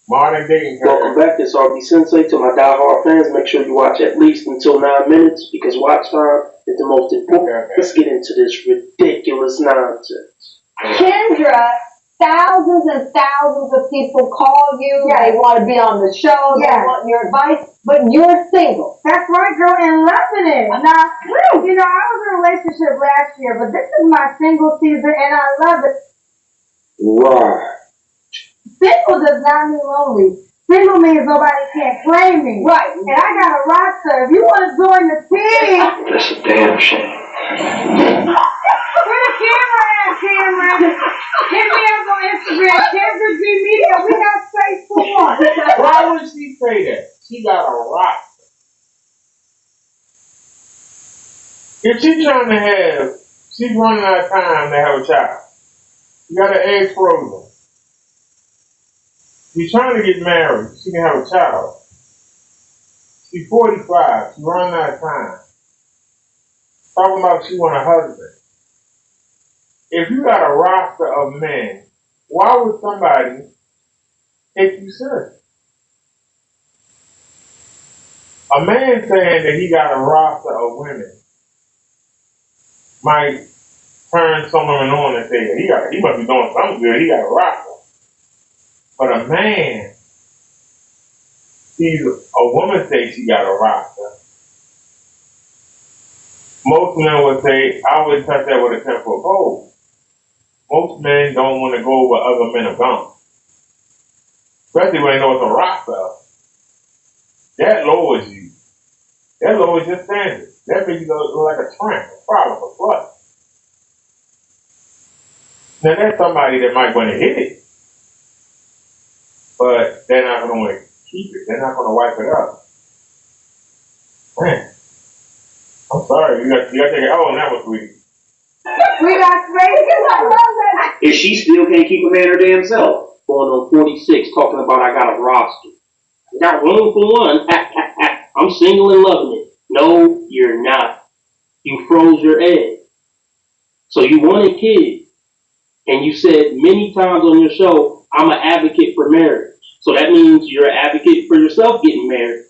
Modern dating. Welcome back, it's RB Sensei. To my diehard fans, make sure you watch at least until 9 minutes because watch time is the most important. Okay. Let's get into this ridiculous nonsense. Kendra, thousands and thousands of people call you. Yes. They want to be on the show. Yes. They want your advice, but you're single. That's right, girl, and loving it. Now, you know, I was in a relationship last year, but this is my single season, and I love it. Right. Single does not mean lonely. Single means nobody can't claim me. Right. And I got a roster. If you want to join the team, That's a damn shame. where the camera at, Cameron? Hit me up on Instagram, Kendra G Media. We got space for one. Why would she say that? She got a rock. If she's trying to have, she's running out of time to have a child. You got her eggs frozen. She's trying to get married. She can have a child. She's 45. She's running out of time. Talking about she want a husband. If you got a roster of men, why would somebody take you serious? A man saying that he got a roster of women might turn some women on and say, he must be doing something good. He got a roster. But a man sees a woman say she got a roster. Most men would say, I wouldn't touch that with a 10-foot pole. Most men don't want to go where other men have gone. Especially when they know it's a roster. That lowers you. That lowers your standards. That makes you look like a tramp, a problem, a slut. Now that's somebody that might want to hit it. But they're not going to keep it. They're not going to wipe it up. Man, I'm sorry. You got to take it. Oh, that was sweet. We got space. I love that. If she still can't keep a man her damn self, going on 46, talking about I got a roster. I got room for one. I'm single and loving it. No, you're not. You froze your egg. So you want a kid. And you said many times on your show, I'm an advocate for marriage. So that means you're an advocate for yourself getting married.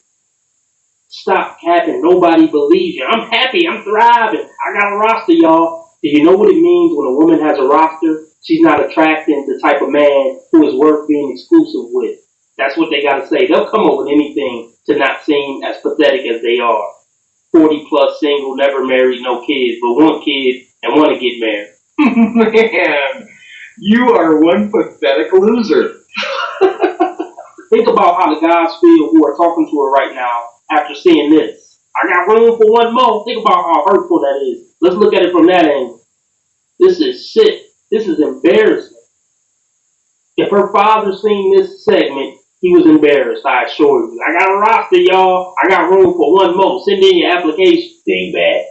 Stop capping. Nobody believes you. I'm happy. I'm thriving. I got a roster, y'all. Do you know what it means when a woman has a roster? She's not attracting the type of man who is worth being exclusive with. That's what they got to say. They'll come up with anything to not seem as pathetic as they are. 40 plus, single, never married, no kids, but want kids and want to get married. Man, you are one pathetic loser. Think about how the guys feel who are talking to her right now after seeing this. I got room for one more. Think about how hurtful that is. Let's look at it from that angle. This is sick. This is embarrassing. If her father seen this segment, he was embarrassed, I assure you. I got a roster, y'all. I got room for one more. Send in your application. Dingbat.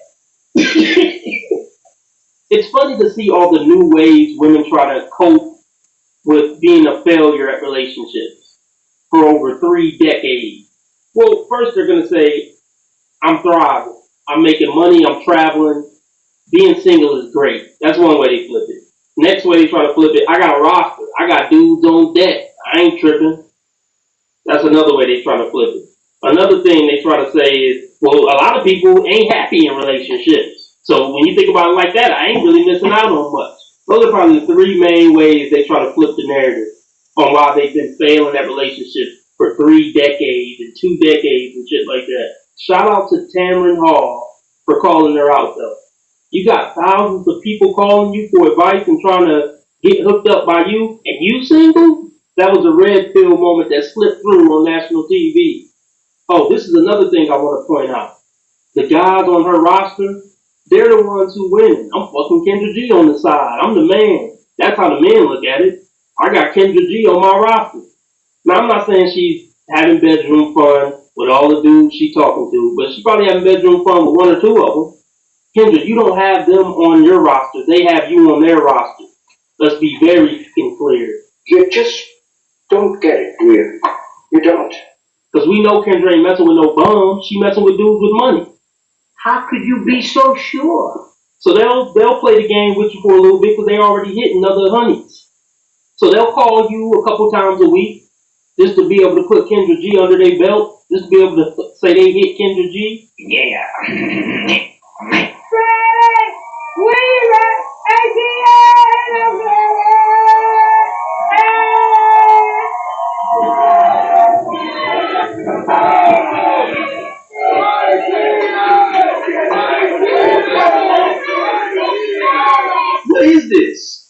It's funny to see all the new ways women try to cope with being a failure at relationships for over 3 decades. Well, first they're going to say, I'm thriving. I'm making money. I'm traveling. Being single is great. That's one way they flip it. Next way they try to flip it, I got a roster. I got dudes on deck. I ain't tripping. That's another way they try to flip it. Another thing they try to say is, well, a lot of people ain't happy in relationships. So when you think about it like that, I ain't really missing out on much. Those are probably the 3 main ways they try to flip the narrative on why they've been failing at relationships for 3 decades and 2 decades and shit like that. Shout out to Tamron Hall for calling her out, though. You got thousands of people calling you for advice and trying to get hooked up by you, and you single? That was a red pill moment that slipped through on national TV. Oh, this is another thing I want to point out. The guys on her roster, they're the ones who win. I'm fucking Kendra G on the side. I'm the man. That's how the men look at it. I got Kendra G on my roster. Now, I'm not saying she's having bedroom fun with all the dudes she talking to, but she probably having bedroom fun with one or two of them. Kendra, you don't have them on your roster. They have you on their roster. Let's be very fucking clear. You just don't get it, Greer. You don't. Because we know Kendra ain't messing with no bums. She messing with dudes with money. How could you be so sure? So they'll play the game with you for a little bit because they already hitting other honeys. So they'll call you a couple times a week just to be able to put Kendra G under their belt, just to be able to say they hit Kendra G. Yeah. What is this?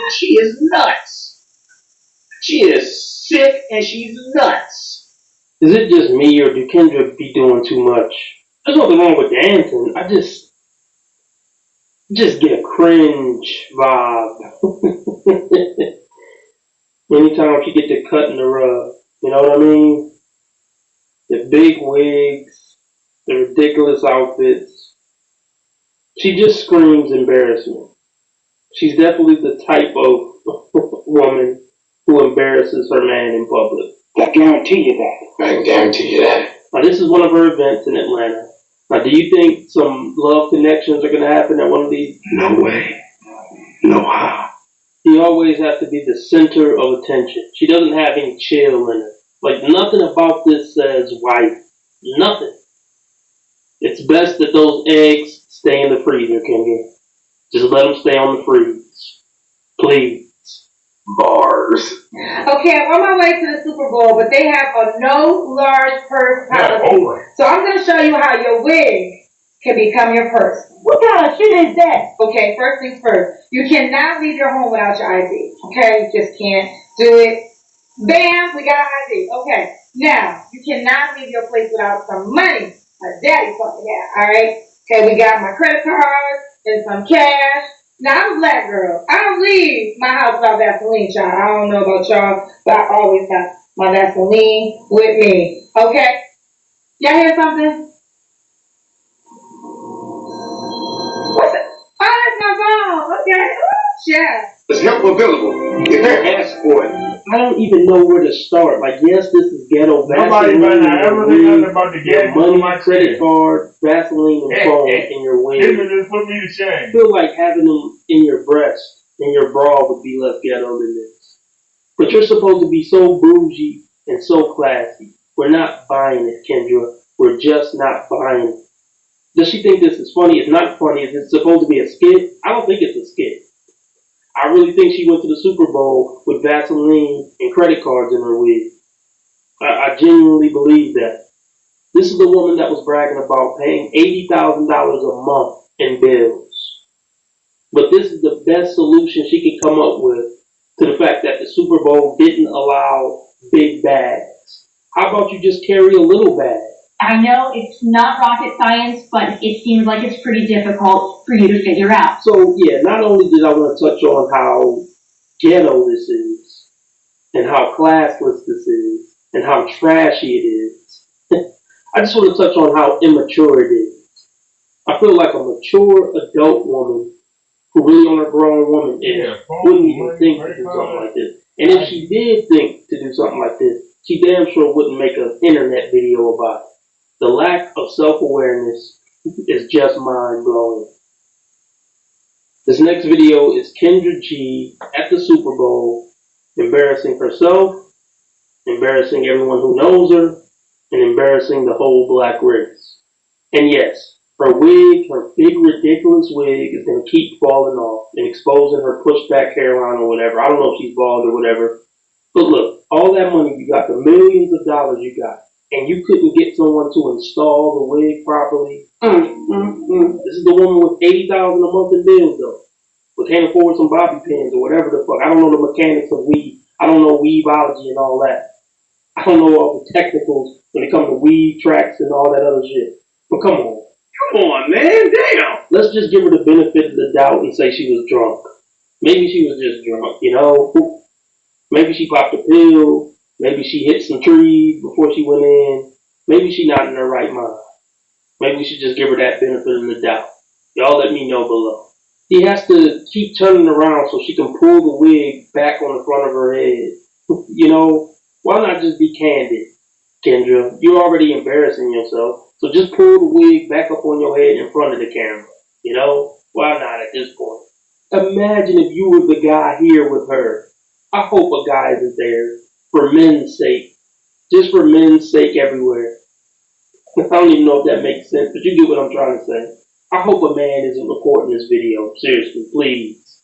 She is nuts. She is sick and she's nuts. Is it just me or do Kendra be doing too much? There's nothing wrong with dancing. I just get a cringe vibe. Anytime she get to cut in the rug, you know what I mean? The big wigs, the ridiculous outfits. She just screams embarrassment. She's definitely the type of woman who embarrasses her man in public. I guarantee you that. I guarantee you that. Now, this is one of her events in Atlanta. Now, do you think some love connections are going to happen at one of these? No way. No how. He always has to be the center of attention. She doesn't have any chill in her. Like, nothing about this says wife. Nothing. It's best that those eggs stay in the freezer, Kendra. Just let them stay on the freeze. Please. Bars. Okay, I'm on my way to the Super Bowl, but they have a no large purse policy. So I'm going to show you how your wig can become your purse. What kind of shit is that? Okay, first things first. You cannot leave your home without your ID. Okay, you just can't do it. Bam, we got ID. Okay, now, you cannot leave your place without some money. My daddy taught me that, all right? Okay, we got my credit card and some cash. Now, I'm a black girl. I don't leave my house without Vaseline, child. I don't know about y'all, but I always got my Vaseline with me. Okay? Y'all hear something? What's it? Oh, that's my phone. Okay. Yeah. There's help available. If they ask for it. I don't even know where to start. Like, yes, this is ghetto. Nobody Vaseline better ever do nothing about the your gas money, my credit card, Vaseline, and phone in your wig. This just put me to shame. I feel like having them in your breast, in your bra, would be less ghetto than this. But you're supposed to be so bougie and so classy. We're not buying it, Kendra. We're just not buying it. Does she think this is funny? It's not funny. Is it supposed to be a skit? I don't think it's a skit. I really think she went to the Super Bowl with Vaseline and credit cards in her wig. I genuinely believe that. This is the woman that was bragging about paying $80,000 a month in bills. But this is the best solution she could come up with to the fact that the Super Bowl didn't allow big bags. How about you just carry a little bag? I know it's not rocket science, but it seems like it's pretty difficult for you to figure out. So, yeah, not only did I want to touch on how ghetto this is, and how classless this is, and how trashy it is, I just want to touch on how immature it is. I feel like a mature adult woman who really on a grown woman wouldn't even think to do something like this. And if she did think to do something like this, she damn sure wouldn't make an internet video about it. The lack of self-awareness is just mind-blowing. This next video is Kendra G at the Super Bowl, embarrassing herself, embarrassing everyone who knows her, and embarrassing the whole black race. And yes, her wig, her big ridiculous wig, is going to keep falling off and exposing her pushback hairline or whatever. I don't know if she's bald or whatever. But look, all that money you got, the millions of dollars you got, and you couldn't get someone to install the wig properly. This is the woman with $80,000 a month in bills though, but can't afford some bobby pins or whatever the fuck. I don't know the mechanics of weave. I don't know weaveology and all that. I don't know all the technicals when it comes to weave tracks and all that other shit. But come on, man, damn. Let's just give her the benefit of the doubt and say she was drunk. Maybe she was just drunk, you know. Maybe she popped a pill. Maybe she hit some trees before she went in. Maybe she not in her right mind. Maybe we should just give her that benefit of the doubt. Y'all let me know below. She has to keep turning around so she can pull the wig back on the front of her head. You know, why not just be candid, Kendra? You're already embarrassing yourself. So just pull the wig back up on your head in front of the camera. You know, why not at this point? Imagine if you were the guy here with her. I hope a guy isn't there for men's sake. Just for men's sake everywhere. I don't even know if that makes sense, but you get what I'm trying to say. I hope a man isn't recording this video. Seriously, please.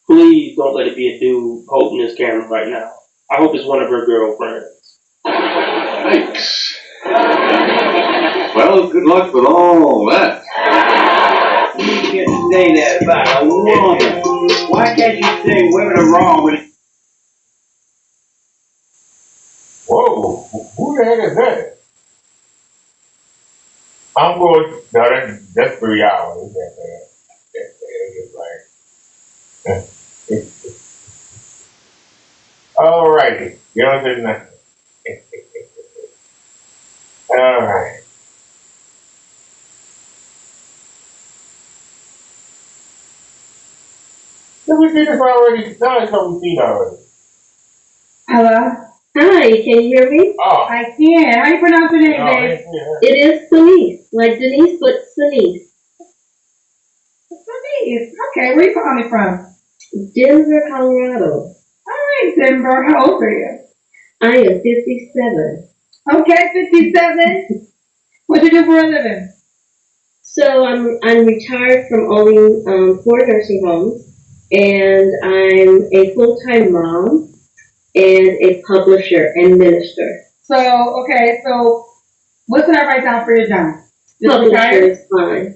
Please don't let it be a dude holding this camera right now. I hope it's one of her girlfriends. Thanks. Well, good luck with all that. You can say that about a woman. Why can't you say women are wrong when it... Whoa, who the heck is that? I'm going, no, that's 3 hours. Alrighty, you don't do nothing. Alright. Did we see this already? No, it's what we've seen already. Hello? Hi, can you hear me? Oh. I can. How you pronounce your name, babe? It is Denise, like Denise, but Denise. Denise. Okay, where you calling from? Denver, Colorado. All right, Denver. How old are you? I am 57. Okay, 57. What do you do for a living? So I'm retired from owning 4 nursing homes, and I'm a full-time mom and a publisher and minister. So, okay, so what can I write down for your job? Publisher is fine.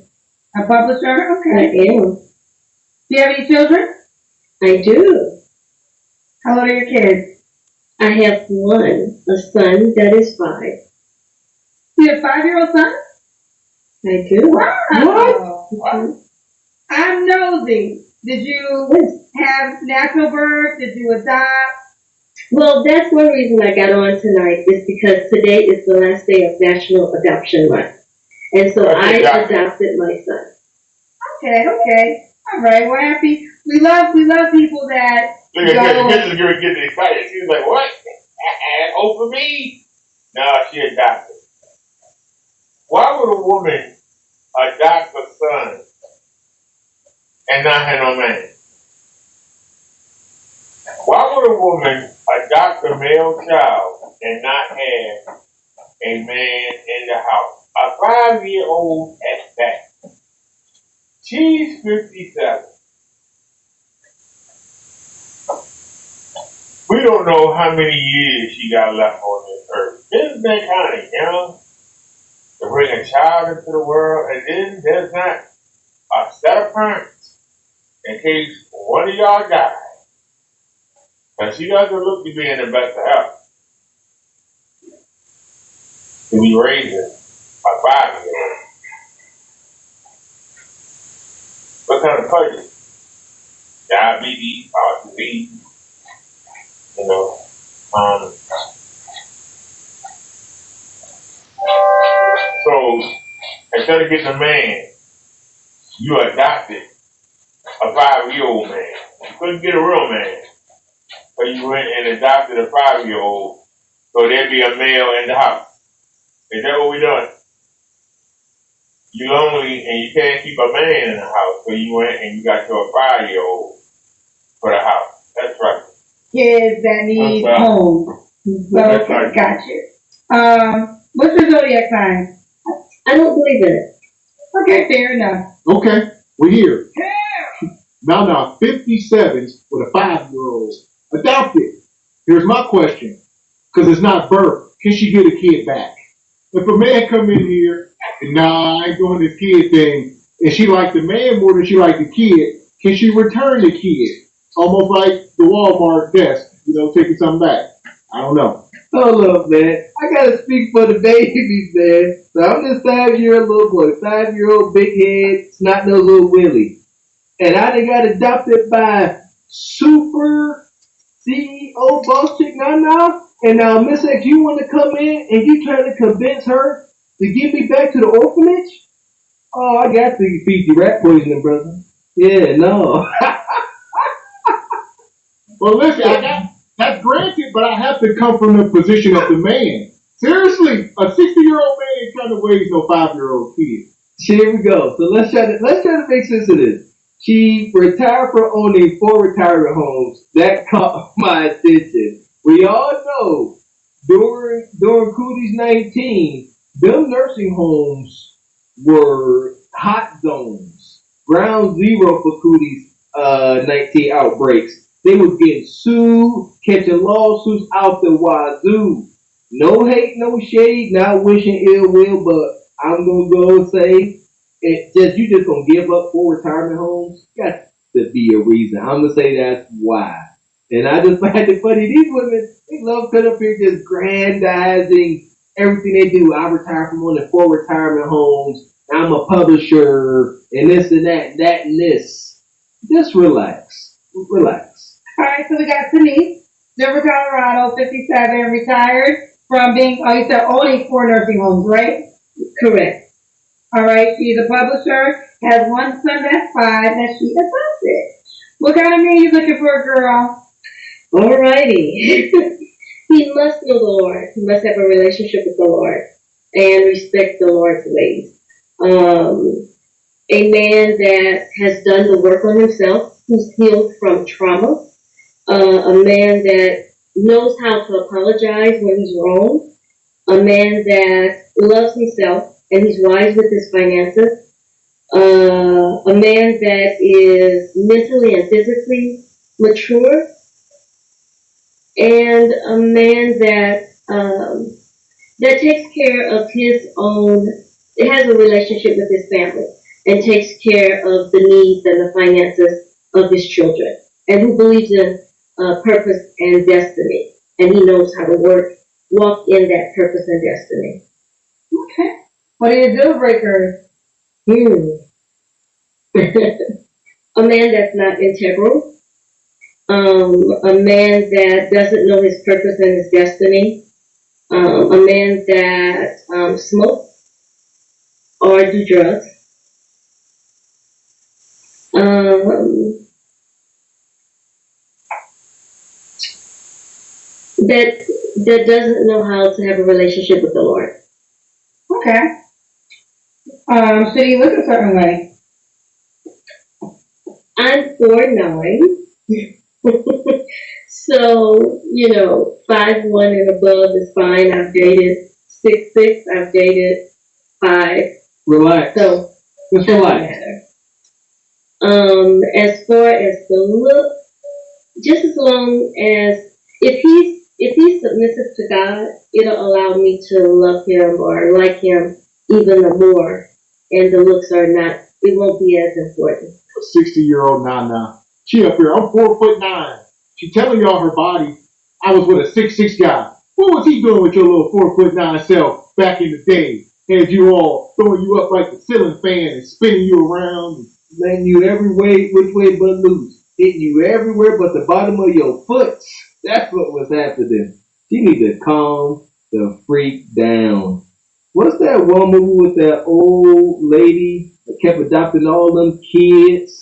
A publisher? Okay. I am. Do you have any children? I do. How old are your kids? I have one, a son that is 5. You have a 5-year-old son? I do. Wow. What? I'm nosy. Did you have natural birth? Did you adopt? Well, that's one reason I got on tonight is because today is the last day of National Adoption Month. And so I adopted my son. Okay. All right, we're happy. We love people that Look at this getting excited. She was like, what? Oh, for me? No, she adopted. Why would a woman adopt a son and not have no man? Why would a woman adopt a male child and not have a man in the house? A 5-year-old at that. She's 57. We don't know how many years she got left on this earth. Isn't that kind of young to bring a child into the world, and then there's not a set of parents in case one of y'all dies? And she doesn't look to be in the best of health to be raising a 5-year-old. What kind of pleasure? Diabetes, heart disease, you know. So instead of getting a man, you adopted a 5-year-old man. You couldn't get a real man. So you went and adopted a 5-year-old, so there'd be a male in the house. Is that what we're doing? You lonely and you can't keep a man in the house, so you went and you got your 5-year-old for the house. That's right. Kids that need home. That's right. Gotcha. What's your zodiac sign? I don't believe in it. Okay, fair enough. Okay, we're here. Now, 57s with a 5-year-old adopted. Here's my question, because it's not birth. can she get a kid back? If a man come in here and I ain't doing this kid thing, and she like the man more than she like the kid, can she return the kid? Almost like the Walmart desk, taking something back. I don't know. Hold up, man. I gotta speak for the babies, man. So I'm this 5-year-old little boy, 5-year-old big head, snot nose little Willie. And I done got adopted by super CEO boss chick Nana. And now Miss X, you want to come in and you trying to convince her to give me back to the orphanage? Oh, I got to feed you rat poisoning, brother. Yeah, no. Well, listen, that's granted, but I have to come from the position of the man. Seriously, a 60-year-old man kind of weighs no 5-year-old kid. Here we go. So let's try to make sense of this. She retired from owning 4 retirement homes. That caught my attention. We all know during Cootie's 19, them nursing homes were hot zones, ground zero for Cootie's 19 outbreaks. They was getting sued, catching lawsuits out the wazoo. No hate, no shade, not wishing ill will, but I'm gonna go and say you just gonna give up 4 retirement homes? Got to be a reason. I'm gonna say that's why. And I just find it funny. These women, they love coming up here just grandizing everything they do. I retired from more than 4 retirement homes. I'm a publisher and this and that and this. Just relax. Relax. All right, so we got Denise, Denver, Colorado, 57, retired from being, you said owning 4 nursing homes, right? Correct. All right, she's a publisher, has 1 son that's 5 that she adopted. What kind of man you looking for, girl? Alrighty. He must know the Lord. He must have a relationship with the Lord and respect the Lord's ways. A man that has done the work on himself, who's healed from trauma. A man that knows how to apologize when he's wrong. A man that loves himself and he's wise with his finances. A man that is mentally and physically mature. And a man that takes care of his own, has a relationship with his family and takes care of the needs and the finances of his children, and who believes in purpose and destiny, and he knows how to walk in that purpose and destiny. Okay. What are your deal breakers? A man that's not integral. A man that doesn't know his purpose and his destiny. A man that smokes or do drugs. That doesn't know how to have a relationship with the Lord. Okay. Should he look a certain way? I'm 4'9". So, 5'1" and above is fine. I've dated 6'6". I've dated 5. Relax. So, just relax. As far as the look, just as long as if he's submissive to God, it'll allow me to love him or like him even more. And the looks are not, it won't be as important. 60-year-old Nana. She up here, I'm 4'9". She telling y'all her body. I was with a 6'6" guy. What was he doing with your little 4'9" self back in the day? Had you all throwing you up like the ceiling fan and spinning you around and letting you every way, which way but loose. Hitting you everywhere but the bottom of your foot. That's what was happening. You need to calm the freak down. What's that one movie with that old lady that kept adopting all them kids?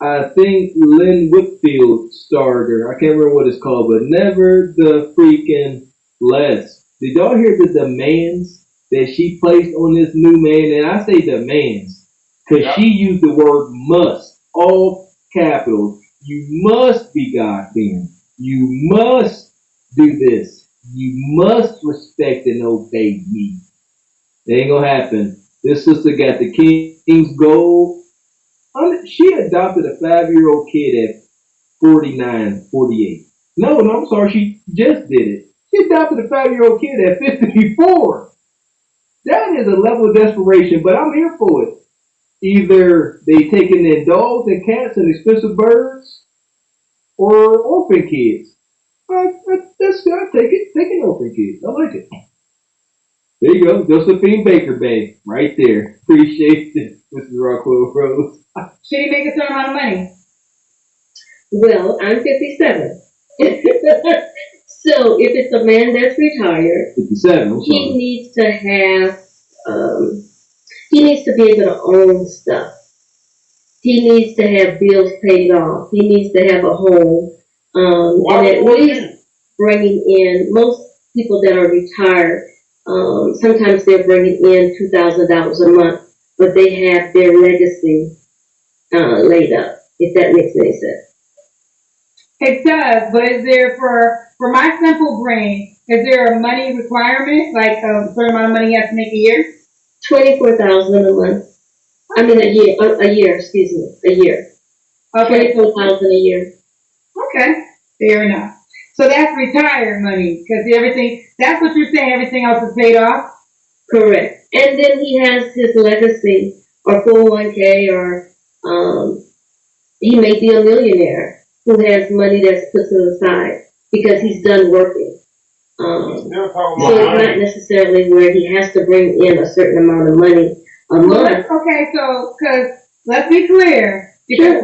I think Lynn Whitfield starred her. I can't remember what it's called, but never the freaking less. Did y'all hear the demands that she placed on this new man? And I say demands because she used the word must, all capitals. You must be God-fearing. You must do this. You must respect and obey me. It ain't gonna happen. This sister got the king's gold. She adopted a 5-year-old kid at 49, 48. No, I'm sorry. She just did it. Get down to the 5-year-old kid at 54. That is a level of desperation, but I'm here for it. Either they taking in dogs and cats and expensive birds, or orphan kids. That's good. I take it. Taking orphan kids. I like it. There you go. Josephine Baker Bay. Right there. Appreciate it, Mrs. Rockwell Rose. Should he make a certain amount of money? Well, I'm 57. So if it's a man that's retired, 57. he needs to have, he needs to be able to own stuff. He needs to have bills paid off. He needs to have a home. And at least bringing in, most people that are retired, sometimes they're bringing in $2,000 a month, but they have their legacy laid up, if that makes any sense. It does, but is there, for my simple brain, is there a money requirement, like a certain amount of money you have to make a year? $24,000 a month. I mean a year, excuse me, a year. Okay. $24,000 a year. Okay, fair enough. So that's retired money, because everything, that's what you're saying, everything else is paid off? Correct. And then he has his legacy, or 401k, or he may be a millionaire who has money that's put to the side because he's done working. So it's not necessarily where he has to bring in a certain amount of money a month. Okay, so, because, let's be clear, because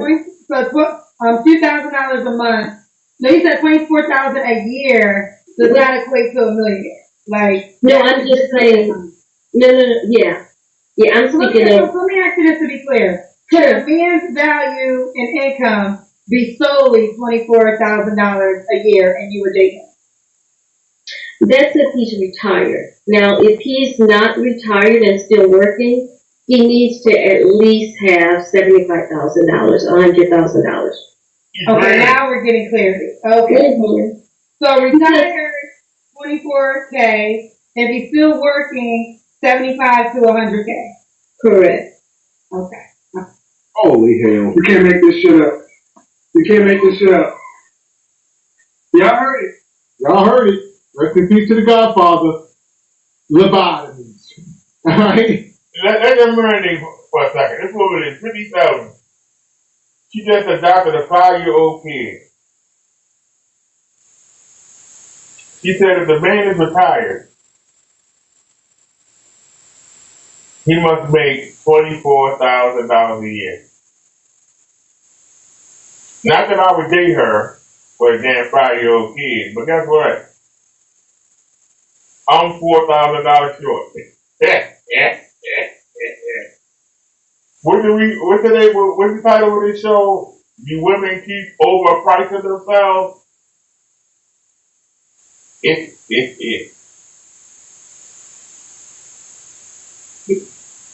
$2,000 a month, no, you said $24,000 a year does not equate to a million. Like, no, I'm just saying, yeah, I'm speaking of. Let me ask you this to be clear. Could a man's value and income be solely $24,000 a year and you were dating? That's if he's retired. Now, if he's not retired and still working, he needs to at least have $75,000, $100,000. Okay, now we're getting clarity. Okay. Mm-hmm. So retired, 24K. If he's still working, 75 to 100K. Correct. Okay. Holy hell. You can't make this shit up. You can't make this shit up. Y'all heard it. Y'all heard it. Rest in peace to the Godfather. Lobotomies. Alright? Let them marinate for a second. This woman is 57. She just adopted a 5-year-old kid. She said if the man is retired, he must make $24,000 a year. Not that I would date her for a damn 5-year-old kid, but guess what? I'm $4,000 short. What's the title of this show? Do women keep overpricing themselves?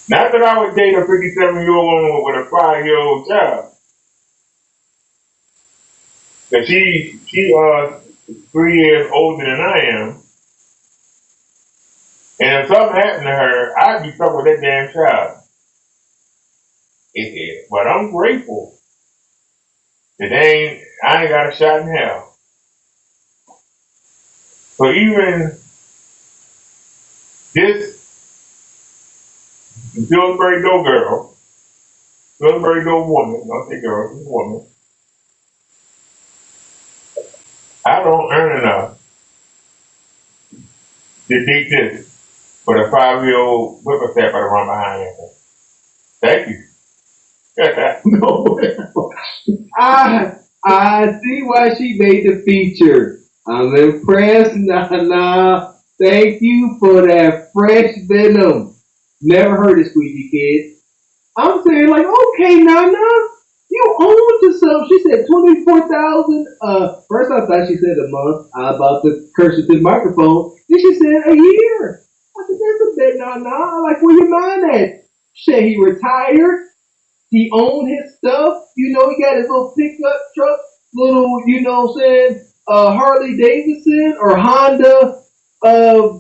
Not that I would date a 57-year-old woman with a 5-year-old child. Cause she 3 years older than I am. And if something happened to her, I'd be stuck with that damn child. But I'm grateful that I ain't got a shot in hell. So even this Pillsbury Doe girl, Pillsbury Doe woman, don't say girl, she's a woman. I don't earn enough to date this for a 5-year-old whippersnapper to run behind her. Thank you. No. I see why she made the feature. I'm impressed, Nah. Thank you for that fresh venom. Never heard it, Squeaky Kid. I'm saying like, okay, Nana, you own yourself. She said 24,000. First I thought she said a month. I about to curse it to the microphone. Then she said a year. I said that's a bit, Nana. Like, where your mind at? She said he retired. He owned his stuff. You know, he got his little pickup truck, little, you know what I'm saying, Harley Davidson or Honda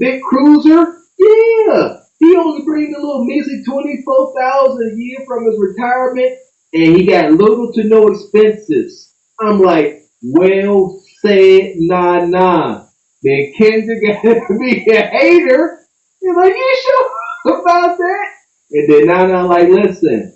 big cruiser. Yeah. He only brings a little measly $24,000 a year from his retirement, and he got little to no expenses. I'm like, well said, nah. Then Kendra got to be a hater. He's like, you sure about that? And then Nana like, listen,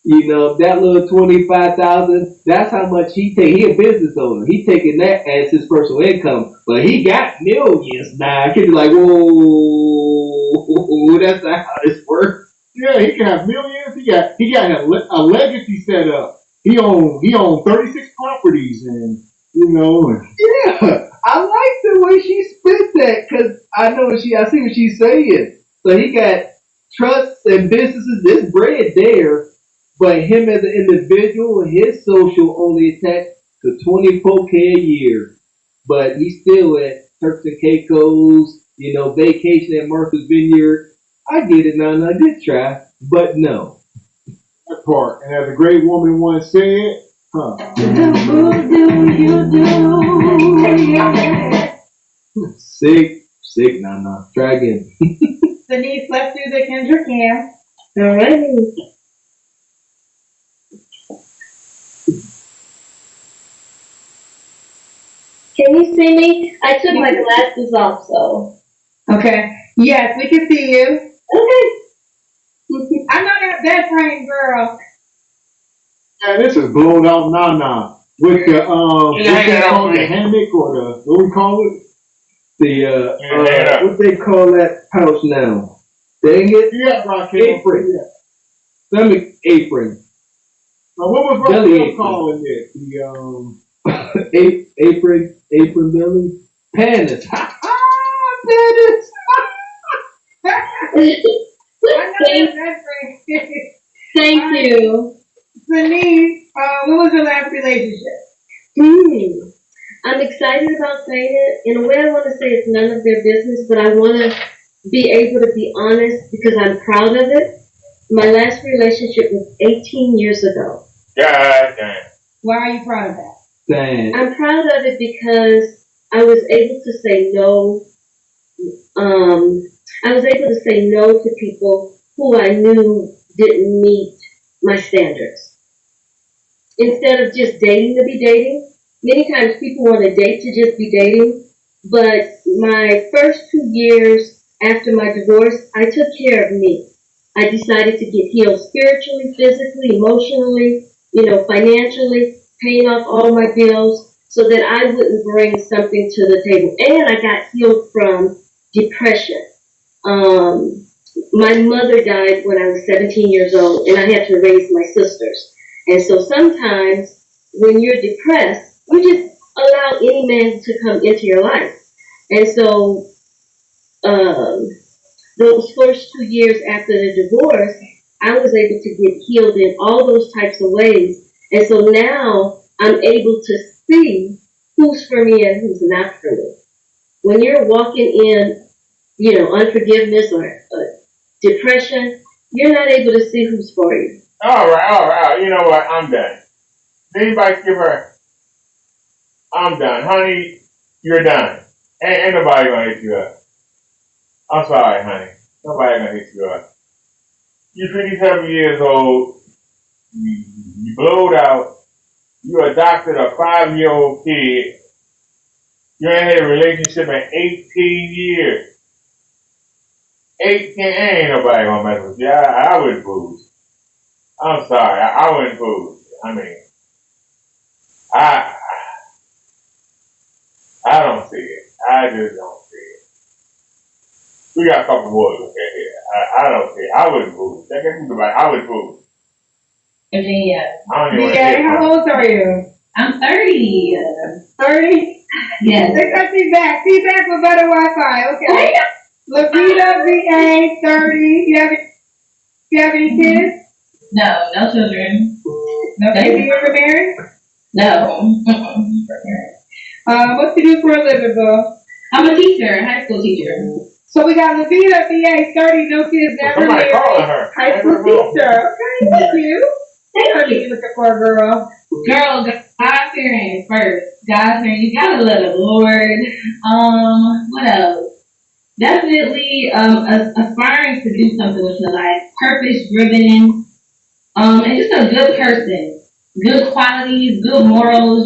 you know, that little 25,000, that's how much he take. He a business owner. He taking that as his personal income. But he got millions now. I can be like, whoa, that's not how this works. Yeah, he can have millions. He got a legacy set up. He owned 36 properties, and you know. Yeah, I like the way she spit that because I see what she's saying. So he got trusts and businesses, this bread there, but him as an individual, his social only attached to 24K a year. But he's still at Turks and Caicos, you know, vacation at Martha's Vineyard. I get it now, I did try, but no. That part. And as a great woman once said, huh? What do you do? Yeah. Sick, Nana. Try again. Denise, let's do the Kendra Cam. All right. Can you see me? I took my glasses off, so. Okay. Yes, we can see you. Okay. I'm not at that frame, girl. And this is blown out Nana with the what they call the hammock or the what we call it? The what they call that pouch now? Dang it! Yeah, Raquel. Apron. Yeah. Stomach apron. Now what was Raquel calling it? The apron belly. Pandas. Pandas. Thank you. Denise, what was your last relationship? I'm excited about saying it. In a way, I want to say it's none of their business, but I want to be able to be honest because I'm proud of it. My last relationship was 18 years ago. God damn. Why are you proud of that? Damn. I'm proud of it because I was able to say no. I was able to say no to people who I knew didn't meet my standards. Instead of just dating to be dating, many times people want to date to just be dating, but my first 2 years after my divorce, I took care of me. I decided to get healed spiritually, physically, emotionally, financially, paying off all my bills so that I wouldn't bring something to the table. And I got healed from depression. My mother died when I was 17 years old, and I had to raise my sisters. And so sometimes when you're depressed, you just allow any man to come into your life. And so those first 2 years after the divorce, I was able to get healed in all those types of ways. And so now I'm able to see who's for me and who's not for me. When you're walking in, unforgiveness or depression, you're not able to see who's for you. All right. You know what? I'm done. Anybody give her? I'm done. Honey, you're done. Ain't nobody gonna hit you up. I'm sorry, honey. Nobody gonna hit you up. You're 57 years old. You blowed out. You adopted a 5-year-old kid. You ain't had a relationship in 18 years. 18, ain't nobody gonna mess with you. I wouldn't booze. I'm sorry, I wouldn't booze. I mean, I don't see it. I just don't see it. We got a couple more to look at here. I don't see it. I wouldn't booze. I would booze. Virginia. I don't even Yeah, how old are you? I'm 30. 30? Yes. They got feedback. Feedback with better Wi-Fi. Okay. Lavita, VA, 30. You have any kids? No children. No kids? You ever married? No. What do you do for a living, Bill? I'm a teacher, high school teacher. So we got Lavita, VA, 30, no kids, never married. Calling her. High school teacher. Okay, thank you. What are you looking for, girl? Girl, God fearing first. God fearing, you gotta love the Lord. What else? Definitely aspiring to do something with your life, purpose driven, and just a good person, good qualities, good morals,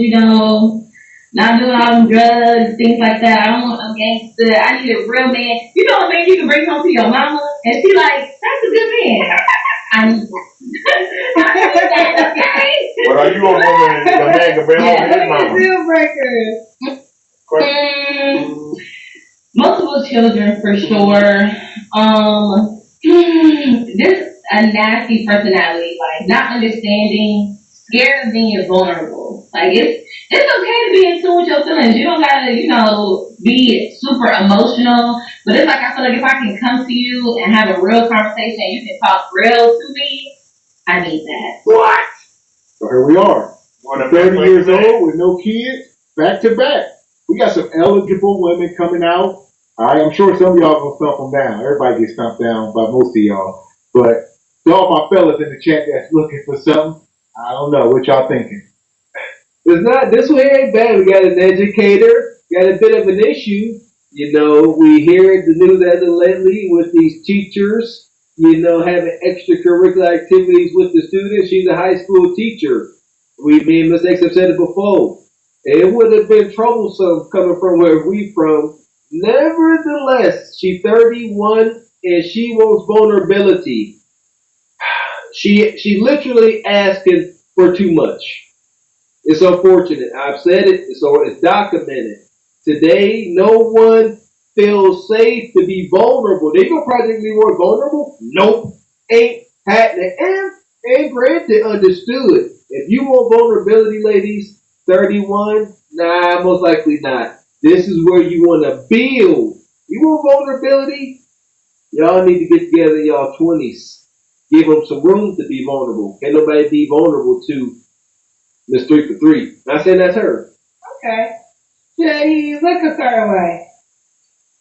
not doing all them drugs, things like that. I don't want no gangster. I need a real man. You know a man you can bring home to your mama, and she like, that's a good man. I need that. Okay. But are you a woman? The man can bring home his mama. Deal breakers. Multiple children for sure. There's a nasty personality, like not understanding, scared of being vulnerable. Like it's okay to be in tune with your feelings. You don't gotta, be super emotional. But it's like I feel like if I can come to you and have a real conversation, and you can talk real to me. I need that. What? So here we are. 30 years old with no kids, back to back. We got some eligible women coming out. All right, I'm sure some of y'all gonna stump them down. Everybody gets stumped down by most of y'all. But to all my fellas in the chat that's looking for something, I don't know what y'all thinking. It's not, this one ain't bad. We got an educator, got a bit of an issue. We hear the news as of lately with these teachers, having extracurricular activities with the students. She's a high school teacher. Me and Ms. X have said it before. It would have been troublesome coming from where we from. Nevertheless, she's 31 and she wants vulnerability. She literally asking for too much. It's unfortunate. I've said it, so it's documented. Today, no one feels safe to be vulnerable. They gonna Project Me more vulnerable? Nope. Ain't happening. And granted, understood. If you want vulnerability, ladies, 31, nah, most likely not. This is where you want to build. You want vulnerability? Y'all need to get together in y'all 20s. Give them some room to be vulnerable. Can't nobody be vulnerable to Miss 3 for 3. Not saying that's her. Okay. Should he look a certain way?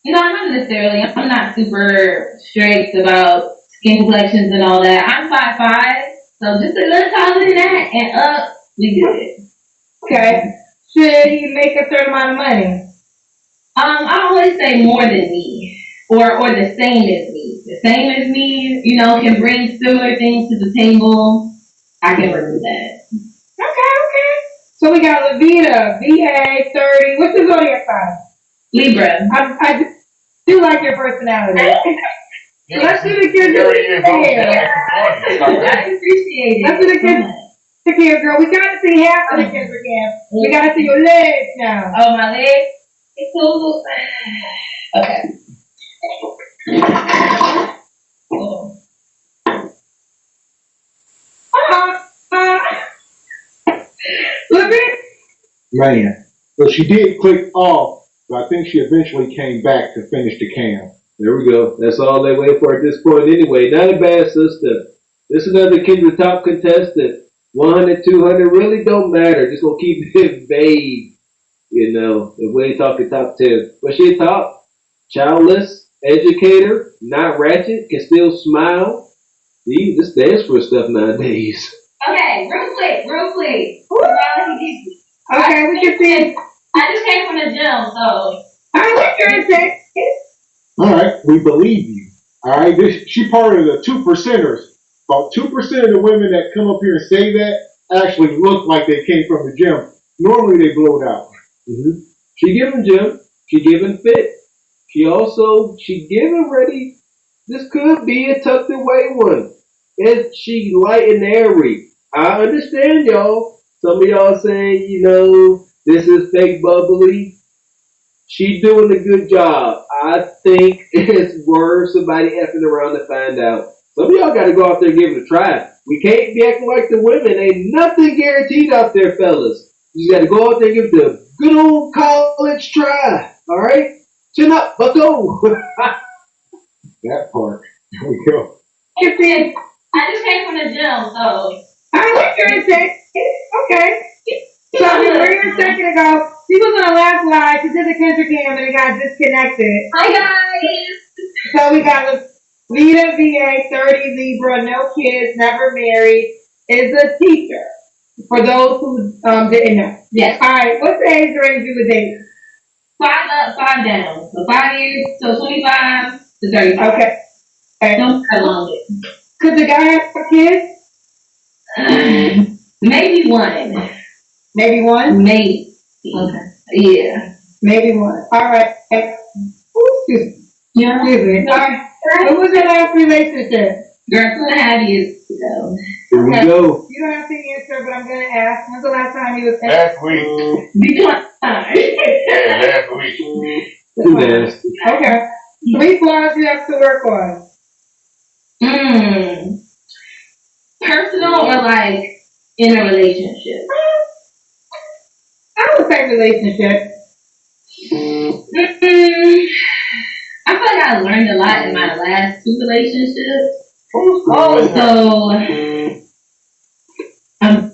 No, not necessarily. I'm not super strict about skin complexions and all that. I'm 5'5", so just a little taller than that and up, we good. Okay. Should he make a certain amount of money? I always say more than me, or the same as me. The same as me, can bring similar things to the table. I can work with that. Okay. So we got Levita, VA, 30. What's your zodiac sign? Libra. I do like your personality. Let's do the kids. I appreciate it. Let's do the kids, girl. We gotta see half of the kids again. We gotta see your legs now. Oh, my legs? It's so okay. Man. So she did click off, but I think she eventually came back to finish the cam. There we go. That's all they wait for at this point anyway. Not a bad sister. This is another kid, the top contestant. 100, 200 really don't matter. Just gonna keep it vague. If we ain't talking top 10. But she top, childless, educator, not ratchet, can still smile. This stands for stuff nowadays. Okay, real quick. Okay, we can see. I just came from the gym, so. I like your intent. All right, we believe you. All right, she part of the 2%ers. About 2% of the women that come up here and say that actually look like they came from the gym. Normally they blowed out. Mm-hmm. She giving gym. She giving fit. She giving ready. This could be a tucked away one. And she light and airy. I understand y'all. Some of y'all saying, this is fake bubbly. She doing a good job. I think it's worth somebody effing around to find out. Some of y'all got to go out there and give it a try. We can't be acting like the women. Ain't nothing guaranteed out there, fellas. You got to go out there and give it a good old college try. All right? Chin up, bucko. That part. There we go. I just came from the gym, so. I like your intent. Okay. So a second ago, she was on the last live. She did the Kendrick cam and it got disconnected. Hi guys. So we got Lita VA, 30 Libra, no kids, never married, is a teacher. For those who didn't know. Yes. All right. What's the age range you would date? 5 up, 5 down. So 5 years, so 25 to 35. Okay. Don't prolong it. Could the guy have kids? Maybe one. Maybe one? Maybe. Okay. Yeah. Maybe one. All right. Excuse me. Yeah. Excuse me. All right. What was your last relationship? Girl, 2.5 years ago. Here we go. You don't have to answer, but I'm gonna ask. When's the last time you was Last week. Decline. Yeah, last week. Too nasty. Okay. 3 flaws you have to work on. Personal or like in a relationship? I would say relationship. I feel like I learned a lot in my last 2 relationships. So I'm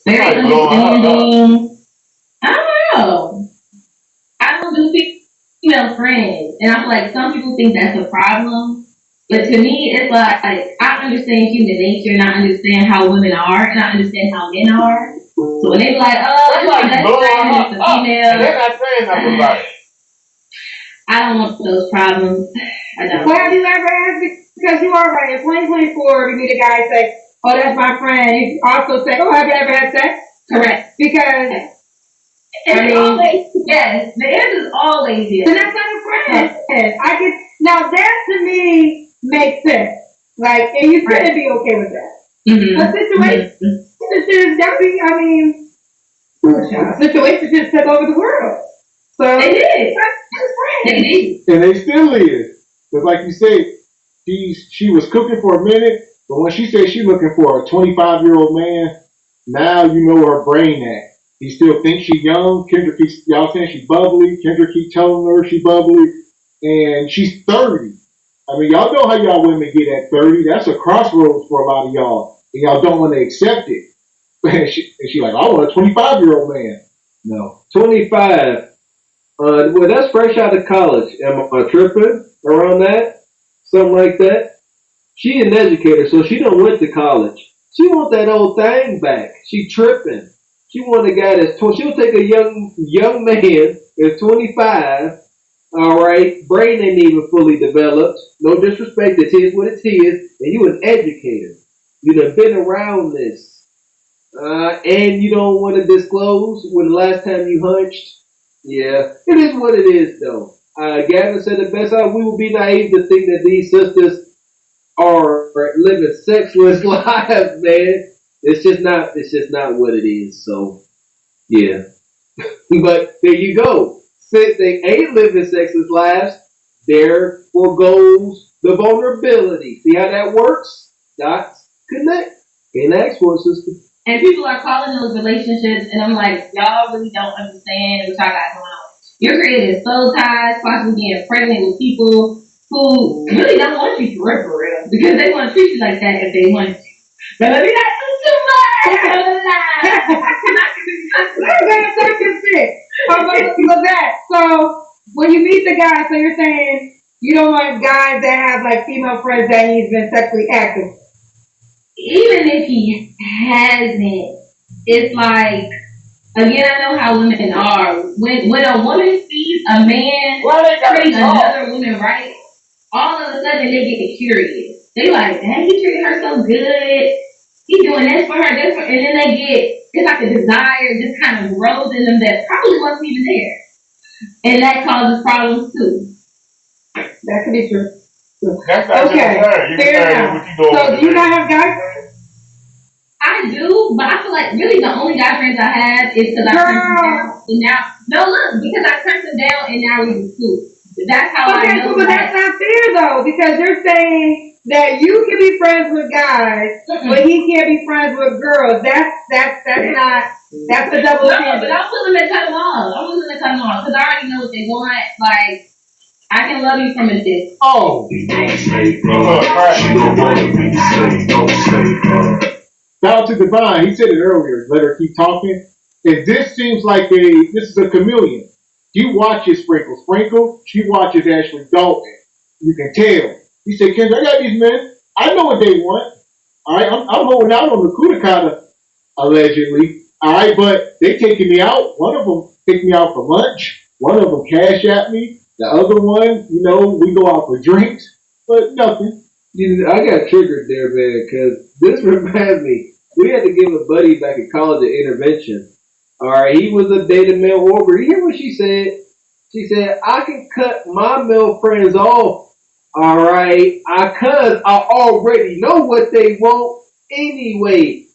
very understanding. I don't know. I don't do female friends, and I feel like some people think that's a problem. But to me, it's like I understand human nature, and I understand how women are, and I understand how men are. So when they be like, "Oh, it's my best friend, it's a female," they're not saying nothing about it. I don't want those problems. I don't. Well, have you ever asked, because you are right, in 2024, you meet a guy and say, oh, that's my friend. You also say, oh, have you ever had sex? Correct. Because, Always, yes. The answer is always yes. then that's not a friend. I can, now that to me makes sense. Like, and you shouldn't be okay with that. A situation, situations took over the world. So they did. And they still is. Because like you said, she was cooking for a minute, but when she said she's looking for a 25-year-old man, now you know her brain at. He still thinks she's young. Kendra keeps, y'all saying she's bubbly. Kendra keeps telling her she's bubbly. And she's 30. I mean, y'all know how y'all women get at 30. That's a crossroads for a lot of y'all. And y'all don't want to accept it. And she like, I want a 25-year-old man. No. 25. Well, that's fresh out of college. Am I tripping around that? Something like that. She an educator, so she done went to college. She want that old thing back. She tripping. She want a guy that's she'll take a young man that's 25. All right, brain ain't even fully developed. No disrespect, it is what it is, and you an educator. You done been around this, and you don't want to disclose when the last time you hunched. Yeah, it is what it is, though. Gavin said it best. We would be naive to think that these sisters are living sexless lives, man. It's just not. It's just not what it is. So, yeah. But there you go. Since they ain't living sexless lives, therefore goes the vulnerability. See how that works? Dots connect. Can't ask for it, sister. And people are calling those relationships, and I'm like, y'all really don't understand what y'all got going on. You're creating soul ties, possibly being pregnant with people who really don't want you for real, because they want to treat you like that if they want you. But let me not do too much. So when you meet the guy, so you're saying you don't want guys that have like female friends that he's been sexually active. Even if he hasn't, it's like, again, I know how women are. When a woman sees a man treating another woman right, all of a sudden they get curious. They like, dang, he treated her so good. He doing this for her, this for, and then they get, it's like a desire just kind of grows in them that probably wasn't even there. And that causes problems too. That could be true. That's not okay. Fair enough. So do you not have guy friends? I do, but I feel like really the only guy friends I have is because I turned them down, and now because I turned them down and now we cool. That's how I know. But that's not fair though, because you're saying that you can be friends with guys, but he can't be friends with girls. That's not. That's a double standard. But I'm willing to cut them off. I'm willing to cut them off because I already know what they want. Like, I can love you from a distance. Oh. Down to Divine, he said it earlier. Let her keep talking. And this seems like this is a chameleon. You watches Sprinkle. She watches Ashley Dalton. You can tell. He said, Kendra, I got these men. I know what they want. All right, I'm holding out on the Kudakata, allegedly. All right, but they taking me out. One of them picked me out for lunch. One of them cash at me. The other one, we go out for drinks, but nothing. I got triggered there, man, because this reminds me. We had to give a buddy back in college an intervention. All right, he was a beta male orbital. You hear what she said? She said, I can cut my male friends off. All right, cause I already know what they want anyway.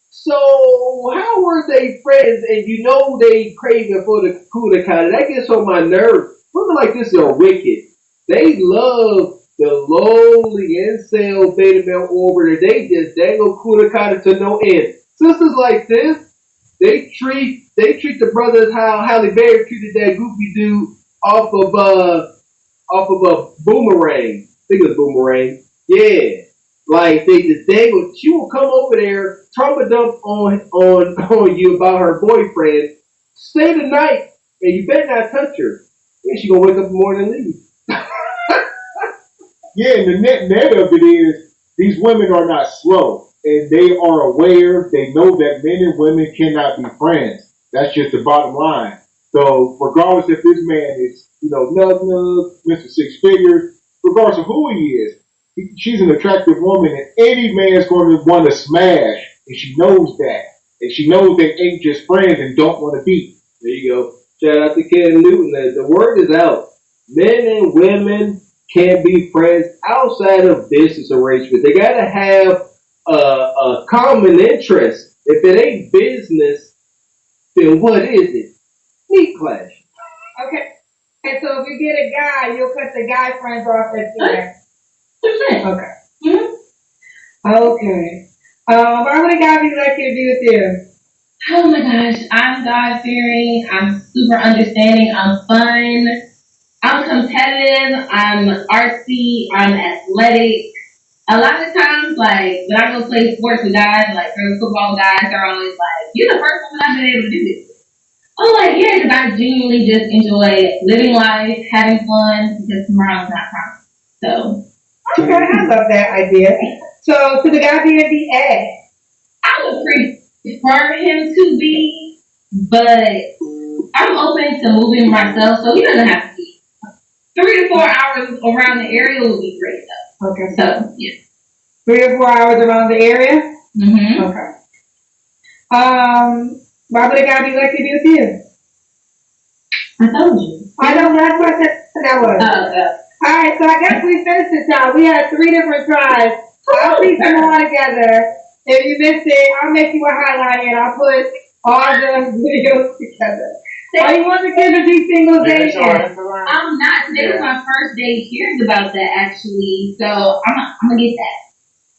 So how were they friends? And you know they craving for the kudakata. That gets on my nerves. Women like this are wicked. They love the lowly incel beta male orbiter. They just dangle kudakata to no end. Sisters like this, they treat the brothers how Halle Berry treated that goofy dude off of a boomerang. I think it was boomerang. Yeah. Like they just dangle. She will come over there, trauma dump on you about her boyfriend. Stay the night, and you better not touch her. Then she gonna wake up in the morning and leave. Yeah, and the net of it is these women are not slow, and they are aware. They know that men and women cannot be friends. That's just the bottom line. So regardless if this man is, nub, Mr. Six Figures, regardless of who he is, she's an attractive woman, and any man's going to want to smash, and she knows that, and she knows they ain't just friends and don't want to be. There you go. Shout out to Ken Newton. The word is out. Men and women can be friends outside of business arrangements. They gotta have a common interest. If it ain't business, then what is it? Meat clash. Okay. And so if you get a guy, you'll cut the guy friends off at the end. Okay. Mm-hmm. Okay. Why would a guy be lucky to be with you? Oh my gosh, I'm God fearing. I'm super understanding. I'm fun. I'm competitive. I'm artsy. I'm athletic. A lot of times, like when I go play sports with guys, like football guys, are always like, "You're the first woman I've been able to do this." I'm like, yeah, because I genuinely just enjoy living life, having fun, because tomorrow's not promised. So. Okay, I love that idea. So the guy be in the A? I would prefer him to be, but I'm open to moving myself, so he doesn't have to be. 3 to 4 hours around the area would be great, though. Okay. So, yeah. 3 to 4 hours around the area? Mm-hmm. Okay. Why would a guy be lucky to be with you? I told you. I know, that's what that was. Oh, yeah. Alright, so I guess we finished it, y'all. We had 3 different tribes. I'll piece them all together. If you missed it, I'll make you a highlight and I'll put all the videos together. Are you on the Kendra Singles Day? I'm not. Today was my first day hearing about that, actually. So I'm gonna get that.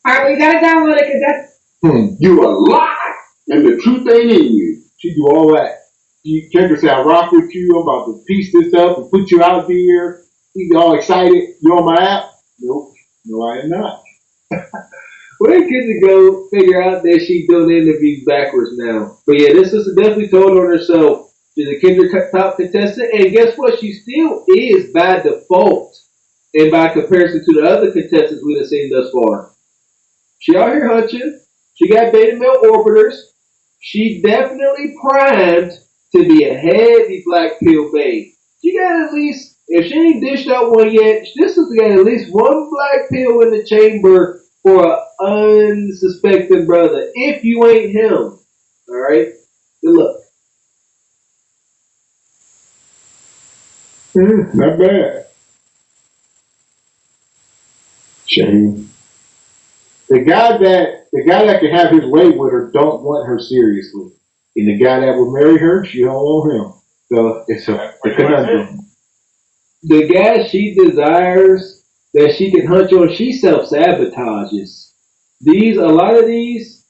Alright, we gotta download it because that's. You a lie, and the truth ain't in you. She do all that. Kendra said, I rock with you. I'm about to piece this up and put you out there. You all excited. You on my app? Nope. No, I am not. Well, they get to go figure out that she's doing interviews backwards now. But yeah, this sister definitely told on herself. She's a Kendra top contestant, and guess what? She still is by default, and by comparison to the other contestants we've seen thus far. She out here hunching. She got beta male orbiters. She definitely primed to be a heavy black pill babe. She got at least, if she ain't dished out one yet, this has got at least one black pill in the chamber for an unsuspecting brother. If you ain't him, all right, good luck. Not bad. Shame. The guy that can have his way with her don't want her seriously. And the guy that will marry her, she don't want him. So it's a conundrum. The guy she desires that she can hunch on, she self-sabotages. A lot of these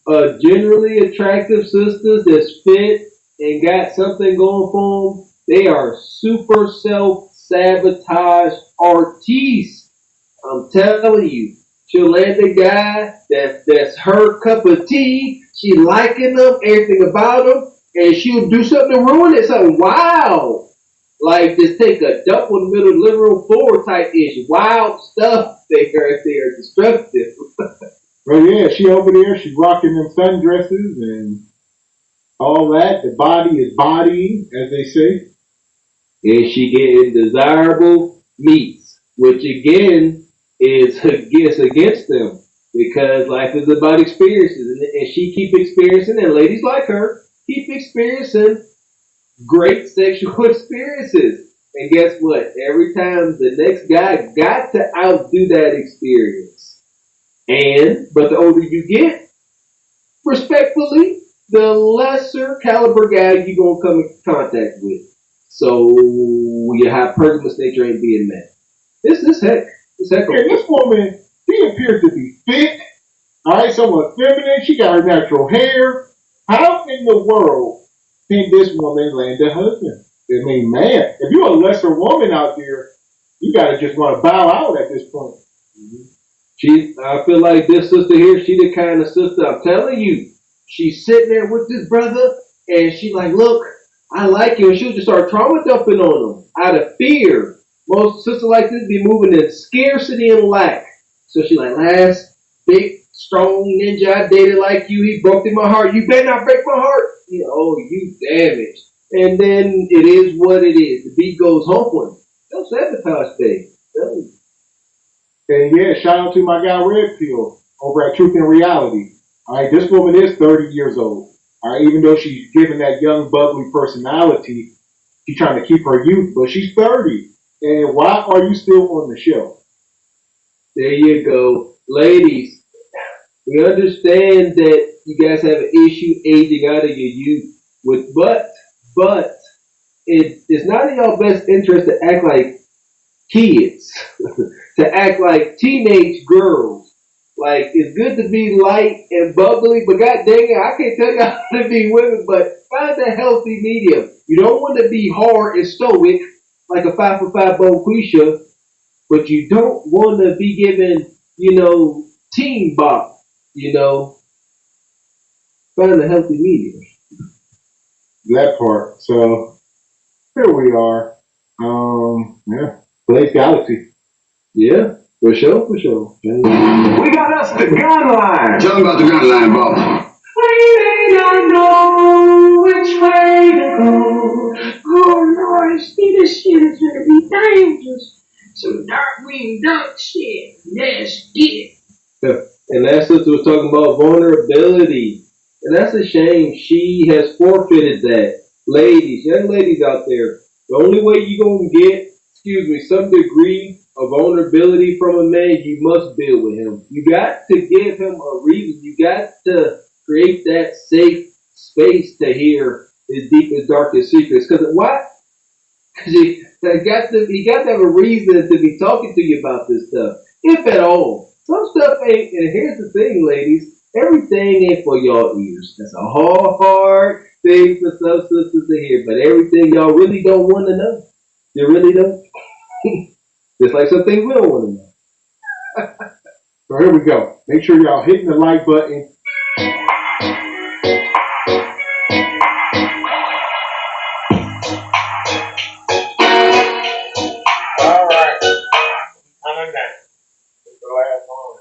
generally attractive sisters that's fit and got something going for them, they are super self-sabotage artistes. I'm telling you. She'll land the guy that's her cup of tea. She liking him, everything about him, and she'll do something to ruin it. Something wow. Like just take a dump on the middle of the living room floor type ish. Wild stuff they are destructive. Well, yeah, she over there, she's rocking them sundresses and all that. The body is bodying, as they say. And she getting desirable meats, which again is against them because life is about experiences, and she keep experiencing, and ladies like her keep experiencing great sexual experiences. And guess what? Every time the next guy got to outdo that experience. But the older you get, respectfully, the lesser caliber guy you're gonna come in contact with. So your hypergamous nature ain't being met. This heck. This heck. Okay, this woman, she appears to be fit. Alright, somewhat feminine. She got her natural hair. How in the world can this woman land a husband? I mean, man, if you're a lesser woman out there, you gotta just want to bow out at this point. I feel like this sister here, she the kind of sister, I'm telling you, she's sitting there with this brother, and she like, look, I like you, and she'll just start trauma dumping on him out of fear. Most sisters like this be moving in scarcity and lack. So she like, last big, strong ninja I dated like you, he broke in my heart. You better not break my heart. You know, oh, you damaged. And then it is what it is. The beat goes home. Don't sabotage things. And yeah, shout out to my guy Red Pill over at Truth and Reality. Alright, this woman is 30 years old. Alright, even though she's given that young, bubbly personality, she's trying to keep her youth, but she's 30. And why are you still on the show? There you go. Ladies, we understand that you guys have an issue aging out of your youth. But it's not in y'all best interest to act like kids, to act like teenage girls. Like, it's good to be light and bubbly, but god dang it, I can't tell you how to be women, but find a healthy medium. You don't want to be hard and stoic like a 5'5" Bonquisha, but you don't want to be given, teen bop, Find a healthy medium. That part. So, here we are. Yeah. Blaze Galaxy. Yeah, for sure. We got us the gun line. Tell them about the gun line, Bob. We may not know which way to go. Oh Lord, see this shit is gonna be dangerous. Some Darkwing Duck shit. Let's get it. Yeah. And that sister was talking about vulnerability. And that's a shame. She has forfeited that. Ladies, young ladies out there, the only way you're going to get, some degree of vulnerability from a man, you must build with him. You got to give him a reason. You got to create that safe space to hear his deepest, darkest secrets. Because why? Because he got to have a reason to be talking to you about this stuff, if at all. Some stuff ain't, and here's the thing, ladies, everything ain't for y'all ears. That's a hard thing for some sisters to hear, but everything y'all really don't want to know. You really don't. Just like some things we don't want to know. So here we go. Make sure y'all hitting the like button. All right. I'm done. The last one.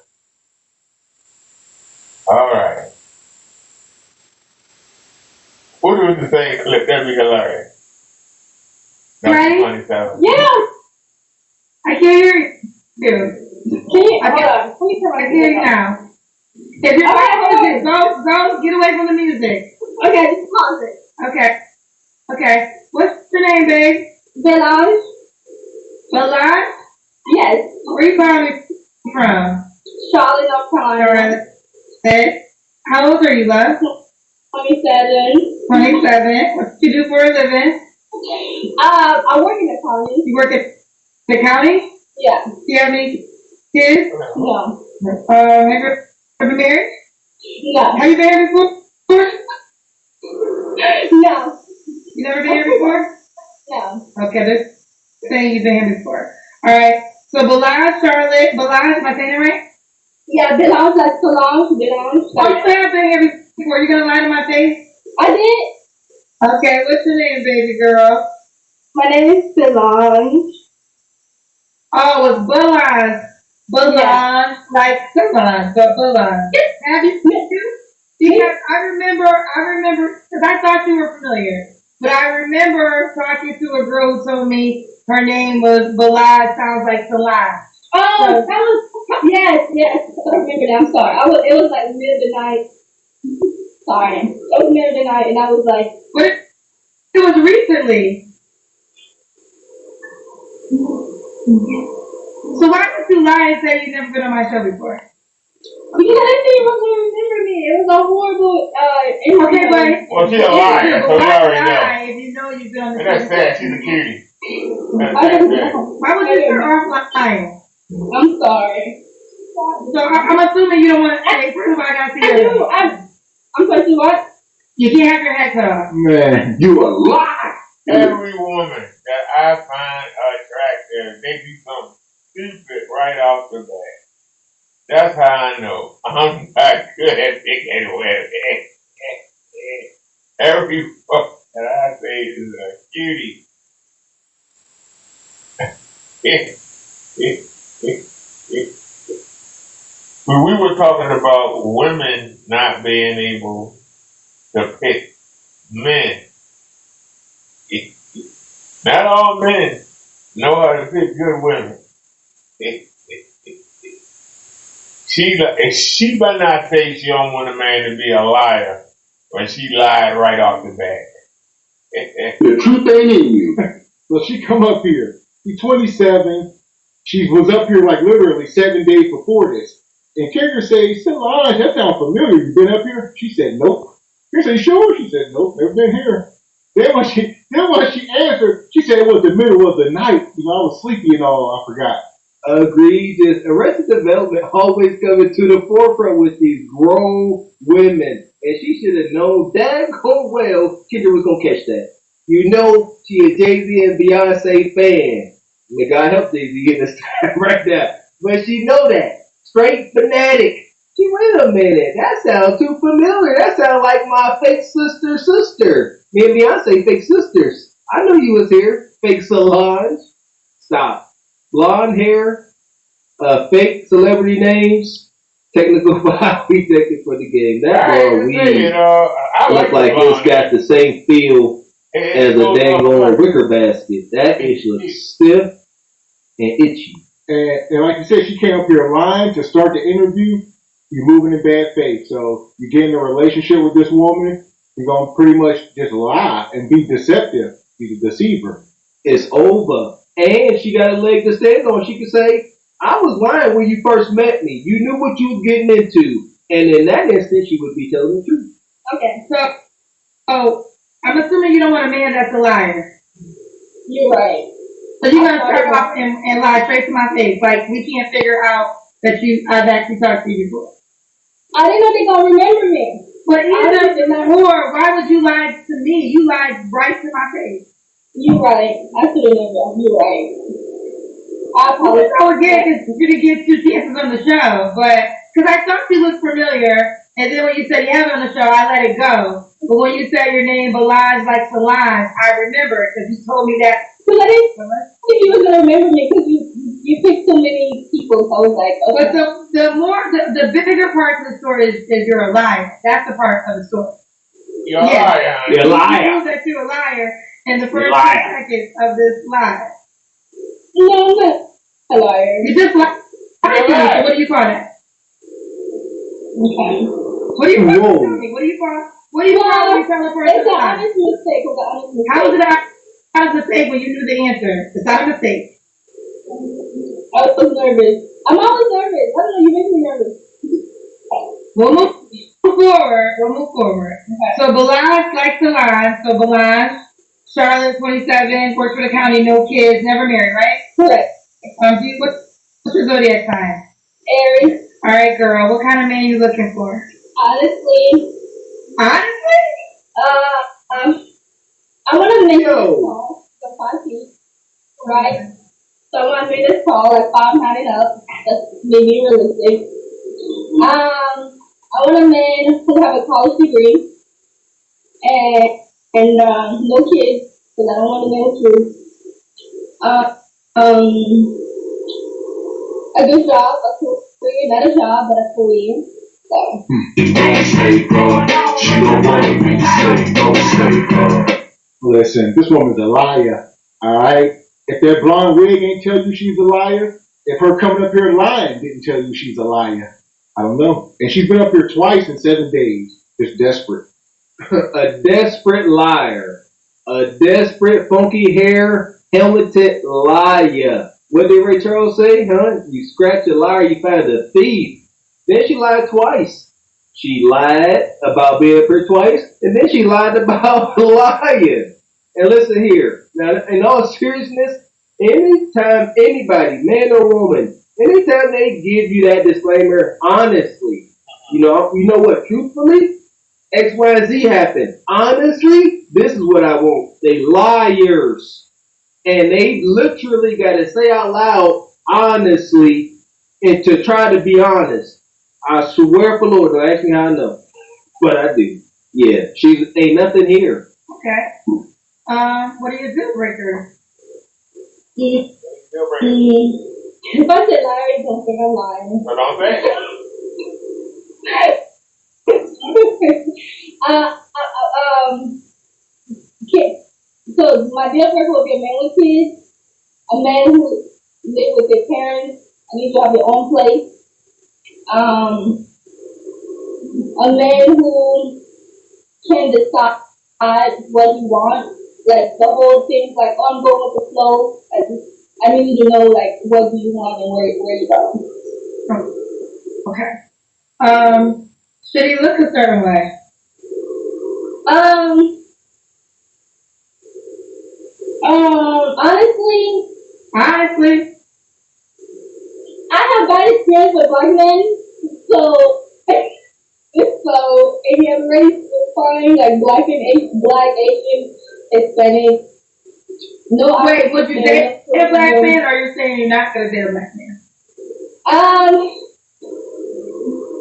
All right. What was the same clip that we can learn? Ready? 27. Yeah. I can't hear you. Can you? Hold on. Let me turn my I can hear you now. If you're playing music, go, get away from the music. Okay, just pause it. Okay. What's your name, babe? Belage. Belage? Yes. Where you calling from? Charlotte, North Carolina. Okay. How old are you, love? 27. 27. What do you do for a living? I work in the county. You work at the county? Yeah. Do you have any kids? No. Have you ever been married? No. Have you been married before? No. You never been here before? No. Okay, this saying you've been here before. Alright. So Bilal, Charlotte, Bilal, am I saying it right? Yeah, Bilal, like Solange, Bilal. Don't say I've been here before. You gonna lie to my face? I did. Okay, what's your name, baby girl? My name is Solange. Oh, it's Bilal. Bilal, like Solange, but Bilal. Have you met you? Because I remember, because I thought you were familiar. But I remember talking to a girl who told me her name was Bilal, sounds like Solange. Oh, so, that was, yes. I remember that. I'm sorry. It was like mid of the night. Sorry. It was middle of the night, and I was like, But it was recently. So why did you lie and say you never been on my show before? because I didn't think you was gonna remember me. It was a horrible interview. Okay, but Well, she's a liar, so you already know. lie if you know you've been on the And that's show. sad. She's a cutie. I didn't know. Why would you start off lying? I'm sorry. So I'm assuming you don't want to say prove I got to see I your do. I'm supposed to what? You can't have your head cut off. Man, you a lie. Every woman that I find attractive, they do something stupid right off the bat. That's how I know I'm not good at picking women. Every woman that I say is a cutie. When we were talking about women not being able to pick men, not all men know how to pick good women. She better not say she don't want a man to be a liar when she lied right off the bat. The truth ain't in you. So she come up here. She's 27. She was up here like literally 7 days before this. And Kendra said, Solange, that sounds familiar. You been up here? She said, nope. He said, sure? She said, nope, never been here. Then when she answered, she said it was the middle of the night. You know, I was sleepy and all, I forgot. Agreed. Just Arrested Development always coming to the forefront with these grown women. And she should have known daggone well Kendra was going to catch that. You know she a Jay-Z and Beyonce fan. May God help Jay-Z get this time right now. But she know that. Straight fanatic. She, wait a minute. That sounds too familiar. That sounds like my fake sister. Me and Beyonce fake sisters. I knew you was here. Fake Solange. Stop. Blonde hair. Fake celebrity names. Technical file rejected for the game. That girl weed. I look like it's got the same feel as a dang old wicker basket. That itch looks stiff and itchy. And like you said, she came up here lying to start the interview. You're moving in bad faith. So you get in a relationship with this woman, you're going to pretty much just lie and be deceptive. Be the deceiver. It's over. And she got a leg to stand on. She can say, I was lying when you first met me. You knew what you was getting into. And in that instance, she would be telling the truth. Okay, so I'm assuming you don't want a man that's a liar. You're right. So you're going to start off and lie straight to my face. Like, we can't figure out that I've actually talked to you before. I didn't know they gonna remember me. But or why would you lie to me? You lied right to my face. You're right. I should have known. You're right. I apologize. So again, you didn't get 2 chances on the show, but because I thought you looked familiar, and then when you said you have it on the show, I let it go. But when you said your name belies like Solange, I remember it because you told me that. But I didn't think you was gonna remember me because you picked so many people. So I was like, okay. But the bigger part of the story is you're a liar. That's the part of the story. You're a liar. You're a liar. You prove that you're a liar in the first 2 seconds of this lie. No, I'm not a liar. You just lied. So what do you call that? Okay. What do you call it? What do you call? What do you call when you tell a person? It's an honest mistake. It's an honest mistake. How is it a mistake when you knew the answer? It's not a mistake. I was nervous. I'm always nervous. I don't know. You make me nervous. We'll move forward. Okay. So Belange likes to lie. So Belange, Charlotte, 27, works for the county, no kids, never married, right? Correct. What's your zodiac sign? Aries. All right, girl. What kind of man you looking for? Honestly. I want to make it tall, so 5 feet, right? So I want to make it tall, like 5'9" and up. That's maybe realistic. I want a man who have a college degree and no kids, because I don't want a man with kids. A good job, a career, not a job, but a career. So. Listen, this woman's a liar. All right. If that blonde wig ain't tell you she's a liar, if her coming up here lying didn't tell you she's a liar, I don't know. And she's been up here twice in 7 days. It's desperate. A desperate liar. A desperate, funky hair, helmeted liar. What did Ray Charles say, huh? You scratch a liar, you find a thief. Then she lied twice. She lied about being up here twice, and then she lied about lying. And listen here. Now, in all seriousness, anytime anybody, man or woman, anytime they give you that disclaimer, honestly, you know what, truthfully, X, Y, and Z happened. Honestly, this is what I want. They liars. And they literally got to say out loud, honestly, and to try to be honest. I swear for Lord, don't ask me how I know. But I do. Yeah, she's ain't nothing here. Okay. What are your deal breakers? If I said liar, don't think I'm lying. But don't say it. Okay. So my deal breaker would be a man with kids, a man who live with their parents, and you have your own place. A man who can decide what he wants. Like the whole thing, like oh, I'm going with the flow. I need to know like what do you want and where you going. Okay. Should he look a certain way? Honestly, I have bad experience with black men, so any other race is fine, like black, Asian, Hispanic. No, Wait, would you date a black man, or are you saying you're not gonna date a black man?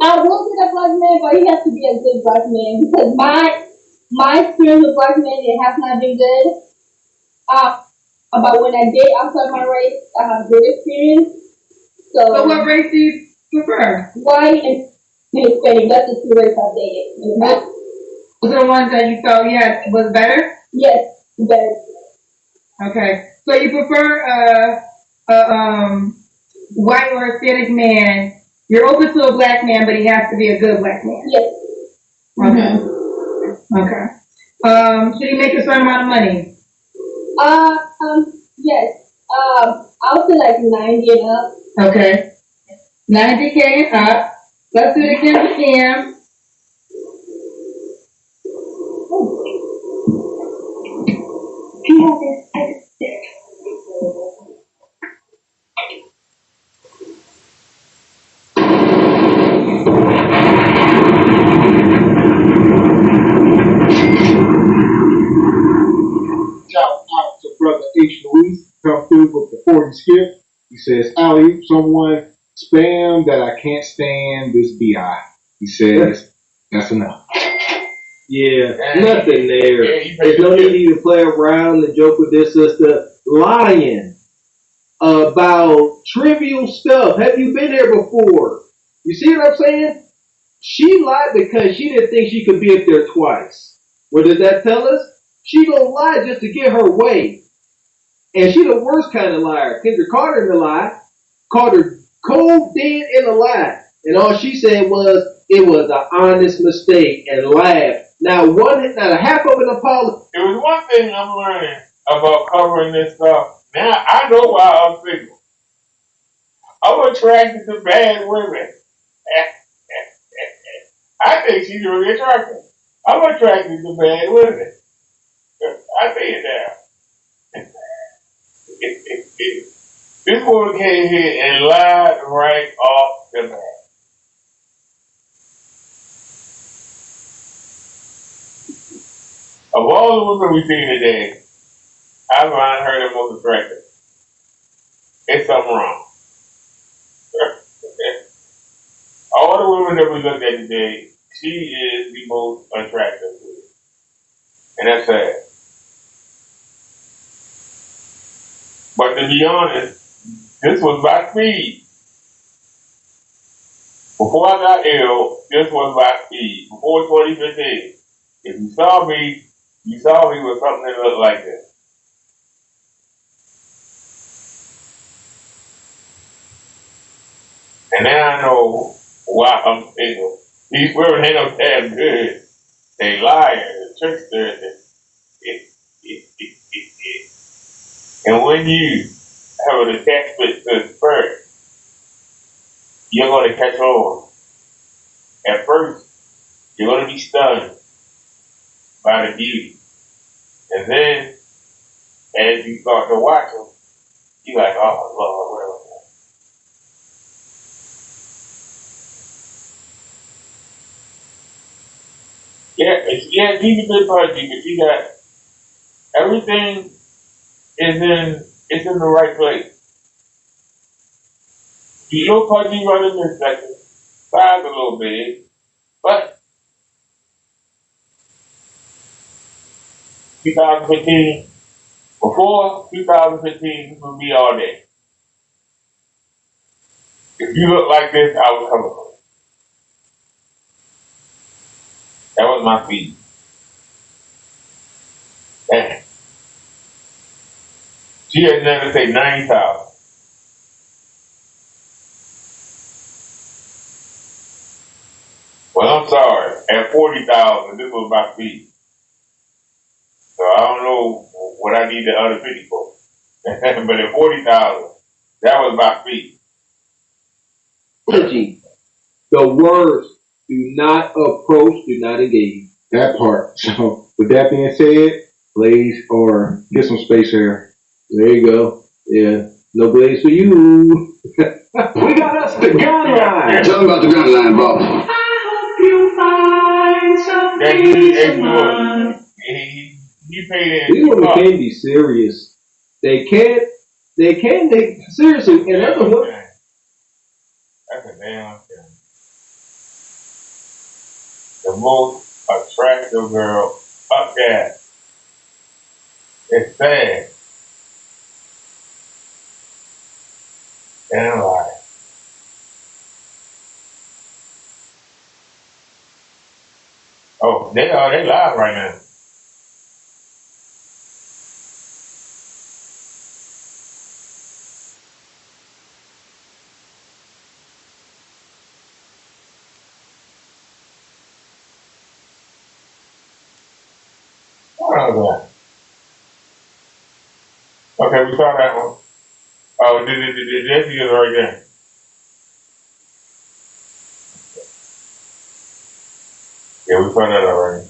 I will date a black man, but he has to be a good black man because my experience with black men it has not been good. About when I date outside my race, I have good experience. So what race do you prefer? White and Hispanic. That's the two races I've dated. Those are the ones that you thought was better? Yes, better. Okay. So you prefer white or Hispanic man. You're open to a black man, but he has to be a good black man. Yes. Okay. Okay. Should he make a certain amount of money? Yes. I'll say like 90 and up. Okay. 90K and up. Let's do it again with Cam. Shout out to brother H. Louis, come through, but before he skip, he says, Ali, someone spam that I can't stand this BI. He says, that's enough. Yeah, nothing there. There's no need to even play around and joke with this sister. Lying about trivial stuff. Have you been there before? You see what I'm saying? She lied because she didn't think she could be up there twice. What does that tell us? She gonna lie just to get her way. And she the worst kind of liar. Kendra caught her in the lie, caught her cold dead in the lie. And all she said was, it was an honest mistake and laughed. Not a half of an apology. It was one thing I'm learning about covering this stuff. Now I know why I'm single. I'm attracted to bad women. I think she's really attractive. I'm attracted to bad women. I see it now. This woman came here and lied right off the bat. Of all the women we've seen today, I find her the most attractive. It's something wrong. All the women that we looked at today, she is the most attractive. And that's sad. But to be honest, this was my speed. Before I got ill, this was my speed. Before 2015. If you saw me with something that looked like this. And now I know why I'm single. These women ain't no damn good. They lie and the trickster. And when you have an attachment to the spirit, you're going to catch on. At first, you're going to be stunned by the beauty. And then, as you start to watch them, you're like, oh, Lord, where was that? Yeah, she's a good party, but you got everything it's in the right place. You know, party running this second, size a little big, but 2015, before 2015, you would be all day. If you look like this, I was coming for you. That was my feed. Damn. She had never say 90,000. Well, I'm sorry. At 40,000, this was my feed. So I don't know what I need the other 50 for. But at 40,000, that was my feed. The words do not approach, do not engage. That part. So, with that being said, Blaze, or get some space here. There you go. Yeah. No Blaze for you. We got us the gun line. Tell them about the gun line, boss. That dude extra. He paid in. These women can be serious. They seriously, and that's a woman. That's a damn thing. The most attractive girl up there. It's sad. Damn right. Oh, they live right now. Oh, okay, we saw that one. Oh, Jesse is right there. Yeah, we saw that already.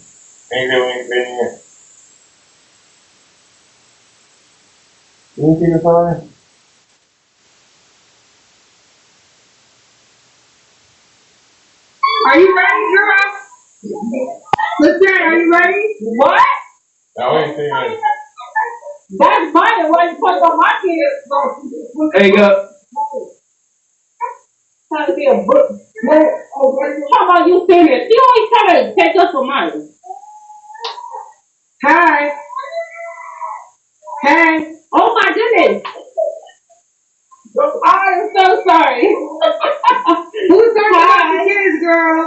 Ain't doing anything yet. You see this already? Are you ready, girl? Listen, are you ready? What? No, I ain't seen that. That's mine. Why you talking about my kids? Hang up. Trying to be a book. How about you serious? You always trying to take us for mine. Hi. Hey. Oh my goodness. I am so sorry. Who's talking about the kids, girl?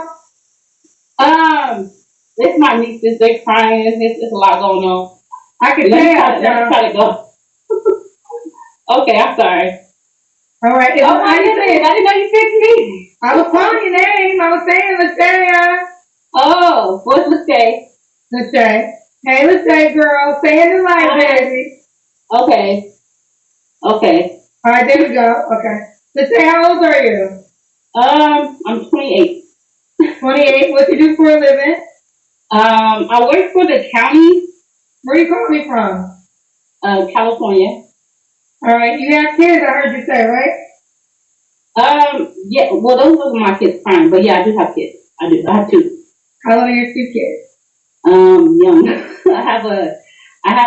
It's my nieces. They crying. It's a lot going on. I can Let me try to go. Okay, I'm sorry. All right. I didn't know you picked me. I was calling your name. I was saying Lashaya. Oh, what's Lashaya? Lashaya. Hey, Lashaya, girl. Say in the light, baby. Okay. Okay. All right, there we go. Okay. Lashaya, how old are you? I'm 28. 28. What you do for a living? I work for the county. Where you calling from? California. All right. You have kids, I heard you say, right? Yeah. Well, those are my kids crying, but yeah, I do have kids. I do. I have two. How old are your two kids? Young. I have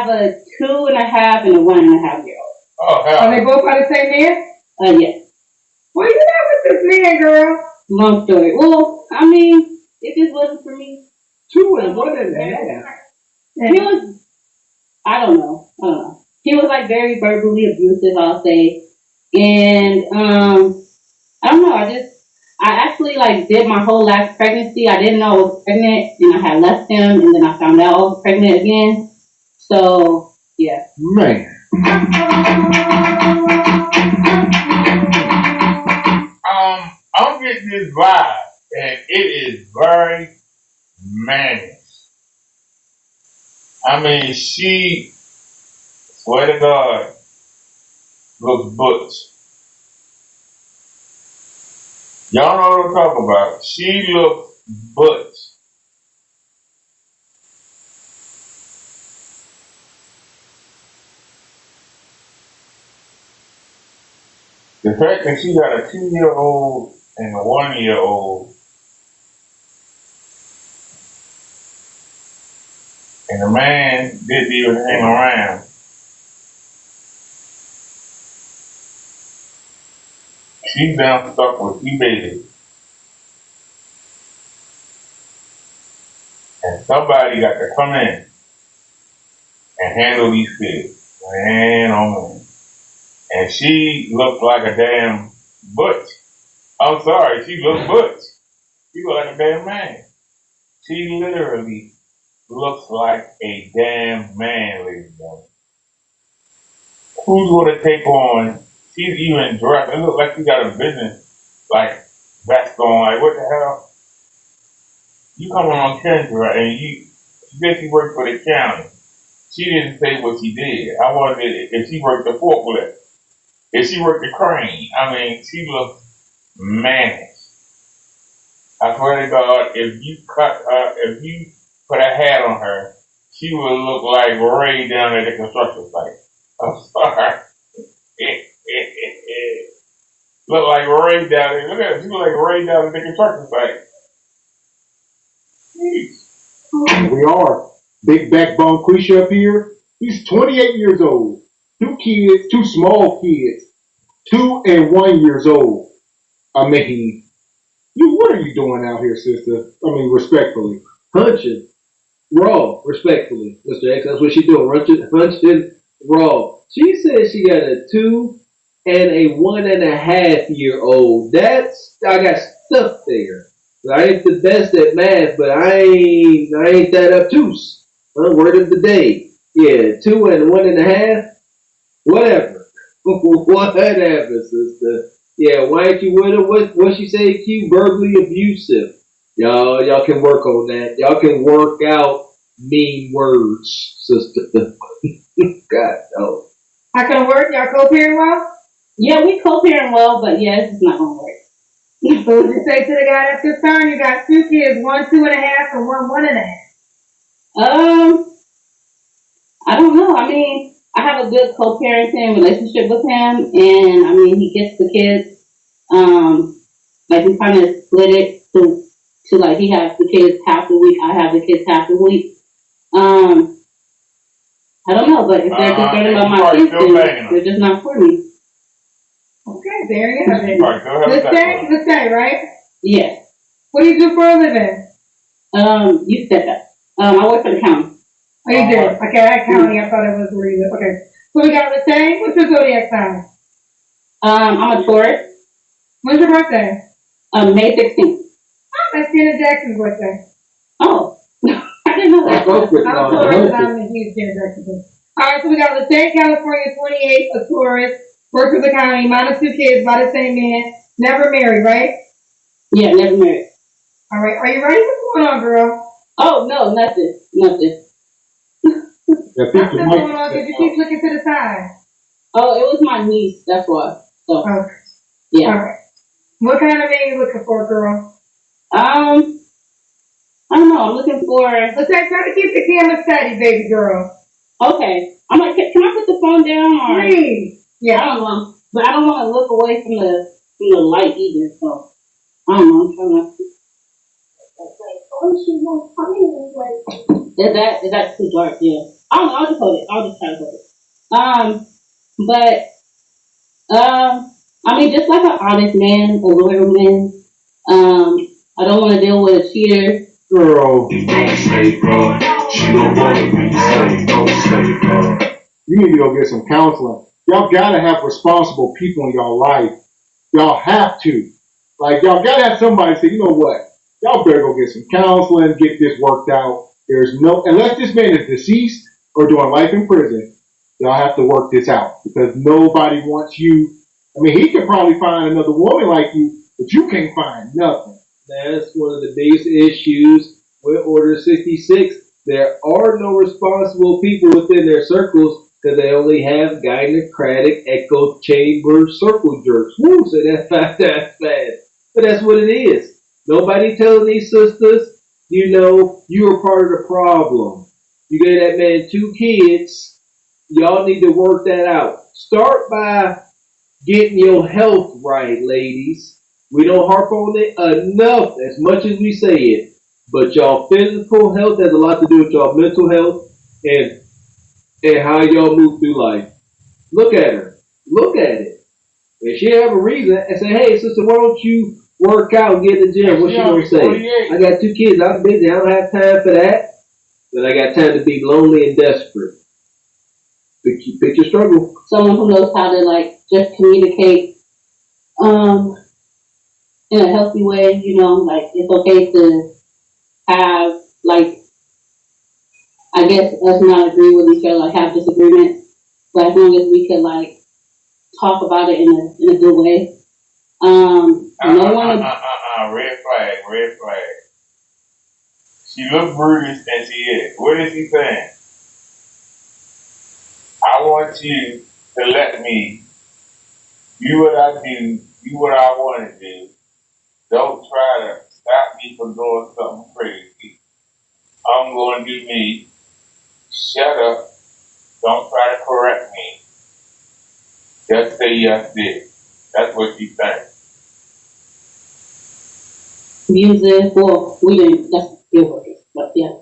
a 2.5 and a 1.5-year-old. Oh, hell. Are they both by the same man? Yes. Why you not with this man, girl? Long story. Well, I mean, it just wasn't for me. 2 and 1.5. He was, I don't know. He was like very verbally abusive, I'll say. And, I don't know, I actually like did my whole last pregnancy. I didn't know I was pregnant and I had left him and then I found out I was pregnant again. So, yeah. Man. I'm getting this vibe and it is very mannish. I mean, she, swear to God, looks butch. Y'all know what I'm talking about. She looks butch. The fact that she got a 2-year-old and a 1-year-old, and the man didn't even hang around. She's down stuck with 2 babies. And somebody got to come in and handle these kids. Man, oh man. And she looked like a damn butch. I'm sorry, she looked butch. She looked like a damn man. She literally looks like a damn man, ladies and gentlemen. Who's gonna take on? She's even dressed. It looks like she got a business like vest on. Like what the hell? You come on Kendra and you basically work for the county. She didn't say what she did. I wondered if she worked the forklift, if she worked the crane. I mean, she looked mannish. I swear to God, if you put a hat on her, she would look like Ray down at the construction site. I'm sorry. Look like Ray down there. Look at her. She look like Ray down at the construction site. We are. Big backbone Quisha up here. He's 28 years old. 2 kids, 2 small kids. 2 and 1 years old. I mean, what are you doing out here, sister? I mean, respectfully. Hunching. Raw, respectfully, Mr. X. That's what she doing. Hunching raw. She said she got a 2 and a 1.5-year-old. I got stuff there. I ain't the best at math, but I ain't that obtuse. Word of the day. Yeah, 2 and 1.5. Whatever. Whatever, sister. Yeah, why ain't you with her? What she say? Q, verbally abusive. Y'all can work on that. Y'all can work out mean words, sister. God no. Not gonna work? Y'all co-parent well? Yeah, we co-parent well, but yeah, it's just not gonna work. So what you say to the guy that's concerned? You got 2 kids, 1 2.5 and 1 1.5. I don't know. I mean, I have a good co-parenting relationship with him, and I mean, he gets the kids. Like we kind of split it to like he has the kids half the week, I have the kids half the week. I don't know, but if they're concerned about my kids, then they're just not for me. Okay, there you have it. Let's say, right? Yes. What do you do for a living? You said that. I work for the county. Oh, you do? Okay, that county, I thought it was where you live. Okay. So we got Latae. What's your zodiac sign? I'm a Taurus. When's your birthday? May 16th. Oh, that's Janet Jackson's birthday. Oh, I didn't know that. I'm a Taurus, I'm a huge Janet Jackson. Alright, so we got Latae, California, 28, a Taurus, works for the county, minus 2 kids by the same man, never married, right? Yeah, never married. Alright, are you ready? What's going on, girl? Oh, no, nothing. What's going on? Did you keep looking to the side? Oh, it was my niece, that's why. So, okay. Yeah. Alright. What kind of man you looking for, girl? I don't know. I'm looking for. Let's try to keep the camera steady, baby girl. Okay. I'm like, can I put the phone down? Or? Please. Yeah, I don't know, but I don't want to look away from the light either. So I don't know. I'm trying to. Is that too dark? Yeah. I don't know. I'll just hold it. I'll just try to hold it. I mean, just like an honest man, a loyal man. I don't want to deal with a cheater. Girl. You need to go get some counseling. Y'all gotta have responsible people in y'all life. Y'all have to. Like, y'all gotta have somebody say, you know what? Y'all better go get some counseling, get this worked out. Unless this man is deceased or doing life in prison, y'all have to work this out because nobody wants you. I mean, he could probably find another woman like you, but you can't find nothing. That's one of the biggest issues with Order 66. There are no responsible people within their circles because they only have gynocratic echo chamber circle jerks. Woo, so that's that's bad. But that's what it is. Nobody telling these sisters, you know, you are part of the problem. You gave that man 2 kids. Y'all need to work that out. Start by getting your health right, ladies. We don't harp on it enough as much as we say it. But y'all physical health has a lot to do with y'all mental health and how y'all move through life. Look at her. Look at it. If she have a reason and say, hey sister, why don't you work out and get in the gym? What she gonna say? I got 2 kids, I'm busy, I don't have time for that. But I got time to be lonely and desperate. Pick your struggle. Someone who knows how to like just communicate in a healthy way, you know, like it's okay to have like I guess us not agree with each other, like have disagreements, but as long as we can like talk about it in a good way. No one. Red flag, red flag. She looks brutish and she is. What is she saying? I want you to let me do what I do what I want to do. Don't try to stop me from doing something crazy. I'm going to do me. Shut up. Don't try to correct me. Just say yes, did. That's what she's saying. Music, well, we didn't, that's deal breakers, but yeah.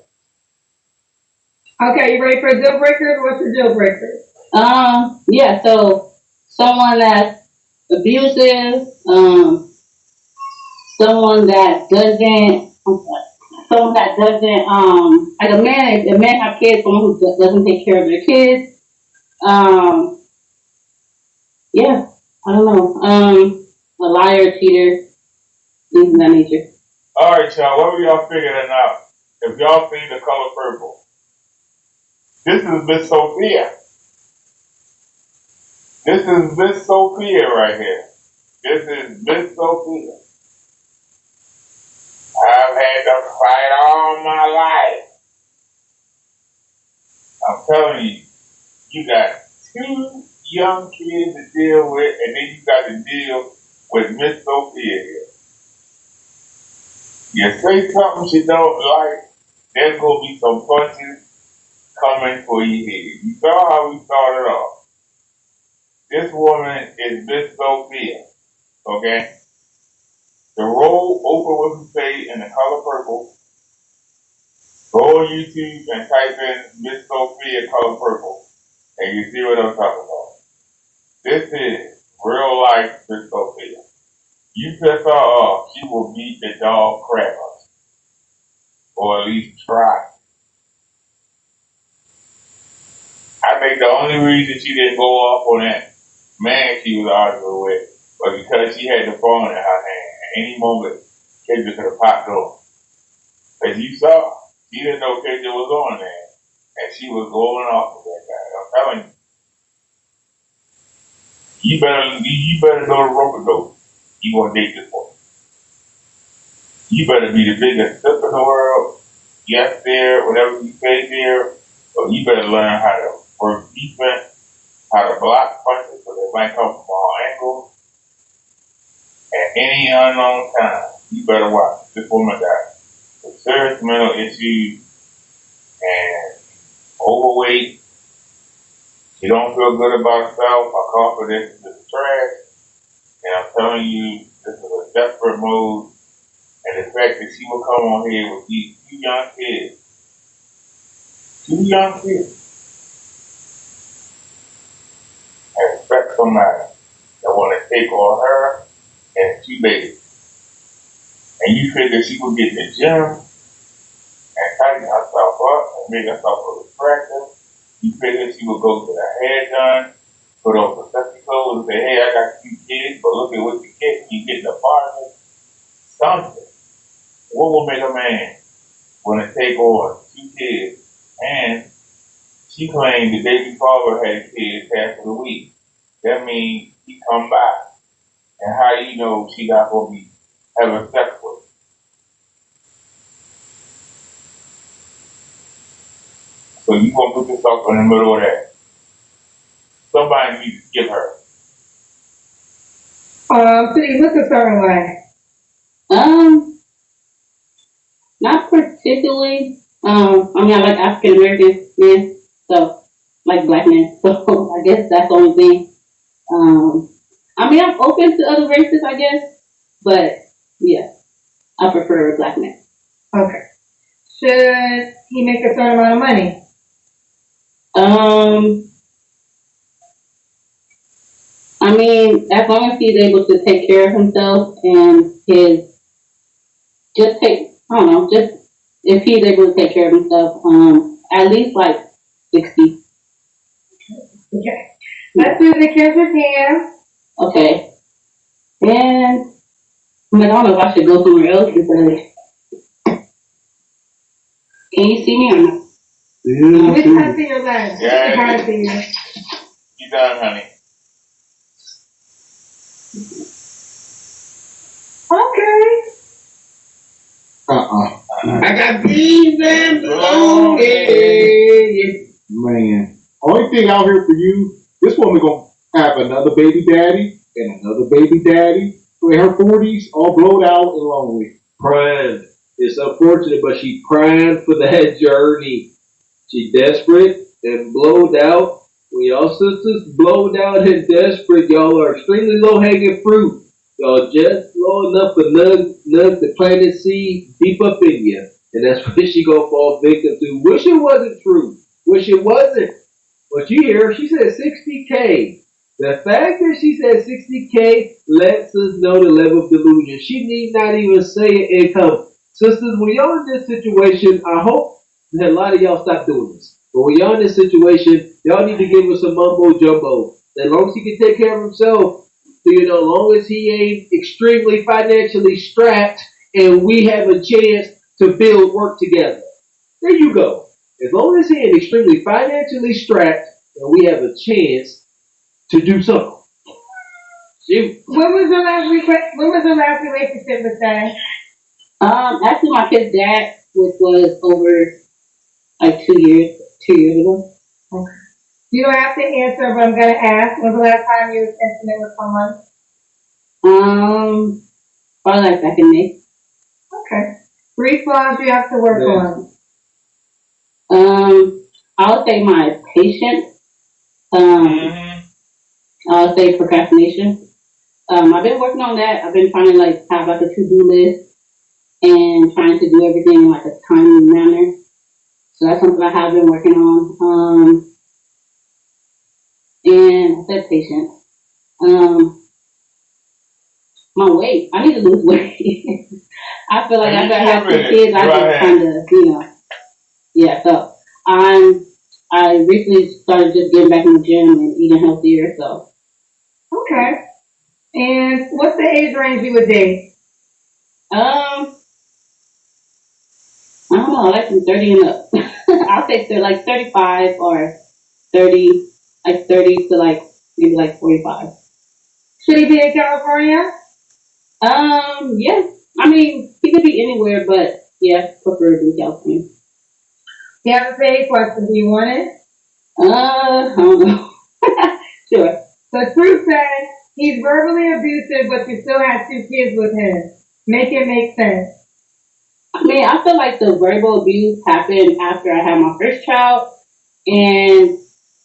Okay, you ready for deal breakers? What's your deal breaker? Yeah, so someone that's abusive, someone that doesn't, like a man have kids, someone who doesn't take care of their kids. Yeah, I don't know. A liar, cheater, things of that nature. All right, y'all. What were y'all figuring out? If y'all see the color purple, this is Miss Sophia. This is Miss Sophia right here. This is Miss Sophia. I've had to fight all my life. I'm telling you, you got 2 young kids to deal with, and then you got to deal with Miss Sophia here. You say something she don't like, there's going to be some punches coming for your head. You saw how we started off. This woman is Miss Sophia, okay? The roll over what we say in the color purple. Go on YouTube and type in Miss Sophia color purple, and you see what I'm talking about. This is real life Miss Sophia. You piss her off, she will beat the dog crap out, or at least try. I think the only reason she didn't go off on that man she was arguing with was because she had the phone in her hand. At any moment, KJ could have popped on. As you saw, she didn't know KJ was on there, and she was going off with that guy. I'm telling you, you better know the rope dope. You want to date this woman. You better be the biggest sip in the world. Yes, there, whatever you say there, but you better learn how to work defense, how to block punches, so they might come from all angles. At any unknown time, you better watch. This woman got some serious mental issues and overweight. She don't feel good about herself. Her confidence is trash. And I'm telling you, this is a desperate move. And the fact that she will come on here with these 2 young kids, and expect somebody that want to take on her and 2 babies. And you figure she will get in the gym and tighten herself up and make herself look attractive. You figure she will go get her hair done, put on protective clothes and say, hey, I got 2 kids, but look at what you get when you get in the apartment. Something. What will make a man want to take on 2 kids? And she claimed the baby father had kids half of the week. That means he come by. And how do you know she not going to be having sex with him? So you gonna put yourself in the middle of that. Somebody needs to give her. City, look a certain way. Not particularly. I mean, I like African American men, so like black men. So I guess that's the only thing. I mean, I'm open to other races, I guess, but yeah, I prefer a black man. Okay. Should he make a certain amount of money? I mean, as long as he's able to take care of himself and I don't know, just if he's able to take care of himself, at least like 60. Okay. Let's do the Kendrick hand. Okay. And I don't know if I should go somewhere else because can you see me or not? We can see your legs. Yeah. We can see you. You done, honey. Okay. I got beans and bloated. Man, only thing out here for you, this woman gonna have another baby daddy and another baby daddy in her 40s, all blowed out and lonely. Prime. It's unfortunate, but she primed for that journey. She desperate and blowed out. When y'all sisters blowed out and desperate, y'all are extremely low hanging fruit. Y'all just low enough for nug to plant a seed deep up in you. And that's what she gonna fall victim to. Wish it wasn't true. Wish it wasn't. But you hear her, she said 60K. The fact that she said 60K lets us know the level of delusion. She need not even say income. Sisters, when y'all in this situation, I hope that a lot of y'all stop doing this. But when y'all in this situation, y'all need to give us some mumbo jumbo. As long as he can take care of himself, as long as he ain't extremely financially strapped and we have a chance to build work together. There you go. As long as he ain't extremely financially strapped and we have a chance to do something. Shoot. When was your last relationship with that? Actually my kid's dad, which was over like 2 years ago. Okay. You don't have to answer, but I'm gonna ask. When was the last time you was intimate with someone? Probably like back in May. Okay. 3 flaws you have to work on. I would say my patience. I would say procrastination. I've been working on that. I've been trying to like have like a to-do list and trying to do everything in like a timely manner. So that's something I have been working on. And I said patience. My weight. I need to lose weight. I feel like after I have 2 kids, I just kind of, yeah. So I recently started just getting back in the gym and eating healthier. So. Okay. And what's the age range you would date? I don't know. I like from 30 and up. I'll say like 35 or 30, like 30 to like maybe like 45. Should he be in California? Yeah. I mean, he could be anywhere, but yeah, preferably California. You have a vague question. Do you want it? I don't know. Sure. So Truth said he's verbally abusive, but you still have 2 kids with him. Make it make sense. I mean, I feel like the verbal abuse happened after I had my first child, and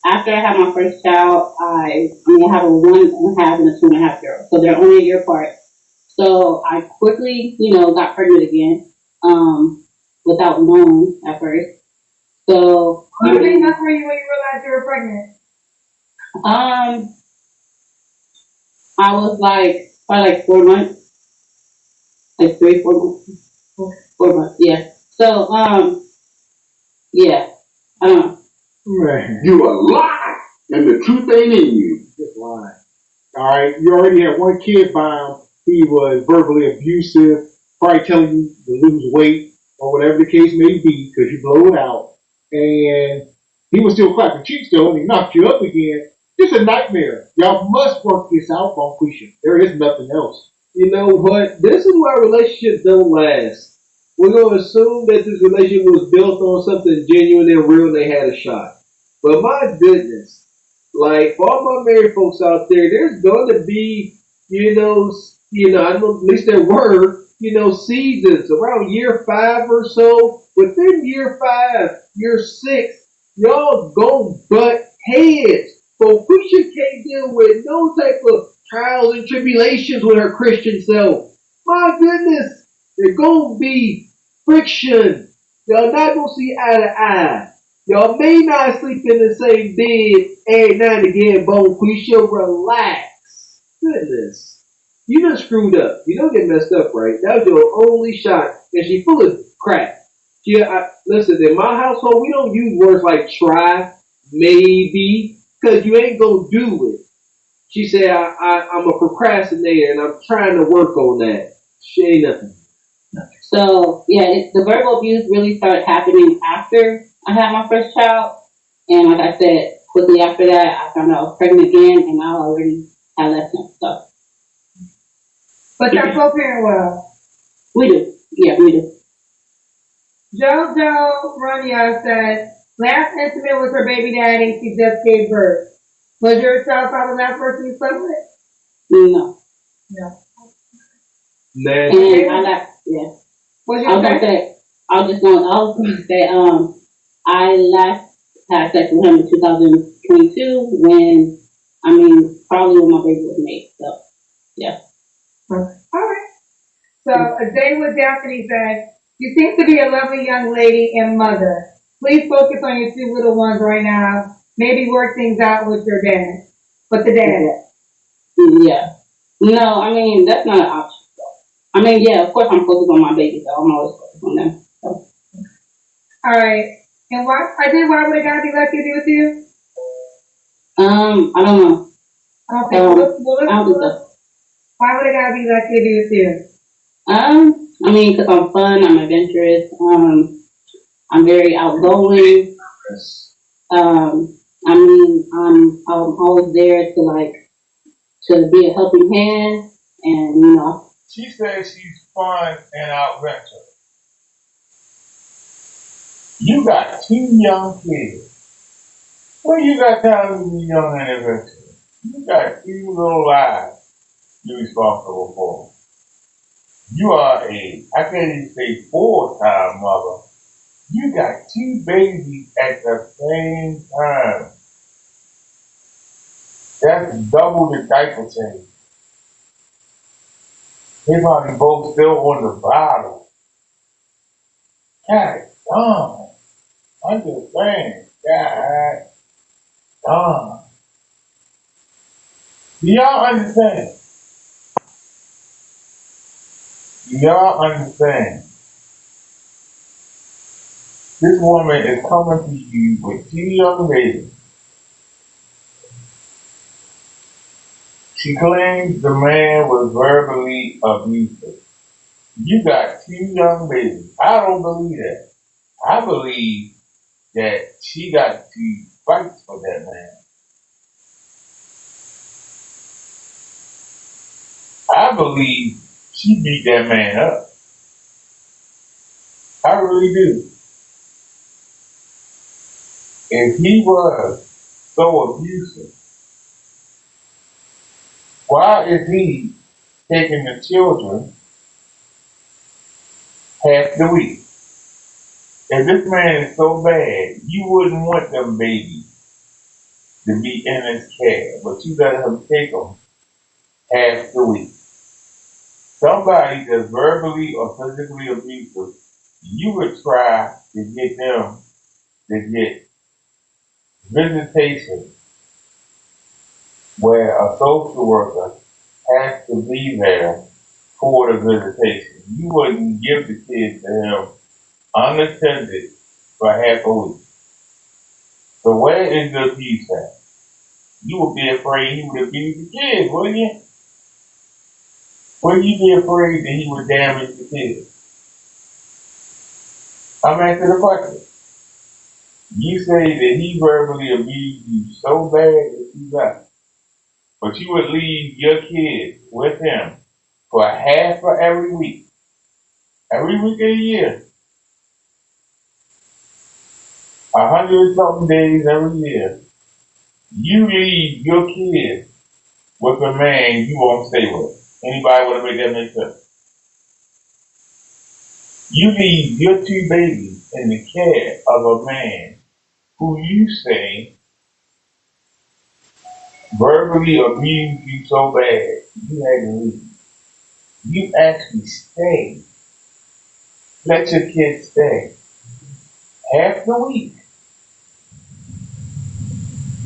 after I had my first child, I have a 1.5 and a 2.5 year old, so they're only a year apart. So I quickly, got pregnant again, without knowing at first. So How many months were you when you realized you were pregnant? I was like probably like 4 months, like 3, 4 months, 4 months, yeah. So yeah, I don't know. Man, you a lie, and the truth ain't in you. Just lying. All right, you already had 1 kid bound. He was verbally abusive, probably telling you to lose weight or whatever the case may be because you blow it out. And he was still clapping cheeks though, and he knocked you up again. It's a nightmare. Y'all must work this out, Bonquisha. There is nothing else. You know what? This is why relationships don't last. we're gonna assume that this relationship was built on something genuine and real and they had a shot. But my goodness, like for all my married folks out there, there's gonna be, I know at least there were, seasons around year 5 or so. Within year 5, year 6, y'all go butt heads. But Quisha can't deal with no type of trials and tribulations with her Christian self. My goodness, there's gonna be friction. Y'all not gonna see eye to eye. Y'all may not sleep in the same bed every night again, Quisha. Relax. Goodness. You done screwed up. You don't get messed up, right? That was your only shot. And she full of crap. Listen, in my household, we don't use words like try, maybe, because you ain't gonna do it. She said, I'm a procrastinator and I'm trying to work on that. She ain't nothing. So yeah, the verbal abuse really started happening after I had my first child, and like I said, quickly after that, I found out I was pregnant again, and I already had lessons. So, but y'all co-parent well. We do, yeah, we do. JoJo Runya said, last intimate with her baby daddy, she just gave birth. Was your child probably the last person you slept with? No. No. And I got, yeah. I was going to say, I last had sex with him in 2022 probably when my baby was made. So, yeah. All right. So, a day with Daphne said, you seem to be a lovely young lady and mother. Please focus on your 2 little ones right now. Maybe work things out with your dad. With the dad. Yeah. No, that's not an option. Yeah, of course I'm focused on my baby, so I'm always focused on them. So. All right. And why would a guy be lucky to be with you? I don't know. Okay. I don't think so. Why would a guy be lucky to be with you? Because I'm fun, I'm adventurous, I'm very outgoing. I'm always there to be a helping hand, and She says she's fun and adventurous. You got 2 young kids. Well, you got time to be young and adventurous. You got 2 little lives you're responsible for. You are I can't even say full-time mother. You got 2 babies at the same time. That's double the diaper change. They probably both still on the bottle. God darn. I'm just saying. God darn. Do y'all understand? Do y'all understand? This woman is coming to you with 2 young babies. She claims the man was verbally abusive. You got 2 young babies. I don't believe that. I believe that she got to fight for that man. I believe she beat that man up. I really do. If he was so abusive, why is he taking the children half the week? If this man is so bad, you wouldn't want them babies to be in his care, but you let him take them half the week. Somebody that's verbally or physically abusive, you would try to get them to get visitation where a social worker has to be there for the visitation. You wouldn't give the kids to him unattended for half a week. So where is the abuse at? You would be afraid he would abuse the kids, wouldn't you? Wouldn't you be afraid that he would damage the kids? I'm asking the question. You say that he verbally abused you so bad that you left, but you would leave your kids with him for half of every week. every week of the year, 100 something days every year, you leave your kids with a man you won't stay with. Anybody want to make that make sense? You leave your two babies in the care of a man who you say verbally abused you so bad you had to leave. You actually stay. Let your kids stay half the week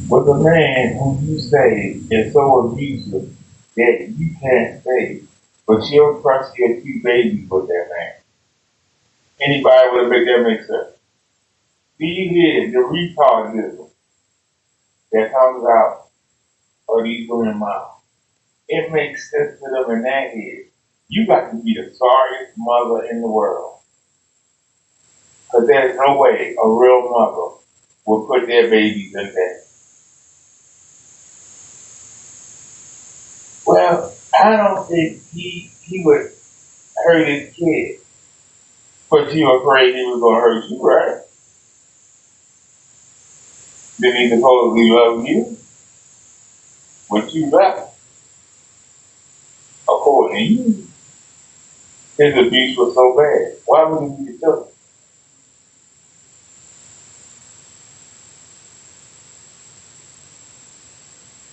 with a man who you say is so abusive that you can't stay. But you'll trust your two babies with that man. Anybody would make that make sense? These is the retardism that comes out of these women mouths. It makes sense to them in that head. You got to be the sorriest mother in the world. Because there's no way a real mother will put their babies in that. Well, I don't think he would hurt his kid. But you afraid he was going to hurt you, right? Then he supposedly loved you. But you left. According to you, his abuse was so bad. Why would he be the children?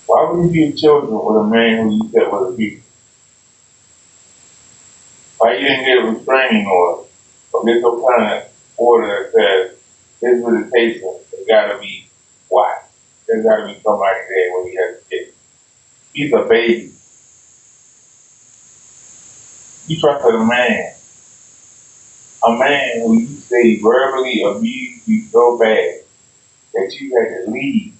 Why would you be children with a man who you said was abusive? Why you didn't get a restraining order? Or get some kind of order that says his visitation has got to be watched. There's got to be somebody there when he has a kid. He's a baby. You trusted a man who you say verbally abused you so bad that you had to leave.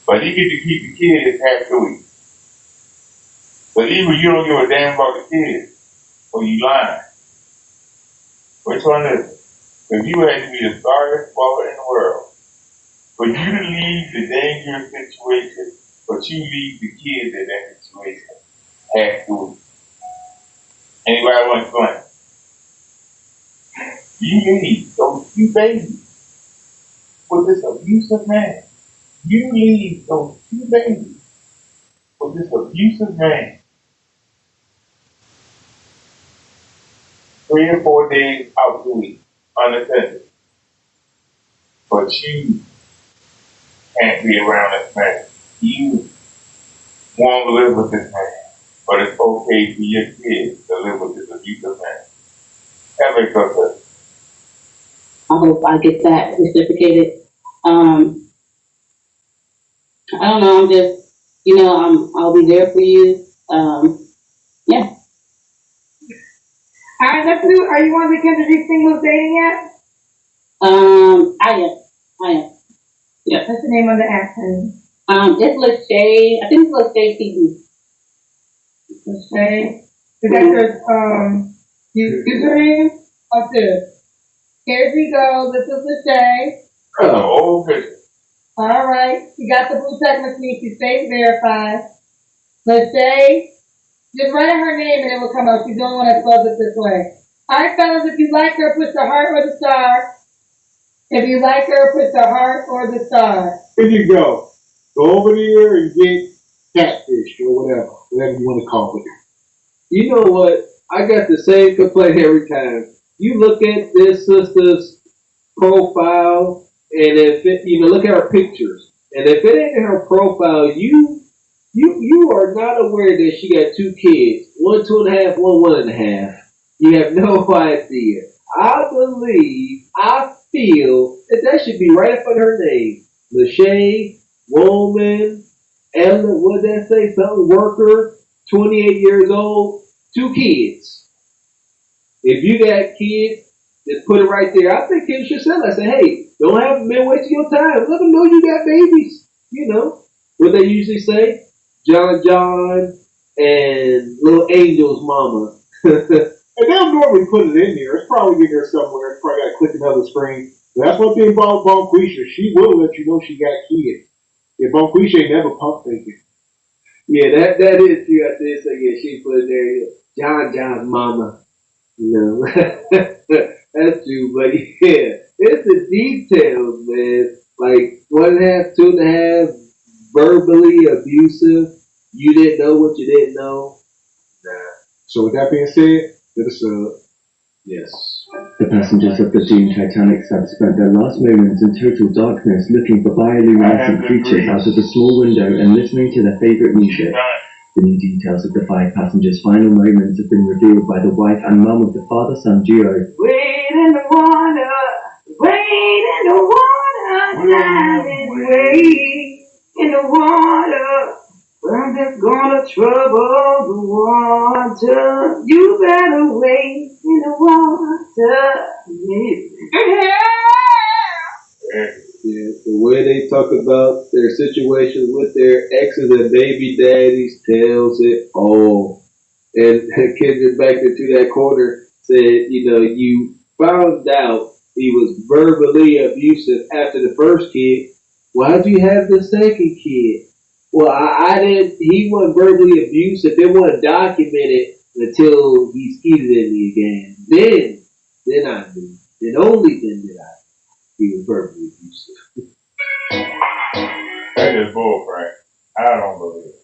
But you get to keep the kids half the week. But either you don't give a damn about the kids, or you lying. Which one is it? Because you had to be the sorriest father in the world. For you to leave the dangerous situation, but you leave the kids in that situation half the week. Anybody want to explain? You leave those two babies with this abusive man. You leave those two babies with this abusive man 3 or 4 days out the week, unattended. But you can't be around this man. You want to live with this man, but it's okay for your kids to live with this abusive man. That makes no sense. I hope I get that reciprocated. I don't know. I'm just, I'll be there for you. Yeah. All right, let's do. Are you on the Kendrick Singles dating yet? I am. Yeah. What's the name of the app? It's Lachey. I think it's Lachey TV. Lachey. Is that your username? Oh, good. Here we go. This is Lachey. Oh, okay. All right. You got the blue check, Miss Niecy. Stay verified. Lachey. Just write her name and it will come up. She's the only one that spells it this way. All right, fellas, if you like her, push the heart or the star. If you like her, push the heart or the star. Here you go. Go over there and get catfish or whatever you want to call it. You know what? I got the same complaint every time. You look at this sister's profile, and if it, look at her pictures, and if it ain't in her profile, you are not aware that she got 2 kids, 1 2.5, 1 1.5. You have no idea. I feel that should be right up under her name. Lachey, woman, Ellen, what did that say? Something worker, 28 years old, 2 kids. If you got kids, just put it right there. I think Kim should sell. I say, hey, don't have men wasting your time. Let them know you got babies. What they usually say? John and little Angel's mama. And they'll normally put it in there. It's probably in there somewhere. It's probably got to click another screen. That's one thing about Bonquisha. She will let you know she got kids. Yeah, Bonquisha ain't never pump faking. Yeah, that is true. I did say, yeah, she put it there. John's mama. No, that's true, but yeah, it's the details, man. Like 1.5, 2.5, verbally abusive. You didn't know what you didn't know. Nah. So with that being said, let us Yes. The passengers of the doomed Titanic sub spent their last moments in total darkness looking for bioluminescent creatures out of the small window and listening to their favorite music. The new details of the 5 passengers' final moments have been revealed by the wife and mum of the father-son duo. Wade in the water, wade in the water, darling, wade in the water. I'm just gonna trouble the water. You better wade in the water. Yeah, the way they talk about their situations with their exes and baby daddies tells it all. And Kendrick back into that corner said, you know, you found out he was verbally abusive after the first kid. Why'd you have the second kid? Well, I didn't, he wasn't verbally abusive. It wasn't documented until he skeeted at me again. Then I knew. Then only then did I. He was verbally abusive. That is bullcrap. I don't believe it.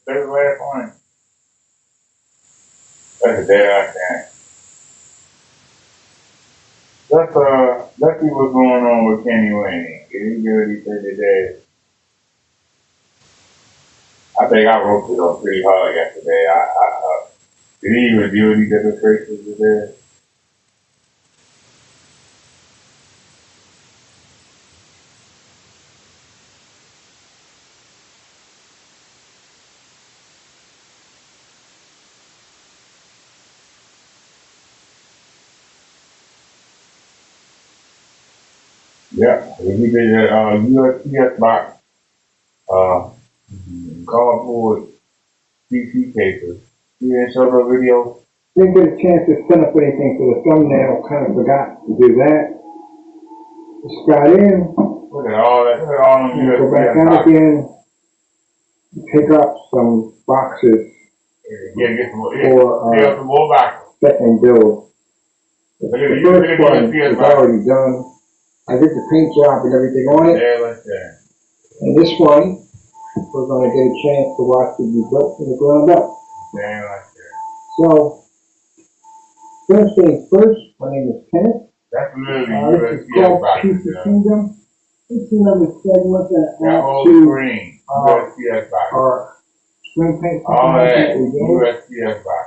That's the last one. That's a dead eye thing. Let's see what's going on with Kenny Wayne. Is he good? He said today. I think I roasted him pretty hard yesterday. Did he review any demonstrations today? Yeah, he did a USPS box, cardboard PC cases. He didn't show the video. didn't get a chance to set up anything for the thumbnail. Kind of forgot to do that. Just got in. Look at all that. Look at all them Go back USPS out boxes. again. Pick up some boxes Yeah, get some more. for Yeah, some more boxes. second build. Look at The the first one USPS is box. already done. I did the paint job and everything on it. Yeah, like that. And this one, we're going to get a chance to watch it be built from the ground up. Yeah, like that. So, first things first, my name is Kenneth. That's literally This is USPS called boxes. PC Kingdom. This is another segment that That adds whole to screen, USPS box. our spring paint All that, that we did. USPS box.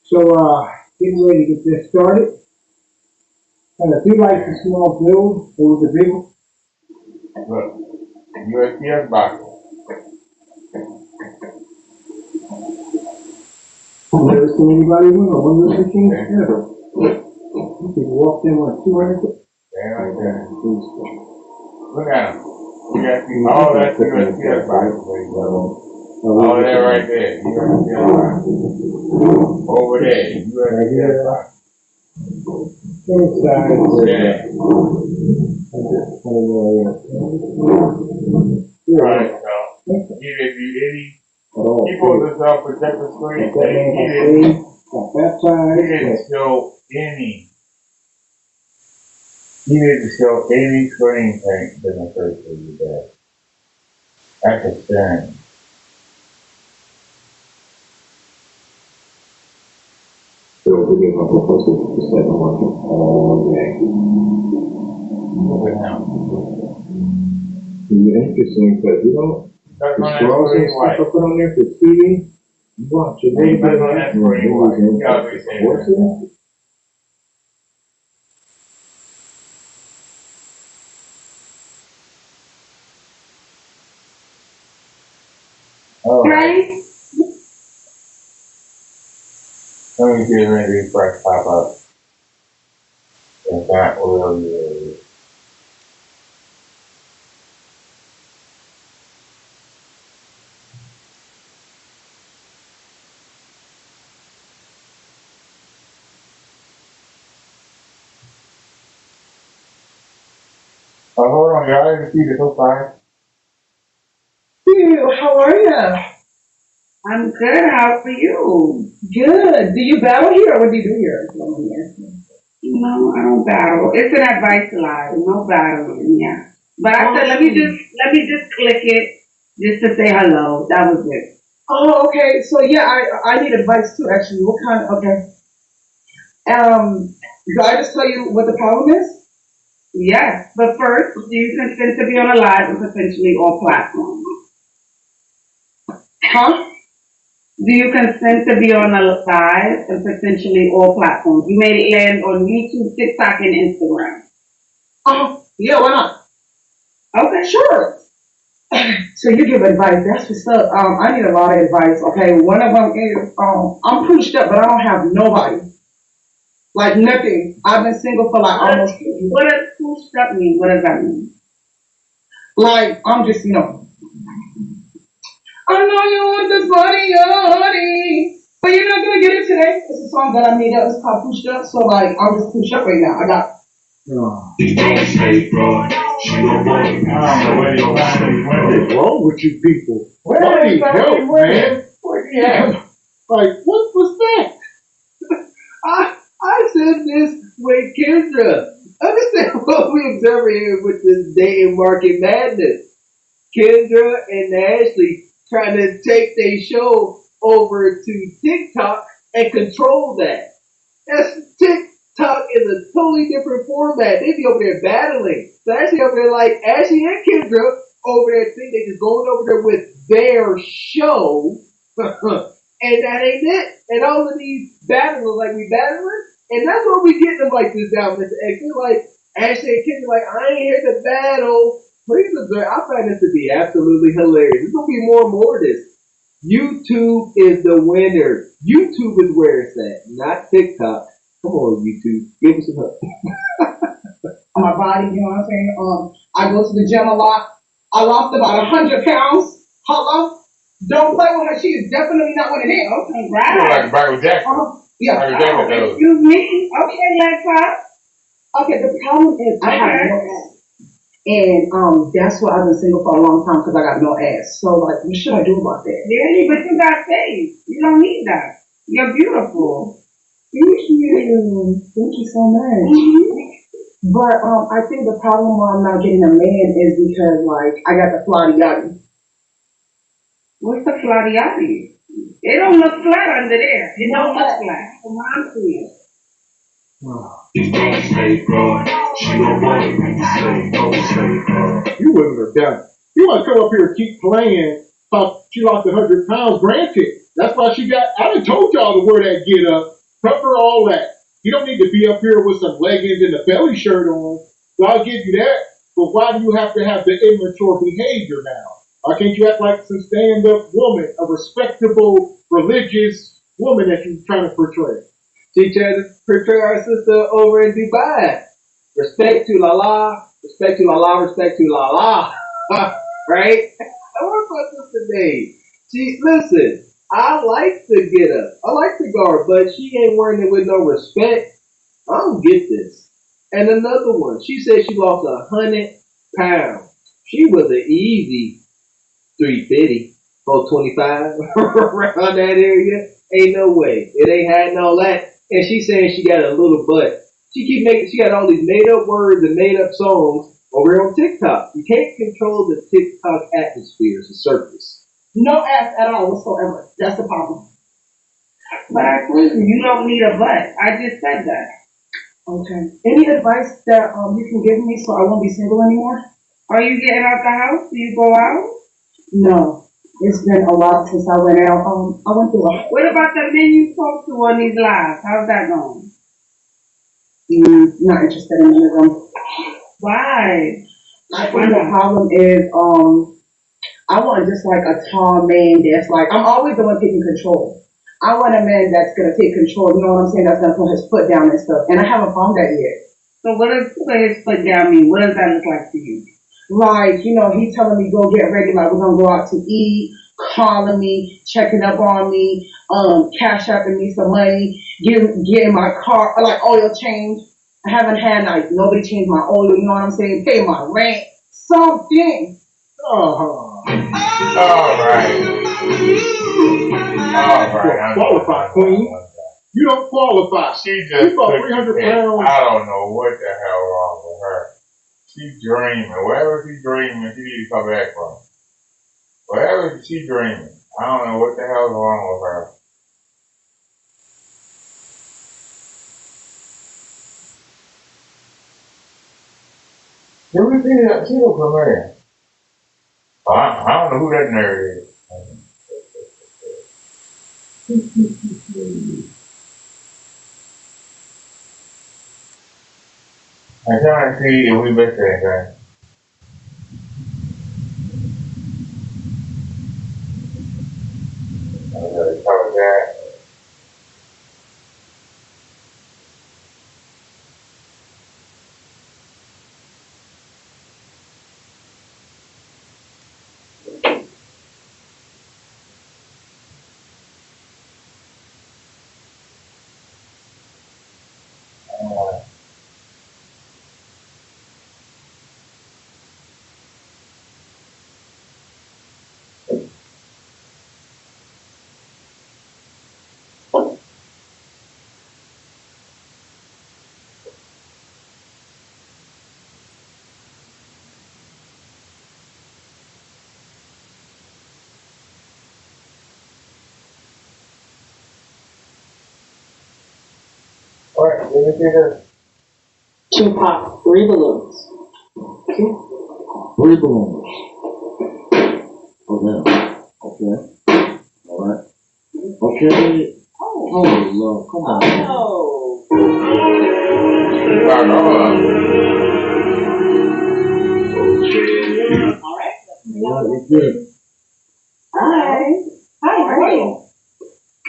So, getting ready to get this started. And I do like the small build over the big one. Look, USPS box. I've never seen anybody with a one of those machines ever. You can walk in with 200. Yeah, like that. Look at them. You got to see all that USPS box. All that right there, USPS box. Over there, USPS box. Inside, Yeah. Right, so he didn't do any. He pulled himself protective screen. He didn't show any. He didn't show any screen paint demonstration today. That's a shame. So we're going to post it to 7 all day. Look at him. It's interesting because you know, the scrolls and stuff I put on there for TV, you watch it. Ain't nothing on that screen white. You already said that. Oh. Ready? Let me see if any of these fresh pop up. If that will be. Oh, hold on, y'all. I didn't see this so far. Ew, how are you? I'm good. How are you? Good. Do you battle here or what do you do here? No, I don't battle. It's an advice line. No battling, yeah. But I said, let me just click it just to say hello. That was it. Oh, okay. So yeah, I need advice too. Actually, what kind? Okay. Do I just tell you what the problem is? Yes, but first, do you consent to be on a live and potentially all platforms? Huh? Do you consent to be on a live and potentially all platforms? You made it land on YouTube, TikTok, and Instagram. Oh, yeah, why not? Okay. Sure. So you give advice. That's what's up. I need a lot of advice. Okay, one of them is I'm pushed up, but I don't have nobody. Like nothing. I've been single for like almost. What does pushed up mean? What does that mean? Like I'm just, I know you want this body, but you're not gonna get it today. It's a song that I made up. It's called Pushed Up. So like I'm just pushed up right now. I got. What is wrong with you people? What need help, man? Like, what was that? I said this with Kendra. Understand what we observe here with this dating market madness. Kendra and Ashley trying to take their show over to TikTok and control that. TikTok is a totally different format. They be over there battling. So Ashley over there like Ashley and Kendra over there think they just going over there with their show. And that ain't it. And all of these battles like we battling. And that's what we get them like this down, Mr. X. They're like Ashley and Kendra like, I ain't here to battle. Please observe. I find this to be absolutely hilarious. There's gonna be more and more of this. YouTube is the winner. YouTube is where it's at, not TikTok. Come on, YouTube. Give us some help. My body, you know what I'm saying? I go to the gym a lot. I lost about 100 pounds. Hello? Don't play with her. She is definitely not one of them. Okay, right. Like Michael Jackson. Yeah. Michael Jackson does. Excuse me. Okay, let's talk. Okay, the problem is I have no ass. And that's why I've been single for a long time because I got no ass. So like, what should I do about that? Yeah, but you got face. You don't need that. You're beautiful. Thank you. Thank you so much. Mm-hmm. But I think the problem why I'm not getting a man is because like I got the flotty yachty. What's the flotty yachty? It don't look flat under there. It don't look flat. Come on, please. You women are done. You want to come up here and keep playing about she lost 100 pounds, granted. That's why she got, I done told y'all to wear that get up, cover all that. You don't need to be up here with some leggings and a belly shirt on. So I'll give you that. But why do you have to have the immature behavior now? Why can't you act like some stand-up woman, a respectable, religious woman that you're trying to portray? She tried to portray our sister over in Dubai. Respect to La, respect to La, respect to La. Right? I want my sister name. Listen, I like the get up. I like the guard, but she ain't wearing it with no respect. I don't get this. And another one, she said she lost 100 pounds. She was an easy 350, 425 around that area. Ain't no way. It ain't had all that. And she's saying she got a little butt. She got all these made up words and made up songs over here on TikTok. You can't control the TikTok atmosphere. It's a circus. No ass at all whatsoever. That's the problem. But I told you don't need a butt. I just said that. Okay. Any advice that you can give me so I won't be single anymore? Are you getting out the house? Do you go out? No. It's been a while since I went out. I went through a... What about the men you talk to on these lives? How's that going? Not interested in any of them. Why? I think the problem is I want just like a tall man that's like, I'm always the one taking control. I want a man that's going to take control, you know what I'm saying, that's going to put his foot down and stuff. And I haven't found that yet. So what does put his foot down mean? What does that look like to you? Like, he telling me go get ready, like we're going to go out to eat, calling me, checking up on me, cash apping me some money, getting my car, like oil change. I haven't had like nobody change my oil, you know what I'm saying, pay my rent, something. Oh. All right. Alright, qualify, queen. You don't qualify. She just You about took 300 the piss. pounds. I don't know what the hell wrong with her. She's dreaming. Wherever she's dreaming, she needs to come back from. Wherever she's dreaming, I don't know what the hell's wrong with her. Did we see that? She was from there. I don't know who that nerd is. I'm trying to see if we missed anything. I'm gonna cover that. Alright, let me see this. 2 pop 3 balloons. 3 balloons. Okay. Alright. Okay. Oh, Lord. Come on. Alright. It's good. Hi. Hi, how are you?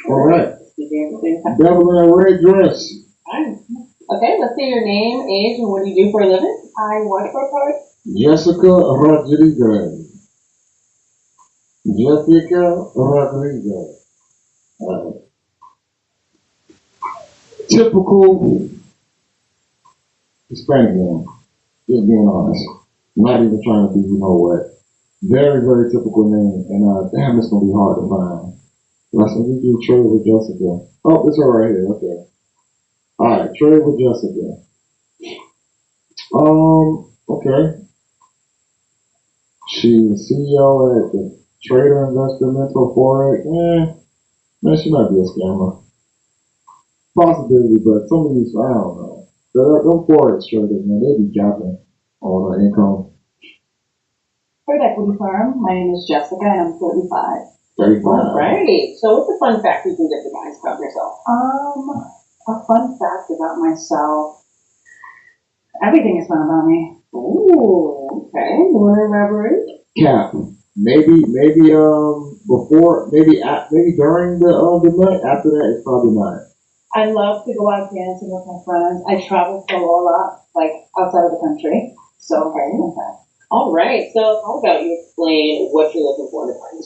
Alright. Devil in a red dress. Okay, let's see your name, age, and what do you do for a living? I work for a part. Jessica Rodriguez. Jessica Rodriguez. Typical Hispanic woman. Just being honest. Not even trying to be, you know what. Very, very typical name. And damn, it's gonna be hard to find. I said, we do trade with Jessica. Oh, it's her right here. Okay. Alright, trade with Jessica. Okay. She's CEO at the Trader Investmental Forex. Man, she might be a scammer. Possibility, but some of these, I don't know. Them Forex traders, man, they be capping on their income. Third Equity Firm. My name is Jessica, and I'm 35. 35. All right. So what's a fun fact you can get the guys about yourself? A fun fact about myself. Everything is fun about me. Ooh, okay. You want to elaborate? Cap. Maybe before, maybe during the night. After that, it's probably not. I love to go out dancing with my friends. I travel solo a lot, like outside of the country. So, okay. All right. So how about you explain what you're looking for in a friend?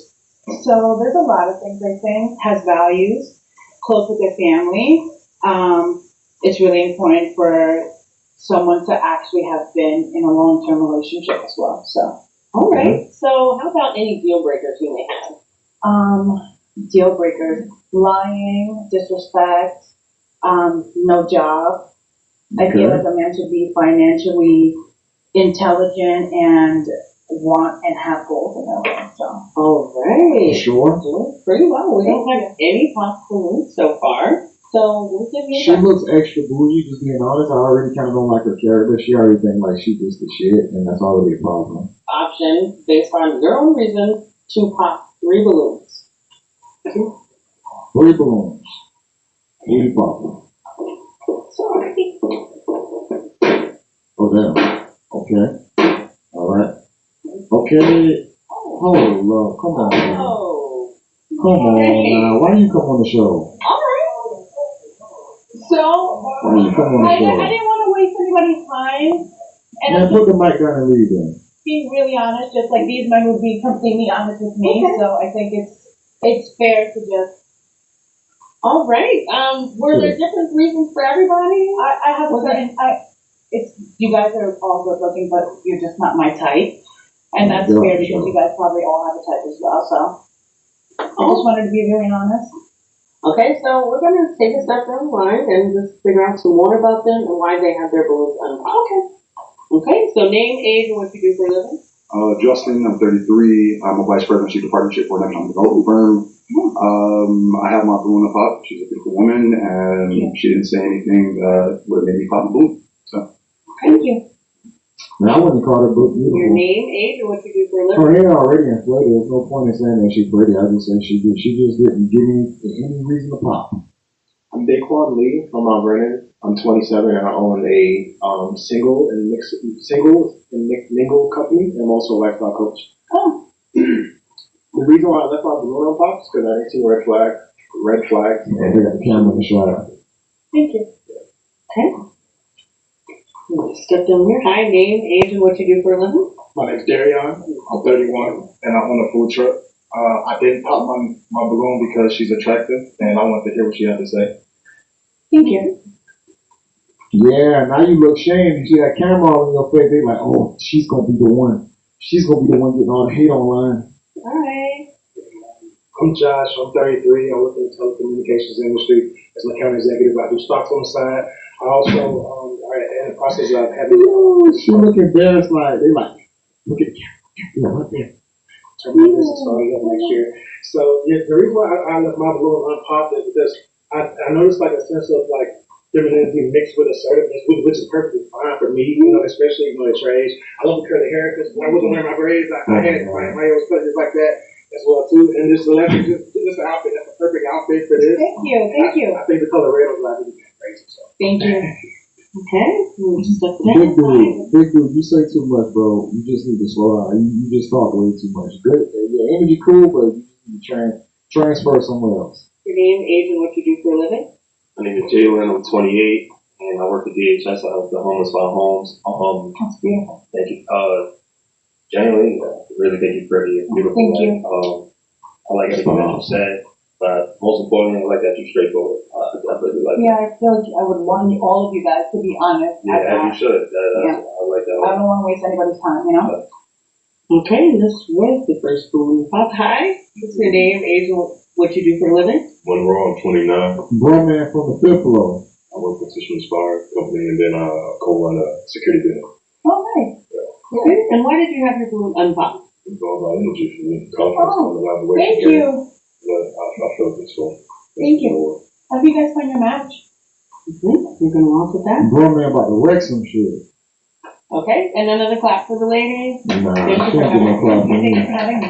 So there's a lot of things I think. Has values, close with their family. It's really important for someone to actually have been in a long-term relationship as well. So, all right. So how about any deal breakers you may have? Deal breakers: lying, disrespect, no job. I feel like a man should be financially intelligent and want and have goals in their life. So, all right. Sure. Doing pretty well. We don't have any possible so far. So we'll give you. She looks extra bougie, just being honest. I already kind of don't like her character. She already think like she just the shit, and that's already a problem. Option based on your own reason to pop 3 balloons. 3 balloons. 3 pop. Sorry. Oh damn. Okay. All right. Okay. Oh Lord, come on. Oh. Come on now. Why you come on the show? So, Why you come on the I show? didn't want to waste anybody's time. And Man, put the mic down and leave then. Being really honest, just like these men would be completely honest with me. Okay. So I think it's fair to just. All right. Were there different reasons for everybody? I have you guys are all good looking, but you're just not my type. And that's fair because you guys probably all have a type as well, so. I just wanted to be really honest. Okay, so we're gonna take a step down the line and just figure out some more about them and why they have their balloons unpopped. Okay. Okay, so name, age, and what you do for a living. Justin, I'm 33. I'm a vice president of chief of partnership for an economic development firm. I have my balloon to pop. She's a beautiful woman, and she didn't say anything that would make me pop a balloon. So. Thank you. Now, I wouldn't call her book beautiful. Your name, age, and what you do for a living. Her hair already inflated. There's no point in saying that she's pretty. I just say she just didn't give me any reason to pop. I'm Daquan Lee from Mount Vernon. I'm 27 and I own a single and mingle company. And I'm also a lifestyle coach. Oh. The reason why I left my balloon on pop is because I didn't see red flags. And they got the camera in the shot. Thank you. Okay. Step down here. Hi, name, age, and what you do for a living. My name's Darion. I'm 31 and I own a food truck. I didn't pop my balloon because she's attractive and I wanted to hear what she had to say. Thank you. Yeah, now you look shamed. You see that camera all in your face. They're like, oh, she's going to be the one. She's going to be the one getting all the hate online. All right. I'm Josh. I'm 33. I work in the telecommunications industry as an account executive. I do stocks on the side. I also are in the process of having. She look embarrassed. Like they like, look at the camera. Yeah, right there. Turn my business started up next year. So yeah, the reason why I left my balloon unpopped is because I noticed like a sense of like femininity mixed with assertiveness, which is perfectly fine for me, especially at your age. I love the curly hair because when I wasn't wearing my braids, I had my hair was cut just like that as well too. And this selection, just an outfit, that's a perfect outfit for this. Thank you. I think the color red was like really crazy. So thank you. Okay. Big dude, you say too much, bro. You just need to slow down. You just talk way too much. Good, your energy cool, but you need to transfer somewhere else. Your name, age, and what you do for a living. My name is Jalen. I'm 28, and I work at DHS. I help the homeless find homes. That's beautiful. Thank you. Genuinely, really thank you for the beautiful. Thank you. I like everything that you said, but most importantly, I like that you're straightforward. I really like Yeah, I feel like I would want all of you guys to be honest. that. Yeah, as you should. Yeah. I like that. I don't want to waste anybody's time, you know? Okay, this was the first balloon pop. Hi. What's your name, age, and what you do for a living? Monroe, I'm 29. Bro, man, from the fifth floor. I work for Tissue Inspired Company and then co-run a security business. Oh, nice. Yeah. Okay, and why did you have your balloon unpopped? It's all about energy for me. Confidence coming out the way. Thank you. But I felt it, so. Thank you. Have you guys found your match? You're gonna walk with that? Bro, man, about to wreck some shit. Okay, and another clap for the ladies. Nah, Thank I you for can't do no clap for Thank you me. for having me.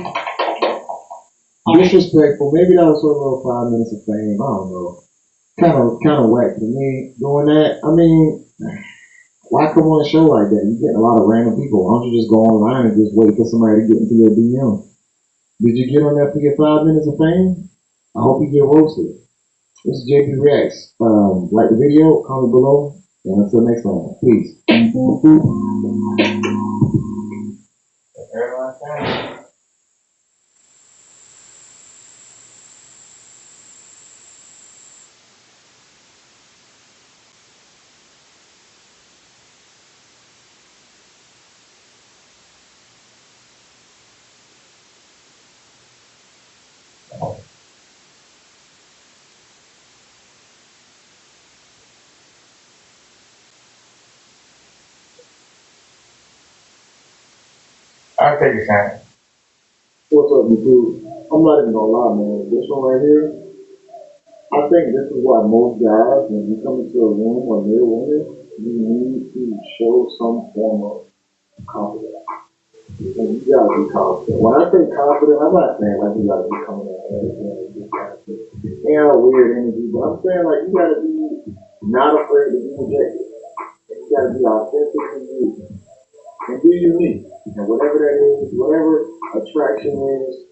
Disrespectful. Maybe that was her little 5 minutes of fame. I don't know. Kind of whack for me doing that. I mean, why come on a show like that? You getting a lot of random people. Why don't you just go online and just wait for somebody to get into your DM? Did you get on there for your 5 minutes of fame? I hope you get roasted. This is JP Reacts. Like the video, comment below, and until next time, peace. I'll take your time. What's up, you dude? I'm not even gonna lie, man. This one right here, I think this is why most guys, when you come into a room or near women, you need to show some form of confidence. And you gotta be confident. When I say confident, I'm not saying like you gotta be coming in and this kind of shit. They are weird energy, but I'm saying like you gotta be not afraid to be rejected. And you gotta be authentic and you. And be unique. And whatever that is, whatever attraction is,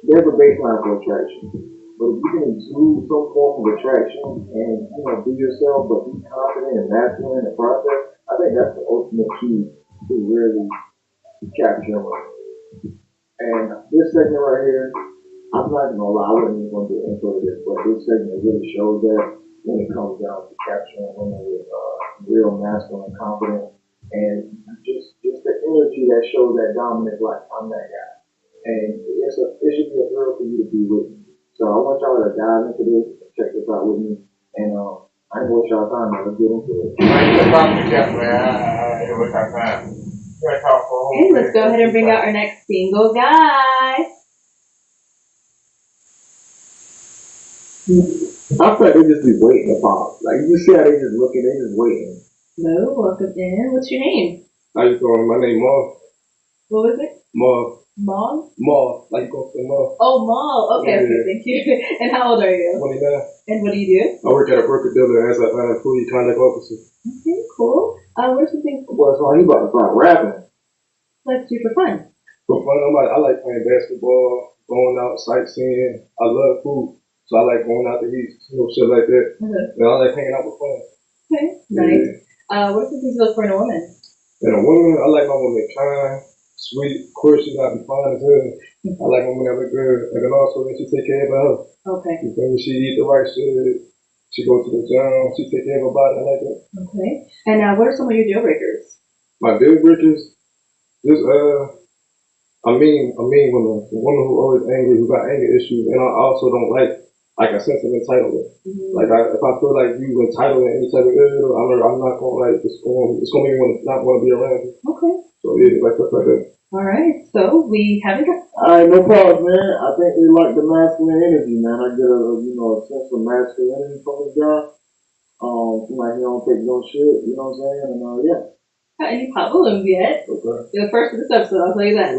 there's a baseline for attraction. But if you can exude some form of attraction and be yourself, but be confident and masculine in the process, I think that's the ultimate key to really capturing women. And this segment right here, I'm not gonna lie, I wasn't even gonna do an intro to this, but this segment really shows that when it comes down to capturing women with real masculine confidence and just the energy that shows that dominance, like I'm that guy. and it should be a thrill for you to be with me. So I want y'all to dive into this, check this out with me, and I ain't waste y'all time, man. Let's get into it. Okay, let's go ahead and bring out our next single guy. I feel like they just be waiting to pop. Like, you see how they just looking, they just waiting. Hello, welcome in. What's your name? How you doing? My name Marv. What was it? Marv. Mom? Marv. Like you go to Marv. Oh, Mom. Okay, okay, thank you. And how old are you? 29. And what do you do? I work at a broker-dealer as an employee conduct officer. Okay, cool. What are some things What's wrong? You about to start rapping. let's do for fun? For fun, I like playing basketball, going out sightseeing. I love food, so I like going out to eat, shit like that. And I like hanging out with friends. Okay, nice. What are some things you look for in a woman? And a woman, I like my woman kind, sweet. Of course, she gotta be fine as hell. I like women that look good, and then also that she take care of her health. Okay. You feel me? She eat the right shit. She go to the gym. She take care of her body. I like that. Okay. And what are some of your deal breakers? My deal breakers, just a mean woman, a woman who always angry, who got anger issues, and I also don't like a sense of entitlement. Like if I feel like you entitled in any type of area, I'm not gonna like it's gonna make me not want to be around you. Okay. So yeah, like stuff like that. All right. So we haven't got. Alright, no problem, man. I think they like the masculine energy, man. I get a sense of masculine energy from this guy. Like he don't take no shit, you know what I'm saying? And yeah. Got any pop balloons yet? Okay. You're the first of this episode, I'll tell you that.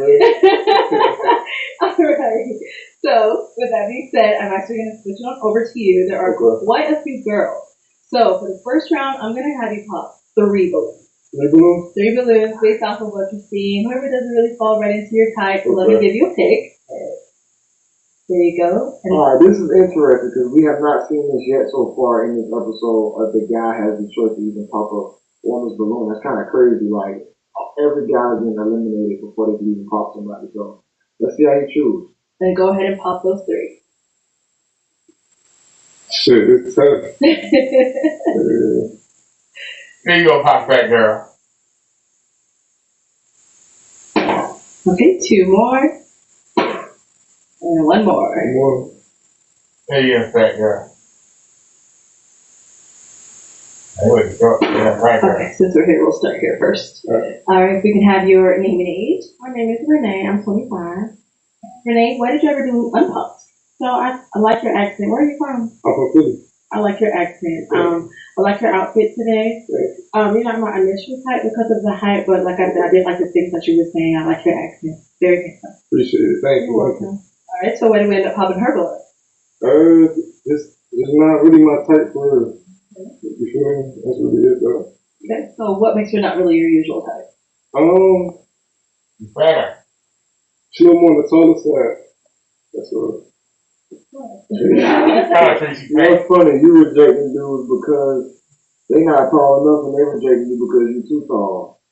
All right. So, with that being said, I'm actually going to switch it on over to you. There are quite a few girls. So, for the first round, I'm going to have you pop 3 balloons. 3 balloons? 3 balloons based off of what you're seeing. Whoever doesn't really fall right into your type, let me give you a pick. There you go. Alright, this is interesting because we have not seen this yet so far in this episode. The guy has the choice to even pop a woman's balloon. That's kind of crazy. Like, every guy's been eliminated before they can even pop somebody. So, let's see how you choose. Then go ahead and pop those 3. Shit, it's tough. There you go, pop back girl. Okay, 2 more. And 1 more. There you go, fat girl. Okay, since we're here, we'll start here first. All right, if we can have your name and age. My name is Renee. I'm 25. Renee, why did you ever do unpopped? So I like your accent. Where are you from? I'm from Philly. I like your accent. I like your outfit today. You're not my initial type because of the height, but like I said, I did like the things that you were saying. I like your accent. Very handsome. Appreciate it. Thank you. You're welcome. All right, so where did we end up popping her blood? It's not really my type for real. You feel me? That's really it though. Okay, so what makes her not really your usual type? Better. She was more on the taller side. That's all. What's funny, you rejecting dudes because they not tall enough and they rejecting you because you're too tall.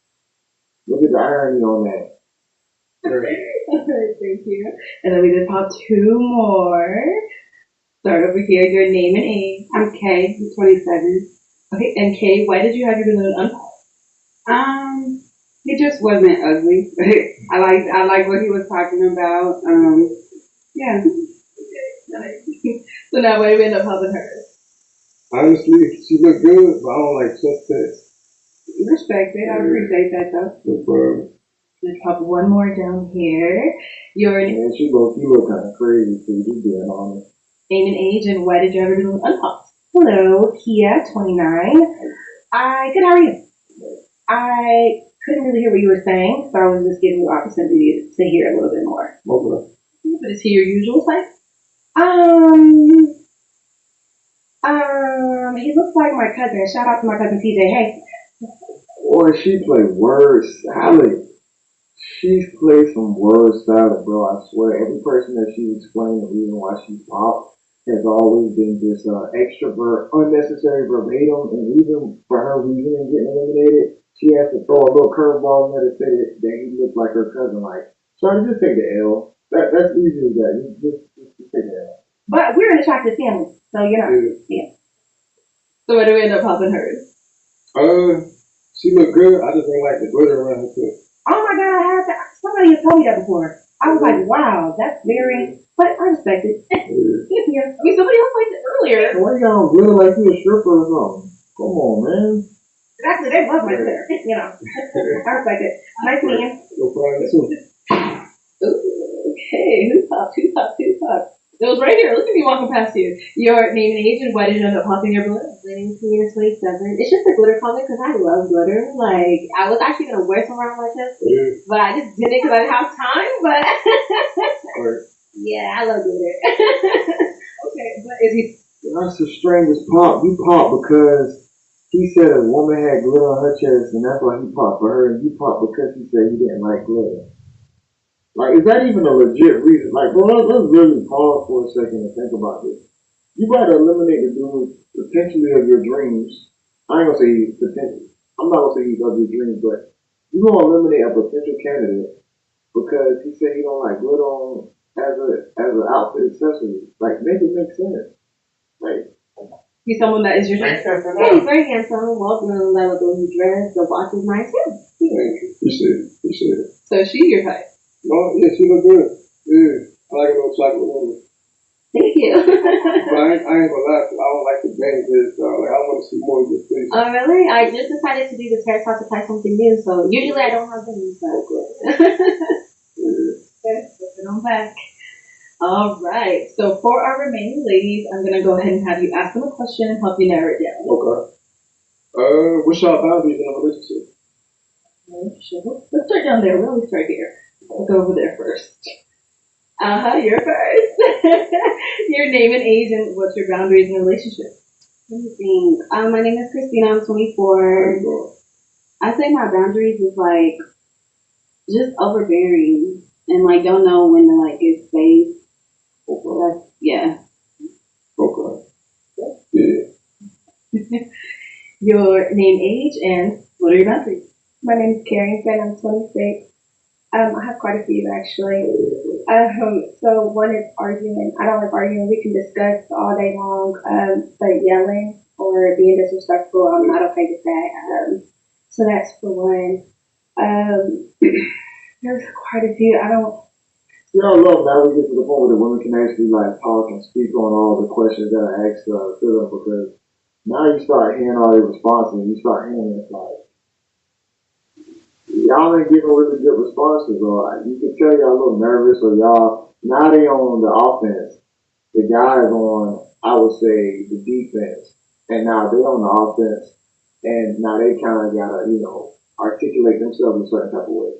Look at the irony on that. Alright, thank you. And then we just pop 2 more. Start over here, your name and age. I'm Kay, I'm 27. Okay, and Kay, why did you have your balloon unpopped? He just wasn't ugly. I like what he was talking about. Yeah. So now why did we end up popping hers? Honestly, she looked good, but I don't like chest tests. Respect it. I appreciate that though. No problem. Let's pop 1 more down here. Your name. She look kind of crazy too. Just being honest. Name and age, and why did you have your balloon unpopped? Hello, Kia, 29. Good, how are you? I couldn't really hear what you were saying, so I was just giving you the opportunity to hear a little bit more. Okay. But is he your usual type? He looks like my cousin. Shout out to my cousin TJ. Hey. Or she played word salad. She's played some word salad, bro. I swear. Every person that she explained the reason why she popped has always been just extrovert, unnecessary verbatim, and even for her reasoning getting eliminated, she has to throw a little curveball in there to say that he looked like her cousin. Like, sorry, just take the L. That's easy as that. Just take the L. But we're an attractive family, so you know. Yeah. So where do we end up popping hers? She looked good. I just didn't like the glitter around her too. Oh my God, somebody has told me that before. I was like, wow, that's very, but I respect it. Yeah. I mean, somebody else liked it earlier. Why you got on glitter like you a stripper or something? Come on, man. Exactly, they love my glitter. You know, I respect it. Nice meeting you. No problem too. Ooh, okay, who popped? It was right here. Look at me walking past you. Your name and age, and why did you end up popping your balloon? My name's Tina 27. It's just a glitter comment because I love glitter. Like, I was actually going to wear some around my chest, but I just did it because I didn't have time. But yeah, I love glitter. Okay, but is he? That's the strangest pop. You pop because he said a woman had glitter on her chest, and that's why he popped for her, and you popped because he said he didn't like glitter. Like, is that even a legit reason? Like, bro, let's really pause for a second and think about this. You got to eliminate the dude potentially of your dreams. I ain't gonna say he's potential. I'm not gonna say he's of your dreams, but you gonna eliminate a potential candidate because he said he don't like glitter on as an outfit accessory. Like, make it make sense. Like, He's someone that is your type. Yeah, he's very handsome, well-groomed, I love the way he dressed, the watch is nice too. Appreciate it. So she's your type. No, yeah, she look good. Yeah, I like a little chocolate woman. Thank you. But I ain't gonna lie, I don't like the bang this, like, I want to see more of your face. Oh, really? I just decided to do this hairstyle to try something new, so usually I don't have things, but Okay, put it on back. All right. So for our remaining ladies, I'm gonna go ahead and have you ask them a question and help you narrow it down. Okay. What's your boundaries in a relationship? Let's start down there. We always start here. I'll go over there first. You're first. Your name and age and what's your boundaries in a relationship? let me think. My name is Christina, I'm 24. I say my boundaries is like just overbearing and like don't know when to like give space. That's, yeah. Okay. Your name, age, and what are your boundaries? My name is Carrington. I'm 26. I have quite a few actually. So one is arguing. I don't like arguing. We can discuss all day long, but yelling or being disrespectful, I'm not okay with that. So that's for one. There's quite a few. I don't. You know, I love now we get to the point where the women can actually like talk and speak on all the questions that I asked to them because now you start hearing all their responses and you start hearing it's like y'all ain't giving really good responses or like, you can tell y'all a little nervous or y'all now they on the offense. The guys on I would say the defense and now they on the offense and now they kinda gotta, articulate themselves in a certain type of way.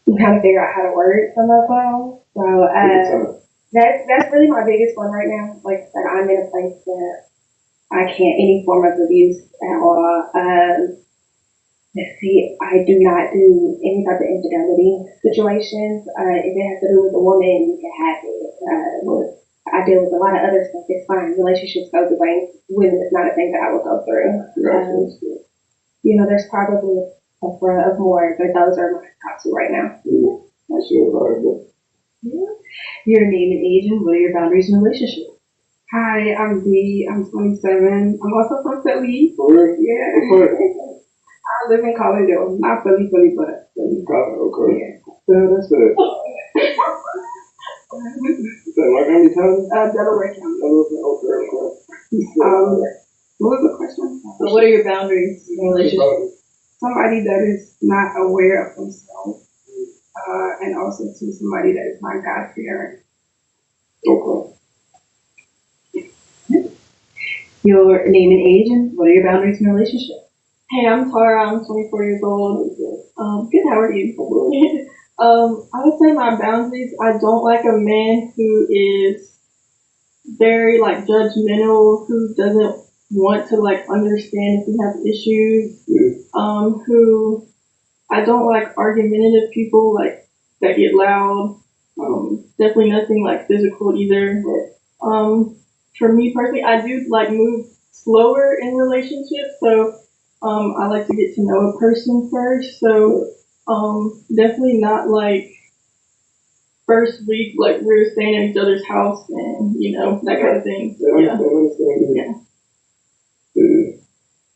You kind of figure out how to word some of them. So that's really my biggest one right now. Like I said, I'm in a place where I can't any form of abuse at all. Let's see, I do not do any type of infidelity situations. If it has to do with a woman, you can have it. I deal with a lot of other stuff. It's fine. Relationships go the way women is not a thing that I would go through. There's probably a plethora of more, but those are my top two right now. Your name and age and what are your boundaries in a relationship? Hi, I'm Dee. I'm 27. I'm also from Philly. Yeah. I live in College, not Philly, but Philly. Okay. Yeah. Yeah, that's it. Is that Montgomery County? Delaware County. Okay. What was the question? So what are your boundaries in a relationship? Somebody that is not aware of themselves, and also to somebody that is not God-fearing. Okay. Your name and age and what are your boundaries in a relationship? Hey, I'm Tara. I'm 24 years old. Good. How are you? I would say my boundaries. I don't like a man who is very judgmental, who doesn't want to understand if we have issues. Who I don't like argumentative people that get loud. Definitely nothing physical either. For me personally, I do move slower in relationships, so I like to get to know a person first. So definitely not first week we're staying at each other's house and that kind of thing. So, yeah.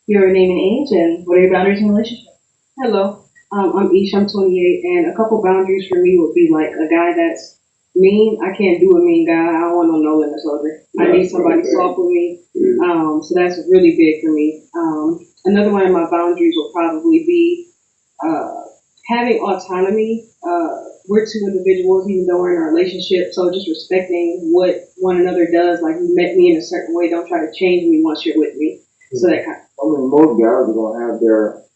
Your name and age and what are your boundaries in a relationship? Hello. I'm Ish, I'm 28, and a couple boundaries for me would be like a guy that's mean. I can't do a mean guy. I don't want no limits over. I need somebody soft with me. So that's really big for me. Another one of my boundaries will probably be having autonomy. We're two individuals, even though we're in a relationship, so just respecting what one another does. Like, you met me in a certain way, don't try to change me once you're with me. So that kind of. I mean, most guys are gonna have their.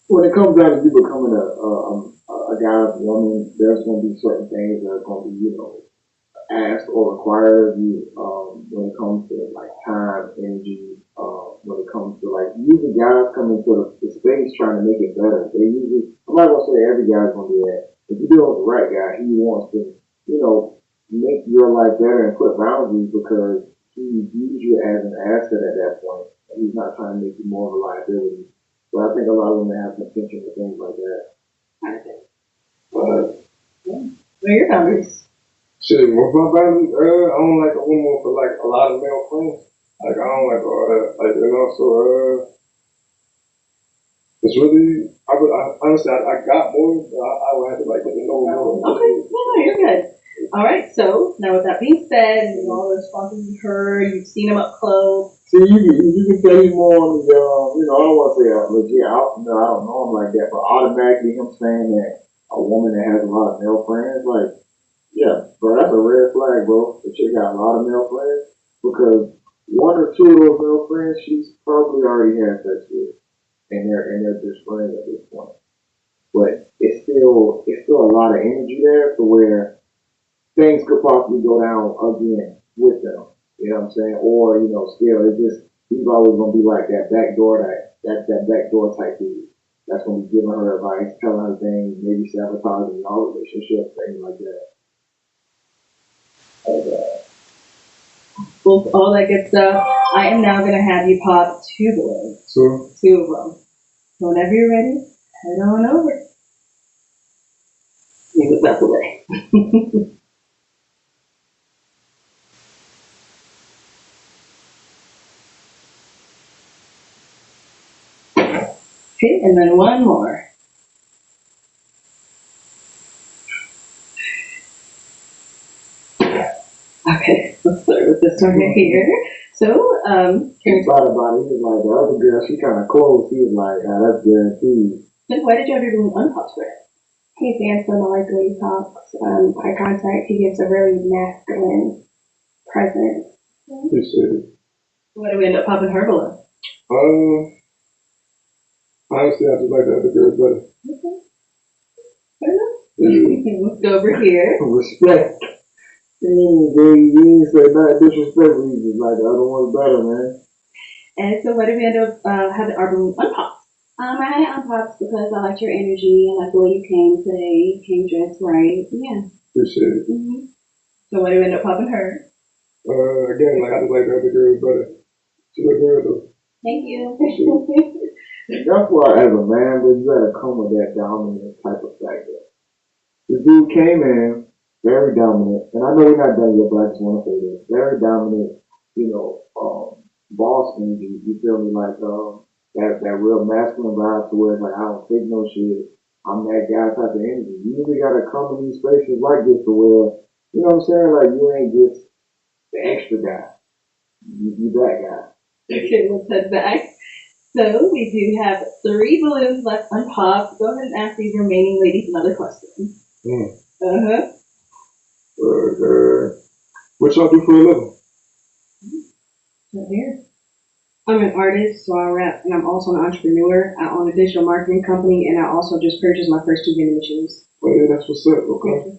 When it comes down to you becoming a guy's woman, there's gonna be certain things that are gonna be, asked or required of you. When it comes to like time, energy. When it comes to like usually guys come into the space trying to make it better. They usually, I'm not gonna say every guy's gonna do that. If you're dealing with the right guy, he wants to, make your life better and put boundaries because he views you as an asset at that point. And he's not trying to make you more of a liability. So I think a lot of women have contention with things like that. I think. What are your boundaries? Shit, what's my boundaries? I don't like a woman for like a lot of male friends. Like I don't like all that. Like and also, it's really. Honestly, I got more, but I would have to like get to know more. Okay, no, you're good. All right, so now with that being said, and all the responses you've heard, you've seen them up close. See, you can tell he's more on the, I don't want to say legit. I don't know him like that, but automatically him saying that a woman that has a lot of male friends, like, yeah, bro, that's a red flag, bro. The chick got a lot of male friends because one or two of those male friends she's probably already had sex with, and they're just friends at this point. But it's still a lot of energy there to where things could possibly go down again with them. You know what I'm saying? Or, still it's just he's always gonna be like that backdoor that backdoor type dude. That's gonna be giving her advice, telling her things, maybe sabotaging y'all relationship, things like that. With all that good stuff, I am now gonna have you pop two balloons. So two of them. So whenever you're ready, head on over. Move it back away. Okay, and then one more. Okay, let's start with this one right here. So, he thought about it. He was like, the other girl, she kind of close. He was like, that's guaranteed. Then why did you have your balloon unpopped for? He's handsome. I like the way he talks. Eye contact. He gives a really masculine presence. Appreciate it. Why do we end up popping her balloon? Honestly, I just like the other girls better. Okay. Fair enough. Let's go over here. Respect. You ain't say nothing disrespectful. You just like the other one's better, man. And so why did we end up having our balloon unpopped? I had it unpopped because I liked your energy. I like the way you came today. You came dressed right. Yeah. Appreciate it. Mm-hmm. So why did we end up popping her? Again, like I just like the other girls better. She look good though. Thank you. That's why, as a man, but you gotta come with that dominant type of factor. The dude came in very dominant, and I know we're not done yet, but I just want to say this: very dominant, boss energy. You feel me? Like that real masculine vibe to where it's like I don't take no shit. I'm that guy type of energy. You really gotta come in these spaces like this to where you know what I'm saying? Like you ain't just the extra guy. You that guy. Okay, let's head back. So we do have 3 balloons left unpopped. Go ahead and ask these remaining ladies another question. Uh-huh. What y'all do for a living? Right here. I'm an artist, so I rap, and I'm also an entrepreneur. I own a digital marketing company, and I also just purchased my first 2 vending machines. Oh yeah, that's what's up. Okay.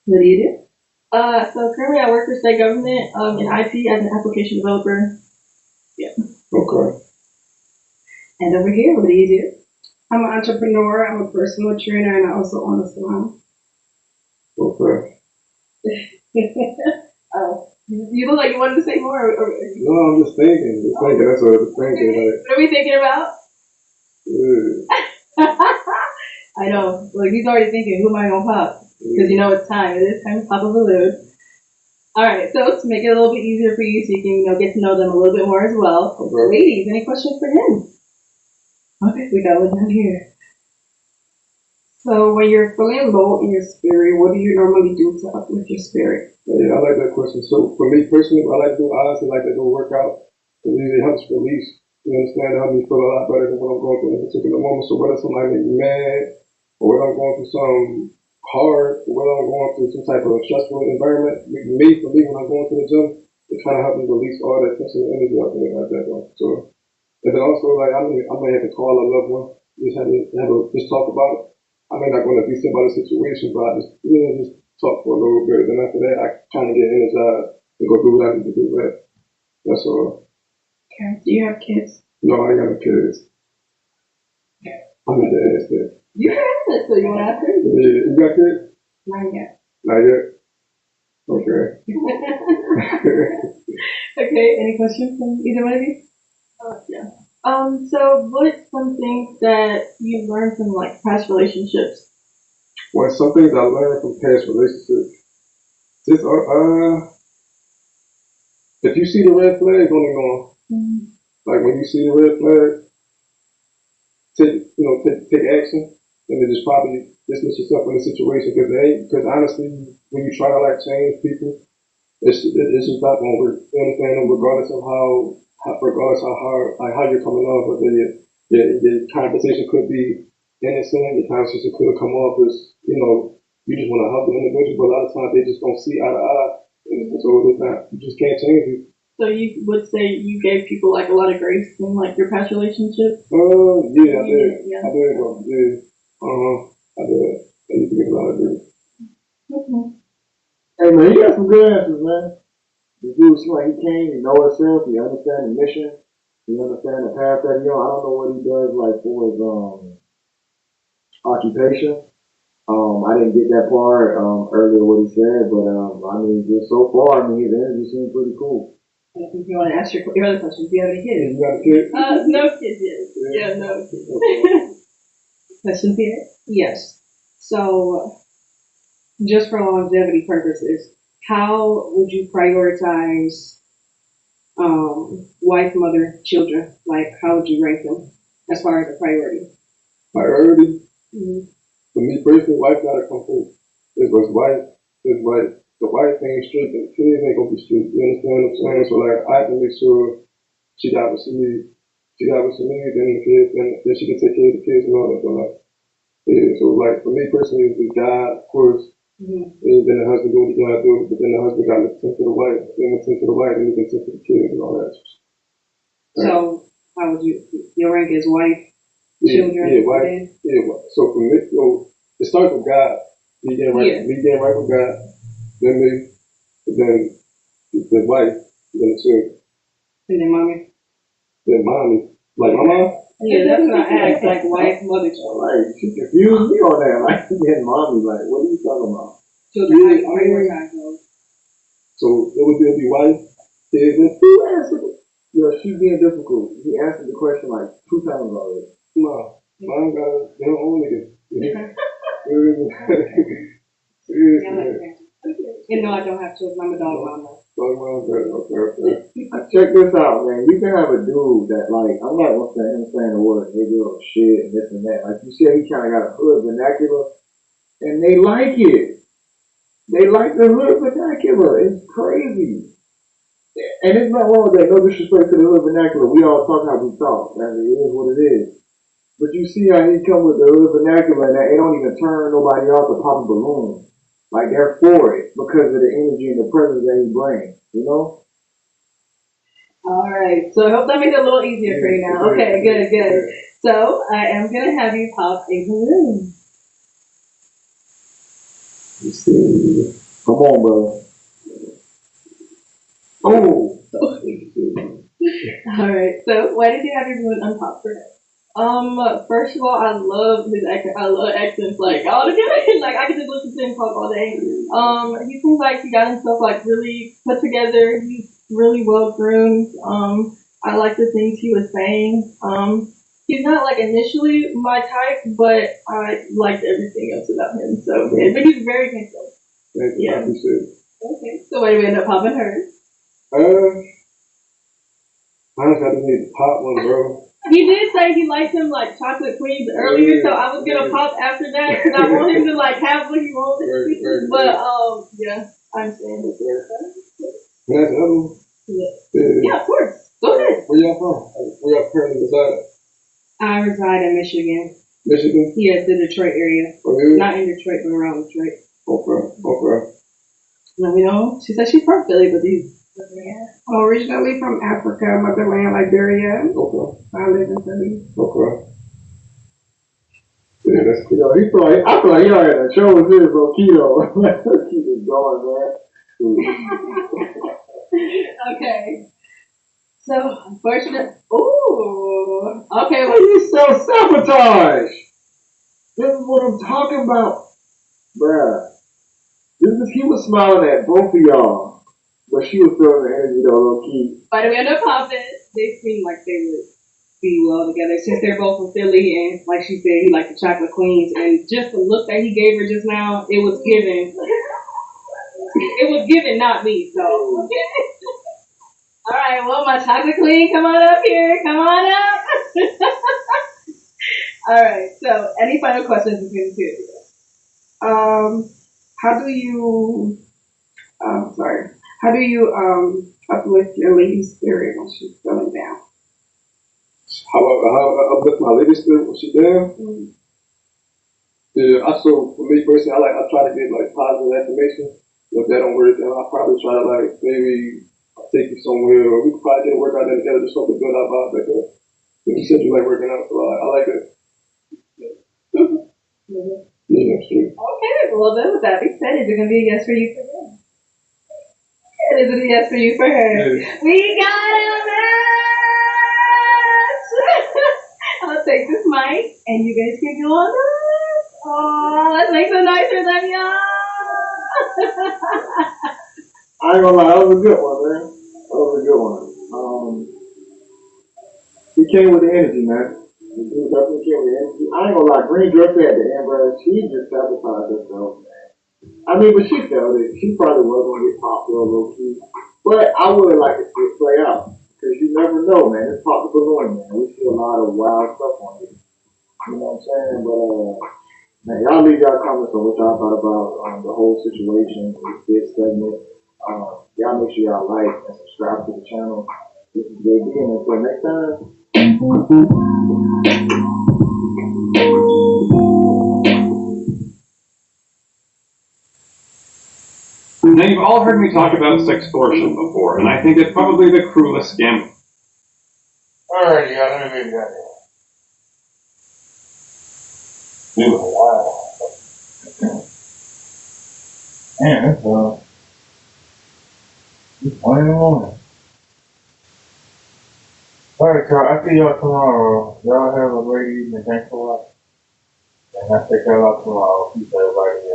What do you do? So currently I work for state government in IT as an application developer. Yeah. Okay. And over here, what do you do? I'm an entrepreneur. I'm a personal trainer, and I also own a salon. Okay. Oh, you look like you wanted to say more. No, I'm just thinking. That's what I'm thinking. Like, what are we thinking about? Yeah. I know. Like he's already thinking, who am I gonna pop? Because you know it's time. It is time to pop a balloon. All right. So to make it a little bit easier for you, so you can get to know them a little bit more as well. Okay. Ladies, any questions for him? Okay, we got one down here. So when you're feeling low in your spirit, what do you normally do to uplift your spirit? Yeah, I like that question. So for me personally, I like to do honestly like to go work out. It helps release. You understand? It helps me feel a lot better than what I'm going through in a particular moment. So whether somebody make me mad, or whether I'm going through some hard, or whether I'm going through some type of stressful environment, for me, when I'm going to the gym, it kind of helps me release all that tension and energy out there like that. Though. So, and then also like I may have to call a loved one, just talk about it. I may not going to be somebody's situation, but I just talk for a little bit. Then after that, I kind of get energized to go do what I need to do. Right? That's all. Okay. Do you have kids? No, I ain't got no kids. I'm at the ass there. You have it, so you want to ask her? Yeah, you got kids? Not yet. Not yet. Okay. Okay. Any questions from either one of you? Yeah. So what's some things that you learned from like past relationships? Well, some things I learned from past relationships. Just if you see the red flag, don't ignore 'em. Like when you see the red flag, take action, and then just probably dismiss yourself in the situation because honestly, when you try to like change people, it's just not gonna work. You understand? And regardless how hard like how you're coming off, whether your conversation could be innocent, your conversation could come off as you just want to help the individual, but a lot of times they just don't see eye to eye, and so it's not you just can't change it. So you would say you gave people like a lot of grace in like your past relationships? Yeah, I did. Yeah. I did, bro. Yeah. I did. I used to give a lot of grace. Okay. Hey man, you got some good answers, man. The dude seems like he came, he know himself, he understand the mission, he understand the path that he on. I don't know what he does like for his occupation. I didn't get that part earlier what he said, but I mean just so far, I mean his energy seems pretty cool. I think you want to ask your other question. Do you have any kids? You got a kid? No kids yet. Yeah, no kids. Questions here? Yes. So, just for longevity purposes, how would you prioritize wife, mother, children? Like, how would you rank them as far as a priority? Priority? Mm-hmm. For me personally, wife gotta come first. It's wife. The wife ain't straight, and the kids ain't gonna be straight. You understand what I'm saying? So like, I have to make sure she got what she needs. She got what she needs, then the kids, then she can take care of the kids and all that. But like, yeah. So like, for me personally, it's God, of course. Mm-hmm. And then the husband do what he gotta do, but then the husband gotta tend to the wife. Then when tend to the wife, then he can tend to the kids and all that. So how would your rank is wife, children, yeah, wife, So for me, it starts with God. Me getting right with God. Then me, then the wife, then the children. And then mommy. Then mommy. Like my mom? Yeah, that's what I asked, like wife, mother, children. Like, she confused me on that. Like, getting mommy, like, what are you talking about? Children, how you prioritize those? So it would be wife, kids, and who answered it? Yo, she's being difficult. He answered the question like 2 times already. No, mine got their own niggas. You know I don't have children. I'm a dog mama. Okay. Check this out, man. You can have a dude that like I'm not gonna say him saying the word nigga or shit and this and that. Like you said, he kind of got a hood vernacular, and they like it. They like the hood vernacular. It's crazy. And it's not wrong with that. No disrespect to the hood vernacular. We all talk how we talk. That it is what it is. But you see how he come with the hood vernacular and that it don't even turn nobody off to pop a balloon. Like they're for it because of the energy and the presence that he brings, you know? All right. So I hope that made it a little easier for you now. Okay, good. So I am gonna have you pop a balloon. Come on, bro. Oh. All right. So why did you have your balloon unpopped for that? First of all, I love his accent. I love accents like all together. Like I could just listen to him talk all day. He seems like he got himself like really put together. He's really well groomed. I like the things he was saying. He's not like initially my type, but I liked everything else about him. So, but he's very handsome. Yeah. Okay. So why did we end up popping hers? Honestly, I just need to pop one, bro. He did say he liked him like chocolate queens earlier, so I was gonna pop after that because I want him to like have what he wanted. But yeah, I'm saying. Can I ask another one? Yeah, of course. Go ahead. Where y'all from? Where y'all currently reside? I reside in Michigan. Michigan? Yeah, the Detroit area. Oh, yeah? Not in Detroit, but around Detroit. Okay. Let me know. She said she's from Philly, but you. I'm originally from Africa, motherland Liberia. Okay. I live in Philly. Okay. Yeah, that's cool. I feel like he already had a show with his bro Keto. Keep it going, man. Okay. So, unfortunate. Ooh. Okay. Why you self-sabotage? This is what I'm talking about. Bruh. He was smiling at both of y'all. But she was feeling the energy though, low key. By the way, I'm popping. They seem like they would be well together since they're both from Philly, and like she said, he liked the chocolate queens, and just the look that he gave her just now, it was given. It was given, not me. So. All right, well, my chocolate queen, come on up here. Come on up. All right. So, any final questions between the two of you? How do you? How do you uplift your lady's spirit when she's feeling down? How I uplift my lady's spirit when she's down? Mm-hmm. Yeah, for me personally, I try to get like positive affirmation. If that don't work, then I'll probably try to like maybe take you somewhere, or we could probably get a workout there together, just something good out vibe back up. You said you like working out, so I like it. Yeah, sure. Okay, well then with that being said, is it gonna be a yes for you for him? Is it a yes for you for her? Yeah. We got a match! I'll take this mic and you guys can go on this. Oh, let's make some noise for them, y'all! I ain't gonna lie, that was a good one, man. That was a good one. He came with the energy, man. He definitely came with the energy. I ain't gonna lie, Green Dress at the end, bro. She just sabotaged herself, man. I mean, but she felt it. She probably was gonna get popped real low key. But I would have liked to see it play out. Because you never know, man. It's pop the balloon, man. We see a lot of wild stuff on it. You know what I'm saying? But, man, y'all leave y'all comments on what y'all thought about the whole situation, this segment. Y'all make sure y'all like and subscribe to the channel. This is JB, and until next time. Now, you've all heard me talk about sextortion before, and I think it's probably the cruelest scam. Alrighty, y'all, let me leave that there. Wow. Man, it's 1 in the morning. Alright, y'all, I'll see y'all tomorrow. Y'all have a great evening. Thanks for watching. And I'll check y'all out tomorrow. Peace, everybody.